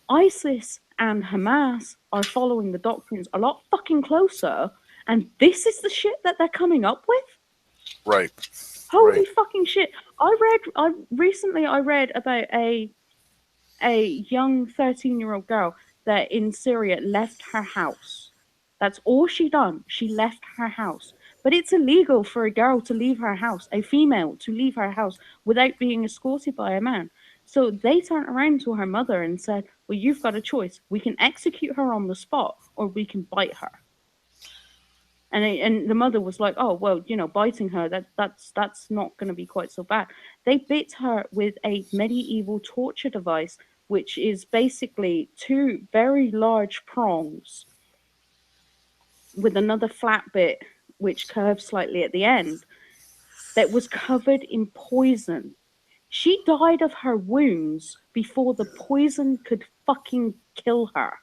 A: ISIS and Hamas are following the doctrines a lot fucking closer, and this is the shit that they're coming up with.
B: Right.
A: Holy
B: Right.
A: fucking shit! I recently read about a young 13-year-old girl that in Syria left her house. That's all she done. She left her house. But it's illegal for a girl to leave her house, a female to leave her house without being escorted by a man. So they turned around to her mother and said, well, you've got a choice. We can execute her on the spot or we can bite her. And the mother was like, oh, well, biting her, that's not going to be quite so bad. They bit her with a medieval torture device, which is basically two very large prongs with another flat bit which curves slightly at the end, that was covered in poison. She died of her wounds before the poison could fucking kill her.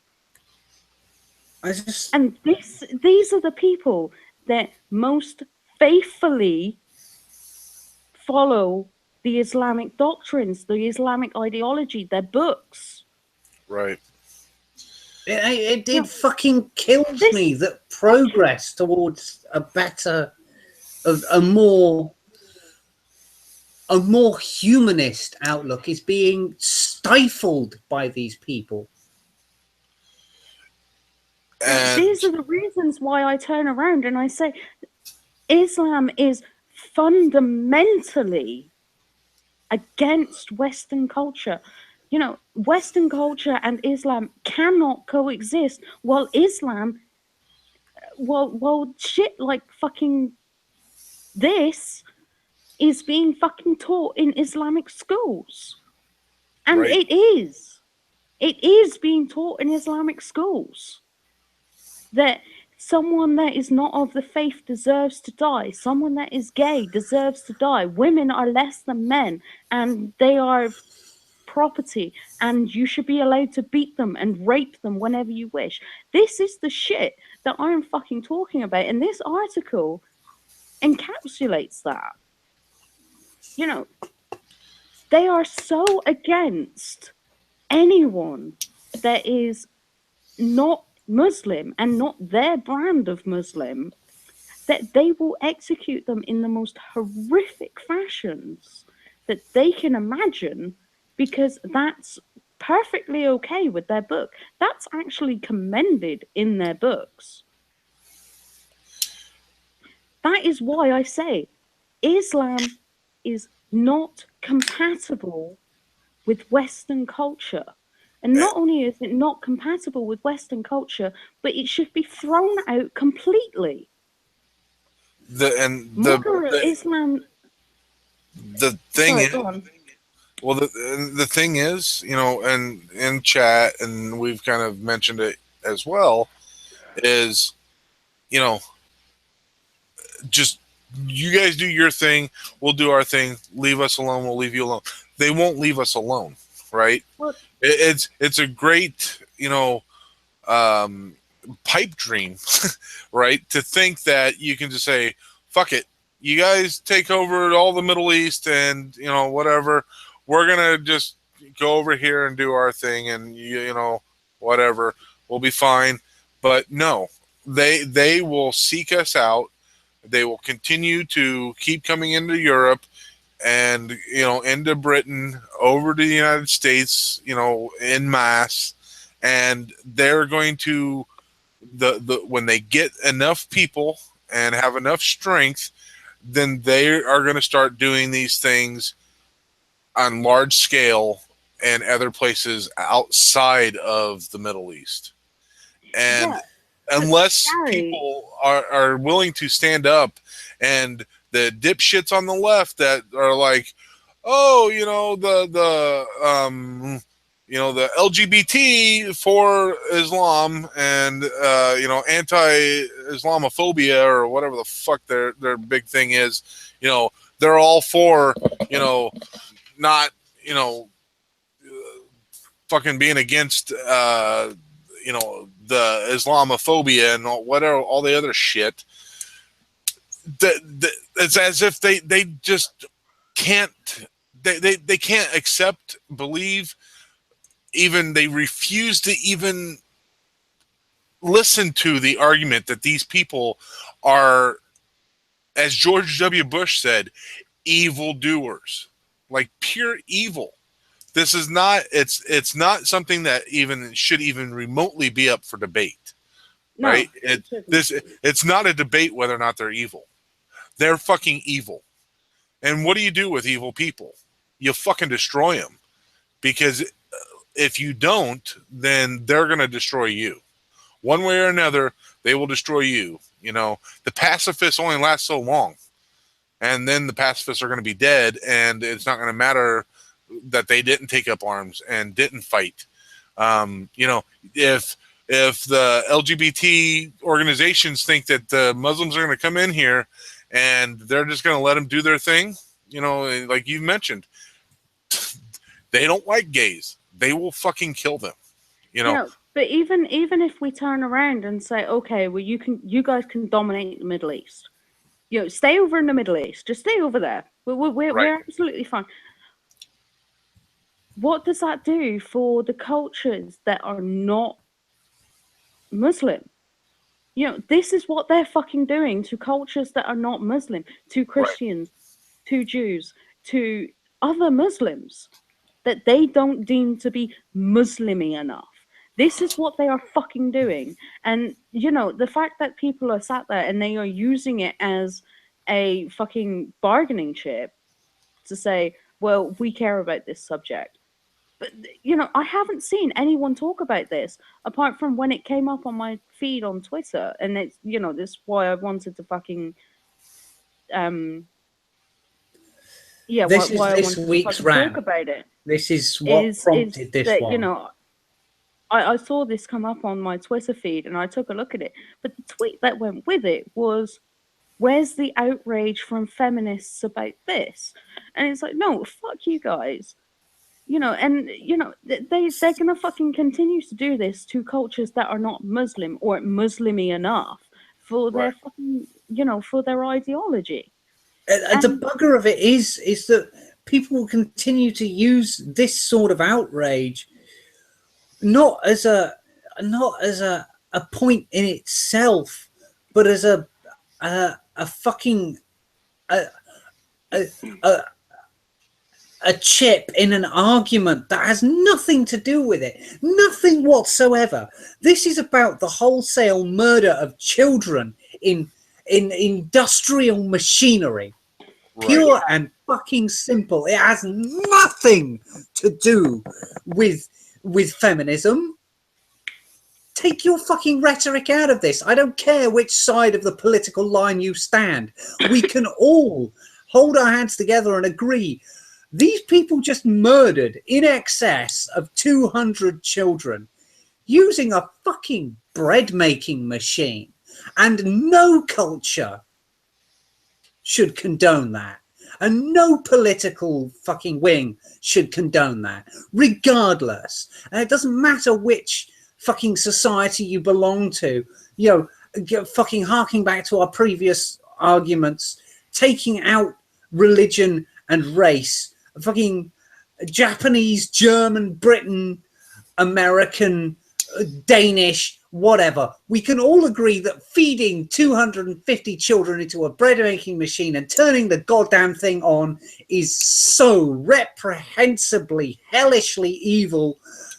C: I just
A: And these are the people that most faithfully follow the Islamic doctrines, the Islamic ideology, their books.
B: Right.
C: It fucking kills me that progress towards a better, a more humanist outlook is being stifled by these people.
B: And
A: these are the reasons why I turn around and I say Islam is fundamentally against Western culture. You know, Western culture and Islam cannot coexist while shit like fucking this is being fucking taught in Islamic schools. And
B: right,
A: it is. It is being taught in Islamic schools. That someone that is not of the faith deserves to die. Someone that is gay deserves to die. Women are less than men and they are property and you should be allowed to beat them and rape them whenever you wish. This is the shit that I'm fucking talking about. And this article encapsulates that. You know, they are so against anyone that is not Muslim and not their brand of Muslim that they will execute them in the most horrific fashions that they can imagine because that's perfectly okay with their book. That's actually commended in their books. That is why I say Islam is not compatible with Western culture. And not only is it not compatible with Western culture, but it should be thrown out completely. Moderate Islam.
B: the thing
A: Sorry,
B: is,
A: go on.
B: well, the thing is, you know, and in chat, and we've kind of mentioned it as well, is, you know, just you guys do your thing, we'll do our thing. Leave us alone, we'll leave you alone. They won't leave us alone, right?
A: Well,
B: It's a great, you know, pipe dream, right? To think that you can just say, "Fuck it, you guys take over all the Middle East, and you know whatever. We're gonna just go over here and do our thing, and you know whatever, we'll be fine." But no, they will seek us out. They will continue to keep coming into Europe and you know into Britain, over to the United States, you know, in mass, and they're going to the when they get enough people and have enough strength, then they are going to start doing these things on large scale and other places outside of the Middle East. And
A: yeah, but
B: unless
A: Gary,
B: people are willing to stand up, and the dipshits on the left that are like, oh, you know, you know, the LGBT for Islam and you know, anti-Islamophobia or whatever the fuck their big thing is, you know, they're all for, you know, not, you know, fucking being against you know, the Islamophobia and whatever, all the other shit. It's as if they just can't, they can't accept, believe, even they refuse to even listen to the argument that these people are, as George W. Bush said, evil doers, like pure evil. This is not, it's not something that even should even remotely be up for debate,
A: no,
B: right?
A: it shouldn't.
B: It's not a debate whether or not they're evil. They're fucking evil. And what do you do with evil people? You fucking destroy them, because if you don't, then they're going to destroy you. One way or another, they will destroy you. You know, the pacifists only last so long, and then the pacifists are going to be dead, and it's not going to matter that they didn't take up arms and didn't fight. You know, if the LGBT organizations think that the Muslims are going to come in here and they're just going to let them do their thing, you know, like you mentioned, they don't like gays. They will fucking kill them.
A: You know, but even if we turn around and say, okay, well, you guys can dominate the Middle East. You know, stay over in the Middle East. Just stay over there. We're absolutely fine. What does that do for the cultures that are not Muslim. This is what they're fucking doing to cultures that are not Muslim, to
B: Right.
A: Christians, to Jews, to other Muslims that they don't deem to be Muslimy enough. This is what they are fucking doing. And, the fact that people are sat there and they are using it as a fucking bargaining chip to say, well, we care about this subject. But, I haven't seen anyone talk about this apart from when it came up on my feed on Twitter. And it's, this is why I wanted to fucking, yeah,
C: This is
A: why I
C: this
A: wanted to
C: week's
A: fucking talk
C: rant.
A: about it
C: This is what
A: is
C: prompted this
A: that,
C: one.
A: I saw this come up on my Twitter feed and I took a look at it. But the tweet that went with it was, where's the outrage from feminists about this? And it's like, no, fuck you guys. They're gonna fucking continue to do this to cultures that are not Muslim or Muslimy enough for their
B: Right.
A: fucking, for their ideology.
C: The
A: And
C: bugger of it is that people will continue to use this sort of outrage not as a point in itself, but as a fucking a, a, a, a chip in an argument that has nothing to do with it, nothing whatsoever. This is about the wholesale murder of children in industrial machinery.
B: Right.
C: Pure and fucking simple. It has nothing to do with feminism. Take your fucking rhetoric out of this. I don't care which side of the political line you stand. We can all hold our hands together and agree. These people just murdered in excess of 200 children using a fucking bread making machine, and no culture should condone that, and no political fucking wing should condone that, regardless. And it doesn't matter which fucking society you belong to. Fucking harking back to our previous arguments, taking out religion and race, fucking Japanese, German, Britain, American, Danish, whatever. We can all agree that feeding 250 children into a bread making machine and turning the goddamn thing on is so reprehensibly, hellishly evil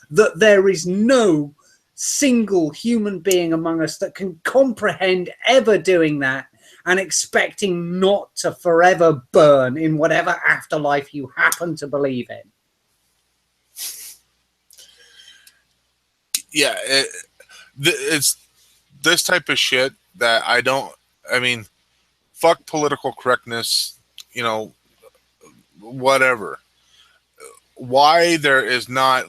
C: that there is no single human being among us that can comprehend ever doing that and expecting not to forever burn in whatever afterlife you happen to believe in.
B: Yeah, it's this type of shit that I mean, fuck political correctness, whatever. Why there is not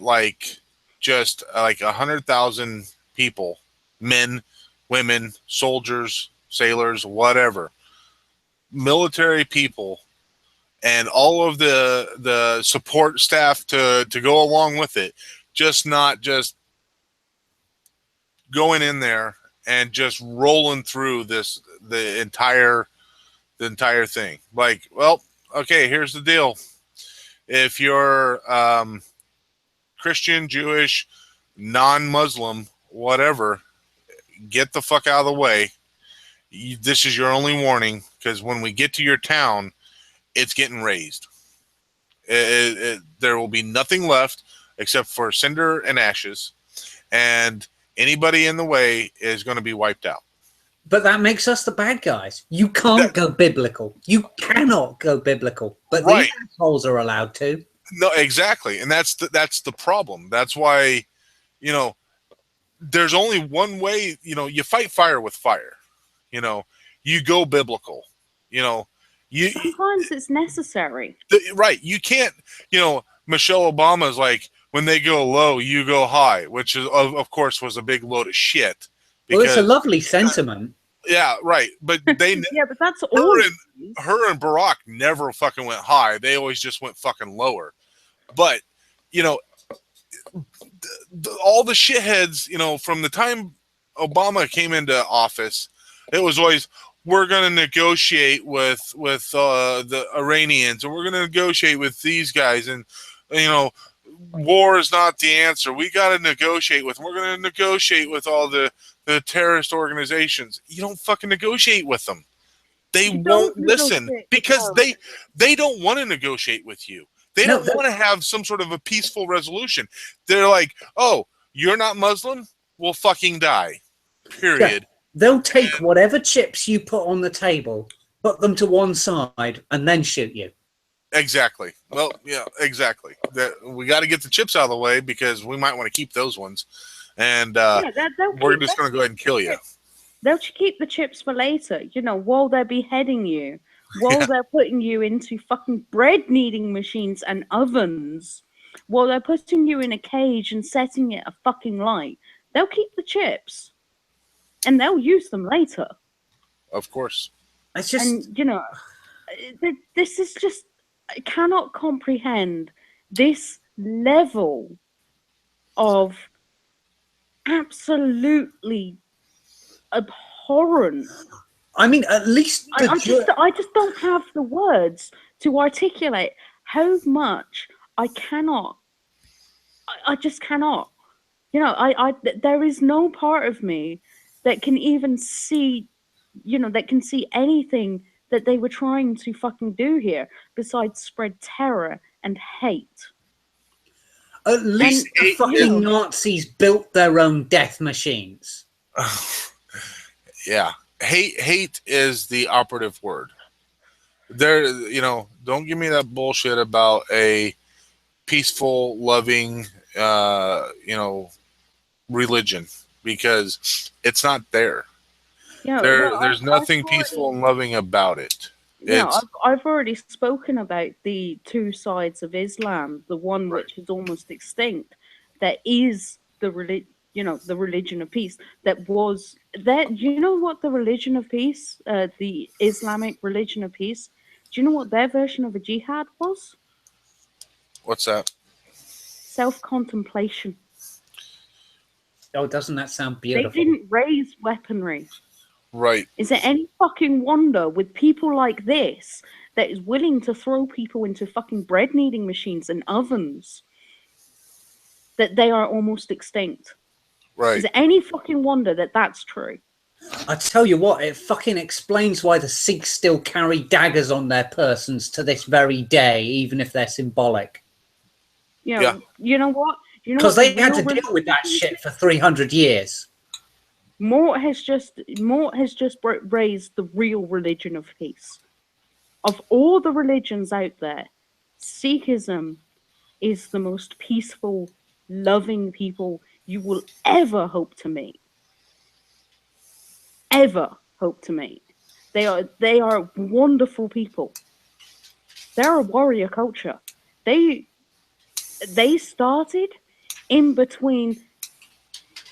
B: just 100,000 people, men, women, soldiers, sailors, whatever, military people, and all of the support staff to go along with it, not just going in there and just rolling through the entire thing. Like, well, okay, here's the deal. If you're Christian, Jewish, non-Muslim, whatever, get the fuck out of the way. This is your only warning, because when we get to your town, it's getting razed. There will be nothing left except for cinder and ashes, and anybody in the way is going to be wiped out.
C: But that makes us the bad guys. You can't go biblical. You cannot go biblical. But
B: right.
C: These assholes are allowed to.
B: No, exactly. And that's the problem. That's why, there's only one way, you fight fire with fire. You go biblical.
A: Sometimes it's necessary.
B: Right. You can't, Michelle Obama's like, when they go low, you go high, which is, of course, was a big load of shit.
C: Well, it's a lovely sentiment.
B: Yeah, right. But they
A: yeah, but that's all.
B: Her and Barack never fucking went high. They always just went fucking lower. But, all the shitheads, from the time Obama came into office, it was always, we're going to negotiate with the Iranians, and we're going to negotiate with these guys, and war is not the answer. We got to negotiate with them. We're going to negotiate with all the terrorist organizations. You don't fucking negotiate with them. They
A: You
B: won't
A: don't
B: listen
A: negotiate.
B: because
A: No.
B: they don't want to negotiate with you. They
C: No,
B: don't want to have some sort of a peaceful resolution. They're like, oh, you're not Muslim? We'll fucking die. Period.
C: they'll take whatever chips you put on the table, put them to one side, and then shoot you.
B: Exactly. Well, yeah, exactly. We got to get the chips out of the way because we might want to keep those ones, and we're just going to go ahead and kill you.
A: They'll keep the chips for later, while they're beheading you, while they're putting you into fucking bread kneading machines and ovens, while they're putting you in a cage and setting it a fucking light. They'll keep the chips, and they'll use them later.
B: Of course.
C: It's just,
A: and this is just, I cannot comprehend this level of absolutely abhorrent.
C: I mean, at least
A: I just don't have the words to articulate how much I cannot. I just cannot. There is no part of me that can even see, that can see anything that they were trying to fucking do here besides spread terror and hate.
C: At least the fucking Nazis built their own death machines.
B: Yeah. Hate is the operative word. Don't give me that bullshit about a peaceful, loving, religion, because it's not there. There's nothing peaceful and loving about it.
A: Yeah, I've already spoken about the two sides of Islam. The one which is almost extinct, that is the religion of peace. That was that. You know what the religion of peace, the Islamic religion of peace. Do you know what their version of a jihad was?
B: What's that?
A: Self-contemplation.
C: Oh, doesn't that sound beautiful?
A: They didn't raise weaponry.
B: Right.
A: Is it any fucking wonder with people like this that is willing to throw people into fucking bread kneading machines and ovens that they are almost extinct?
B: Right.
A: Is it any fucking wonder that that's true?
C: I tell you what, it fucking explains why the Sikhs still carry daggers on their persons to this very day, even if they're symbolic.
A: You know what?
C: Because they had to deal with that shit for 300 years.
A: Mort has just raised the real religion of peace. Of all the religions out there, Sikhism is the most peaceful, loving people you will ever hope to meet. Ever hope to meet. They are wonderful people. They're a warrior culture. They started in between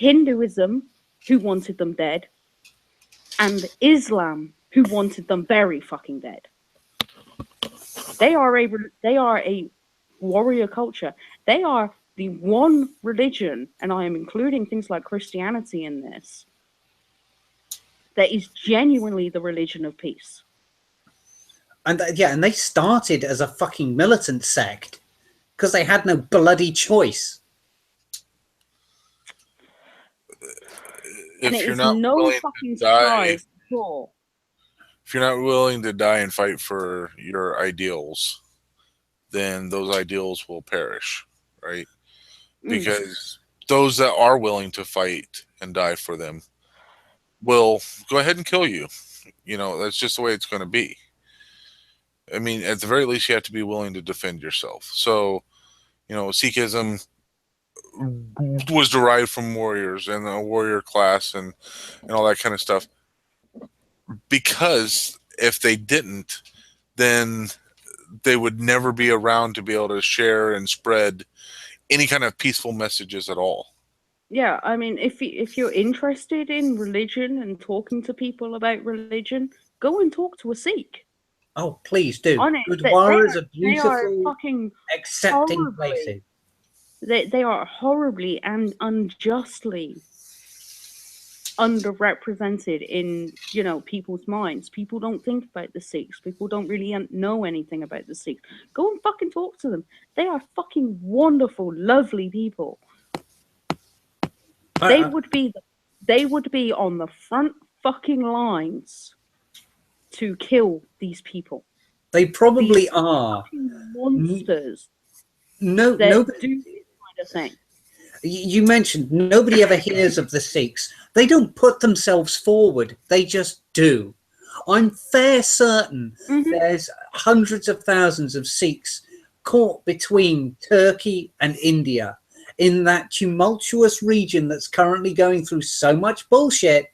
A: Hinduism, who wanted them dead, and Islam, who wanted them very fucking dead. They are a warrior culture. They are the one religion, and I am including things like Christianity in this, that is genuinely the religion of peace.
C: And and they started as a fucking militant sect because they had no bloody choice.
A: And it is no fucking surprise at all.
B: If you're not willing to die and fight for your ideals, then those ideals will perish, right? Because those that are willing to fight and die for them will go ahead and kill you. That's just the way it's going to be. I mean, at the very least, you have to be willing to defend yourself. So, Sikhism was derived from warriors and a warrior class and all that kind of stuff. Because if they didn't, then they would never be around to be able to share and spread any kind of peaceful messages at all.
A: Yeah, I mean, if you're interested in religion and talking to people about religion, go and talk to a Sikh.
C: Oh, please do.
A: Gurdwaras
C: are beautiful,
A: fucking
C: accepting places.
A: They are horribly and unjustly underrepresented in, you know, people's minds. People don't think about the Sikhs. People don't really know anything about the Sikhs. Go and fucking talk to them. They are fucking wonderful, lovely people. They would be on the front fucking lines to kill these people.
C: They probably
A: These
C: are
A: monsters
C: no
A: that
C: nobody.
A: do this kind of thing.
C: You mentioned nobody ever hears of the Sikhs. They don't put themselves forward. They just do. I'm fair certain there's hundreds of thousands of Sikhs caught between Turkey and India in that tumultuous region that's currently going through so much bullshit.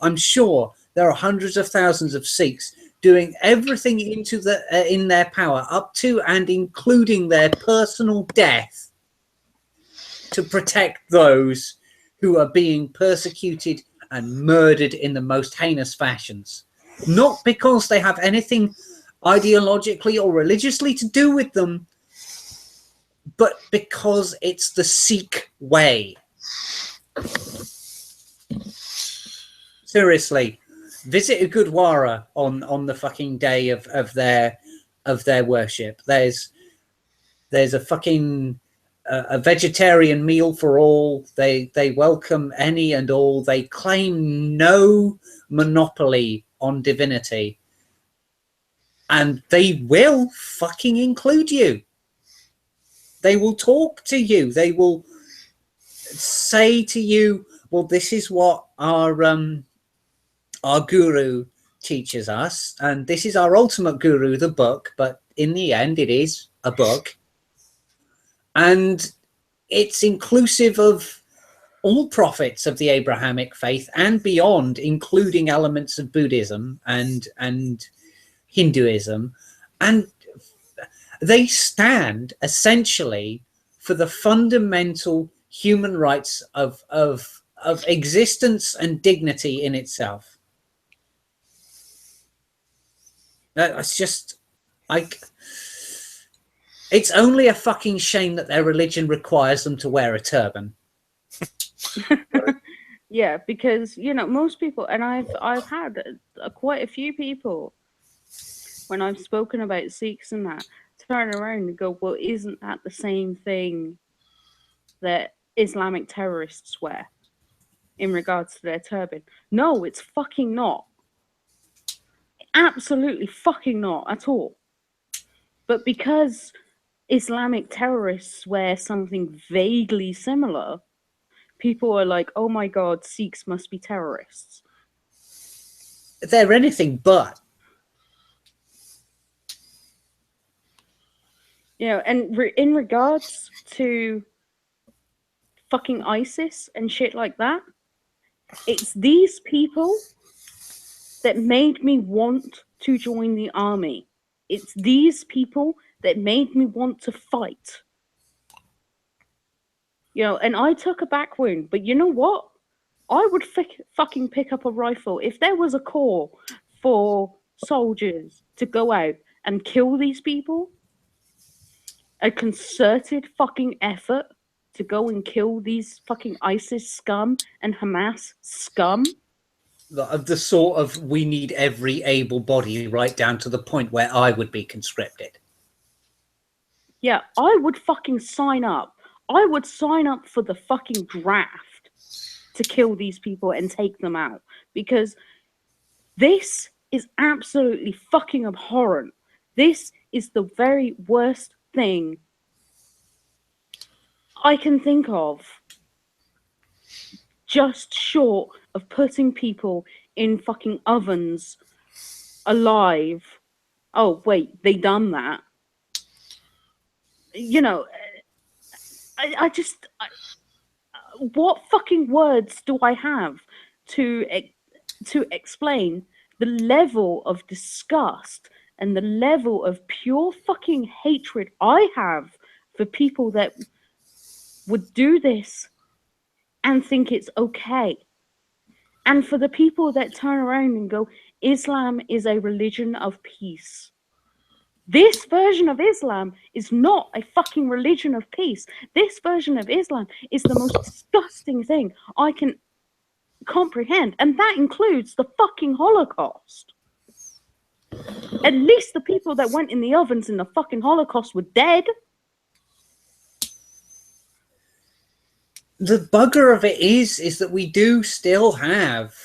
C: I'm sure there are hundreds of thousands of Sikhs doing everything in their power, up to and including their personal death, to protect those who are being persecuted and murdered in the most heinous fashions. Not because they have anything ideologically or religiously to do with them, but because it's the Sikh way. Seriously, visit a Gurdwara on the fucking day of their worship. There's a fucking a vegetarian meal for all. They welcome any and all. They claim no monopoly on divinity, and they will fucking include you. They will talk to you. They will say to you, well, this is what our guru teaches us, and this is our ultimate guru, the book, but in the end it is a book, and it's inclusive of all prophets of the Abrahamic faith and beyond, including elements of Buddhism and Hinduism, and they stand essentially for the fundamental human rights of existence and dignity in itself. That's just like, it's only a fucking shame that their religion requires them to wear a turban.
A: Yeah, because, you know, most people, and I've had quite a few people when I've spoken about Sikhs and that, turn around and go, well, isn't that the same thing that Islamic terrorists wear in regards to their turban? No, it's fucking not. Absolutely fucking not at all. But because Islamic terrorists wear something vaguely similar, people are like, oh my God, Sikhs must be terrorists.
C: They're anything but.
A: You know, and in regards to fucking ISIS and shit like that, it's these people that made me want to join the army. It's these people that made me want to fight. You know, and I took a back wound, but you know what? I would fucking pick up a rifle if there was a call for soldiers to go out and kill these people. A concerted fucking effort to go and kill these fucking ISIS scum and Hamas scum.
C: The sort of, we need every able body, right down to the point where I would be conscripted.
A: Yeah, I would fucking sign up. I would sign up for the fucking draft to kill these people and take them out, because this is absolutely fucking abhorrent. This is the very worst thing I can think of, just short of putting people in fucking ovens alive. Oh, wait, they done that. You know, I just... what fucking words do I have to explain the level of disgust and the level of pure fucking hatred I have for people that would do this and think it's okay? And for the people that turn around and go, Islam is a religion of peace. This version of Islam is not a fucking religion of peace. This version of Islam is the most disgusting thing I can comprehend, and that includes the fucking Holocaust. At least the people that went in the ovens in the fucking Holocaust were dead.
C: The bugger of it is that we do still have,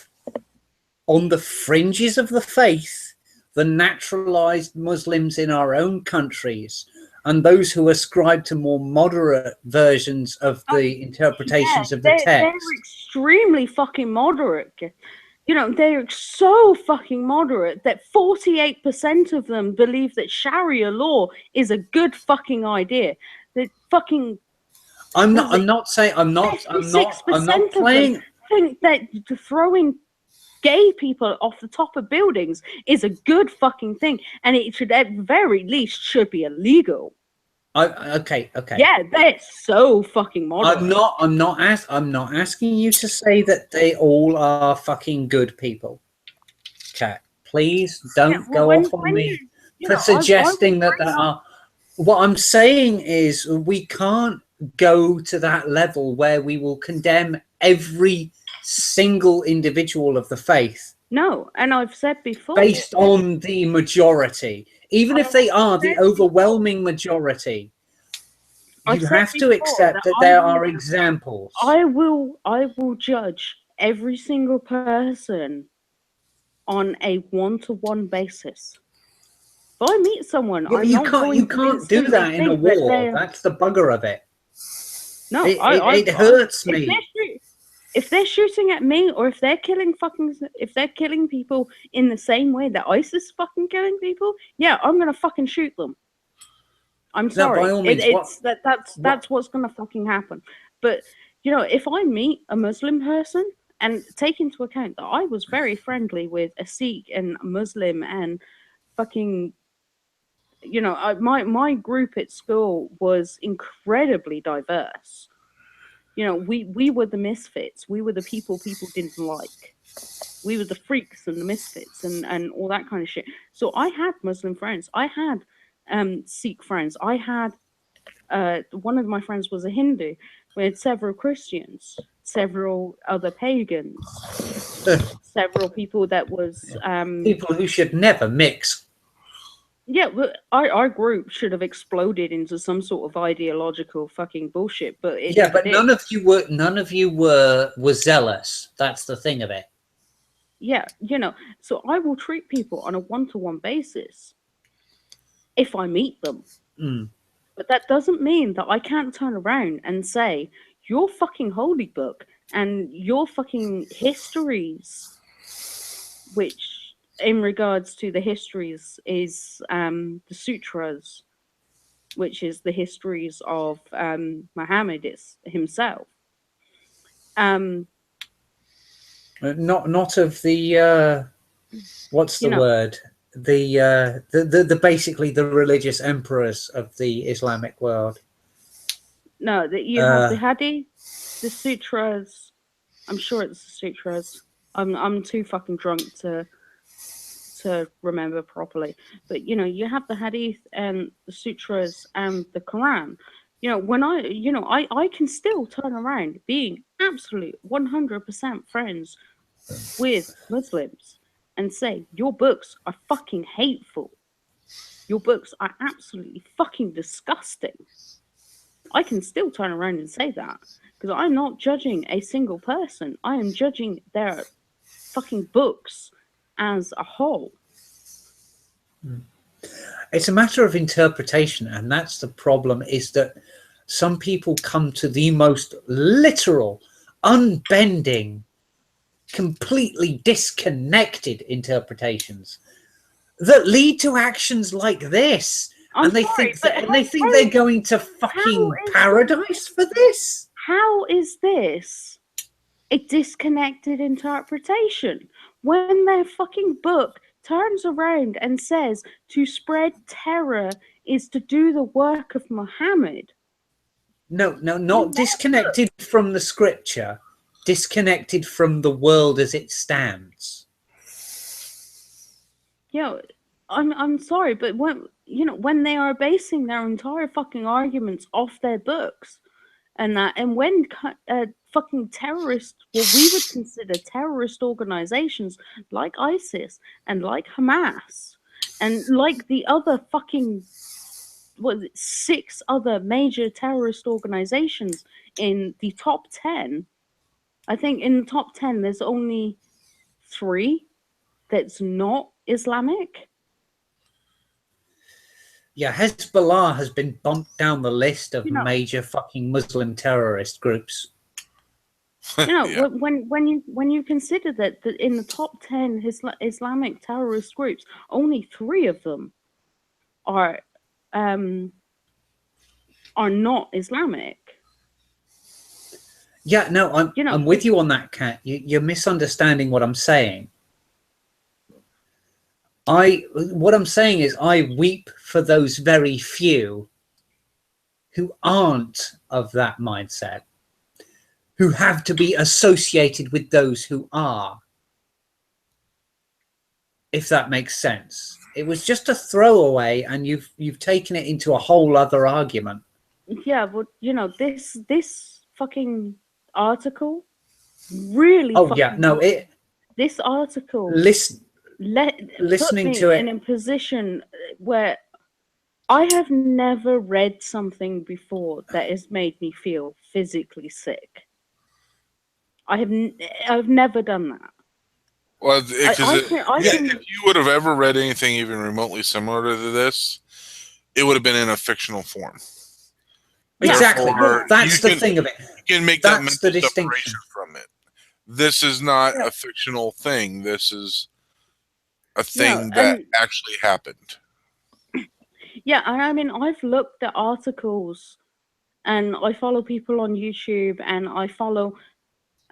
C: on the fringes of the faith, the naturalized Muslims in our own countries and those who ascribe to more moderate versions of the interpretations of the text.
A: They're extremely fucking moderate. You know, they're so fucking moderate that 48% of them believe that Sharia law is a good fucking idea. That fucking
C: I'm not playing.
A: Think that throwing gay people off the top of buildings is a good fucking thing, and it should at very least should be illegal.
C: Okay.
A: Yeah, they're so fucking moderate.
C: I'm not asking you to say that they all are fucking good people. Chat, please don't go off on me for suggesting that there are. What I'm saying is we can't go to that level where we will condemn every single individual of the faith.
A: No, and I've said before,
C: based on the majority, even if they are the overwhelming majority, you have to accept that there are examples.
A: I will judge every single person on a one-to-one basis. If I meet someone,
C: you can't do that in a war. That's the bugger of it.
A: No,
C: it hurts me.
A: If they're shooting at me, or if they're killing people in the same way that ISIS is fucking killing people, yeah, I'm gonna fucking shoot them. I'm sorry.
C: No, by all means,
A: that's what's gonna fucking happen. But you know, if I meet a Muslim person, and take into account that I was very friendly with a Sikh and a Muslim and fucking, you know, my group at school was incredibly diverse. You know, we were the misfits. We were the people didn't like. We were the freaks and the misfits and all that kind of shit. So I had Muslim friends. I had Sikh friends. I had one of my friends was a Hindu. We had several Christians, several other pagans, several people that was
C: people who should never mix.
A: Yeah, but our group should have exploded into some sort of ideological fucking bullshit. But
C: none of you were zealous. That's the thing of it.
A: Yeah, you know, so I will treat people on a one-to-one basis if I meet them. But that doesn't mean that I can't turn around and say your fucking holy book and your fucking histories, which in regards to the histories is the sutras, which is the histories of Muhammad himself.
C: Not of the what's the word? The basically the religious emperors of the Islamic world.
A: No, that you have the hadith, the sutras. I'm sure it's the sutras. I'm too fucking drunk to remember properly. But you know, you have the hadith and the sutras and the Quran. You know, when I can still turn around being absolute 100% friends with Muslims and say your books are fucking hateful. Your books are absolutely fucking disgusting. I can still turn around and say that because I'm not judging a single person. I am judging their fucking books as a whole.
C: It's a matter of interpretation, and that's the problem, is that some people come to the most literal, unbending, completely disconnected interpretations that lead to actions like this. They think they're going to fucking paradise for this.
A: How is this a disconnected interpretation when their fucking book turns around and says to spread terror is to do the work of Muhammad?
C: No, not disconnected from the scripture, disconnected from the world as it stands.
A: I'm sorry, but when they are basing their entire fucking arguments off their books, and that. And when fucking terrorist, what we would consider terrorist organizations like ISIS and like Hamas and like the other fucking 6 other major terrorist organizations in the top 10, I think in the top 10 there's only 3 that's not Islamic.
C: Yeah, Hezbollah has been bumped down the list of
A: You know,
C: major fucking Muslim terrorist groups.
B: Yeah.
A: when you consider that in the top 10 Islamic terrorist groups, only 3 of them are not Islamic.
C: Yeah, no,
A: You know,
C: I'm with you on that, Kat. You're misunderstanding what I'm saying. What I'm saying is I weep for those very few who aren't of that mindset, who have to be associated with those who are. If that makes sense. It was just a throwaway, and you've taken it into a whole other argument.
A: yeah, but you know, this fucking article really
C: Oh yeah, no,
A: this article
C: listen,
A: put
C: listening
A: me
C: to
A: in
C: it.
A: a position where I have never read something before that has made me feel physically sick. I've never done that.
B: Well, because
A: I can
B: if you would have ever read anything even remotely similar to this, it would have been in a fictional form.
C: Exactly.
B: Therefore,
C: That's the thing of it.
B: You can make that
C: That's
B: mental
C: the distinction.
B: separation from it. This is not a fictional thing. This is a thing that actually happened.
A: Yeah, and I mean, I've looked at articles, and I follow people on YouTube, and I follow,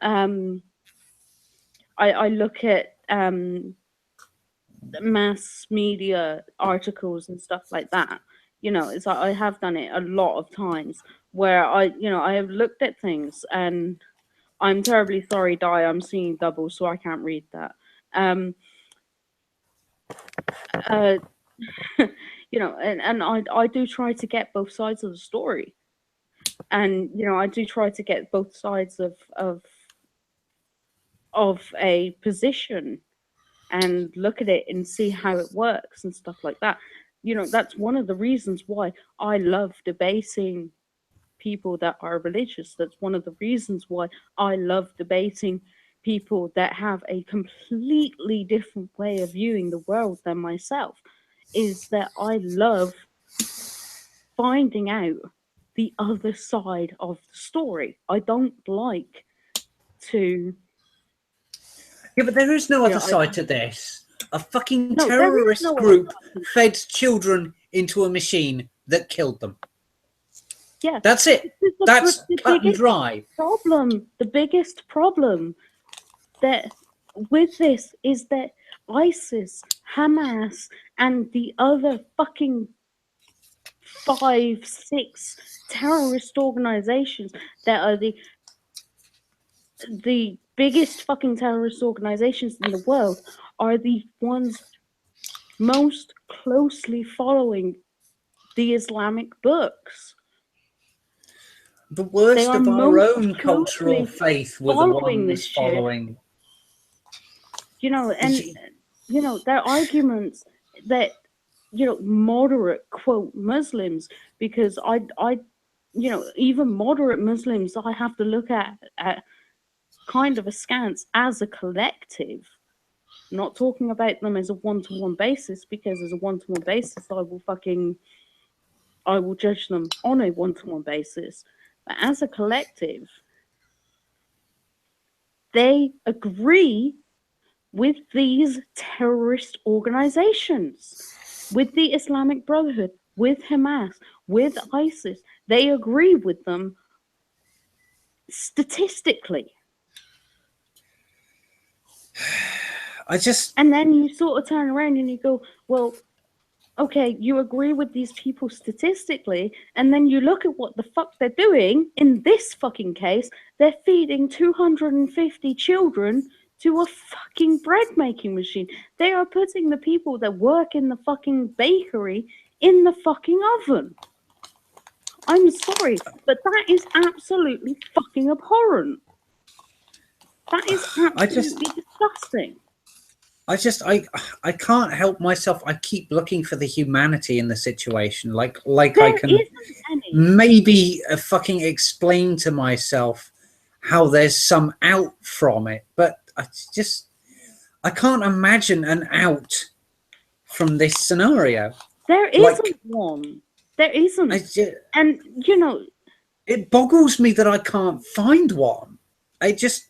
A: I look at mass media articles and stuff like that. You know, it's I have done it a lot of times where I have looked at things, and I'm terribly sorry, Di, I'm seeing double, so I can't read that. Uh, you know, and I do try to get both sides of the story, and you know, I do try to get both sides of a position and look at it and see how it works and stuff like that. You know, that's one of the reasons why I love debating people that are religious. That's one of the reasons why I love debating people that have a completely different way of viewing the world than myself, is that I love finding out the other side of the story. I don't like to.
C: Yeah, but there is no other side to this. A fucking terrorist group fed children into a machine that killed them.
A: Yeah,
C: that's it. That's cut and dry.
A: The biggest problem that with this is that ISIS, Hamas, and the other fucking 5, 6 terrorist organizations that are the biggest fucking terrorist organizations in the world are the ones most closely following the Islamic books.
C: The worst of our own cultural faith were the ones following.
A: You know, and you know, their arguments that, you know, moderate quote Muslims, because I you know, even moderate Muslims I have to look at kind of askance as a collective. Not talking about them as a one-to-one basis, because as a one-to-one basis I will judge them on a one-to-one basis. But as a collective, they agree with these terrorist organizations, with the Islamic Brotherhood, with Hamas, with ISIS. They agree with them statistically. And then you sort of turn around and you go, well, okay, you agree with these people statistically, and then you look at what the fuck they're doing. In this fucking case, they're feeding 250 children to a fucking bread making machine. They are putting the people that work in the fucking bakery in the fucking oven. I'm sorry, but that is absolutely fucking abhorrent. That is
C: I just,
A: absolutely disgusting.
C: I can't help myself. I keep looking for the humanity in the situation. Like I
A: There
C: can
A: isn't any.
C: maybe fucking explain to myself how there's some out from it, but I can't imagine an out from this scenario.
A: There
C: Like,
A: isn't one. There isn't.
C: I just,
A: And, you know,
C: it boggles me that I can't find one. I just,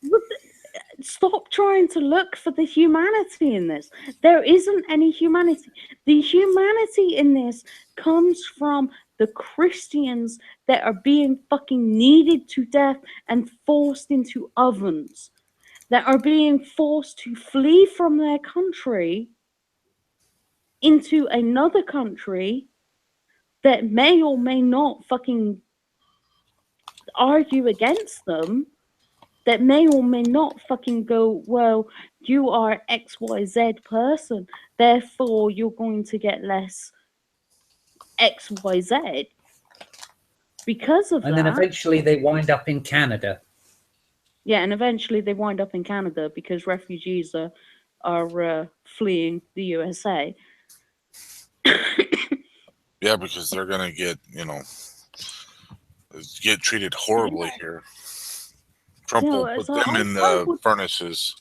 A: stop trying to look for the humanity in this. There isn't any humanity. The humanity in this comes from the Christians that are being fucking kneaded to death and forced into ovens, that are being forced to flee from their country into another country that may or may not fucking argue against them, that may or may not fucking go, well, you are XYZ person, therefore you're going to get less XYZ because of
C: and then
A: that.
C: eventually they wind up in Canada.
A: Yeah, and eventually they wind up in Canada because refugees are fleeing the USA.
B: Yeah, because they're gonna get treated horribly
A: Yeah.
B: here. Trump will put
A: So
B: them in the furnaces.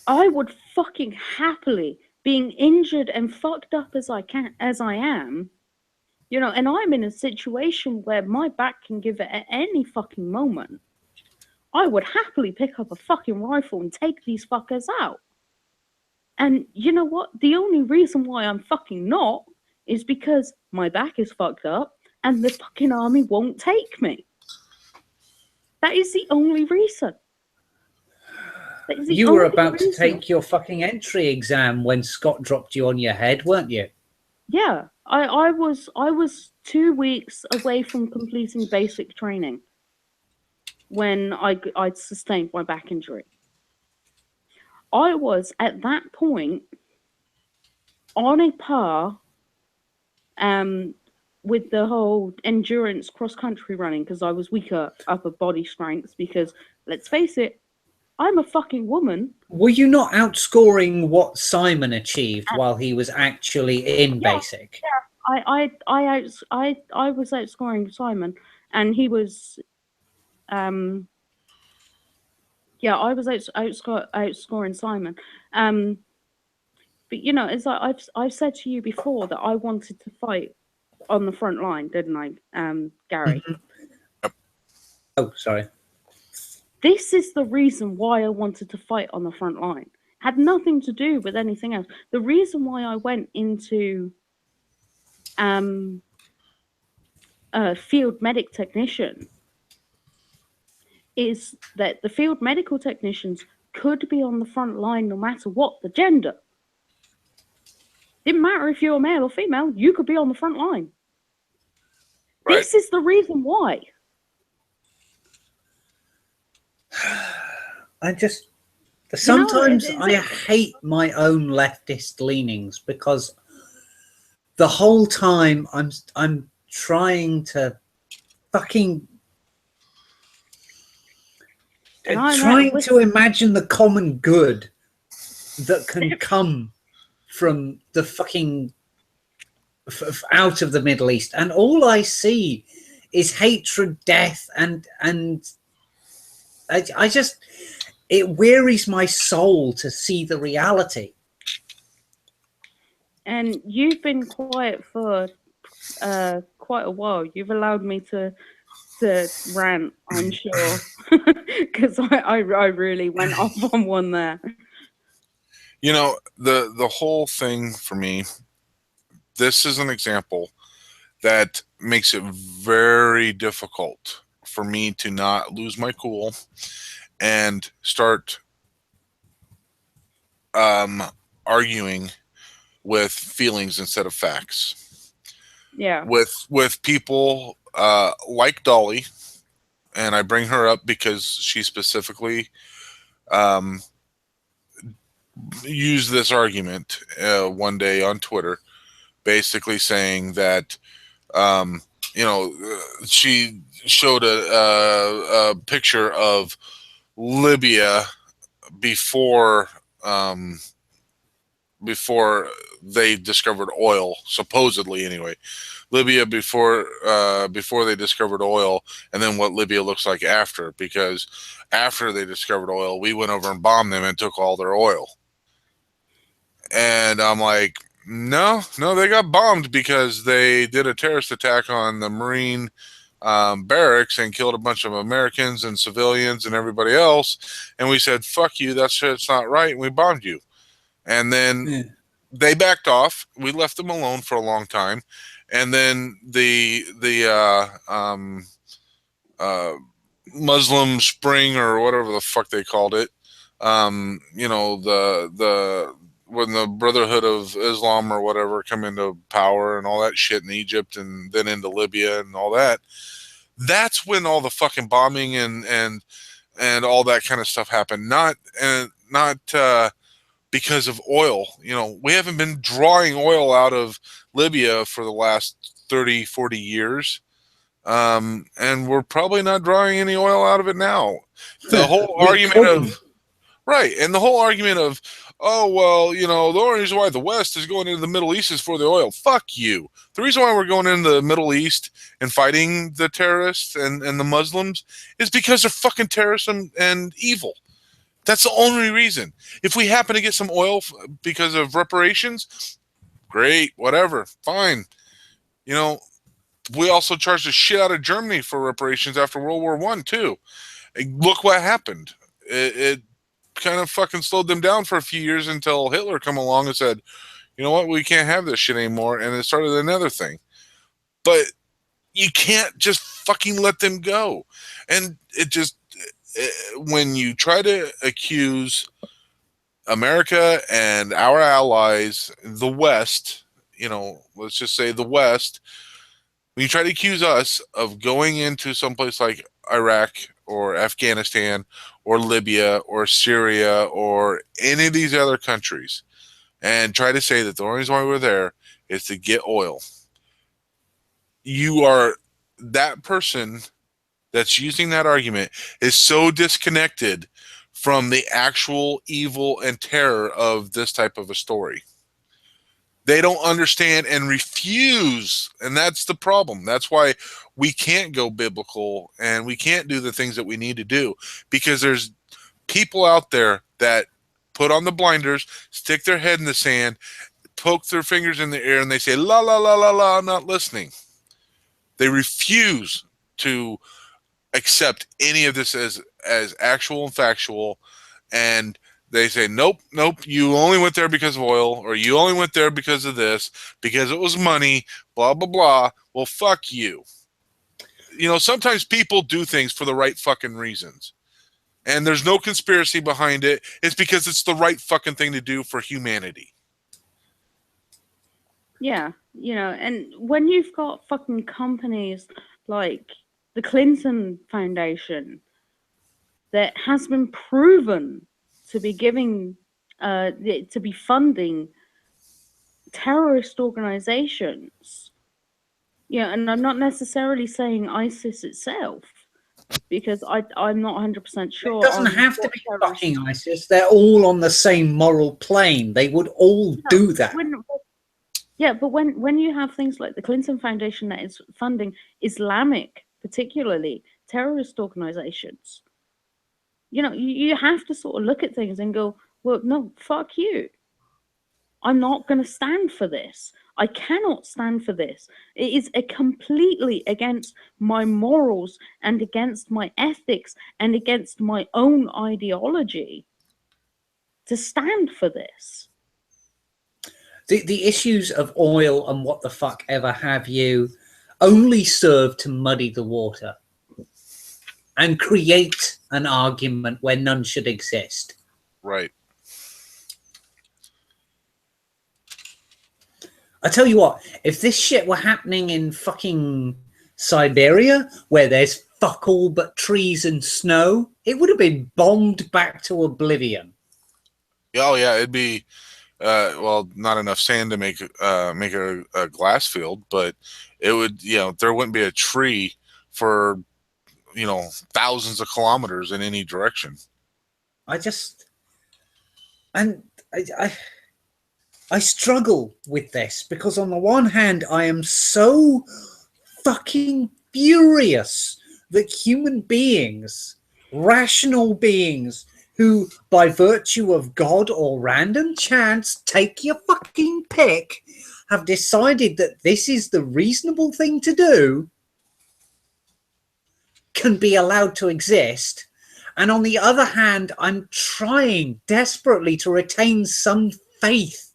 A: I would fucking happily, being injured and fucked up as I am, and I'm in a situation where my back can give it at any fucking moment. I would happily pick up a fucking rifle and take these fuckers out. And you know what? The only reason why I'm fucking not is because my back is fucked up and the fucking army won't take me. That is the only reason.
C: You were about to take your fucking entry exam when Scott dropped you on your head, weren't you?
A: Yeah, I was 2 weeks away from completing basic training when I'd sustained my back injury. I was at that point on a par with the whole endurance cross country running because I was weaker upper body strength because let's face it, I'm a fucking woman.
C: Were you not outscoring what Simon achieved while he was actually in basic?
A: Yeah, I was outscoring Simon, and he was, I was outscoring Simon. But as I've said to you before that I wanted to fight on the front line, didn't I, Gary?
C: Mm-hmm. Oh, sorry.
A: This is the reason why I wanted to fight on the front line. Had nothing to do with anything else. The reason why I went into field medic technician is that the field medical technicians could be on the front line no matter what the gender. Didn't matter if you're male or female, you could be on the front line. Right. This is the reason why.
C: Sometimes I hate my own leftist leanings because the whole time I'm trying to fucking trying to imagine the common good that can come from the fucking out of the Middle East, and all I see is hatred, death, and I just, it wearies my soul to see the reality.
A: And you've been quiet for quite a while. You've allowed me to rant, I'm sure, because I really went off on one there.
B: The whole thing for me, this is an example that makes it very difficult for me to not lose my cool and start arguing with feelings instead of facts.
A: Yeah.
B: With people like Dolly, and I bring her up because she specifically used this argument one day on Twitter, basically saying that she showed a picture of Libya before um, before they discovered oil, supposedly anyway. Libya before they discovered oil, and then what Libya looks like after. Because after they discovered oil, we went over and bombed them and took all their oil. And I'm like, no, they got bombed because they did a terrorist attack on the Marine barracks and killed a bunch of Americans and civilians and everybody else. And we said, fuck you, that's it's not right. And we bombed you. And then they backed off. We left them alone for a long time. And then uh, Muslim Spring or whatever the fuck they called it, the when the Brotherhood of Islam or whatever come into power and all that shit in Egypt and then into Libya and all that. That's when all the fucking bombing and all that kind of stuff happened. Not because of oil. We haven't been drawing oil out of Libya for the last 30, 40 years. And we're probably not drawing any oil out of it now. The whole argument of right, and the whole argument of, oh well, the only reason why the West is going into the Middle East is for the oil. Fuck you. The reason why we're going into the Middle East and fighting the terrorists and the Muslims is because they're fucking terrorists and evil. That's the only reason. If we happen to get some oil because of reparations, great, whatever, fine. We also charged the shit out of Germany for reparations after World War I too. Look what happened. It kind of fucking slowed them down for a few years until Hitler come along and said, you know what, we can't have this shit anymore, and it started another thing. But you can't just fucking let them go. And when you try to accuse America and our allies, the West, let's just say the West, when you try to accuse us of going into someplace like Iraq or Afghanistan or Libya or Syria or any of these other countries and try to say that the only reason why we're there is to get oil, you are that person that's using that argument is so disconnected from the actual evil and terror of this type of a story. They don't understand and refuse, and that's the problem. That's why we can't go biblical and we can't do the things that we need to do, because there's people out there that put on the blinders, stick their head in the sand, poke their fingers in the air, and they say, la, la, la, la, la, I'm not listening. They refuse to accept any of this as actual and factual, and they say, nope, you only went there because of oil, or you only went there because of this, because it was money, blah, blah, blah. Well, fuck you. Sometimes people do things for the right fucking reasons. And there's no conspiracy behind it. It's because it's the right fucking thing to do for humanity.
A: Yeah, and when you've got fucking companies like the Clinton Foundation that has been proven to be to be funding terrorist organizations. And I'm not necessarily saying ISIS itself, because I'm not 100% sure.
C: It doesn't have to be fucking ISIS. They're all on the same moral plane. They would all do that.
A: But when you have things like the Clinton Foundation that is funding Islamic, particularly terrorist organizations, you have to sort of look at things and go, well, no, fuck you. I'm not going to stand for this. I cannot stand for this. It is completely against my morals and against my ethics and against my own ideology to stand for this.
C: The issues of oil and what the fuck ever have you only serve to muddy the water and create an argument where none should exist.
B: Right.
C: I tell you what, if this shit were happening in fucking Siberia, where there's fuck all but trees and snow, it would have been bombed back to oblivion.
B: Oh yeah, it'd be well, not enough sand to make a glass field, but it would, there wouldn't be a tree for, thousands of kilometers in any direction.
C: I just and I struggle with this because on the one hand I am so fucking furious that human beings, rational beings, who by virtue of God or random chance, take your fucking pick, have decided that this is the reasonable thing to do, can be allowed to exist. And on the other hand, I'm trying desperately to retain some faith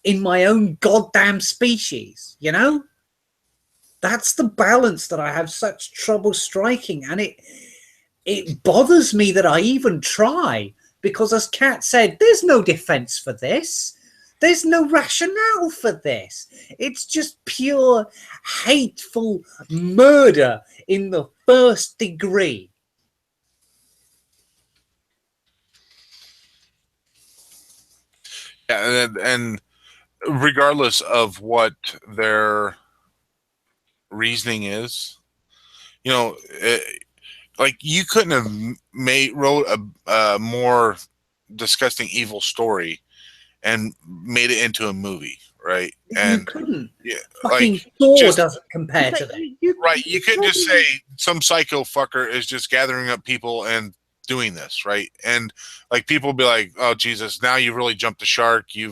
C: in my own goddamn species, you know? That's the balance that I have such trouble striking, and it bothers me that I even try, because as Kat said, there's no defense for this. There's no rationale for this. It's just pure hateful murder in the first degree.
B: Yeah, and regardless of what their reasoning is, like you couldn't have wrote a more disgusting evil story and made it into a movie, right?
C: You
B: And
C: couldn't.
B: yeah,
C: Fucking
B: like
C: Thor
B: just
C: doesn't compare to
A: But
C: that.
B: right. You couldn't just say some psycho fucker is just gathering up people and doing this, right? And like people be like, "Oh Jesus, now you've really jumped the shark. You're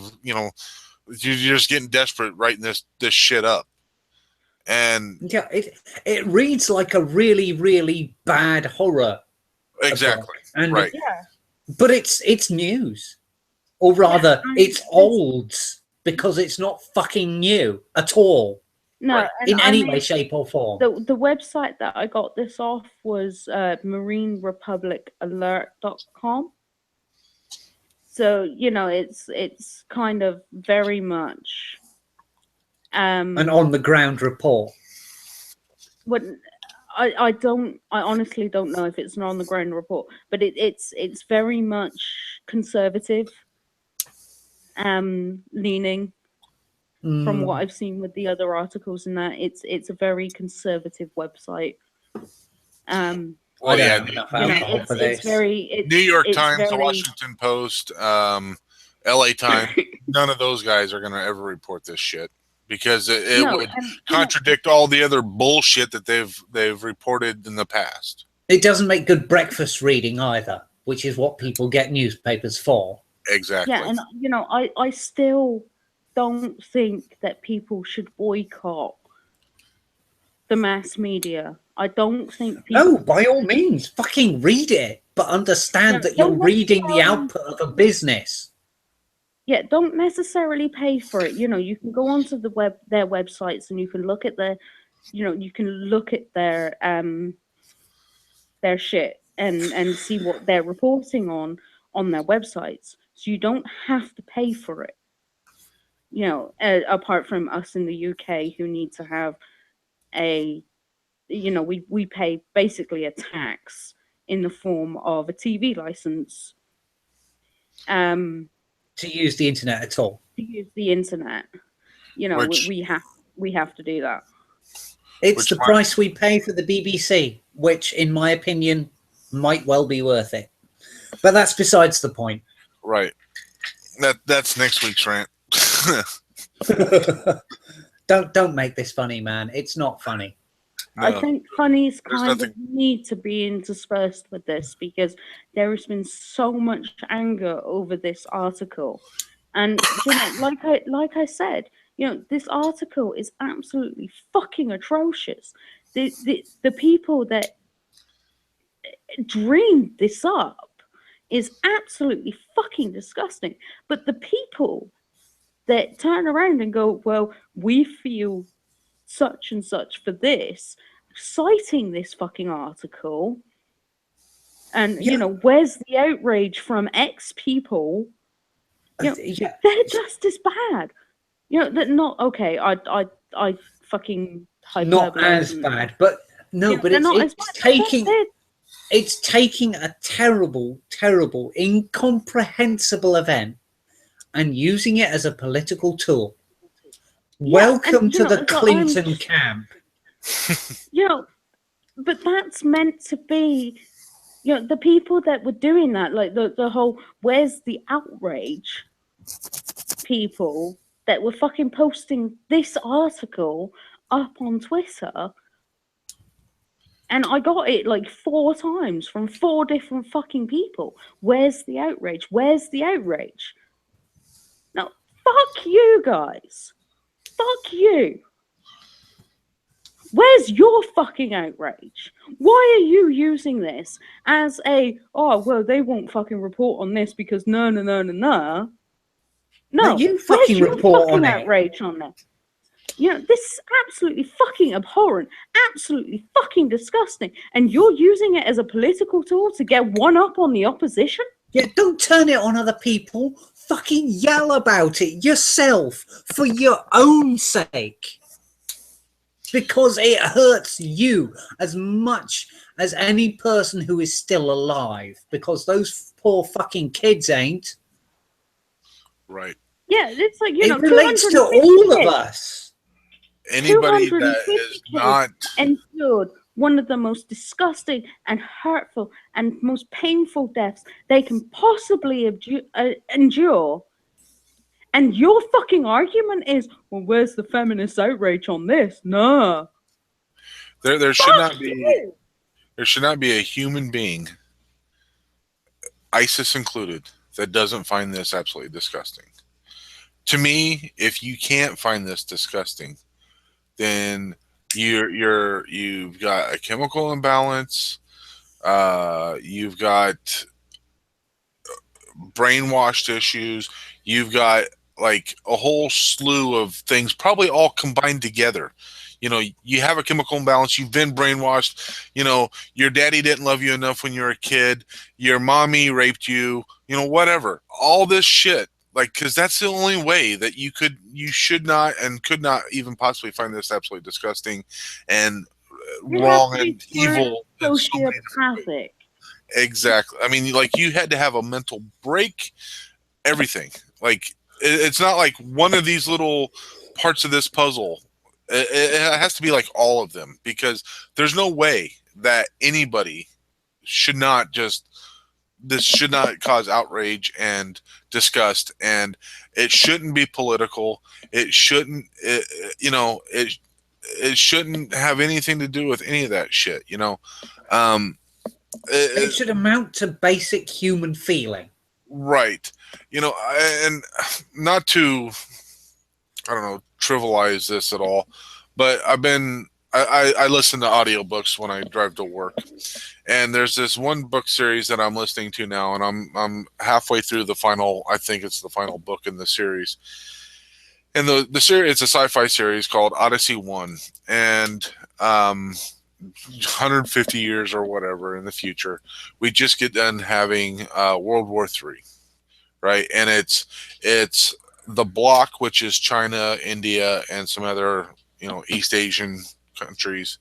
B: just getting desperate writing this shit up." And
C: Yeah, it reads like a really, really bad horror book.
B: exactly,
C: And
B: right.
A: yeah,
C: but it's news. Or
A: yeah.
C: rather, it's
A: There's
C: old because it's not fucking new at all
A: no,
B: Right.
A: and
C: in any way, shape, or form.
A: the website that I got this off was marinerepublicalert.com. So it's kind of very much
C: An on the ground report.
A: what I honestly don't know if it's an on the ground report, but it's very much conservative leaning from what I've seen with the other articles, and that it's a very conservative website.
B: Well,
C: I don't
B: yeah,
C: have enough
A: You know,
C: alcohol for
A: it's
C: this.
A: very
B: New York
A: it's
B: Times, the
A: very
B: Washington Post, L.A. Times. None of those guys are going to ever report this shit because it
A: no,
B: would
A: and
B: contradict all the other bullshit that they've reported in the past.
C: It doesn't make good breakfast reading either, which is what people get newspapers for.
B: Exactly.
A: yeah, and I still don't think that people should boycott the mass media. I don't think people.
C: No, by all means, fucking read it, but understand that you're
A: Don't
C: reading the
A: necessarily.
C: output of a business.
A: Yeah, don't necessarily pay for it. You can go onto their websites, and you can look at you can look at their shit and see what they're reporting on their websites. So you don't have to pay for it. Apart from us in the UK who need to have we pay basically a tax in the form of a TV license
C: To use the internet at all.
A: to use the internet.
B: Which
A: we have to do that.
C: It's the price we pay for the BBC, which, in my opinion, might well be worth it. But that's besides the point.
B: Right. That's next week's rant.
C: Don't make this funny, man. It's not funny.
B: No,
A: I think funnies kind
B: nothing.
A: of need to be interspersed with this because there has been so much anger over this article, and like I said, this article is absolutely fucking atrocious. The people that dreamed this up is absolutely fucking disgusting. But the people that turn around and go, well, we feel such and such for this, citing this fucking article, and where's the outrage from X people? They're just as bad. That not okay. I fucking
C: not as bad, but no, but it's taking. It's taking a terrible, terrible, incomprehensible event and using it as a political tool.
A: Yeah, and
C: Welcome to the
A: it's like I'm,
C: Clinton camp.
A: you know, but that's meant to be, the people that were doing that, like the whole "where's the outrage" people that were fucking posting this article up on Twitter, and I got it like 4 times from 4 different fucking people. Where's the outrage? Where's the outrage? Now, fuck you guys. Fuck you. Where's your fucking outrage? Why are you using this as oh, well, they won't fucking report on this because no, no, no, no, no.
C: No,
A: No,
C: you
A: where's
C: fucking
A: your
C: report on
A: fucking
C: it.
A: outrage on that? This is absolutely fucking abhorrent, absolutely fucking disgusting, and you're using it as a political tool to get one up on the opposition?
C: Yeah, don't turn it on other people. Fucking yell about it yourself for your own sake. Because it hurts you as much as any person who is still alive. Because those poor fucking kids ain't.
B: Right.
A: Yeah, it's like,
C: It relates to
A: 250
C: all of
A: kids.
C: us.
B: Anybody that
A: 250
B: is
A: kids
B: not
A: endured one of the most disgusting and hurtful and most painful deaths they can possibly endure. And your fucking argument is, well, where's the feminist outrage on this? Nah.
B: there should
A: Fuck
B: not be
A: you.
B: there should not be a human being, ISIS included, that doesn't find this absolutely disgusting. To me, if you can't find this disgusting, then you've got a chemical imbalance. You've got brainwashed issues. You've got like a whole slew of things, probably all combined together. You have a chemical imbalance. You've been brainwashed. Your daddy didn't love you enough when you were a kid. Your mommy raped you. Whatever. All this shit. Like, because that's the only way that you should not and could not even possibly find this absolutely disgusting and
A: You have
B: wrong
A: to be
B: and evil in so many different ways.
A: sociopathic.
B: Exactly. I mean, like you had to have a mental break. Everything. Like it's not like one of these little parts of this puzzle. It has to be like all of them because there's no way that anybody should not just this should not cause outrage and disgust, and it shouldn't be political. It shouldn't. It shouldn't have anything to do with any of that shit. Um,
C: It should amount to basic human feeling.
B: Right. And not to, I don't know, trivialize this at all, but I listen to audiobooks when I drive to work. And there's this one book series that I'm listening to now, and I'm halfway through the final, I think it's the final book in the series. And the series, it's a sci-fi series called Odyssey 1. And 150 years or whatever in the future, we just get done having World War III, right? And it's the bloc, which is China, India, and some other East Asian countries,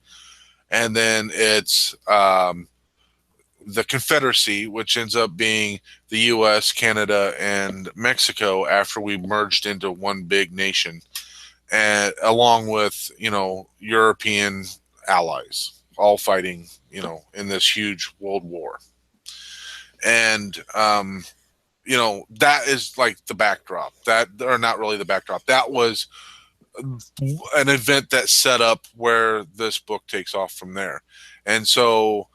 B: and then it's the Confederacy, which ends up being the U.S., Canada, and Mexico after we merged into one big nation, and along with European allies, all fighting in this huge world war, and that is like the backdrop. That or not really the backdrop. That was an event that set up where this book takes off from there, and so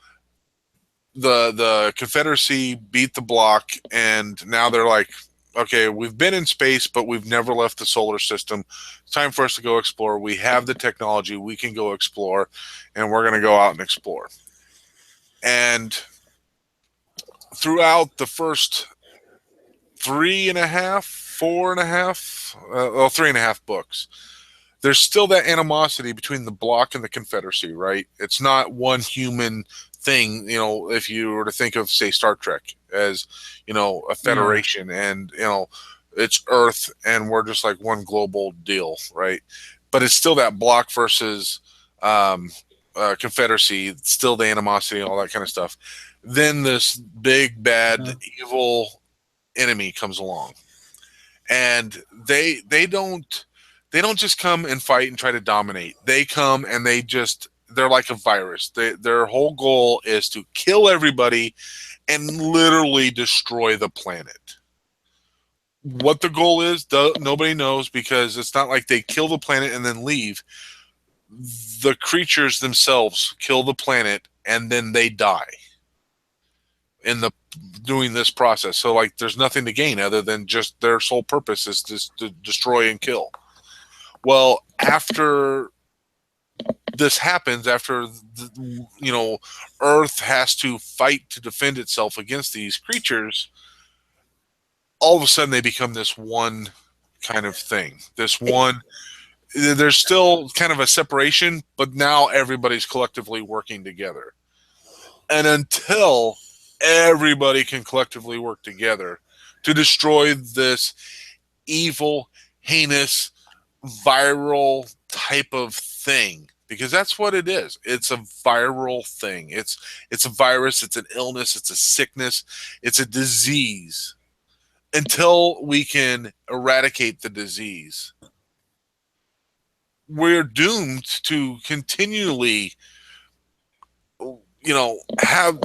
B: the Confederacy beat the bloc, and now they're like, okay, we've been in space, but we've never left the solar system. It's time for us to go explore. We have the technology. We can go explore, and we're going to go out and explore. And throughout the first 3.5, 4.5, 3.5 books, there's still that animosity between the bloc and the Confederacy, right? It's not one human thing, if you were to think of, say, Star Trek as, a federation, and, it's Earth and we're just like one global deal, right? But it's still that bloc versus Confederacy, it's still the animosity, all that kind of stuff. Then this big, bad, evil enemy comes along. and they don't just come and fight and try to dominate. They come and they're like a virus. Their whole goal is to kill everybody and literally destroy the planet. What the goal is, nobody knows, because it's not like they kill the planet and then leave. The creatures themselves kill the planet and then they die in the doing this process. So like there's nothing to gain other than just their sole purpose is to destroy and kill. Well, after this happens, after Earth has to fight to defend itself against these creatures, all of a sudden they become this one kind of thing. This one, there's still kind of a separation, but now everybody's collectively working together. And until everybody can collectively work together to destroy this evil, heinous, viral type of thing, because that's what it is. It's a viral thing. It's a virus, it's an illness, it's a sickness, it's a disease. Until we can eradicate the disease, we're doomed to continually, have,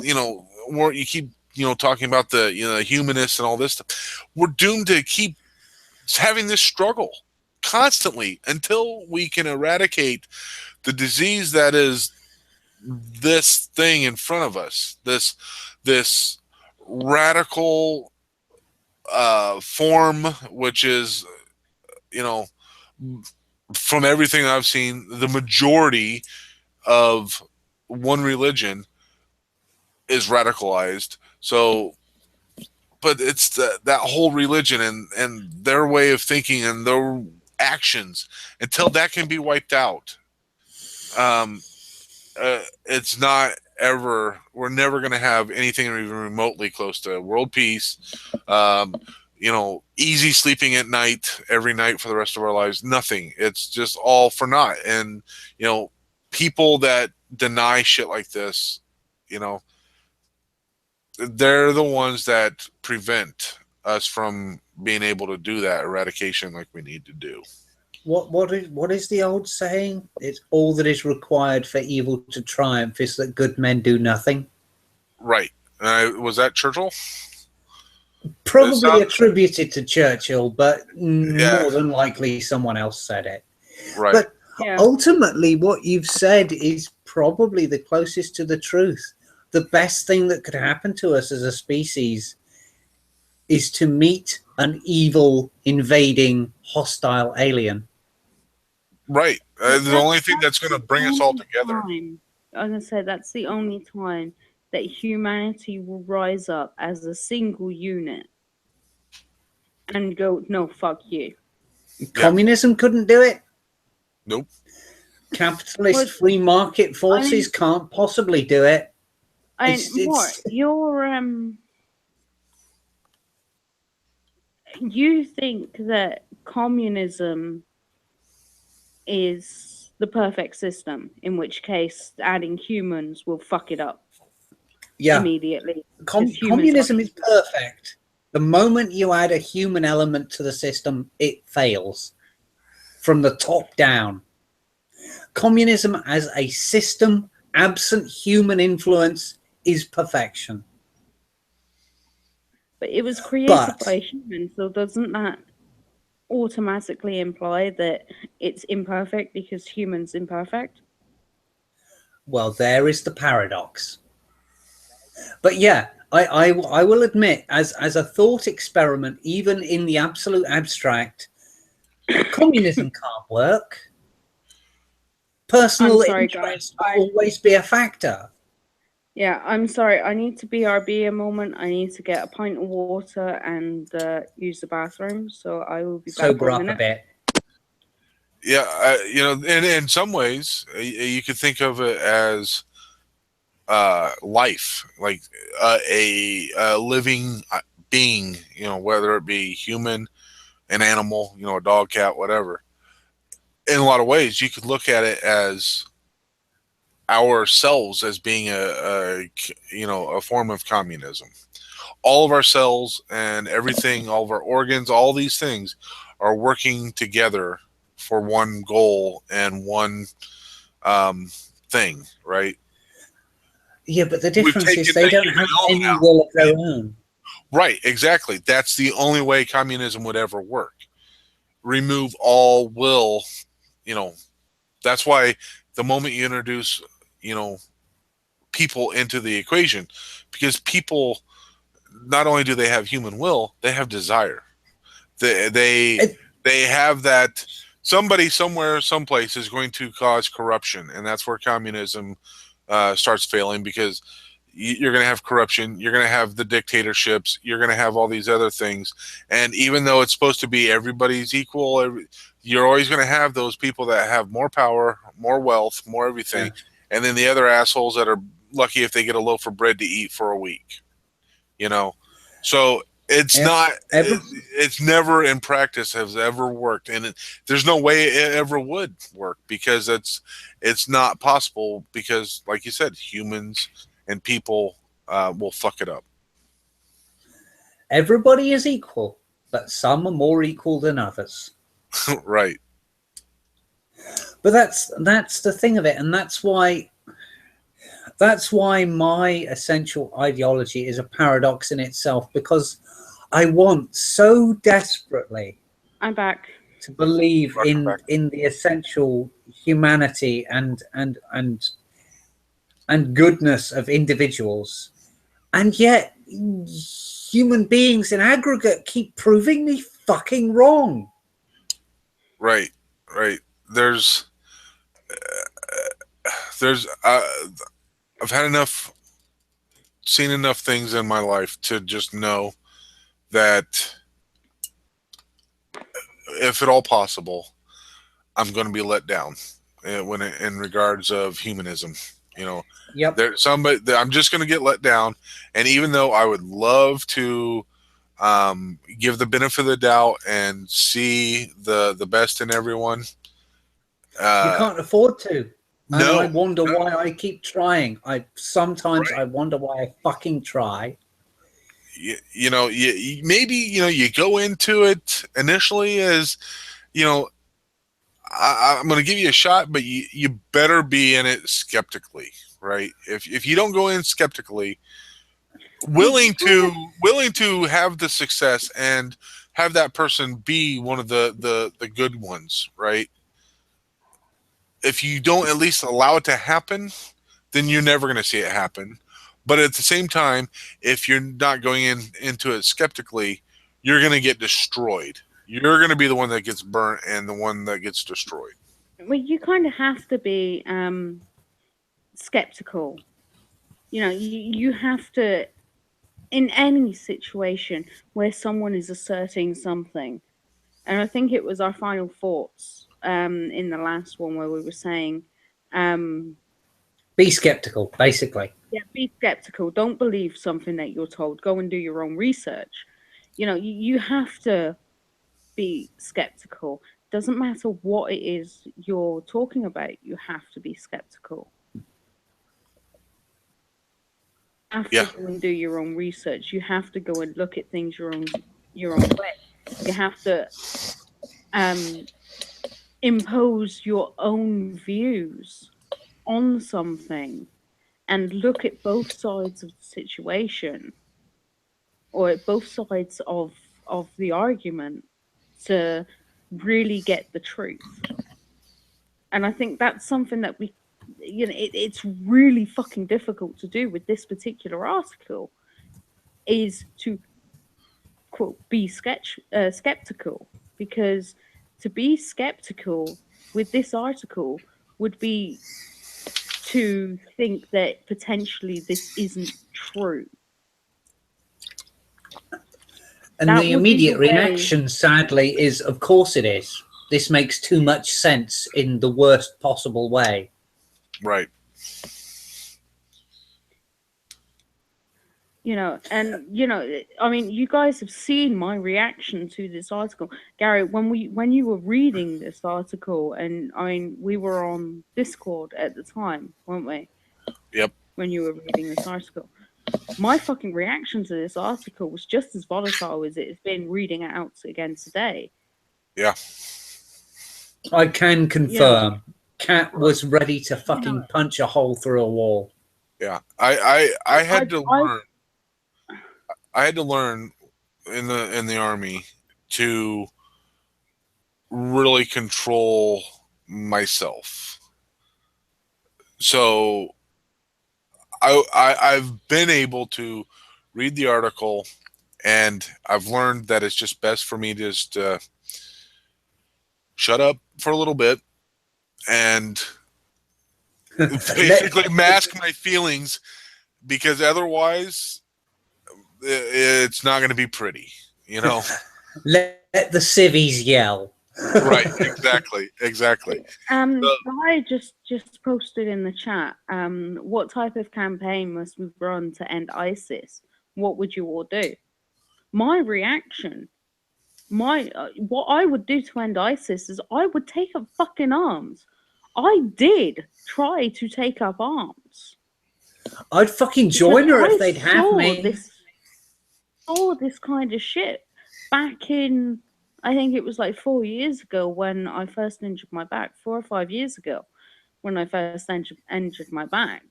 B: where you keep, talking about the, humanists and all this stuff. We're doomed to keep having this struggle constantly until we can eradicate the disease that is this thing in front of us. This radical form, which is, you know, from everything I've seen, the majority of one religion is radicalized. So, but it's that whole religion and their way of thinking and their actions. Until that can be wiped out, um, it's not ever. We're never going to have anything even remotely close to world peace. Um, easy sleeping at night every night for the rest of our lives. Nothing. It's just all for naught. And people that deny shit like this, they're the ones that prevent us from being able to do that eradication like we need to do.
C: What is the old saying? It's all that is required for evil to triumph is that good men do nothing.
B: Right. Was that Churchill?
C: Probably attributed to Churchill, but
B: Yeah.
C: more than likely someone else said it.
B: Right.
C: But ultimately, what you've said is probably the closest to the truth. The best thing that could happen to us as a species is to meet an evil, invading, hostile alien.
B: Right. The only thing that's going to bring us all together.
A: I'm going to say that's the only time that humanity will rise up as a single unit and go, no, fuck you.
C: Communism couldn't do it.
B: Nope.
C: Capitalist free market forces can't possibly do it.
A: You think that communism is the perfect system, in which case adding humans will fuck it up immediately.
C: Communism is perfect. The moment you add a human element to the system, it fails from the top down. Communism as a system, absent human influence, is perfection.
A: But it was created by humans, so doesn't that automatically imply that it's imperfect because humans imperfect?
C: Well, there is the paradox. But yeah, I will admit, as a thought experiment, even in the absolute abstract, communism can't work. Personal interest will always be a factor.
A: Yeah, I'm sorry. I need to BRB a moment. I need to get a pint of water and use the bathroom. So I will be back.
C: Sober up a bit.
B: Yeah, in some ways, you could think of it as life, like a living being. Whether it be human, an animal, a dog, cat, whatever. In a lot of ways, you could look at it as ourselves as being a form of communism. all of our cells and everything, all of our organs, all these things are working together for one goal and one um, thing, right?
C: Yeah, but the
B: We've
C: difference is
B: taken
C: they
B: the
C: don't
B: human
C: have
B: element
C: any
B: out.
C: will of their own.
B: Right, exactly. That's the only way communism would ever work. Remove all will, you know, that's why the moment you introduce, you know, people into the equation, because people, not only do they have human will, they have desire. They they
C: It,
B: they have that somebody somewhere, someplace is going to cause corruption, and that's where communism starts failing because you're going to have corruption, you're going to have the dictatorships, you're going to have all these other things, and even though it's supposed to be everybody's equal, you're always going to have those people that have more power, more wealth, more everything,
C: yeah.
B: and then the other assholes that are lucky if they get a loaf of bread to eat for a week. You know, so it's
C: Yeah.
B: not.
C: Every,
B: It's never in practice has ever worked, and there's no way it ever would work because it's not possible because, like you said, humans and people will fuck it up.
C: everybody is equal, but some are more equal than others.
B: Right.
C: But that's the thing of it, and that's why my essential ideology is a paradox in itself, because I want so desperately
A: I'm back.
C: to believe
B: Welcome back.
C: in the essential humanity and goodness of individuals, and yet human beings in aggregate keep proving me fucking wrong.
B: Right. Right. There's there's I've had enough, seen enough things in my life to just know that if at all possible, I'm going to be let down when in regards of humanism. You know,
C: Yep.
B: there somebody I'm just going to get let down, and even though I would love to give the benefit of the doubt and see the best in everyone,
C: You
B: uh,
C: can't afford to. And I
B: no,
C: wonder
B: no,
C: why I keep trying. I sometimes
B: right.
C: I wonder why I fucking try.
B: You know, maybe you go into it initially as you know I'm going to give you a shot, but you better be in it skeptically, right? If you don't go in skeptically,
A: You kind of
B: willing to have the success and have that person be one of the good ones, right? If you don't at least allow it to happen, then you're never going to see it happen. But at the same time, if you're not going into it skeptically, you're going to get destroyed. You're going to be the one that gets burnt and the one that gets destroyed.
A: well, you kind of have to be skeptical. You have to, in any situation where someone is asserting something, and I think it was our final thoughts in the last one where we were saying, um,
C: Be skeptical, basically.
A: yeah, be skeptical. Don't believe something that you're told. Go and do your own research. You have to be skeptical. Doesn't matter what it is you're talking about, you have to be skeptical. You have to
B: Yeah,
A: go and do your own research. You have to go and look at things your own way. You have to um, impose your own views on something and look at both sides of the situation or at both sides of the argument to really get the truth. And I think that's something that it's really fucking difficult to do with this particular article is to quote be skeptical, because to be skeptical with this article would be to think that potentially this isn't true.
C: And
A: That
C: the
A: would be the
C: immediate
A: way.
C: reaction, sadly, is of course it is. This makes too much sense in the worst possible way.
B: right.
A: I mean, you guys have seen my reaction to this article, Gary. When you were reading this article, and I mean, we were on Discord at the time, weren't we?
B: Yep.
A: When you were reading this article, My fucking reaction to this article was just as volatile as it has been reading it out again today.
B: Yeah.
C: I can
A: You know,
C: confirm, Cat was ready to
A: you know,
C: fucking punch a hole through a wall.
B: Yeah. I had to
A: I
B: learn. I had to learn in the army to really control myself. So I've been able to read the article, and I've learned that it's just best for me to just shut up for a little bit and
C: let,
B: basically mask my feelings, because otherwise it's not going to be pretty, you know.
C: let the civvies yell.
B: Right, exactly. So,
A: I just posted in the chat. What type of campaign must we run to end ISIS? What would you all do? My reaction, what I would do to end ISIS is I would take up fucking arms. I did try to take up arms
C: I'd fucking
A: because
C: join her if they'd have me.
A: saw this kind of shit back in, I think it was like 4 years ago when I first injured my back, 4 or 5 years ago when I first injured my back.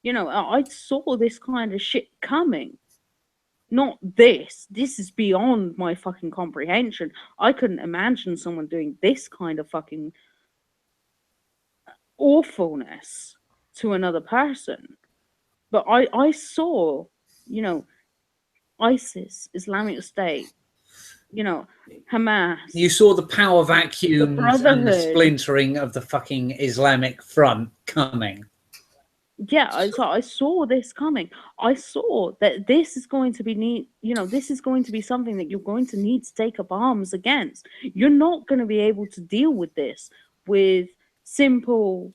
A: You know, I saw this kind of shit coming. Not this. This is beyond my fucking comprehension. I couldn't imagine someone doing this kind of fucking awfulness to another person. But I saw, you know, ISIS, Islamic State, you know, Hamas,
C: You saw the power
A: the
C: vacuums and the
A: Brotherhood.
C: splintering of the fucking Islamic Front coming.
A: Yeah, I saw this coming. I saw that this is going to be this is going to be something that you're going to need to take up arms against. You're not going to be able to deal with this with simple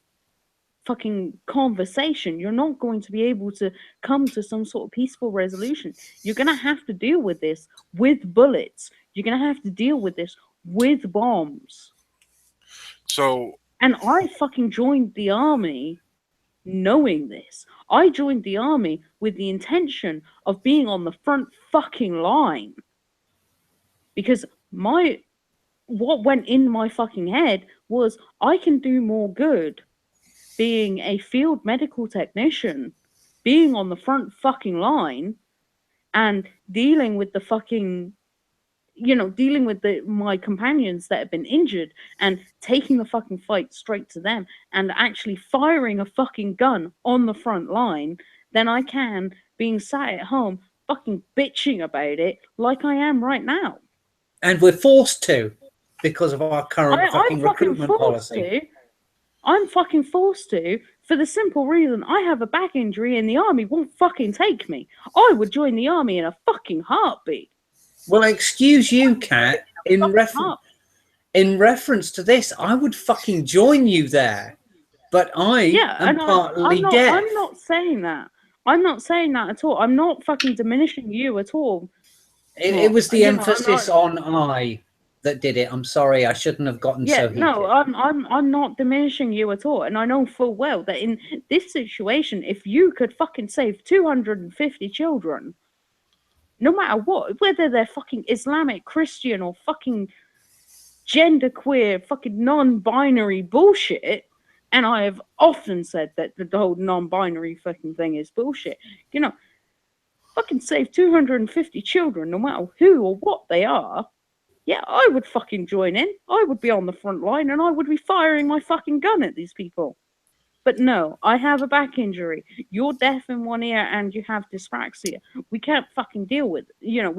A: fucking conversation. You're not going to be able to come to some sort of peaceful resolution. You're going to have to deal with this with bullets. You're going to have to deal with this with bombs.
B: so
A: And I fucking joined the army knowing this. I joined the army with the intention of being on the front fucking line. Because what went in my fucking head was I can do more good being a field medical technician, being on the front fucking line and dealing with the fucking dealing with my companions that have been injured and taking the fucking fight straight to them and actually firing a fucking gun on the front line than I can being sat at home fucking bitching about it like I am right now.
C: And we're forced to because of our current
A: I'm
C: fucking
A: fucking
C: recruitment
A: forced
C: policy.
A: to. I'm fucking forced to for the simple reason I have a back injury and the army won't fucking take me. I would join the army in a fucking heartbeat.
C: Well, excuse you, Kat. In reference to this, I would fucking join you there, but I
A: Yeah,
C: am
A: and
C: partly deaf.
A: I'm not saying that. I'm not saying that at all. I'm not fucking diminishing you at all.
C: It
A: Well,
C: was the
A: I'm not.
C: emphasis on I that did it. I'm sorry, I shouldn't have gotten
A: Yeah,
C: so
A: no,
C: heated.
A: I'm not diminishing you at all, and I know full well that in this situation, if you could fucking save 250 children, no matter what, whether they're fucking Islamic, Christian, or fucking genderqueer, fucking non-binary bullshit, and I have often said that the whole non-binary fucking thing is bullshit. You know, fucking save 250 children, no matter who or what they are. Yeah, I would fucking join in. I would be on the front line and I would be firing my fucking gun at these people. But no, I have a back injury. You're deaf in one ear and you have dyspraxia. We can't fucking deal with it.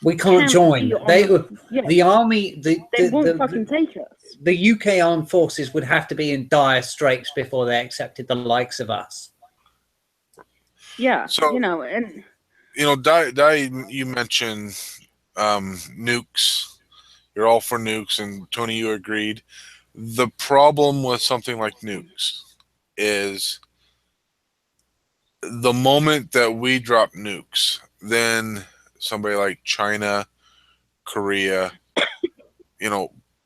C: We can't
A: can't
C: join.
A: be on
C: The army,
A: they won't fucking take us.
C: the UK armed forces would have to be in dire straits before they accepted the likes of us.
A: Yeah,
B: so
A: and
B: Di, you mentioned nukes. You're all for nukes, and Tony, you agreed. The problem with something like nukes is the moment that we drop nukes, then somebody like China, Korea,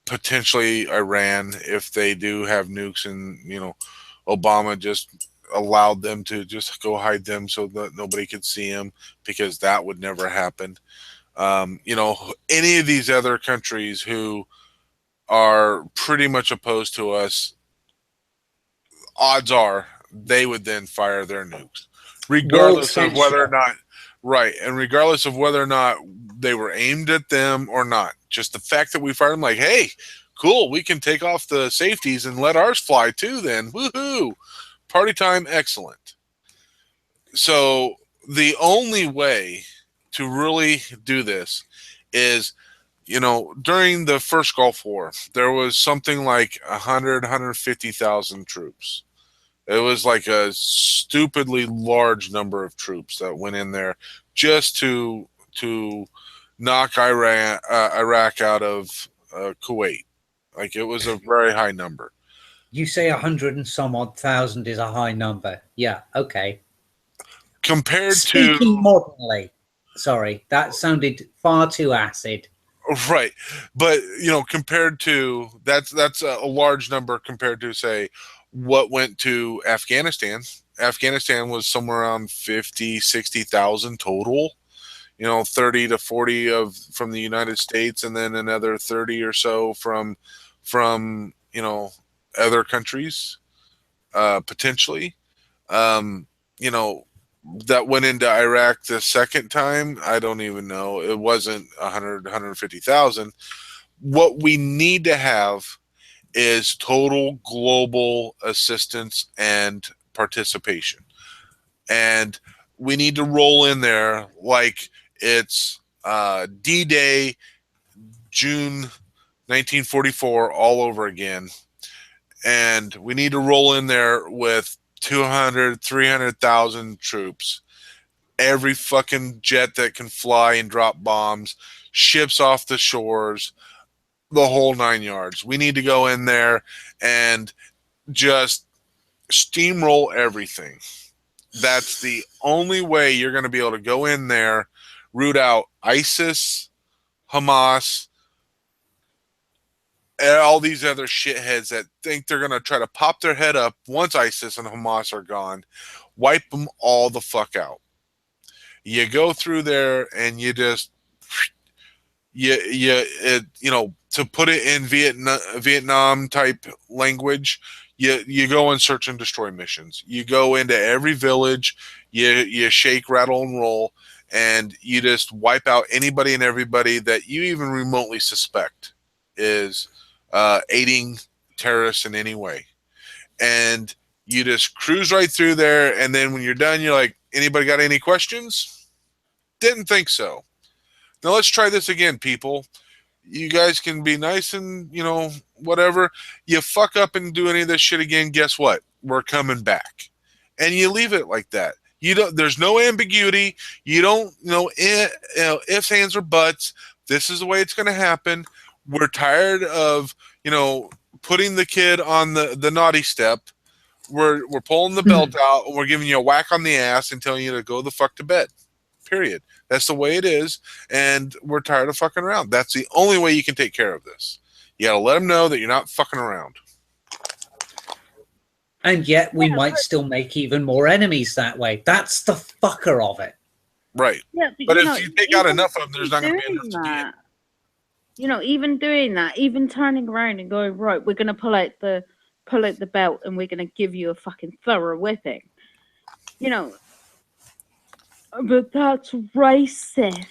B: potentially Iran, if they do have nukes, and Obama just allowed them to just go hide them so that nobody could see them, because that would never happen. Any of these other countries who are pretty much opposed to us, odds are they would then fire their nukes,
C: World
B: regardless of whether or
C: censure.
B: not, right, and regardless of whether or not they were aimed at them or not. Just the fact that we fired them, like, hey, cool, we can take off the safeties and let ours fly too. Then, woohoo, party time, excellent. So the only way to really do this is, during the first Gulf War, there was something like 150,000 troops. It was like a stupidly large number of troops that went in there just to knock Iraq out of Kuwait. Like, it was a very high number
C: You say 100 and some odd thousand is a high number. Yeah, okay.
B: compared to,
C: Speaking modernly, sorry, that sounded far too acid.
B: right, but compared to, that's a large number compared to, say, what went to Afghanistan. Afghanistan was somewhere around 50, 60,000 total. 30 to 40 of from the United States, and then another 30 or so from other countries, potentially. Um, you know that went into Iraq the second time. I don't even know. It wasn't 150,000. What we need to have is total global assistance and participation. And we need to roll in there like it's D Day, June 1944, all over again. And we need to roll in there with 200, 300,000 troops. Every fucking jet that can fly and drop bombs, ships off the shores, the whole nine yards. We need to go in there and just steamroll everything. That's the only way you're going to be able to go in there, root out ISIS, Hamas, and all these other shitheads that think they're going to try to pop their head up once ISIS and Hamas are gone, wipe them all the fuck out. You go through there and you just, to put it in Vietnam type language, you go and search and destroy missions. You go into every village, you shake, rattle, and roll, and you just wipe out anybody and everybody that you even remotely suspect is aiding terrorists in any way. And you just cruise right through there, and then when you're done, you're like, anybody got any questions? Didn't think so. Now let's try this again, people. You guys can be nice and, whatever. You fuck up and do any of this shit again, guess what? We're coming back. And you leave it like that. There's no ambiguity. You don't ifs, ands, or buts. This is the way it's going to happen. We're tired of, putting the kid on the naughty step. We're pulling the belt out, and we're giving you a whack on the ass and telling you to go the fuck to bed. Period. That's the way it is, and we're tired of fucking around. That's the only way you can take care of this. You gotta let them know that you're not fucking around.
C: And yet we might still make even more enemies that way. That's the fucker of it.
B: Right.
A: Yeah,
B: but if you take out enough of them, there's not going to be enough to
A: that. Even doing that, even turning around and going, right, we're going to pull out the belt and we're going to give you a fucking thorough whipping. But that's racist.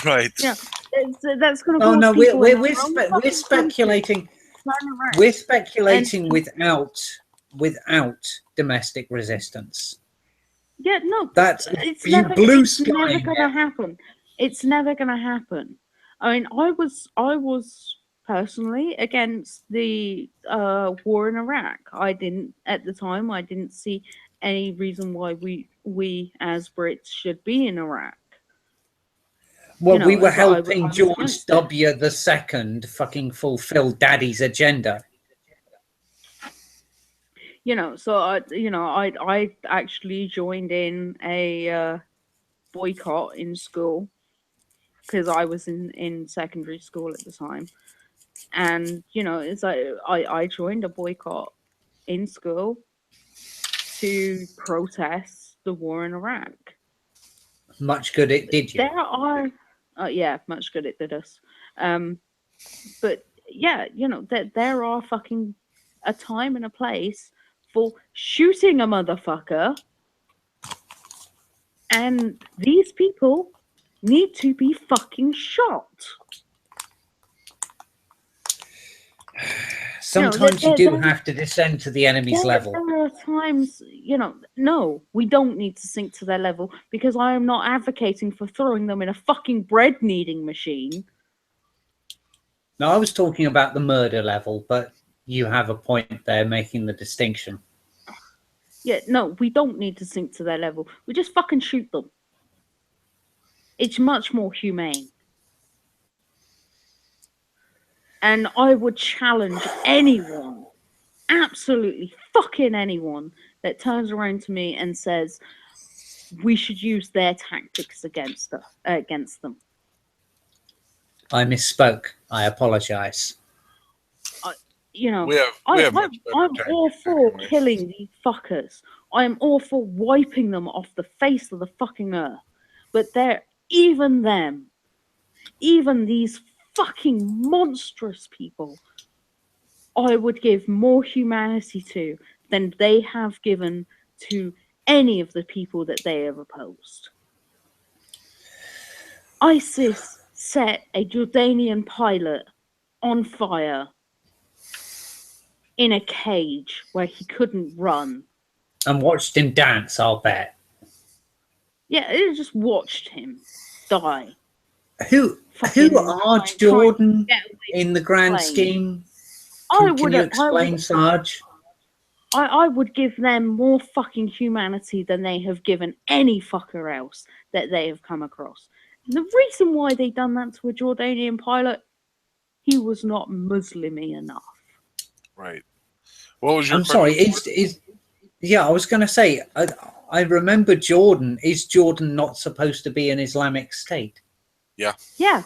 B: Right.
A: Yeah, that's going to.
C: Oh no, we're speculating. We're speculating without domestic resistance.
A: Yeah, no,
C: it's never going
A: to happen. It's never going to happen. I mean, I was personally against the war in Iraq. I didn't at the time. I didn't see any reason why we as Brits should be in Iraq.
C: Well, we were helping George W. II fucking fulfill Daddy's agenda.
A: So I actually joined in a boycott in school because I was in secondary school at the time, and it's like I joined a boycott in school to protest the war in Iraq.
C: Much good it did you.
A: There are, yeah, much good it did us. But yeah, there are fucking a time and a place for shooting a motherfucker, and these people need to be fucking shot.
C: Sometimes you do have to descend to the enemy's level.
A: There are times, no, we don't need to sink to their level, because I am not advocating for throwing them in a fucking bread kneading machine.
C: No, I was talking about the murder level, but you have a point there making the distinction.
A: Yeah, no, we don't need to sink to their level. We just fucking shoot them. It's much more humane. And I would challenge anyone, absolutely fucking anyone, that turns around to me and says we should use their tactics against them.
C: I misspoke. I apologize.
A: I'm all for killing these fuckers. I'm all for wiping them off the face of the fucking earth. But even these fucking monstrous people, I would give more humanity to than they have given to any of the people that they have opposed. ISIS set a Jordanian pilot on fire in a cage where he couldn't run.
C: And watched him dance, I'll bet.
A: Yeah, they just watched him die.
C: Who are Jordan in the grand scheme? Can you explain, Sarge?
A: I would give them more fucking humanity than they have given any fucker else that they have come across. And the reason why they done that to a Jordanian pilot, he was not Muslim-y enough.
B: Right. What was your
C: I'm sorry, yeah, I was going to say, I remember Jordan. Is Jordan not supposed to be an Islamic State?
B: Yeah.
A: Yeah.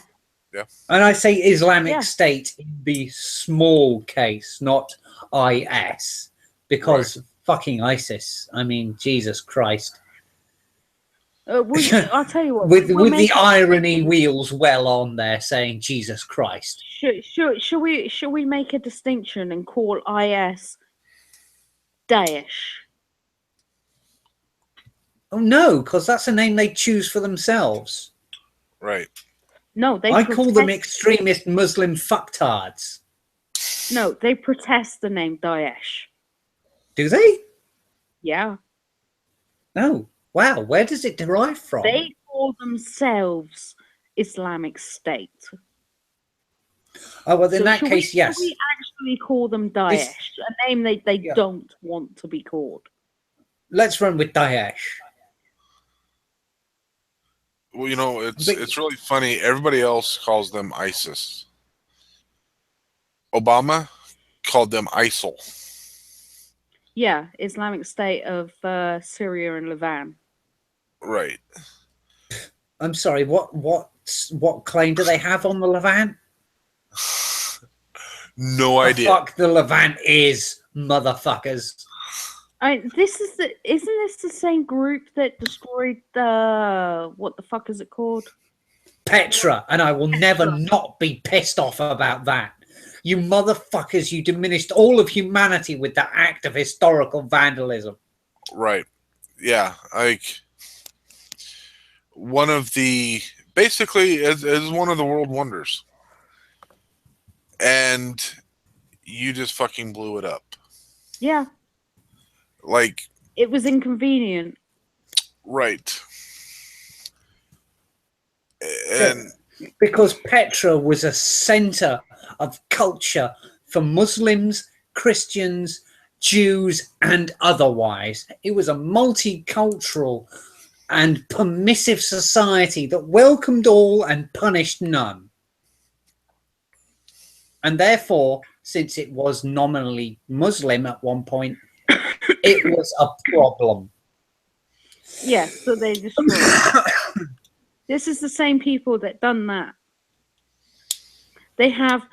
B: Yeah.
C: And I say Islamic State in the small case, not IS, because fucking ISIS. I mean, Jesus Christ.
A: I'll tell you what.
C: with the irony wheels well on there, saying Jesus Christ.
A: Should we make a distinction and call IS Daesh?
C: Oh no, because that's a name they choose for themselves.
B: Right.
A: No,
C: I call them extremist Muslim fucktards.
A: No, they protest the name Daesh.
C: Do they?
A: Yeah.
C: No. Wow, where does it derive from?
A: They call themselves Islamic State.
C: Oh, well, in that case, yes.
A: Should we actually call them Daesh? A name they don't want to be called.
C: Let's run with Daesh.
B: Well, it's really funny. Everybody else calls them ISIS. Obama called them ISIL.
A: Yeah, Islamic State of Syria and Levant.
B: Right.
C: I'm sorry. What claim do they have on the Levant?
B: No idea.
C: Fuck the Levant is, motherfuckers.
A: Isn't this the same group that destroyed what the fuck is it called?
C: Petra, and I will never not be pissed off about that. You motherfuckers, you diminished all of humanity with that act of historical vandalism.
B: Right. Yeah. Like one of the basically is one of the world wonders. And you just fucking blew it up.
A: Yeah.
B: Like
A: it was inconvenient.
B: Right. And
C: because Petra was a center of culture for Muslims, Christians, Jews, and otherwise. It was a multicultural and permissive society that welcomed all and punished none. And therefore, since it was nominally Muslim at one point, it was a problem.
A: Yeah, so they destroyed. This is the same people that done that. They have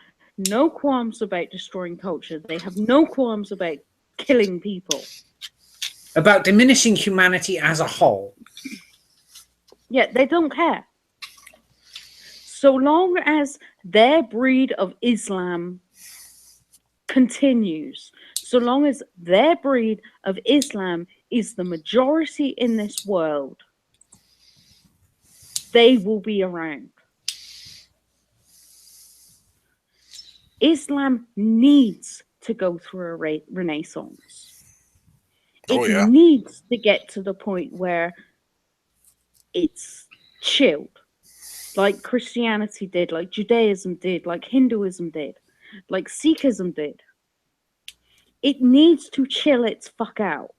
A: no qualms about destroying culture. They have no qualms about killing people.
C: About diminishing humanity as a whole.
A: Yeah, they don't care. So long as their breed of Islam continues, so long as their breed of Islam is the majority in this world, they will be around. Islam needs to go through a renaissance.
B: Oh
A: It
B: yeah.
A: needs to get to the point where it's chilled, like Christianity did, like Judaism did, like Hinduism did, like Sikhism did. It needs to chill its fuck out.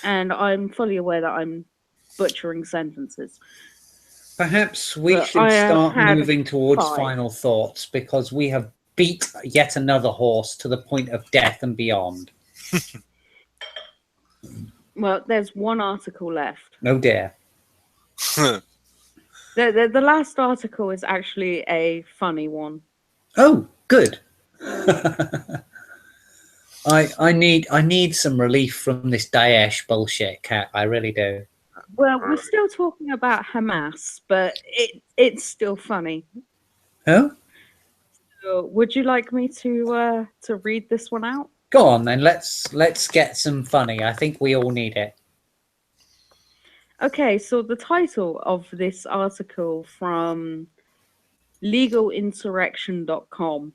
A: And I'm fully aware that I'm butchering sentences,
C: Perhaps we
A: but
C: should
A: I have
C: start
A: had
C: moving towards
A: 5.
C: final thoughts because we have beat yet another horse to the point of death and beyond.
A: Well, there's one article left.
C: No dare.
A: The last article is actually a funny one.
C: Oh, good. I need some relief from this Daesh bullshit, Cat. I really do.
A: Well, we're still talking about Hamas, but it's still funny.
C: Oh,
A: So, would you like me to read this one out?
C: go on then. Let's get some funny. I think we all need it.
A: Okay, so the title of this article from legalinsurrection.com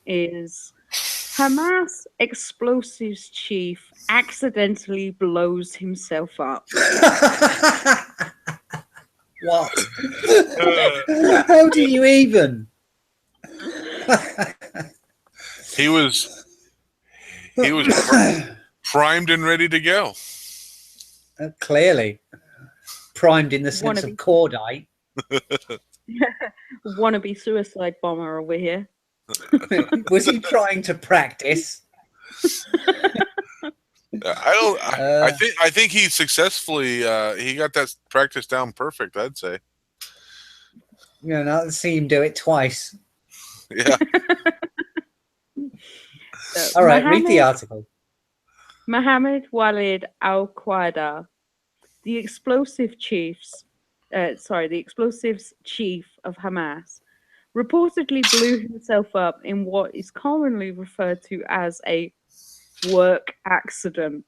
A: is Hamas explosives chief accidentally blows himself up.
C: What? How do you even?
B: He was primed and ready to go.
C: Clearly primed in the sense of cordite.
A: Wannabe suicide bomber over here.
C: Was he trying to practice?
B: I think he successfully he got that practice down perfect. I'd say.
C: You know, I've seen him do it twice.
B: Yeah.
C: All right, read the article.
A: Mohammed Walid al-Qada, the explosives chief of Hamas, reportedly blew himself up in what is commonly referred to as a work accident.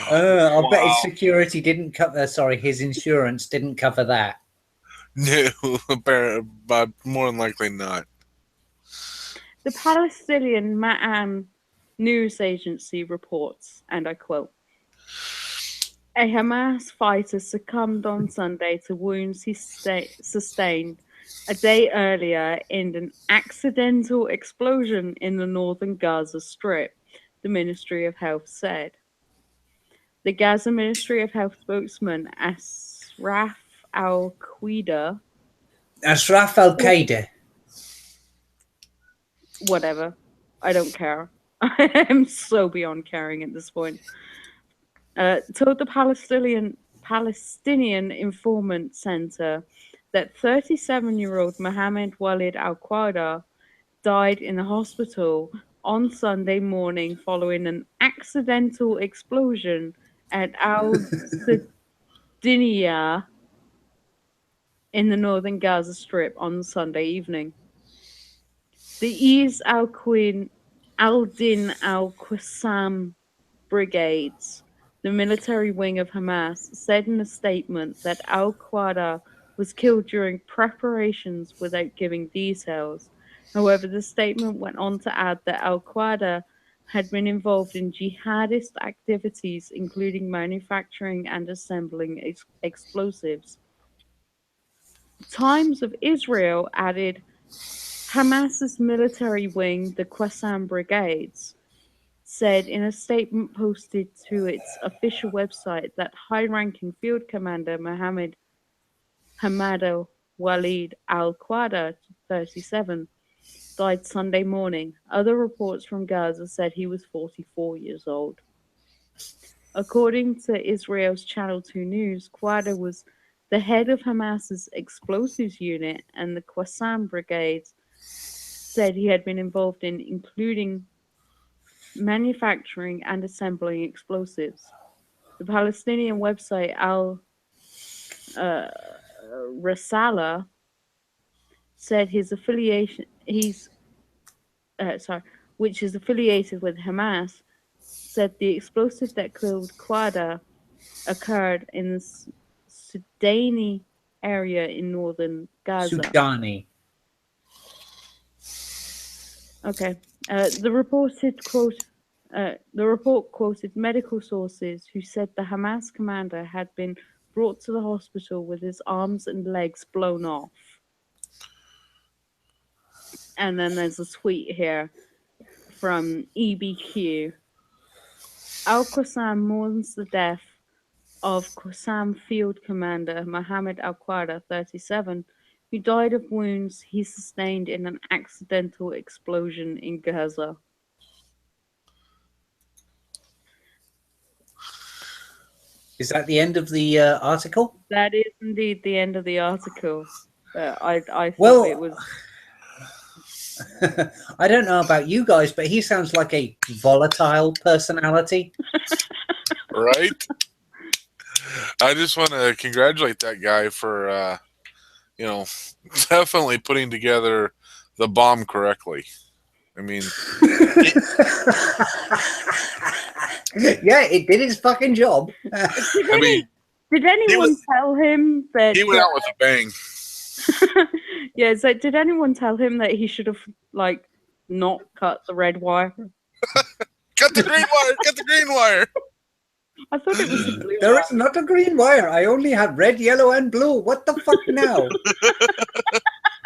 C: I'll bet his security didn't cover. His insurance didn't cover that.
B: No, but more than likely not.
A: The Palestinian Ma'an news agency reports, and I quote, a Hamas fighter succumbed on Sunday to wounds he sustained a day earlier in an accidental explosion in the northern Gaza Strip, the Ministry of Health said. The Gaza Ministry of Health spokesman Ashraf al-Qaeda.
C: Ashraf al-Qaeda.
A: Whatever. I don't care. I am so beyond caring at this point. Told the Palestinian Informant Center that 37-year-old Mohammed Walid al-Qada died in a hospital on Sunday morning following an accidental explosion at al-Sidinia in the northern Gaza Strip on Sunday evening. The East al-Din al-Qassam brigades, the military wing of Hamas, said in a statement that al-Qada was killed during preparations without giving details. However, the statement went on to add that al-Qada had been involved in jihadist activities, including manufacturing and assembling explosives. Times of Israel added Hamas's military wing, the Qassam brigades, said in a statement posted to its official website that high-ranking field commander Mohammed Walid al-Qada, 37, died Sunday morning. Other reports from Gaza said he was 44 years old. According to Israel's Channel 2 News, Qada was the head of Hamas's explosives unit and the Qassam brigades said he had been involved in, including manufacturing and assembling explosives. The Palestinian website Al uh, Rasala said his affiliation, sorry, which is affiliated with Hamas, said the explosive that killed Quada occurred in the Sudani area in northern Gaza.
C: Sudani.
A: Okay. The report quoted medical sources who said the Hamas commander had been brought to the hospital with his arms and legs blown off. And then there's a tweet here from EBQ. Al-Qassam mourns the death of Qassam Field Commander Mohammed Al-Qada, 37, who died of wounds he sustained in an accidental explosion in Gaza.
C: Is that the end of the article?
A: That is indeed the end of the article. I thought
C: Well,
A: it was...
C: I don't know about you guys, but he sounds like a volatile personality.
B: Right? I just want to congratulate that guy for, definitely putting together the bomb correctly. I mean,
C: yeah, it did his fucking job.
A: Did anyone tell him that
B: he went out with a bang?
A: Yeah, so did anyone tell him that he should have not cut the red wire?
B: Cut the green wire! Cut the green wire!
A: I thought it was the blue
C: There
A: wire.
C: is not a green wire. I only have red, yellow, and blue. What the fuck now?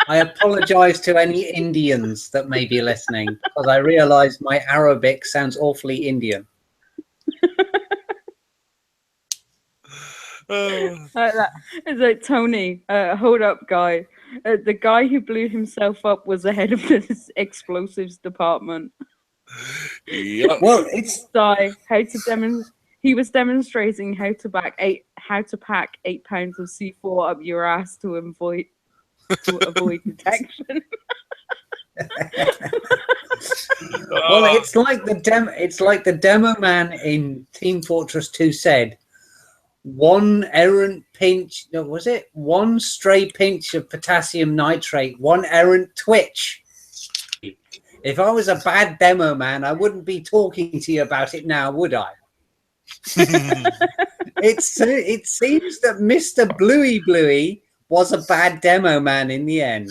C: I apologize to any Indians that may be listening, because I realize my Arabic sounds awfully Indian.
A: It's like, Tony, hold up, guy. The guy who blew himself up was the head of the explosives department.
B: Yep.
C: Well, it's
A: He was demonstrating how to pack 8 pounds of C4 up your ass to avoid detection.
C: well, it's like the demo man in Team Fortress 2 said. One stray pinch of potassium nitrate, one errant twitch. If I was a bad demo man, I wouldn't be talking to you about it now, would I? It seems that Mr. Bluey was a bad demo man in the end.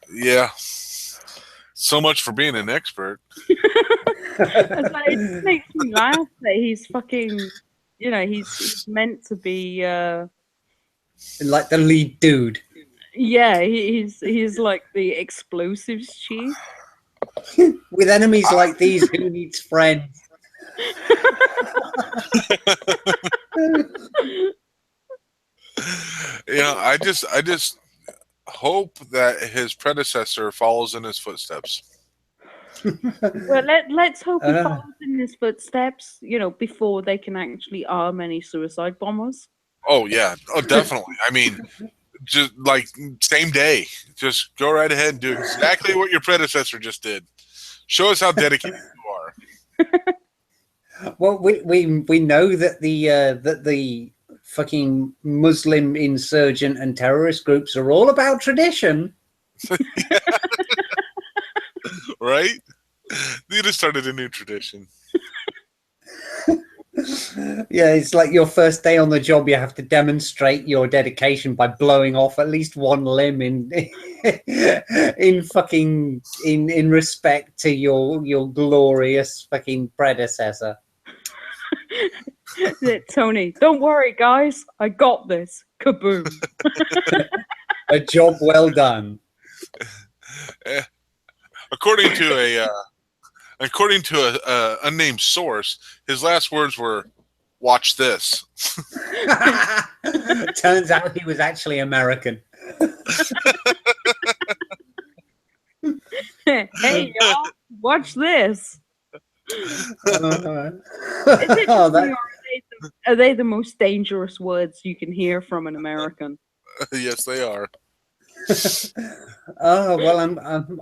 B: Yeah. So much for being an expert.
A: It makes me laugh that he's fucking... he's meant to be
C: like the lead dude.
A: Yeah, he's like the explosives chief.
C: With enemies like these, who needs friends?
B: I just hope that his predecessor follows in his footsteps.
A: Well, let's hope he follows in his footsteps, before they can actually arm any suicide bombers.
B: Oh, yeah. Oh, definitely. I mean, just like same day. Just go right ahead and do exactly what your predecessor just did. Show us how dedicated you
C: are. Well, we know that the fucking Muslim insurgent and terrorist groups are all about tradition.
B: Right? They just started a new tradition.
C: Yeah, it's like your first day on the job. You have to demonstrate your dedication by blowing off at least one limb in respect to your glorious fucking predecessor.
A: Tony, don't worry, guys. I got this. Kaboom!
C: A job well done.
B: According to a unnamed source, his last words were, "Watch this."
C: Turns out he was actually American.
A: Hey, y'all, watch this. Are they the most dangerous words you can hear from an American?
B: Yes, they are.
C: Oh well,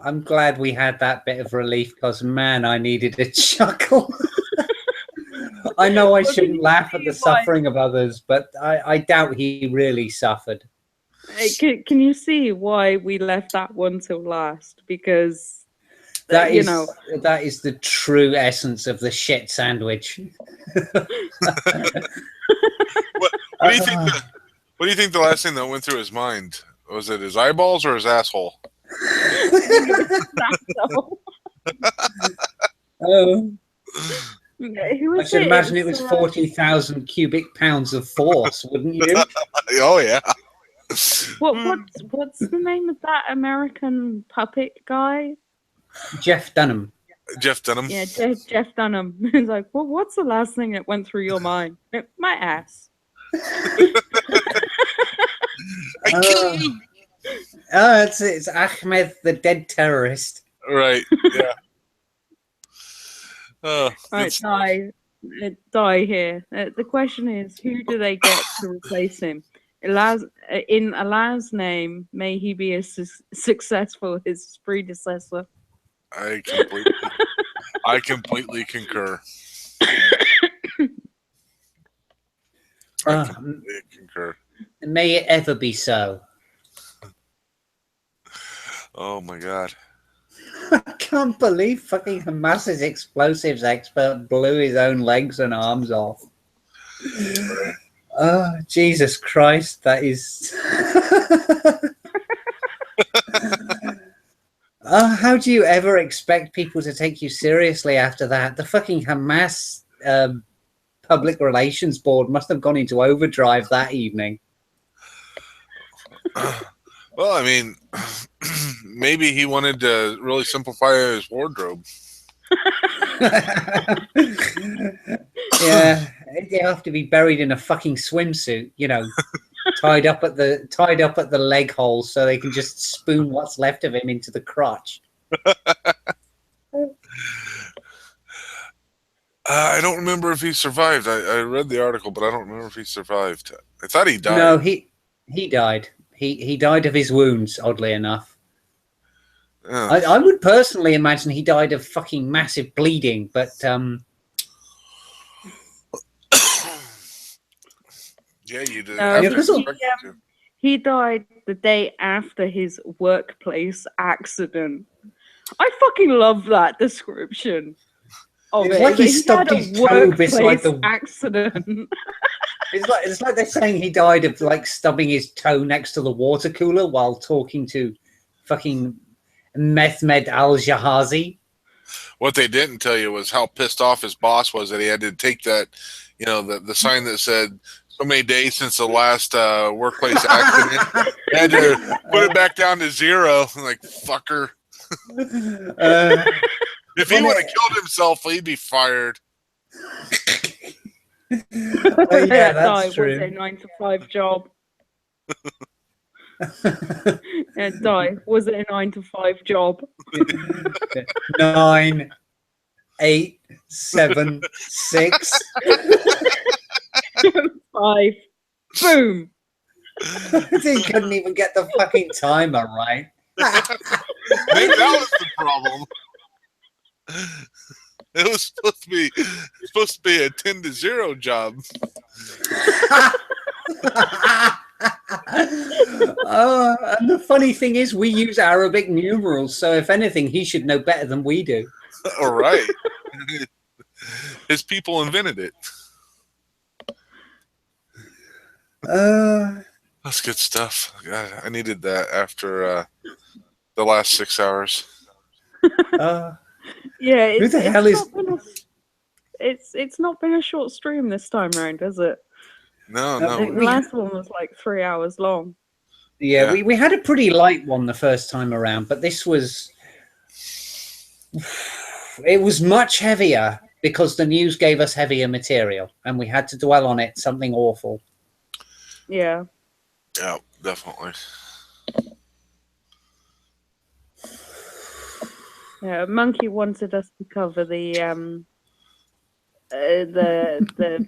C: I'm glad we had that bit of relief because man, I needed a chuckle. I know I
A: Well, can
C: shouldn't
A: you
C: laugh at
A: see
C: the
A: why?
C: suffering of others, but I doubt he really suffered.
A: Can you see why we left that one till last? Because
C: That
A: you know,
C: is the true essence of the shit sandwich.
B: What do you think? What do you think the last thing that went through his mind was? It his eyeballs or his asshole?
A: I think it was that though.
C: Oh,
A: Who
C: I
A: was
C: should
A: it? It
C: imagine it
A: was
C: was 40,000 cubic pounds of force, wouldn't you?
B: Oh yeah.
A: what's the name of that American puppet guy?
C: Jeff Dunham.
B: Jeff Dunham.
A: Yeah, Jeff Dunham. He's like, well, what's the last thing that went through your mind? My ass.
B: I kill
C: Oh,
B: you.
C: it's Ahmed, the dead terrorist.
B: Right. Yeah. Oh,
A: Right,
B: it's
A: die here. The question is, who do they get to replace him? In Allah's name, may he be as successful as his predecessor.
B: I completely I completely concur. I
C: Oh,
B: completely concur.
C: may it ever be so.
B: Oh my god.
C: I can't believe fucking Hamas's explosives expert blew his own legs and arms off. Oh, Jesus Christ, that is. How do you ever expect people to take you seriously after that? The fucking Hamas public relations board must have gone into overdrive that evening.
B: Well, I mean, maybe he wanted to really simplify his wardrobe.
C: Yeah, you have to be buried in a fucking swimsuit, you know, tied up at the leg holes so they can just spoon what's left of him into the crotch.
B: I don't remember if he survived. I read the article, but I don't remember if he survived. I thought he died.
C: No, he died. He died of his wounds, oddly enough.
B: Yeah,
C: I would personally imagine he died of fucking massive bleeding, but
B: yeah, you'd
A: No,
B: have
C: yeah,
B: to
C: because
B: expect him to.
A: he died the day after his workplace accident. I fucking love that description of
C: it's
A: it.
C: like he
A: He had
C: stubbed
A: a
C: his toe beside
A: workplace
C: the.
A: accident.
C: It's like they're saying he died of like stubbing his toe next to the water cooler while talking to fucking Mehmed Al Jahazi.
B: What they didn't tell you was how pissed off his boss was that he had to take that, the sign that said so many days since the last workplace accident. He had to put it back down to 0. Like, fucker. If he would have killed himself, he'd be fired.
C: Yeah, that's
A: Die was a
C: true.
A: 9 to 5 job. Die was it a 9 to 5 job?
C: 9, 8, 7, 6.
A: 5. Boom.
C: He couldn't even get the fucking timer right.
B: Maybe that was the problem. It was supposed to be a 10 to 0 job.
C: And the funny thing is, we use Arabic numerals, so if anything, he should know better than we do.
B: All right. His people invented it. That's good stuff. God, I needed that after the last 6 hours.
A: Yeah,
C: Who the hell is?
A: It's not been a short stream this time round, has it?
B: No,
A: I think the last one was like 3 hours long.
C: Yeah, we had a pretty light one the first time around, but this was it was much heavier because the news gave us heavier material and we had to dwell on it, something awful.
A: Yeah.
B: Yeah, definitely.
A: Yeah, Monkey wanted us to cover the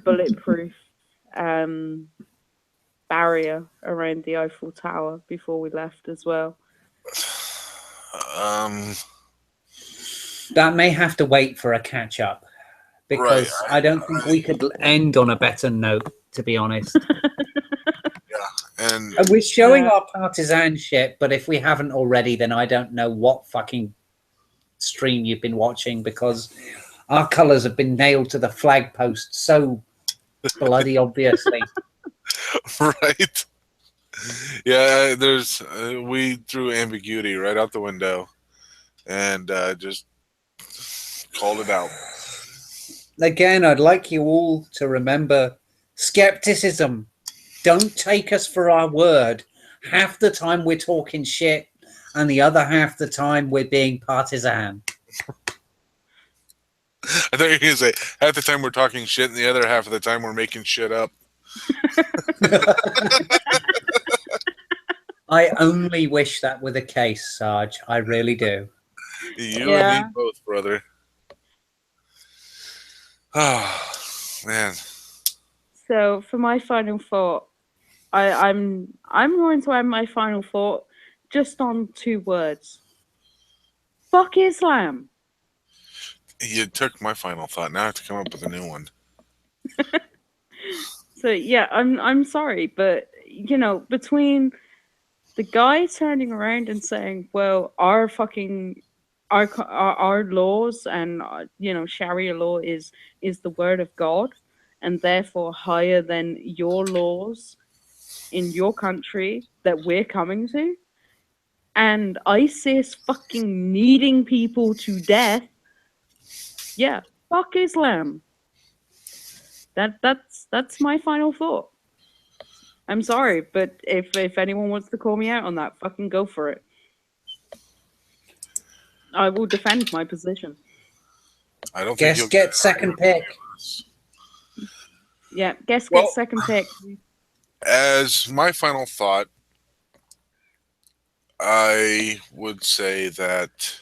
A: bulletproof barrier around the Eiffel Tower before we left as well.
B: Um,
C: That may have to wait for a catch up
B: right.
C: because I don't think we could end on a better note, to be honest.
B: And
C: And we're showing
A: Yeah.
C: our partisanship, but if we haven't already, then I don't know what fucking stream you've been watching because our colours have been nailed to the flag post so bloody obviously.
B: right. Yeah, there's we threw ambiguity right out the window and just called it out.
C: Again, I'd like you all to remember skepticism. Don't take us for our word. Half the time we're talking shit, and the other half the time we're being partisan.
B: I thought you were gonna say half the time we're talking shit, and the other half of the time we're making shit up.
C: I only wish that were the case, Sarge. I really do.
B: You and me
A: Yeah.
B: both, brother. Oh man,
A: So for my final thought, I'm going to end my final thought just on 2 words. Fuck Islam.
B: you took my final thought. Now I have to come up with a new one.
A: So yeah, I'm sorry, but between the guy turning around and saying, "Well, our laws and Sharia law is the word of God, and therefore higher than your laws in your country that we're coming to," and ISIS fucking needing people to death. Yeah, fuck Islam. That's my final thought. I'm sorry, but if anyone wants to call me out on that, fucking go for it. I will defend my position.
B: I don't think
C: Guest
B: you'll get
C: gets second pick.
A: Yeah, guess
B: Well,
A: gets second pick.
B: as my final thought, I would say that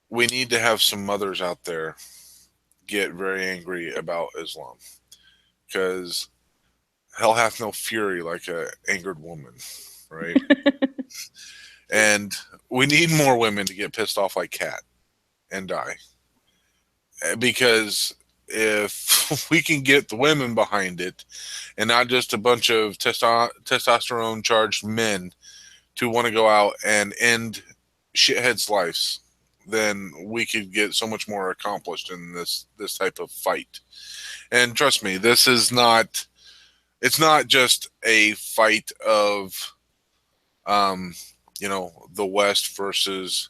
B: we need to have some mothers out there get very angry about Islam because hell hath no fury like a angered woman, right? And we need more women to get pissed off like Cat and die because if we can get the women behind it and not just a bunch of testosterone charged men to want to go out and end shitheads' lives, then we could get so much more accomplished in this type of fight. And trust me, this is not. It's not just a fight of, um, the West versus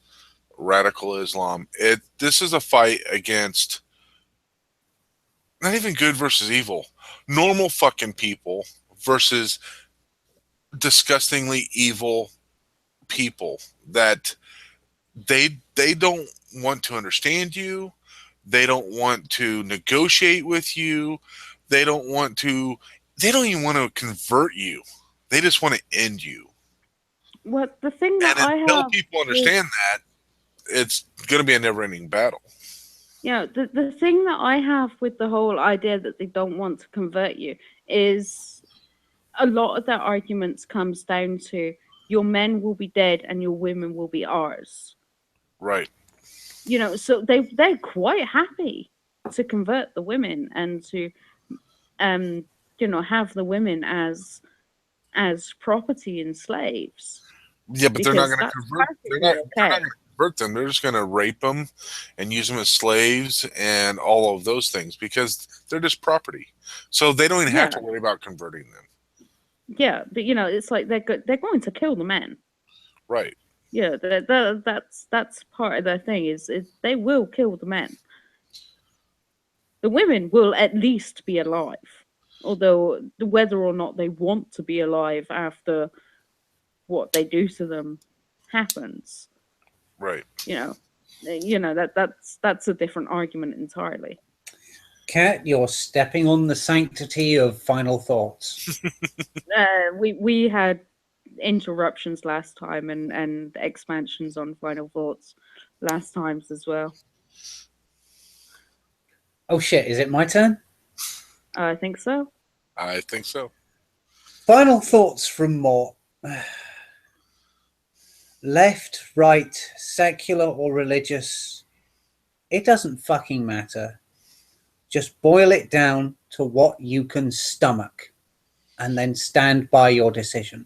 B: radical Islam. This is a fight against not even good versus evil, normal fucking people versus disgustingly evil people that they don't want to understand you. They don't want to negotiate with you. They don't want to. They don't even want to convert you. They just want to end you.
A: What the thing that
B: And
A: I
B: until
A: have
B: people
A: with
B: understand that, it's going to be a never-ending battle.
A: the thing that I have with the whole idea that they don't want to convert you is a lot of their arguments comes down to your men will be dead and your women will be ours.
B: Right.
A: So they're quite happy to convert the women and to um have the women as property and slaves
B: Yeah, but they're not
A: because
B: going to
A: that's
B: convert.
A: perfectly
B: They're not
A: okay.
B: going to convert them. They're just going to rape them and use them as slaves and all of those things because they're just property. So they don't even have
A: Yeah,
B: to worry about converting them.
A: yeah, but it's like they're going to kill the men.
B: Right.
A: Yeah, that's part of their thing is they will kill the men. The women will at least be alive, although whether or not they want to be alive after what they do to them happens.
B: Right.
A: You know, that's a different argument entirely.
C: Kat, you're stepping on the sanctity of final thoughts.
A: We had interruptions last time and expansions on final thoughts last times as well.
C: Oh shit, is it my turn?
A: I think so.
B: I think so.
C: Final thoughts from Mort. Left, right, secular or religious, it doesn't fucking matter. Just boil it down to what you can stomach and then stand by your decision.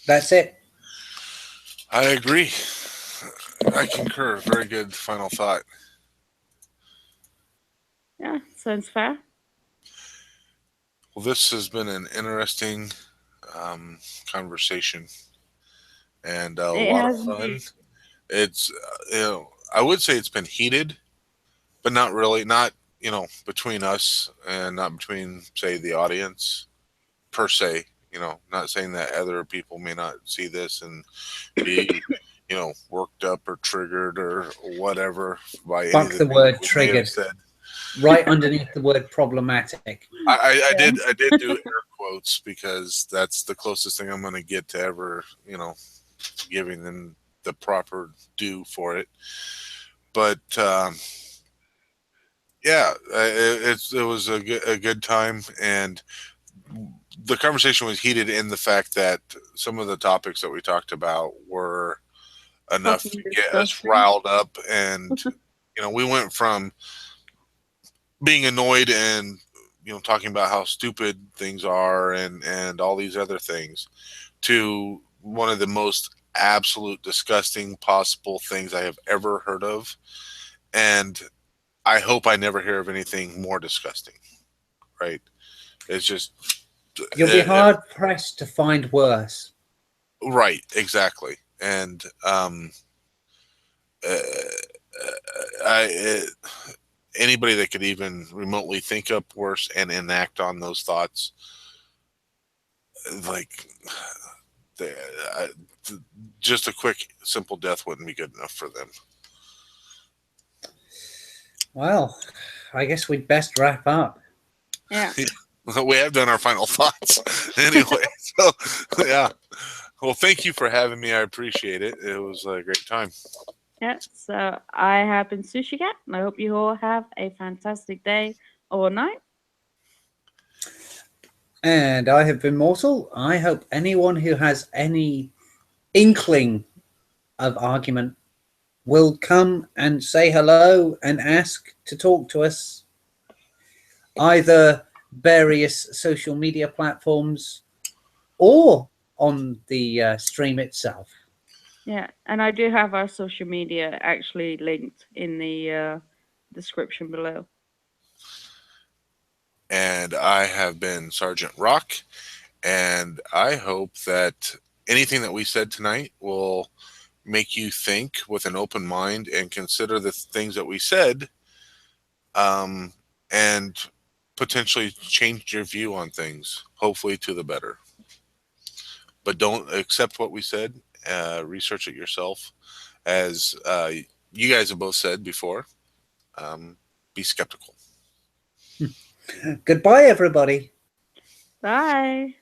C: That's it.
B: I agree. I concur. Very good final thought.
A: Yeah, sounds fair.
B: Well, this has been an interesting conversation and a
A: It
B: lot of
A: has
B: fun.
A: indeed.
B: It's I would say it's been heated, but not really. Not between us and not between say the audience per se. Not saying that other people may not see this and be worked up or triggered or whatever by any of
C: Fuck
B: the
C: the
B: things
C: word
B: we may have
C: triggered.
B: said.
C: Right underneath the word problematic.
A: Yeah.
B: I did do air quotes because that's the closest thing I'm going to get to ever giving them the proper due for it. But yeah, it was a good time, and the conversation was heated in the fact that some of the topics that we talked about were enough to
A: Fucking
B: get us
A: disgusting.
B: riled up, and we went from being annoyed and talking about how stupid things are and all these other things to one of the most absolute disgusting possible things I have ever heard of, and I hope I never hear of anything more disgusting. Right? It's just
C: You'll be hard pressed to find worse.
B: right, exactly, and uh, anybody that could even remotely think up worse and enact on those thoughts, like the, uh, just a quick, simple death wouldn't be good enough for them.
C: Well, I guess we'd best wrap up.
A: Yeah.
B: We have done our final thoughts anyway. So, yeah. Well, thank you for having me. I appreciate it. It was a great time.
A: Yeah. So I have been Sushikat, and I hope you all have a fantastic day or night.
C: And I have been Mortal. I hope anyone who has any inkling of argument will come and say hello and ask to talk to us, either various social media platforms or on the stream itself.
A: Yeah, and I do have our social media actually linked in the description below.
B: And I have been Sergeant Rock. And I hope that anything that we said tonight will make you think with an open mind and consider the things that we said, um, and potentially change your view on things, hopefully to the better. But don't accept what we said. Research it yourself. As you guys have both said before, be skeptical.
C: Goodbye, everybody.
A: Bye.